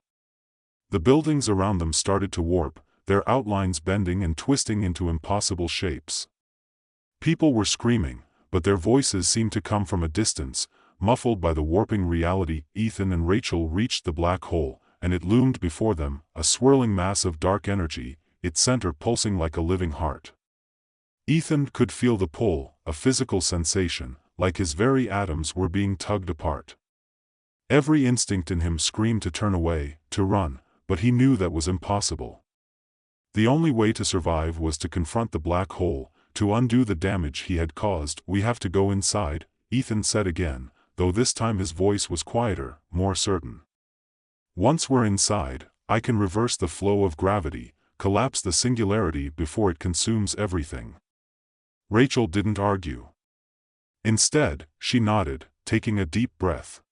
The buildings around them started to warp, their outlines bending and twisting into impossible shapes. People were screaming, but their voices seemed to come from a distance, muffled by the warping reality. Ethan and Rachel reached the black hole, and it loomed before them, a swirling mass of dark energy, its center pulsing like a living heart. Ethan could feel the pull, a physical sensation, like his very atoms were being tugged apart. Every instinct in him screamed to turn away, to run, but he knew that was impossible. The only way to survive was to confront the black hole, to undo the damage he had caused. "We have to go inside," Ethan said again, though this time his voice was quieter, more certain. "Once we're inside, I can reverse the flow of gravity, collapse the singularity before it consumes everything." Rachel didn't argue. Instead, she nodded, taking a deep breath.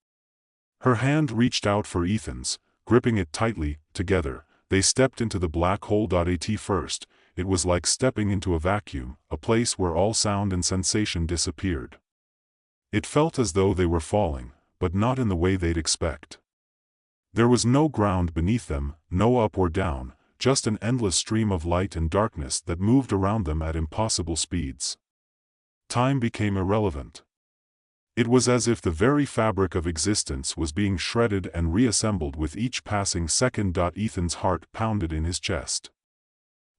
Her hand reached out for Ethan's, gripping it tightly. Together, they stepped into the black hole. At first, it was like stepping into a vacuum, a place where all sound and sensation disappeared. It felt as though they were falling, but not in the way they'd expect. There was no ground beneath them, no up or down, just an endless stream of light and darkness that moved around them at impossible speeds. Time became irrelevant. It was as if the very fabric of existence was being shredded and reassembled with each passing second. Ethan's heart pounded in his chest.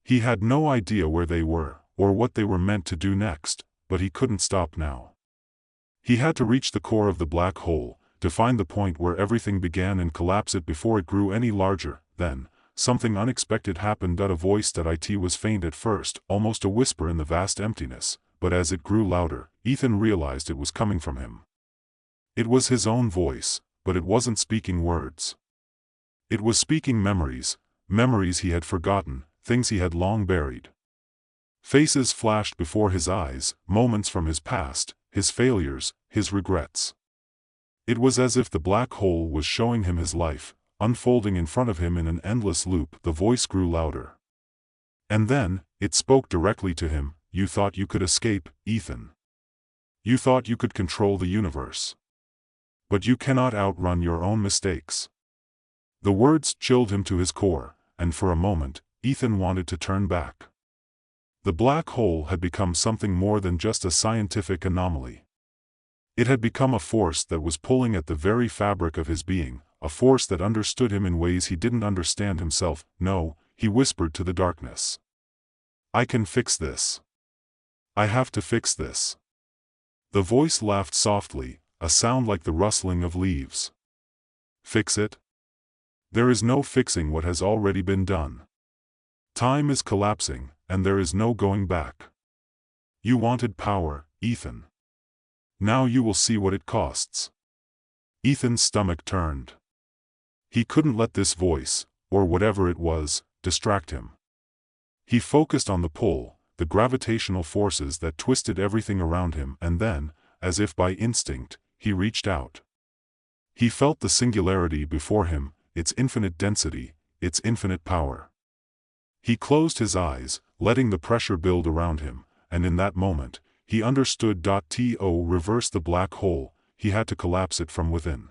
He had no idea where they were, or what they were meant to do next, but he couldn't stop now. He had to reach the core of the black hole, to find the point where everything began and collapse it before it grew any larger. Then, something unexpected happened. A voice that was faint at first, almost a whisper in the vast emptiness, but as it grew louder, Ethan realized it was coming from him. It was his own voice, but it wasn't speaking words. It was speaking memories, memories he had forgotten, things he had long buried. Faces flashed before his eyes, moments from his past, his failures, his regrets. It was as if the black hole was showing him his life, unfolding in front of him in an endless loop. The voice grew louder. And then, it spoke directly to him. "You thought you could escape, Ethan. You thought you could control the universe. But you cannot outrun your own mistakes." The words chilled him to his core, and for a moment, Ethan wanted to turn back. The black hole had become something more than just a scientific anomaly. It had become a force that was pulling at the very fabric of his being, a force that understood him in ways he didn't understand himself. "No," he whispered to the darkness. "I can fix this. I have to fix this." The voice laughed softly, a sound like the rustling of leaves. "Fix it? There is no fixing what has already been done. Time is collapsing, and there is no going back. You wanted power, Ethan. Now you will see what it costs." Ethan's stomach turned. He couldn't let this voice, or whatever it was, distract him. He focused on the pull, the gravitational forces that twisted everything around him, and then, as if by instinct, he reached out. He felt the singularity before him, its infinite density, its infinite power. He closed his eyes, letting the pressure build around him, and in that moment, he understood. To reverse the black hole, he had to collapse it from within.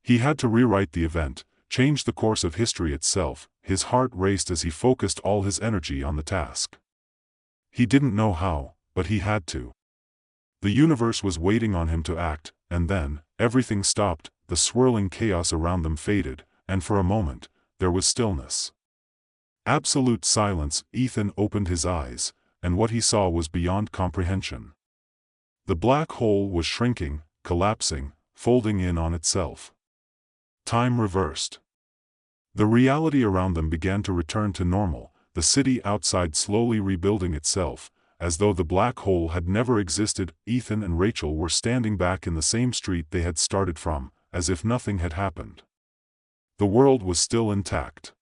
He had to rewrite the event, change the course of history itself. His heart raced as he focused all his energy on the task. He didn't know how, but he had to. The universe was waiting on him to act, and then, everything stopped, the swirling chaos around them faded, and for a moment, there was stillness. Absolute silence. Ethan opened his eyes, and what he saw was beyond comprehension. The black hole was shrinking, collapsing, folding in on itself. Time reversed. The reality around them began to return to normal, the city outside slowly rebuilding itself, as though the black hole had never existed. Ethan and Rachel were standing back in the same street they had started from, as if nothing had happened. The world was still intact.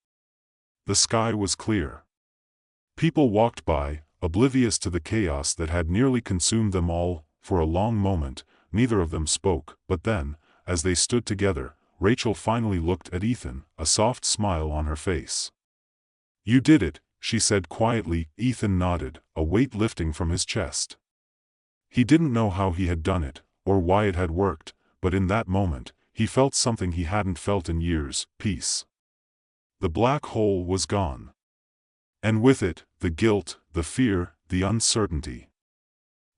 The sky was clear. People walked by, oblivious to the chaos that had nearly consumed them all. For a long moment, neither of them spoke, but then, as they stood together, Rachel finally looked at Ethan, a soft smile on her face. "You did it," she said quietly. Ethan nodded, a weight lifting from his chest. He didn't know how he had done it, or why it had worked, but in that moment, he felt something he hadn't felt in years: peace. The black hole was gone. And with it, the guilt, the fear, the uncertainty.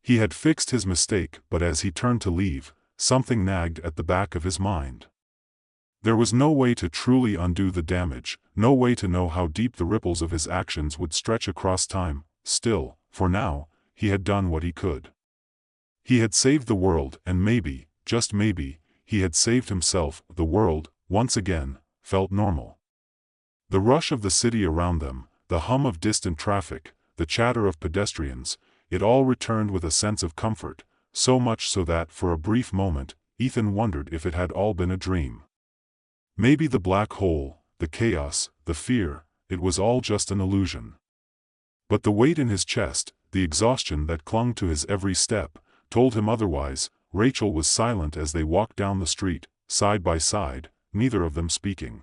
He had fixed his mistake, but as he turned to leave, something nagged at the back of his mind. There was no way to truly undo the damage, no way to know how deep the ripples of his actions would stretch across time. Still, for now, he had done what he could. He had saved the world, and maybe, just maybe, he had saved himself. The world, once again, felt normal. The rush of the city around them, the hum of distant traffic, the chatter of pedestrians, it all returned with a sense of comfort, so much so that for a brief moment, Ethan wondered if it had all been a dream. Maybe the black hole, the chaos, the fear, it was all just an illusion. But the weight in his chest, the exhaustion that clung to his every step, told him otherwise. Rachel was silent as they walked down the street, side by side, neither of them speaking.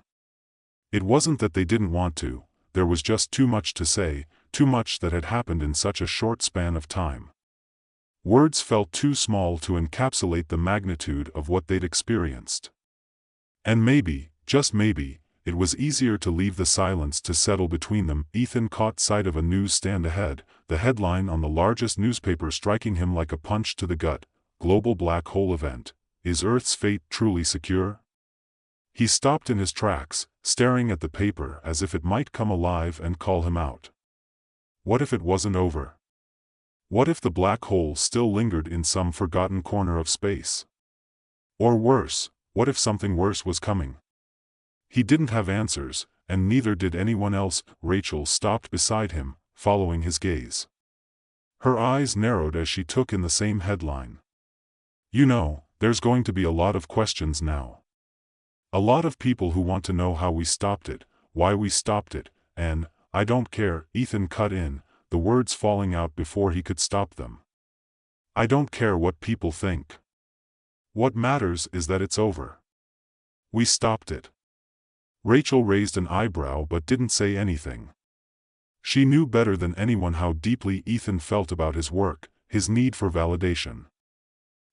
It wasn't that they didn't want to, there was just too much to say, too much that had happened in such a short span of time. Words felt too small to encapsulate the magnitude of what they'd experienced. And maybe, just maybe, it was easier to leave the silence to settle between them. Ethan caught sight of a newsstand ahead, the headline on the largest newspaper striking him like a punch to the gut: Global Black Hole Event. Is Earth's fate truly secure? He stopped in his tracks, staring at the paper as if it might come alive and call him out. What if it wasn't over? What if the black hole still lingered in some forgotten corner of space? Or worse, what if something worse was coming? He didn't have answers, and neither did anyone else. Rachel stopped beside him, following his gaze. Her eyes narrowed as she took in the same headline. You know, there's going to be a lot of questions now. A lot of people who want to know how we stopped it, why we stopped it, and, I don't care. Ethan cut in, the words falling out before he could stop them. I don't care what people think. What matters is that it's over. We stopped it. Rachel raised an eyebrow but didn't say anything. She knew better than anyone how deeply Ethan felt about his work, his need for validation.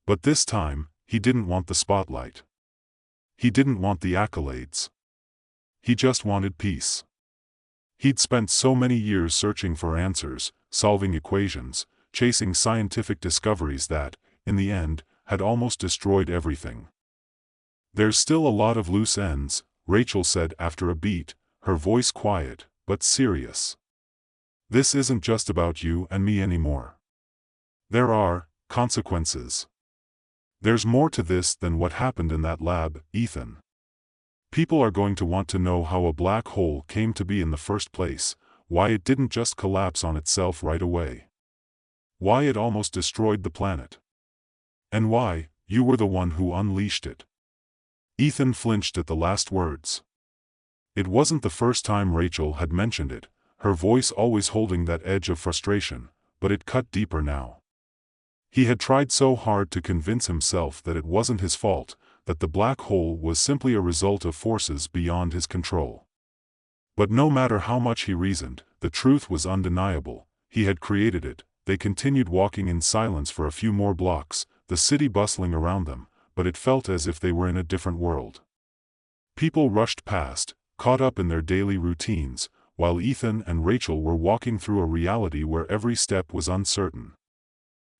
But this time, he didn't want the spotlight. He didn't want the accolades. He just wanted peace. He'd spent so many years searching for answers, solving equations, chasing scientific discoveries that, in the end, had almost destroyed everything. There's still a lot of loose ends, Rachel said after a beat, her voice quiet, but serious. This isn't just about you and me anymore. There are consequences. There's more to this than what happened in that lab, Ethan. People are going to want to know how a black hole came to be in the first place, why it didn't just collapse on itself right away. Why it almost destroyed the planet. And why, you were the one who unleashed it. Ethan flinched at the last words. It wasn't the first time Rachel had mentioned it, her voice always holding that edge of frustration, but it cut deeper now. He had tried so hard to convince himself that it wasn't his fault, that the black hole was simply a result of forces beyond his control. But no matter how much he reasoned, the truth was undeniable. He had created it. They continued walking in silence for a few more blocks, the city bustling around them, but it felt as if they were in a different world. People rushed past, caught up in their daily routines, while Ethan and Rachel were walking through a reality where every step was uncertain.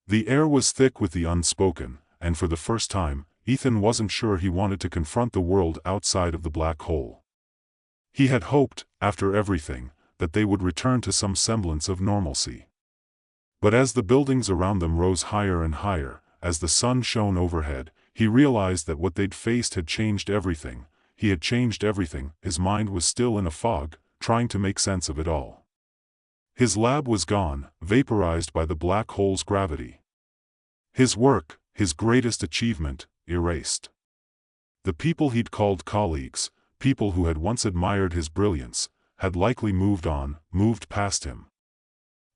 The air was thick with the unspoken, and for the first time, Ethan wasn't sure he wanted to confront the world outside of the black hole. He had hoped, after everything, that they would return to some semblance of normalcy. But as the buildings around them rose higher and higher, as the sun shone overhead, he realized that what they'd faced had changed everything. He had changed everything. His mind was still in a fog, trying to make sense of it all. His lab was gone, vaporized by the black hole's gravity. His work, his greatest achievement, erased. The people he'd called colleagues, people who had once admired his brilliance, had likely moved on, moved past him.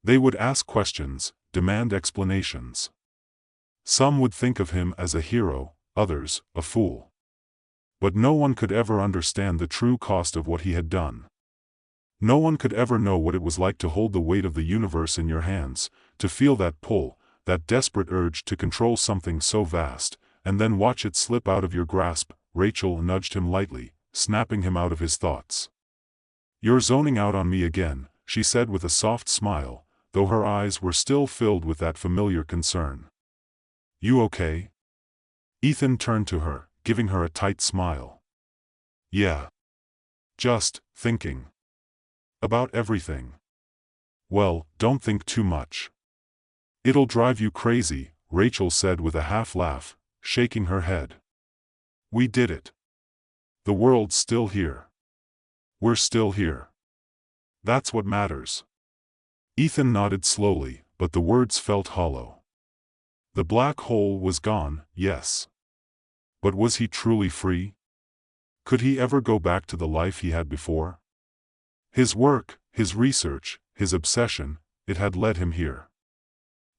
They would ask questions, demand explanations. Some would think of him as a hero, others, a fool. But no one could ever understand the true cost of what he had done. No one could ever know what it was like to hold the weight of the universe in your hands, to feel that pull, that desperate urge to control something so vast, and then watch it slip out of your grasp. Rachel nudged him lightly, snapping him out of his thoughts. You're zoning out on me again, she said with a soft smile, though her eyes were still filled with that familiar concern. You okay? Ethan turned to her, giving her a tight smile. Yeah. Just thinking about everything. Well, don't think too much. It'll drive you crazy, Rachel said with a half laugh, shaking her head. We did it. The world's still here. We're still here. That's what matters. Ethan nodded slowly, but the words felt hollow. The black hole was gone, yes. But was he truly free? Could he ever go back to the life he had before? His work, his research, his obsession, it had led him here.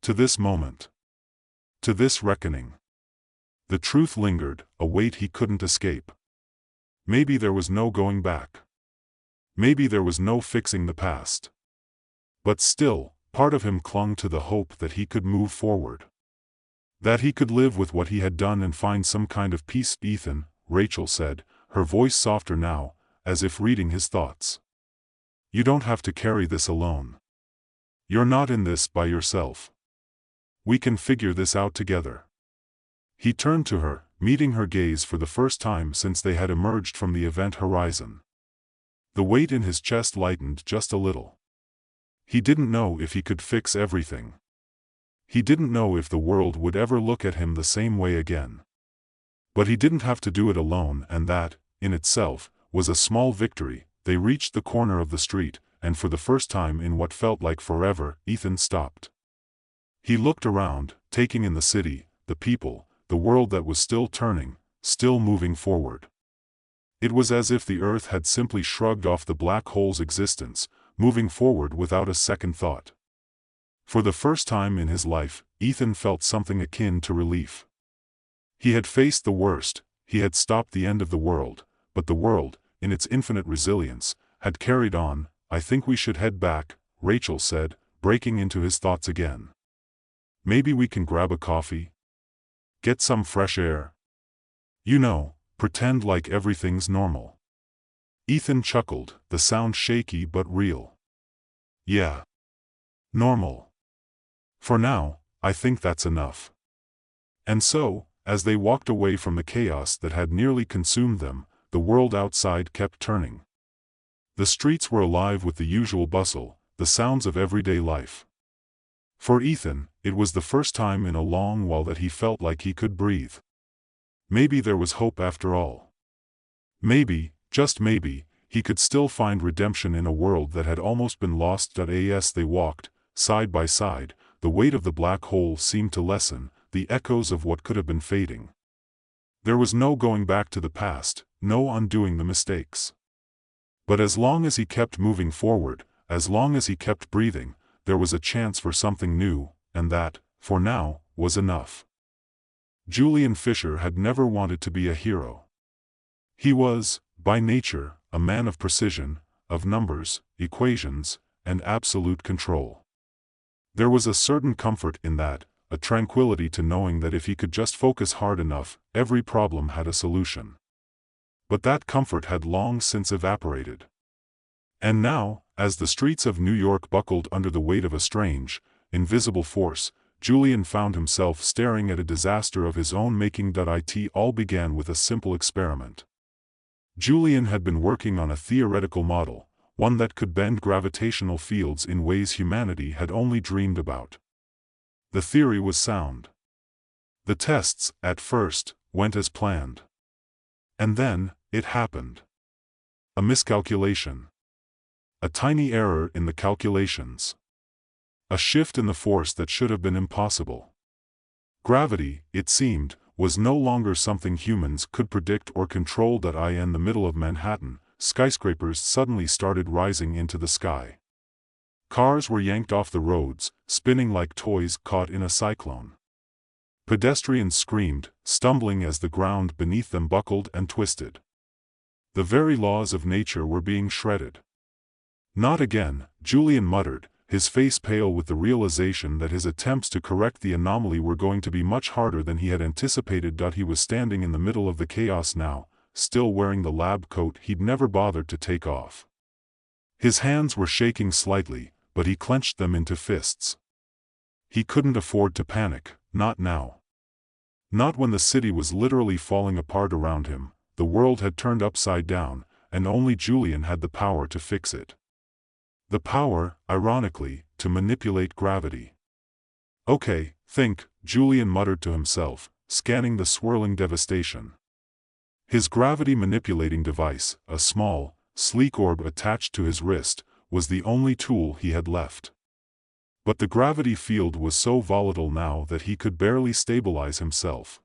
To this moment. To this reckoning. The truth lingered, a weight he couldn't escape. Maybe there was no going back. Maybe there was no fixing the past. But still, part of him clung to the hope that he could move forward. That he could live with what he had done and find some kind of peace. Ethan, Rachel said, her voice softer now, as if reading his thoughts. You don't have to carry this alone. You're not in this by yourself. We can figure this out together. He turned to her, meeting her gaze for the first time since they had emerged from the event horizon. The weight in his chest lightened just a little. He didn't know if he could fix everything. He didn't know if the world would ever look at him the same way again. But he didn't have to do it alone, and that, in itself, was a small victory. They reached the corner of the street, and for the first time in what felt like forever, Ethan stopped. He looked around, taking in the city, the people, the world that was still turning, still moving forward. It was as if the earth had simply shrugged off the black hole's existence, moving forward without a second thought. For the first time in his life, Ethan felt something akin to relief. He had faced the worst, he had stopped the end of the world, but the world, in its infinite resilience, had carried on. I think we should head back, Rachel said, breaking into his thoughts again. Maybe we can grab a coffee? Get some fresh air? You know, pretend like everything's normal. Ethan chuckled, the sound shaky but real. Yeah. Normal. For now, I think that's enough. And so, as they walked away from the chaos that had nearly consumed them, the world outside kept turning. The streets were alive with the usual bustle, the sounds of everyday life. For Ethan, it was the first time in a long while that he felt like he could breathe. Maybe there was hope after all. Maybe, just maybe, he could still find redemption in a world that had almost been lost. As they walked, side by side, the weight of the black hole seemed to lessen, the echoes of what could have been fading. There was no going back to the past, no undoing the mistakes. But as long as he kept moving forward, as long as he kept breathing, there was a chance for something new, and that, for now, was enough. Julian Fisher had never wanted to be a hero. He was, by nature, a man of precision, of numbers, equations, and absolute control. There was a certain comfort in that, a tranquility to knowing that if he could just focus hard enough, every problem had a solution. But that comfort had long since evaporated. And now, as the streets of New York buckled under the weight of a strange, invisible force, Julian found himself staring at a disaster of his own making. It all began with a simple experiment. Julian had been working on a theoretical model, one that could bend gravitational fields in ways humanity had only dreamed about. The theory was sound. The tests, at first, went as planned. And then, it happened. A miscalculation. A tiny error in the calculations. A shift in the force that should have been impossible. Gravity, it seemed, was no longer something humans could predict or control. In the middle of Manhattan, skyscrapers suddenly started rising into the sky. Cars were yanked off the roads, spinning like toys caught in a cyclone. Pedestrians screamed, stumbling as the ground beneath them buckled and twisted. The very laws of nature were being shredded. Not again, Julian muttered, his face pale with the realization that his attempts to correct the anomaly were going to be much harder than he had anticipated. He was standing in the middle of the chaos now, still wearing the lab coat he'd never bothered to take off. His hands were shaking slightly, but he clenched them into fists. He couldn't afford to panic, not now. Not when the city was literally falling apart around him. The world had turned upside down, and only Julian had the power to fix it. The power, ironically, to manipulate gravity. Okay, think, Julian muttered to himself, scanning the swirling devastation. His gravity-manipulating device, a small, sleek orb attached to his wrist, was the only tool he had left. But the gravity field was so volatile now that he could barely stabilize himself.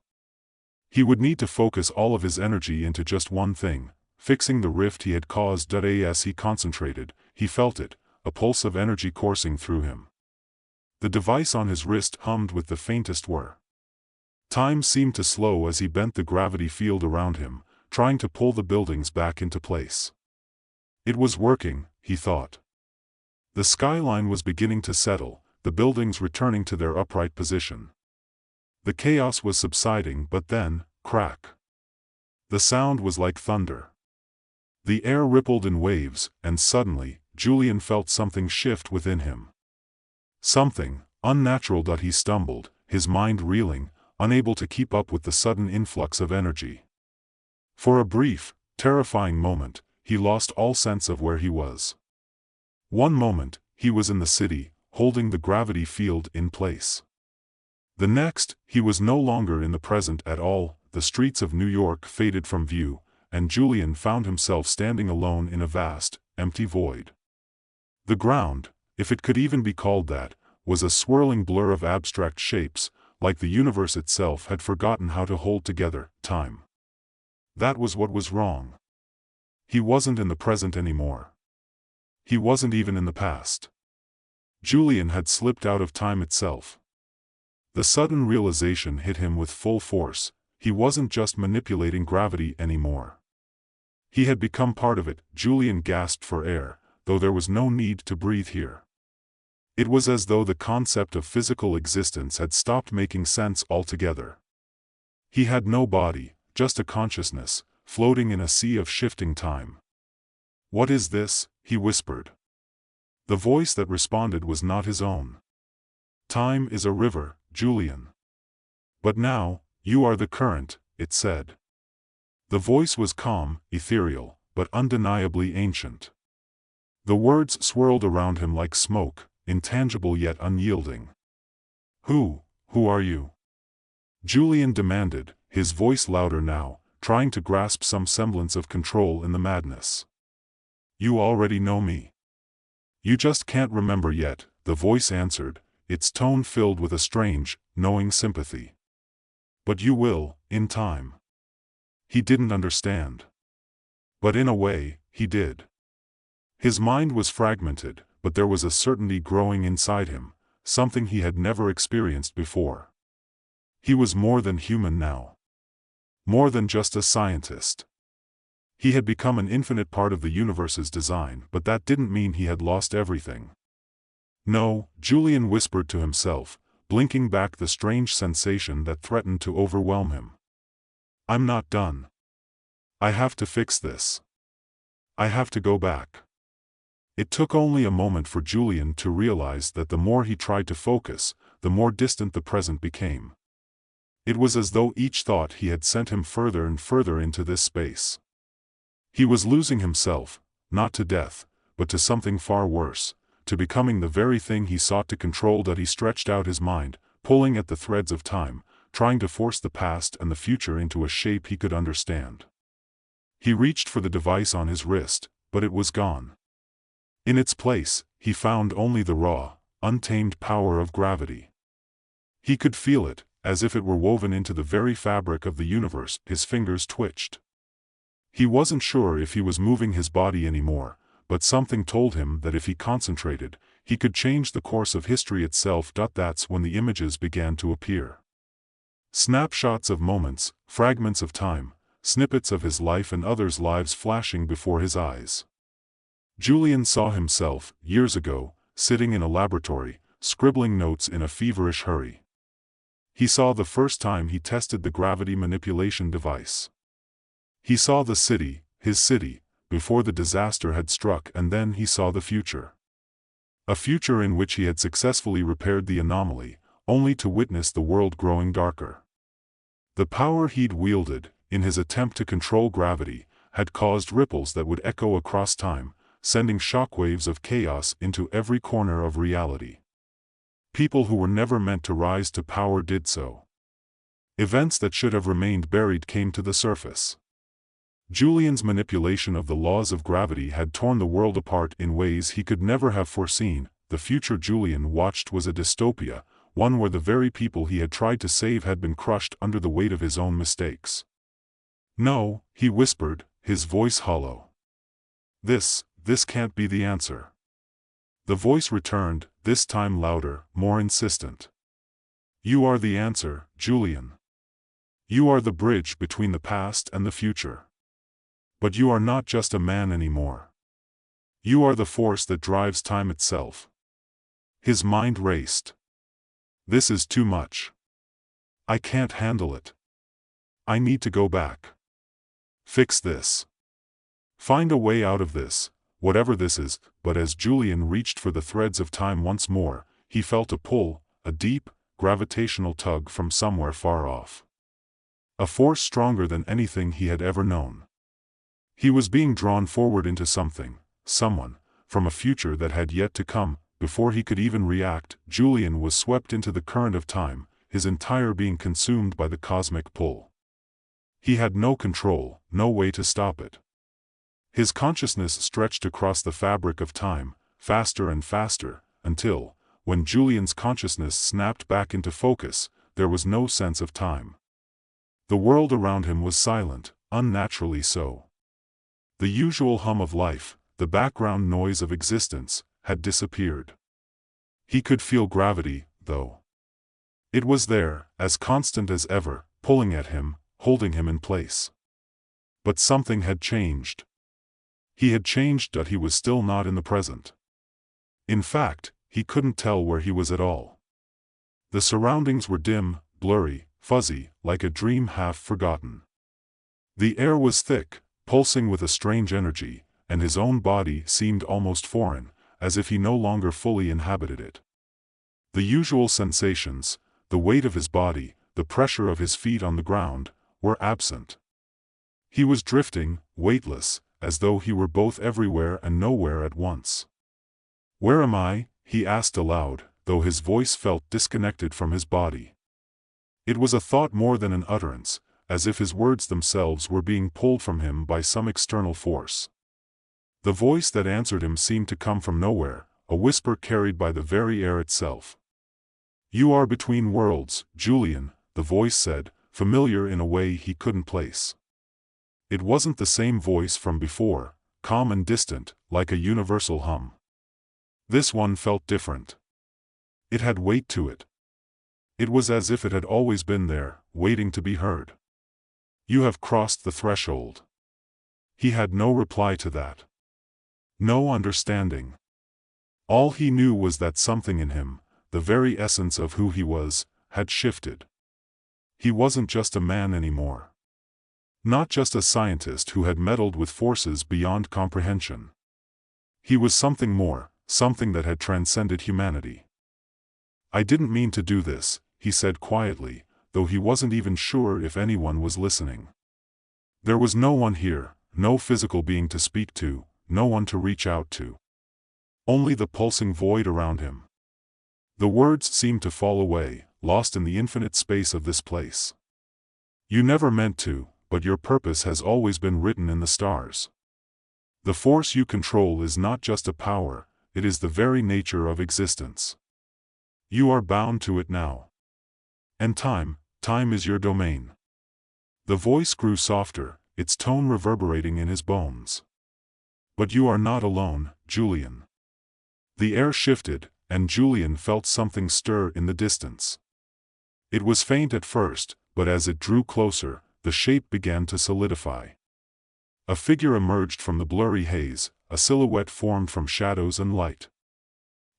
He would need to focus all of his energy into just one thing, fixing the rift he had caused. As he concentrated, he felt it, a pulse of energy coursing through him. The device on his wrist hummed with the faintest whir. Time seemed to slow as he bent the gravity field around him, trying to pull the buildings back into place. It was working, he thought. The skyline was beginning to settle, the buildings returning to their upright position. The chaos was subsiding, but then, crack. The sound was like thunder. The air rippled in waves, and suddenly, Julian felt something shift within him. Something unnatural. He stumbled, his mind reeling, unable to keep up with the sudden influx of energy. For a brief, terrifying moment, he lost all sense of where he was. One moment, he was in the city, holding the gravity field in place. The next, he was no longer in the present at all. The streets of New York faded from view, and Julian found himself standing alone in a vast, empty void. The ground, if it could even be called that, was a swirling blur of abstract shapes, like the universe itself had forgotten how to hold together time. That was what was wrong. He wasn't in the present anymore. He wasn't even in the past. Julian had slipped out of time itself. The sudden realization hit him with full force. He wasn't just manipulating gravity anymore. He had become part of it. Julian gasped for air, though there was no need to breathe here. It was as though the concept of physical existence had stopped making sense altogether. He had no body, just a consciousness, floating in a sea of shifting time. "What is this?" he whispered. The voice that responded was not his own. "Time is a river, Julian. But now, you are the current," it said. The voice was calm, ethereal, but undeniably ancient. The words swirled around him like smoke, intangible yet unyielding. Who are you?" Julian demanded, his voice louder now, trying to grasp some semblance of control in the madness. "You already know me. You just can't remember yet," the voice answered, its tone filled with a strange, knowing sympathy. "But you will, in time." He didn't understand. But in a way, he did. His mind was fragmented, but there was a certainty growing inside him, something he had never experienced before. He was more than human now. More than just a scientist. He had become an infinite part of the universe's design, but that didn't mean he had lost everything. "No," Julian whispered to himself, blinking back the strange sensation that threatened to overwhelm him. "I'm not done. I have to fix this. I have to go back." It took only a moment for Julian to realize that the more he tried to focus, the more distant the present became. It was as though each thought he had sent him further and further into this space. He was losing himself, not to death, but to something far worse, to becoming the very thing he sought to control. He stretched out his mind, pulling at the threads of time, trying to force the past and the future into a shape he could understand. He reached for the device on his wrist, but it was gone. In its place, he found only the raw, untamed power of gravity. He could feel it, as if it were woven into the very fabric of the universe. His fingers twitched. He wasn't sure if he was moving his body anymore, but something told him that if he concentrated, he could change the course of history itself. That's when the images began to appear. Snapshots of moments, fragments of time, snippets of his life and others' lives flashing before his eyes. Julian saw himself, years ago, sitting in a laboratory, scribbling notes in a feverish hurry. He saw the first time he tested the gravity manipulation device. He saw the city, his city, before the disaster had struck, and then he saw the future. A future in which he had successfully repaired the anomaly, only to witness the world growing darker. The power he'd wielded, in his attempt to control gravity, had caused ripples that would echo across time, sending shockwaves of chaos into every corner of reality. People who were never meant to rise to power did so. Events that should have remained buried came to the surface. Julian's manipulation of the laws of gravity had torn the world apart in ways he could never have foreseen. The future Julian watched was a dystopia, one where the very people he had tried to save had been crushed under the weight of his own mistakes. "No," he whispered, his voice hollow. This can't be the answer." The voice returned, this time louder, more insistent. "You are the answer, Julian. You are the bridge between the past and the future. But you are not just a man anymore. You are the force that drives time itself." His mind raced. "This is too much. I can't handle it. I need to go back. Fix this. Find a way out of this, whatever this is." But as Julian reached for the threads of time once more, he felt a pull, a deep, gravitational tug from somewhere far off. A force stronger than anything he had ever known. He was being drawn forward into something, someone, from a future that had yet to come. Before he could even react, Julian was swept into the current of time, his entire being consumed by the cosmic pull. He had no control, no way to stop it. His consciousness stretched across the fabric of time, faster and faster, until, when Julian's consciousness snapped back into focus, there was no sense of time. The world around him was silent, unnaturally so. The usual hum of life, the background noise of existence, had disappeared. He could feel gravity, though. It was there, as constant as ever, pulling at him, holding him in place. But something had changed. He had changed, but he was still not in the present. In fact, he couldn't tell where he was at all. The surroundings were dim, blurry, fuzzy, like a dream half forgotten. The air was thick, pulsing with a strange energy, and his own body seemed almost foreign, as if he no longer fully inhabited it. The usual sensations, the weight of his body, the pressure of his feet on the ground, were absent. He was drifting, weightless, as though he were both everywhere and nowhere at once. "Where am I?" he asked aloud, though his voice felt disconnected from his body. It was a thought more than an utterance, as if his words themselves were being pulled from him by some external force. The voice that answered him seemed to come from nowhere, a whisper carried by the very air itself. "You are between worlds, Julian," the voice said, familiar in a way he couldn't place. It wasn't the same voice from before, calm and distant, like a universal hum. This one felt different. It had weight to it. It was as if it had always been there, waiting to be heard. "You have crossed the threshold." He had no reply to that. No understanding. All he knew was that something in him, the very essence of who he was, had shifted. He wasn't just a man anymore. Not just a scientist who had meddled with forces beyond comprehension. He was something more, something that had transcended humanity. "I didn't mean to do this," he said quietly, though he wasn't even sure if anyone was listening. There was no one here, no physical being to speak to, no one to reach out to. Only the pulsing void around him. The words seemed to fall away, lost in the infinite space of this place. "You never meant to, but your purpose has always been written in the stars. The force you control is not just a power, it is the very nature of existence. You are bound to it now. And time is your domain." The voice grew softer, its tone reverberating in his bones. "But you are not alone, Julian." The air shifted, and Julian felt something stir in the distance. It was faint at first, but as it drew closer, the shape began to solidify. A figure emerged from the blurry haze, a silhouette formed from shadows and light.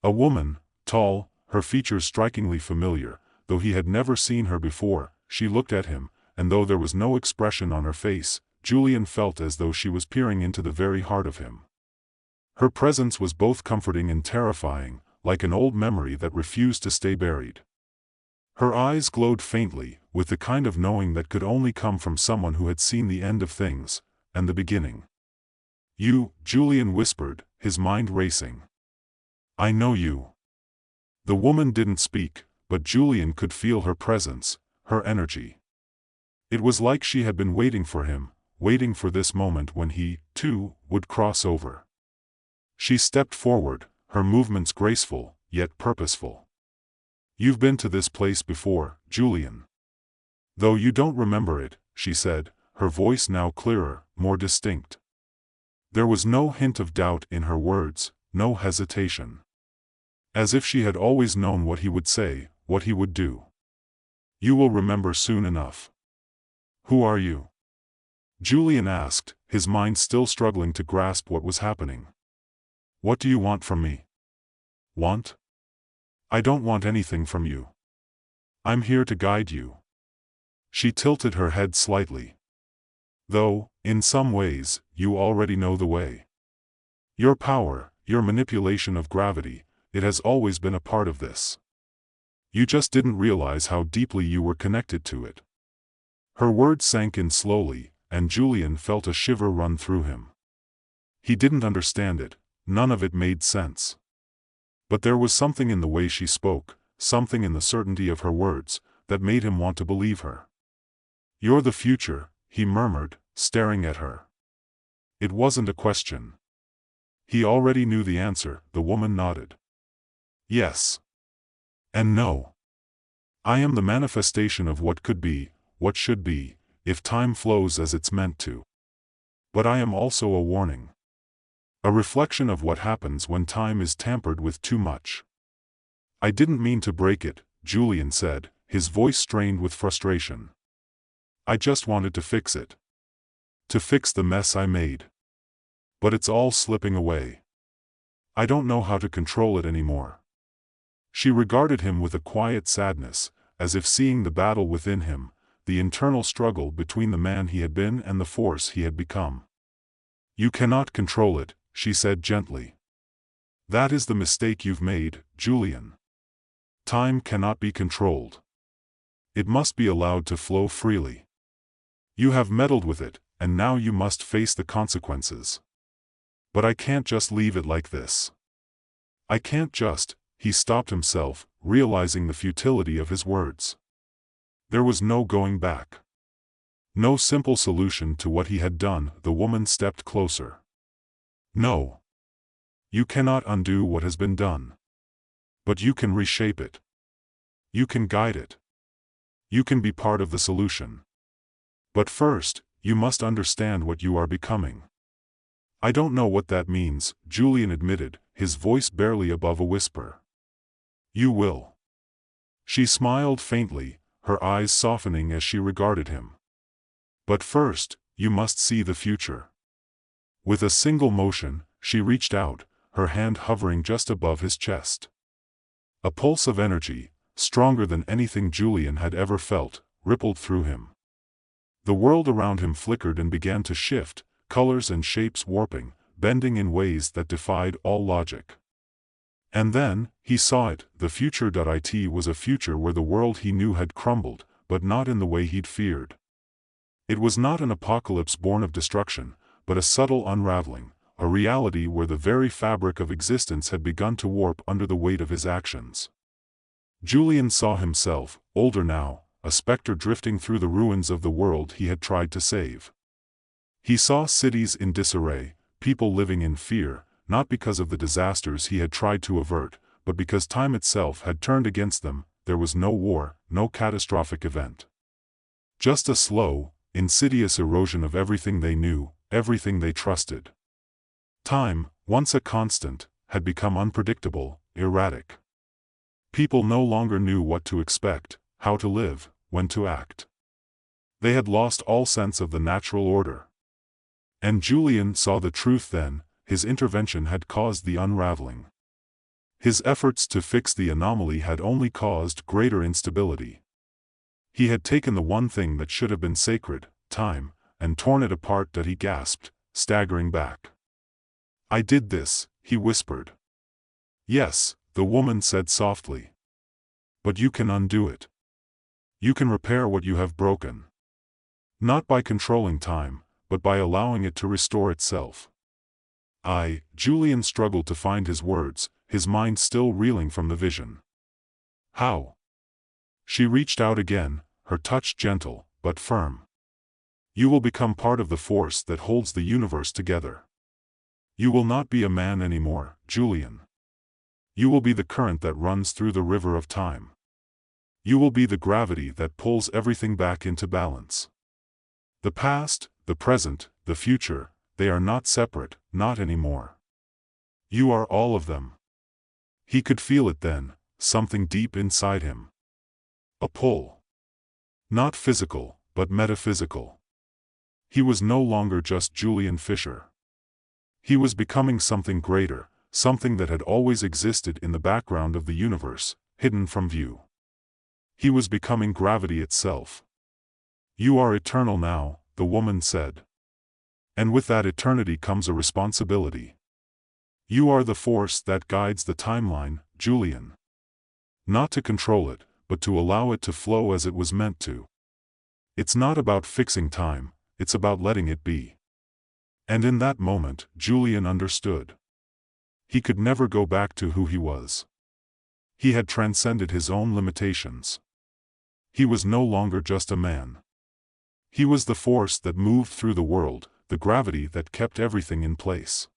A woman, tall, her features strikingly familiar, though he had never seen her before. She looked at him, and though there was no expression on her face, Julian felt as though she was peering into the very heart of him. Her presence was both comforting and terrifying, like an old memory that refused to stay buried. Her eyes glowed faintly, with the kind of knowing that could only come from someone who had seen the end of things, and the beginning. "You," Julian whispered, his mind racing. "I know you." The woman didn't speak, but Julian could feel her presence, her energy. It was like she had been waiting for him, waiting for this moment when he, too, would cross over. She stepped forward, her movements graceful, yet purposeful. "You've been to this place before, Julian. Though you don't remember it," she said, her voice now clearer, more distinct. There was no hint of doubt in her words, no hesitation. As if she had always known what he would say, what he would do. "You will remember soon enough." "Who are you?" Julian asked, his mind still struggling to grasp what was happening. "What do you want from me?" "Want? I don't want anything from you. I'm here to guide you." She tilted her head slightly. "Though, in some ways, you already know the way. Your power, your manipulation of gravity, it has always been a part of this. You just didn't realize how deeply you were connected to it." Her words sank in slowly, and Julian felt a shiver run through him. He didn't understand it, none of it made sense. But there was something in the way she spoke, something in the certainty of her words, that made him want to believe her. "You're the future," he murmured, staring at her. It wasn't a question. He already knew the answer. The woman nodded. "Yes. And no. I am the manifestation of what could be, what should be, if time flows as it's meant to. But I am also a warning. A reflection of what happens when time is tampered with too much." "I didn't mean to break it," Julian said, his voice strained with frustration. "I just wanted to fix it. To fix the mess I made. But it's all slipping away. I don't know how to control it anymore." She regarded him with a quiet sadness, as if seeing the battle within him, the internal struggle between the man he had been and the force he had become. "You cannot control it," she said gently. "That is the mistake you've made, Julian. Time cannot be controlled. It must be allowed to flow freely. You have meddled with it, and now you must face the consequences. But I can't just leave it like this. I can't just—" He stopped himself, realizing the futility of his words. There was no going back. No simple solution to what he had done. The woman stepped closer. "No. You cannot undo what has been done. But you can reshape it. You can guide it. You can be part of the solution. But first, you must understand what you are becoming." "I don't know what that means," Julian admitted, his voice barely above a whisper. "You will." She smiled faintly, her eyes softening as she regarded him. "But first, you must see the future." With a single motion, she reached out, her hand hovering just above his chest. A pulse of energy, stronger than anything Julian had ever felt, rippled through him. The world around him flickered and began to shift, colors and shapes warping, bending in ways that defied all logic. And then, he saw it, the future. It was a future where the world he knew had crumbled, but not in the way he'd feared. It was not an apocalypse born of destruction, but a subtle unraveling, a reality where the very fabric of existence had begun to warp under the weight of his actions. Julian saw himself, older now, a specter drifting through the ruins of the world he had tried to save. He saw cities in disarray, people living in fear, not because of the disasters he had tried to avert, but because time itself had turned against them. There was no war, no catastrophic event. Just a slow, insidious erosion of everything they knew, everything they trusted. Time, once a constant, had become unpredictable, erratic. People no longer knew what to expect, how to live, when to act. They had lost all sense of the natural order. And Julian saw the truth then. His intervention had caused the unraveling. His efforts to fix the anomaly had only caused greater instability. He had taken the one thing that should have been sacred, time, and torn it apart that he gasped, staggering back. "I did this," he whispered. "Yes," the woman said softly. "But you can undo it. You can repair what you have broken. Not by controlling time, but by allowing it to restore itself." Julian struggled to find his words, his mind still reeling from the vision. "How?" She reached out again, her touch gentle, but firm. "You will become part of the force that holds the universe together. You will not be a man anymore, Julian. You will be the current that runs through the river of time. You will be the gravity that pulls everything back into balance. The past, the present, the future, they are not separate, not anymore. You are all of them." He could feel it then, something deep inside him. A pull. Not physical, but metaphysical. He was no longer just Julian Fisher. He was becoming something greater, something that had always existed in the background of the universe, hidden from view. He was becoming gravity itself. "You are eternal now," the woman said. "And with that eternity comes a responsibility. You are the force that guides the timeline, Julian. Not to control it, but to allow it to flow as it was meant to. It's not about fixing time, it's about letting it be." And in that moment, Julian understood. He could never go back to who he was. He had transcended his own limitations. He was no longer just a man. He was the force that moved through the world, the gravity that kept everything in place.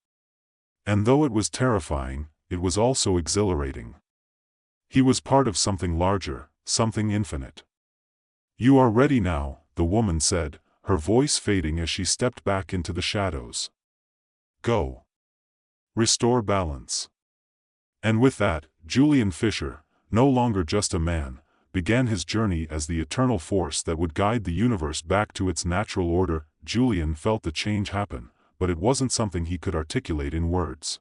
And though it was terrifying, it was also exhilarating. He was part of something larger, something infinite. "You are ready now," the woman said, her voice fading as she stepped back into the shadows. "Go. Restore balance." And with that, Julian Fisher, no longer just a man, began his journey as the eternal force that would guide the universe back to its natural order. Julian felt the change happen, but it wasn't something he could articulate in words.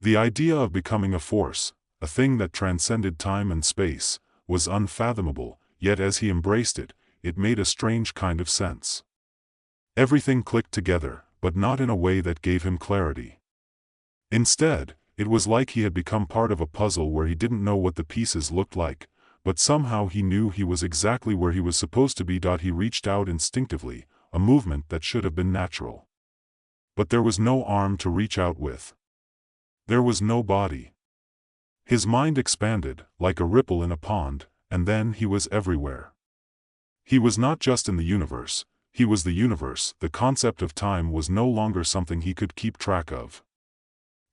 The idea of becoming a force, a thing that transcended time and space, was unfathomable, yet as he embraced it, it made a strange kind of sense. Everything clicked together, but not in a way that gave him clarity. Instead, it was like he had become part of a puzzle where he didn't know what the pieces looked like, but somehow he knew he was exactly where he was supposed to be. He reached out instinctively, a movement that should have been natural. But there was no arm to reach out with. There was no body. His mind expanded, like a ripple in a pond, and then he was everywhere. He was not just in the universe, he was the universe. The concept of time was no longer something he could keep track of.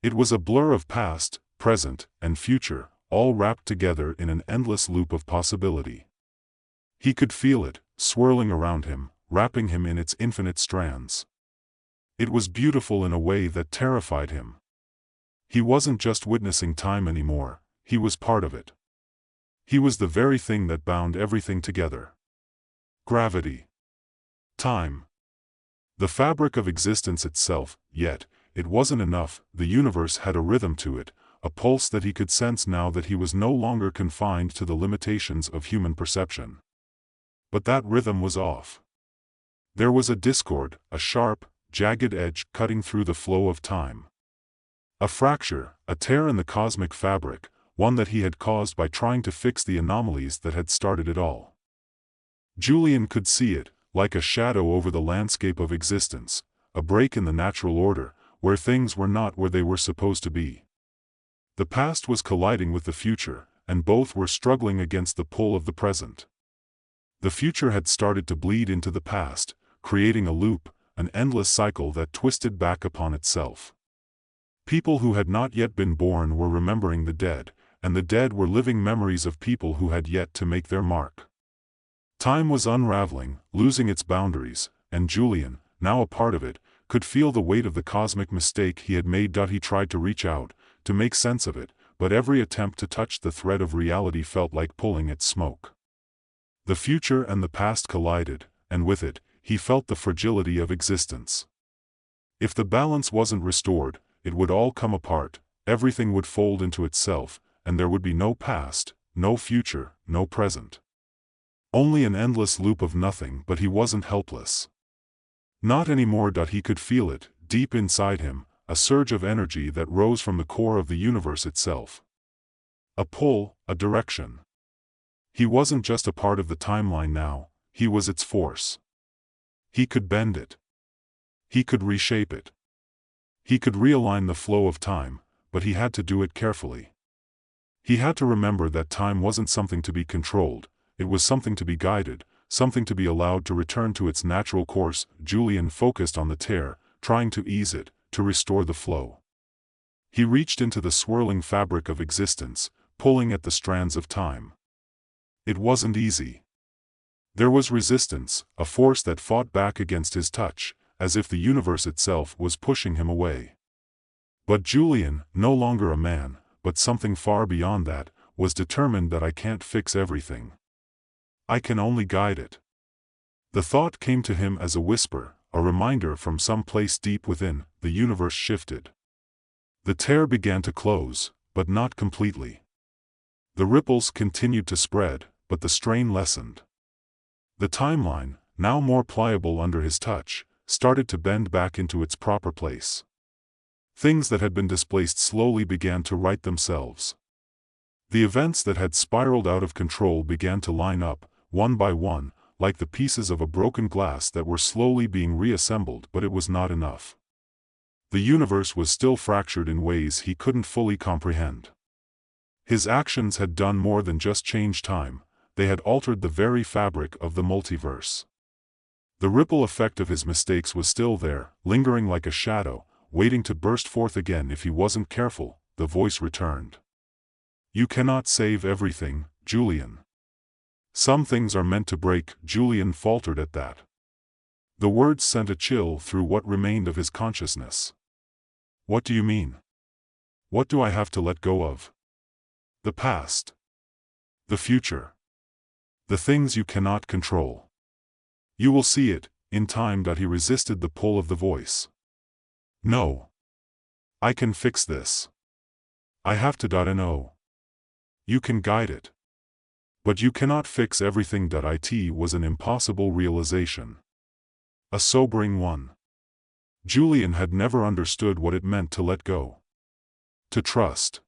It was a blur of past, present, and future, all wrapped together in an endless loop of possibility. He could feel it, swirling around him, wrapping him in its infinite strands. It was beautiful in a way that terrified him. He wasn't just witnessing time anymore, he was part of it. He was the very thing that bound everything together. Gravity. Time. The fabric of existence itself. Yet, it wasn't enough. The universe had a rhythm to it, a pulse that he could sense now that he was no longer confined to the limitations of human perception. But that rhythm was off. There was a discord, a sharp, jagged edge cutting through the flow of time. A fracture, a tear in the cosmic fabric, one that he had caused by trying to fix the anomalies that had started it all. Julian could see it, like a shadow over the landscape of existence, a break in the natural order, where things were not where they were supposed to be. The past was colliding with the future, and both were struggling against the pull of the present. The future had started to bleed into the past, creating a loop, an endless cycle that twisted back upon itself. People who had not yet been born were remembering the dead, and the dead were living memories of people who had yet to make their mark. Time was unraveling, losing its boundaries, and Julian, now a part of it, could feel the weight of the cosmic mistake he had made. He tried to reach out, to make sense of it, but every attempt to touch the thread of reality felt like pulling at smoke. The future and the past collided, and with it, he felt the fragility of existence. If the balance wasn't restored, it would all come apart, everything would fold into itself, and there would be no past, no future, no present. Only an endless loop of nothing. But he wasn't helpless. Not anymore. He could feel it, deep inside him, a surge of energy that rose from the core of the universe itself. A pull, a direction. He wasn't just a part of the timeline now, he was its force. He could bend it. He could reshape it. He could realign the flow of time, but he had to do it carefully. He had to remember that time wasn't something to be controlled, it was something to be guided, something to be allowed to return to its natural course. Julian focused on the tear, trying to ease it, to restore the flow. He reached into the swirling fabric of existence, pulling at the strands of time. It wasn't easy. There was resistance, a force that fought back against his touch, as if the universe itself was pushing him away. But Julian, no longer a man, but something far beyond that, was determined that I can't fix everything. I can only guide it. The thought came to him as a whisper, a reminder from some place deep within. The universe shifted. The tear began to close, but not completely. The ripples continued to spread, but the strain lessened. The timeline, now more pliable under his touch, started to bend back into its proper place. Things that had been displaced slowly began to right themselves. The events that had spiraled out of control began to line up, one by one, like the pieces of a broken glass that were slowly being reassembled. But it was not enough. The universe was still fractured in ways he couldn't fully comprehend. His actions had done more than just change time, they had altered the very fabric of the multiverse. The ripple effect of his mistakes was still there, lingering like a shadow, waiting to burst forth again if he wasn't careful. The voice returned. You cannot save everything, Julian. Some things are meant to break. Julian faltered at that. The words sent a chill through what remained of his consciousness. What do you mean? What do I have to let go of? The past. The future. The things you cannot control. You will see it, in time. He resisted the pull of the voice. No. I can fix this. I have to. No. You can guide it. But you cannot fix everything. It was an impossible realization. A sobering one. Julian had never understood what it meant to let go. To trust.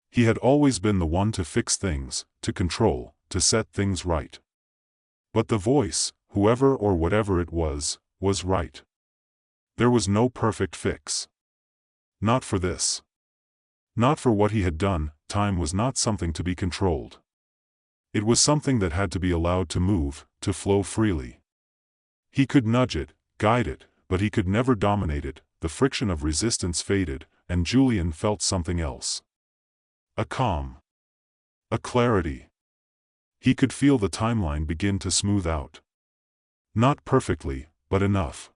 He had always been the one to fix things, to control, to set things right. But the voice, whoever or whatever it was right. There was no perfect fix. Not for this. Not for what he had done. Time was not something to be controlled. It was something that had to be allowed to move, to flow freely. He could nudge it, guide it, but he could never dominate it. The friction of resistance faded, and Julian felt something else. A calm. A clarity. He could feel the timeline begin to smooth out. Not perfectly, but enough.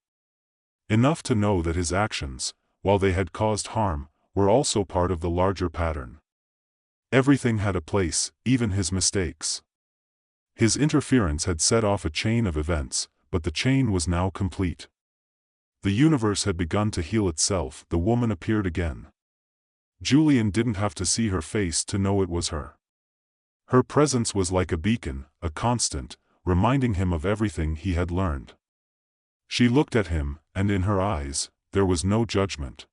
Enough to know that his actions, while they had caused harm, were also part of the larger pattern. Everything had a place, even his mistakes. His interference had set off a chain of events, but the chain was now complete. The universe had begun to heal itself. The woman appeared again. Julian didn't have to see her face to know it was her. Her presence was like a beacon, a constant, reminding him of everything he had learned. She looked at him, and in her eyes, there was no judgment.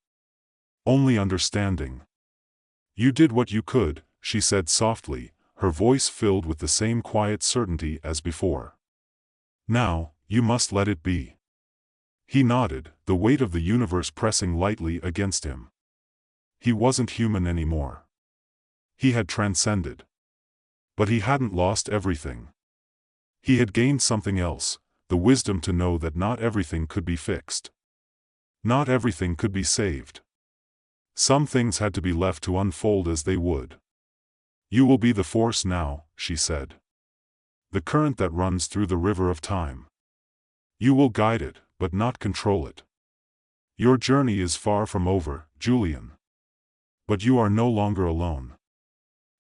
Only understanding. You did what you could, she said softly, her voice filled with the same quiet certainty as before. Now, you must let it be. He nodded, the weight of the universe pressing lightly against him. He wasn't human anymore. He had transcended. But he hadn't lost everything. He had gained something else, the wisdom to know that not everything could be fixed. Not everything could be saved. Some things had to be left to unfold as they would. You will be the force now, she said. The current that runs through the river of time. You will guide it, but not control it. Your journey is far from over, Julian. But you are no longer alone.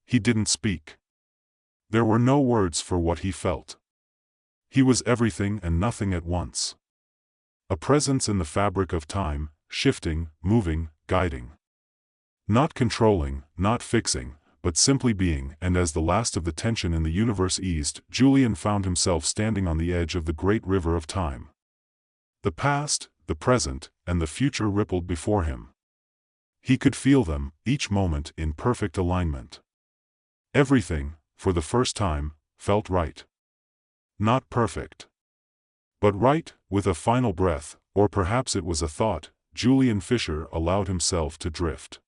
He didn't speak. There were no words for what he felt. He was everything and nothing at once. A presence in the fabric of time, shifting, moving, guiding. Not controlling, not fixing, but simply being. And as the last of the tension in the universe eased, Julian found himself standing on the edge of the great river of time. The past, the present, and the future rippled before him. He could feel them, each moment in perfect alignment. Everything, for the first time, felt right. Not perfect, but right. With a final breath, or perhaps it was a thought, Julian Fisher allowed himself to drift.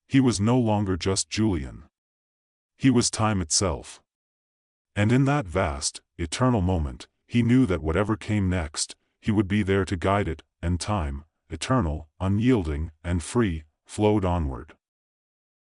He was no longer just Julian. He was time itself. And in that vast, eternal moment, he knew that whatever came next, he would be there to guide it, and time, eternal, unyielding, and free, flowed onward.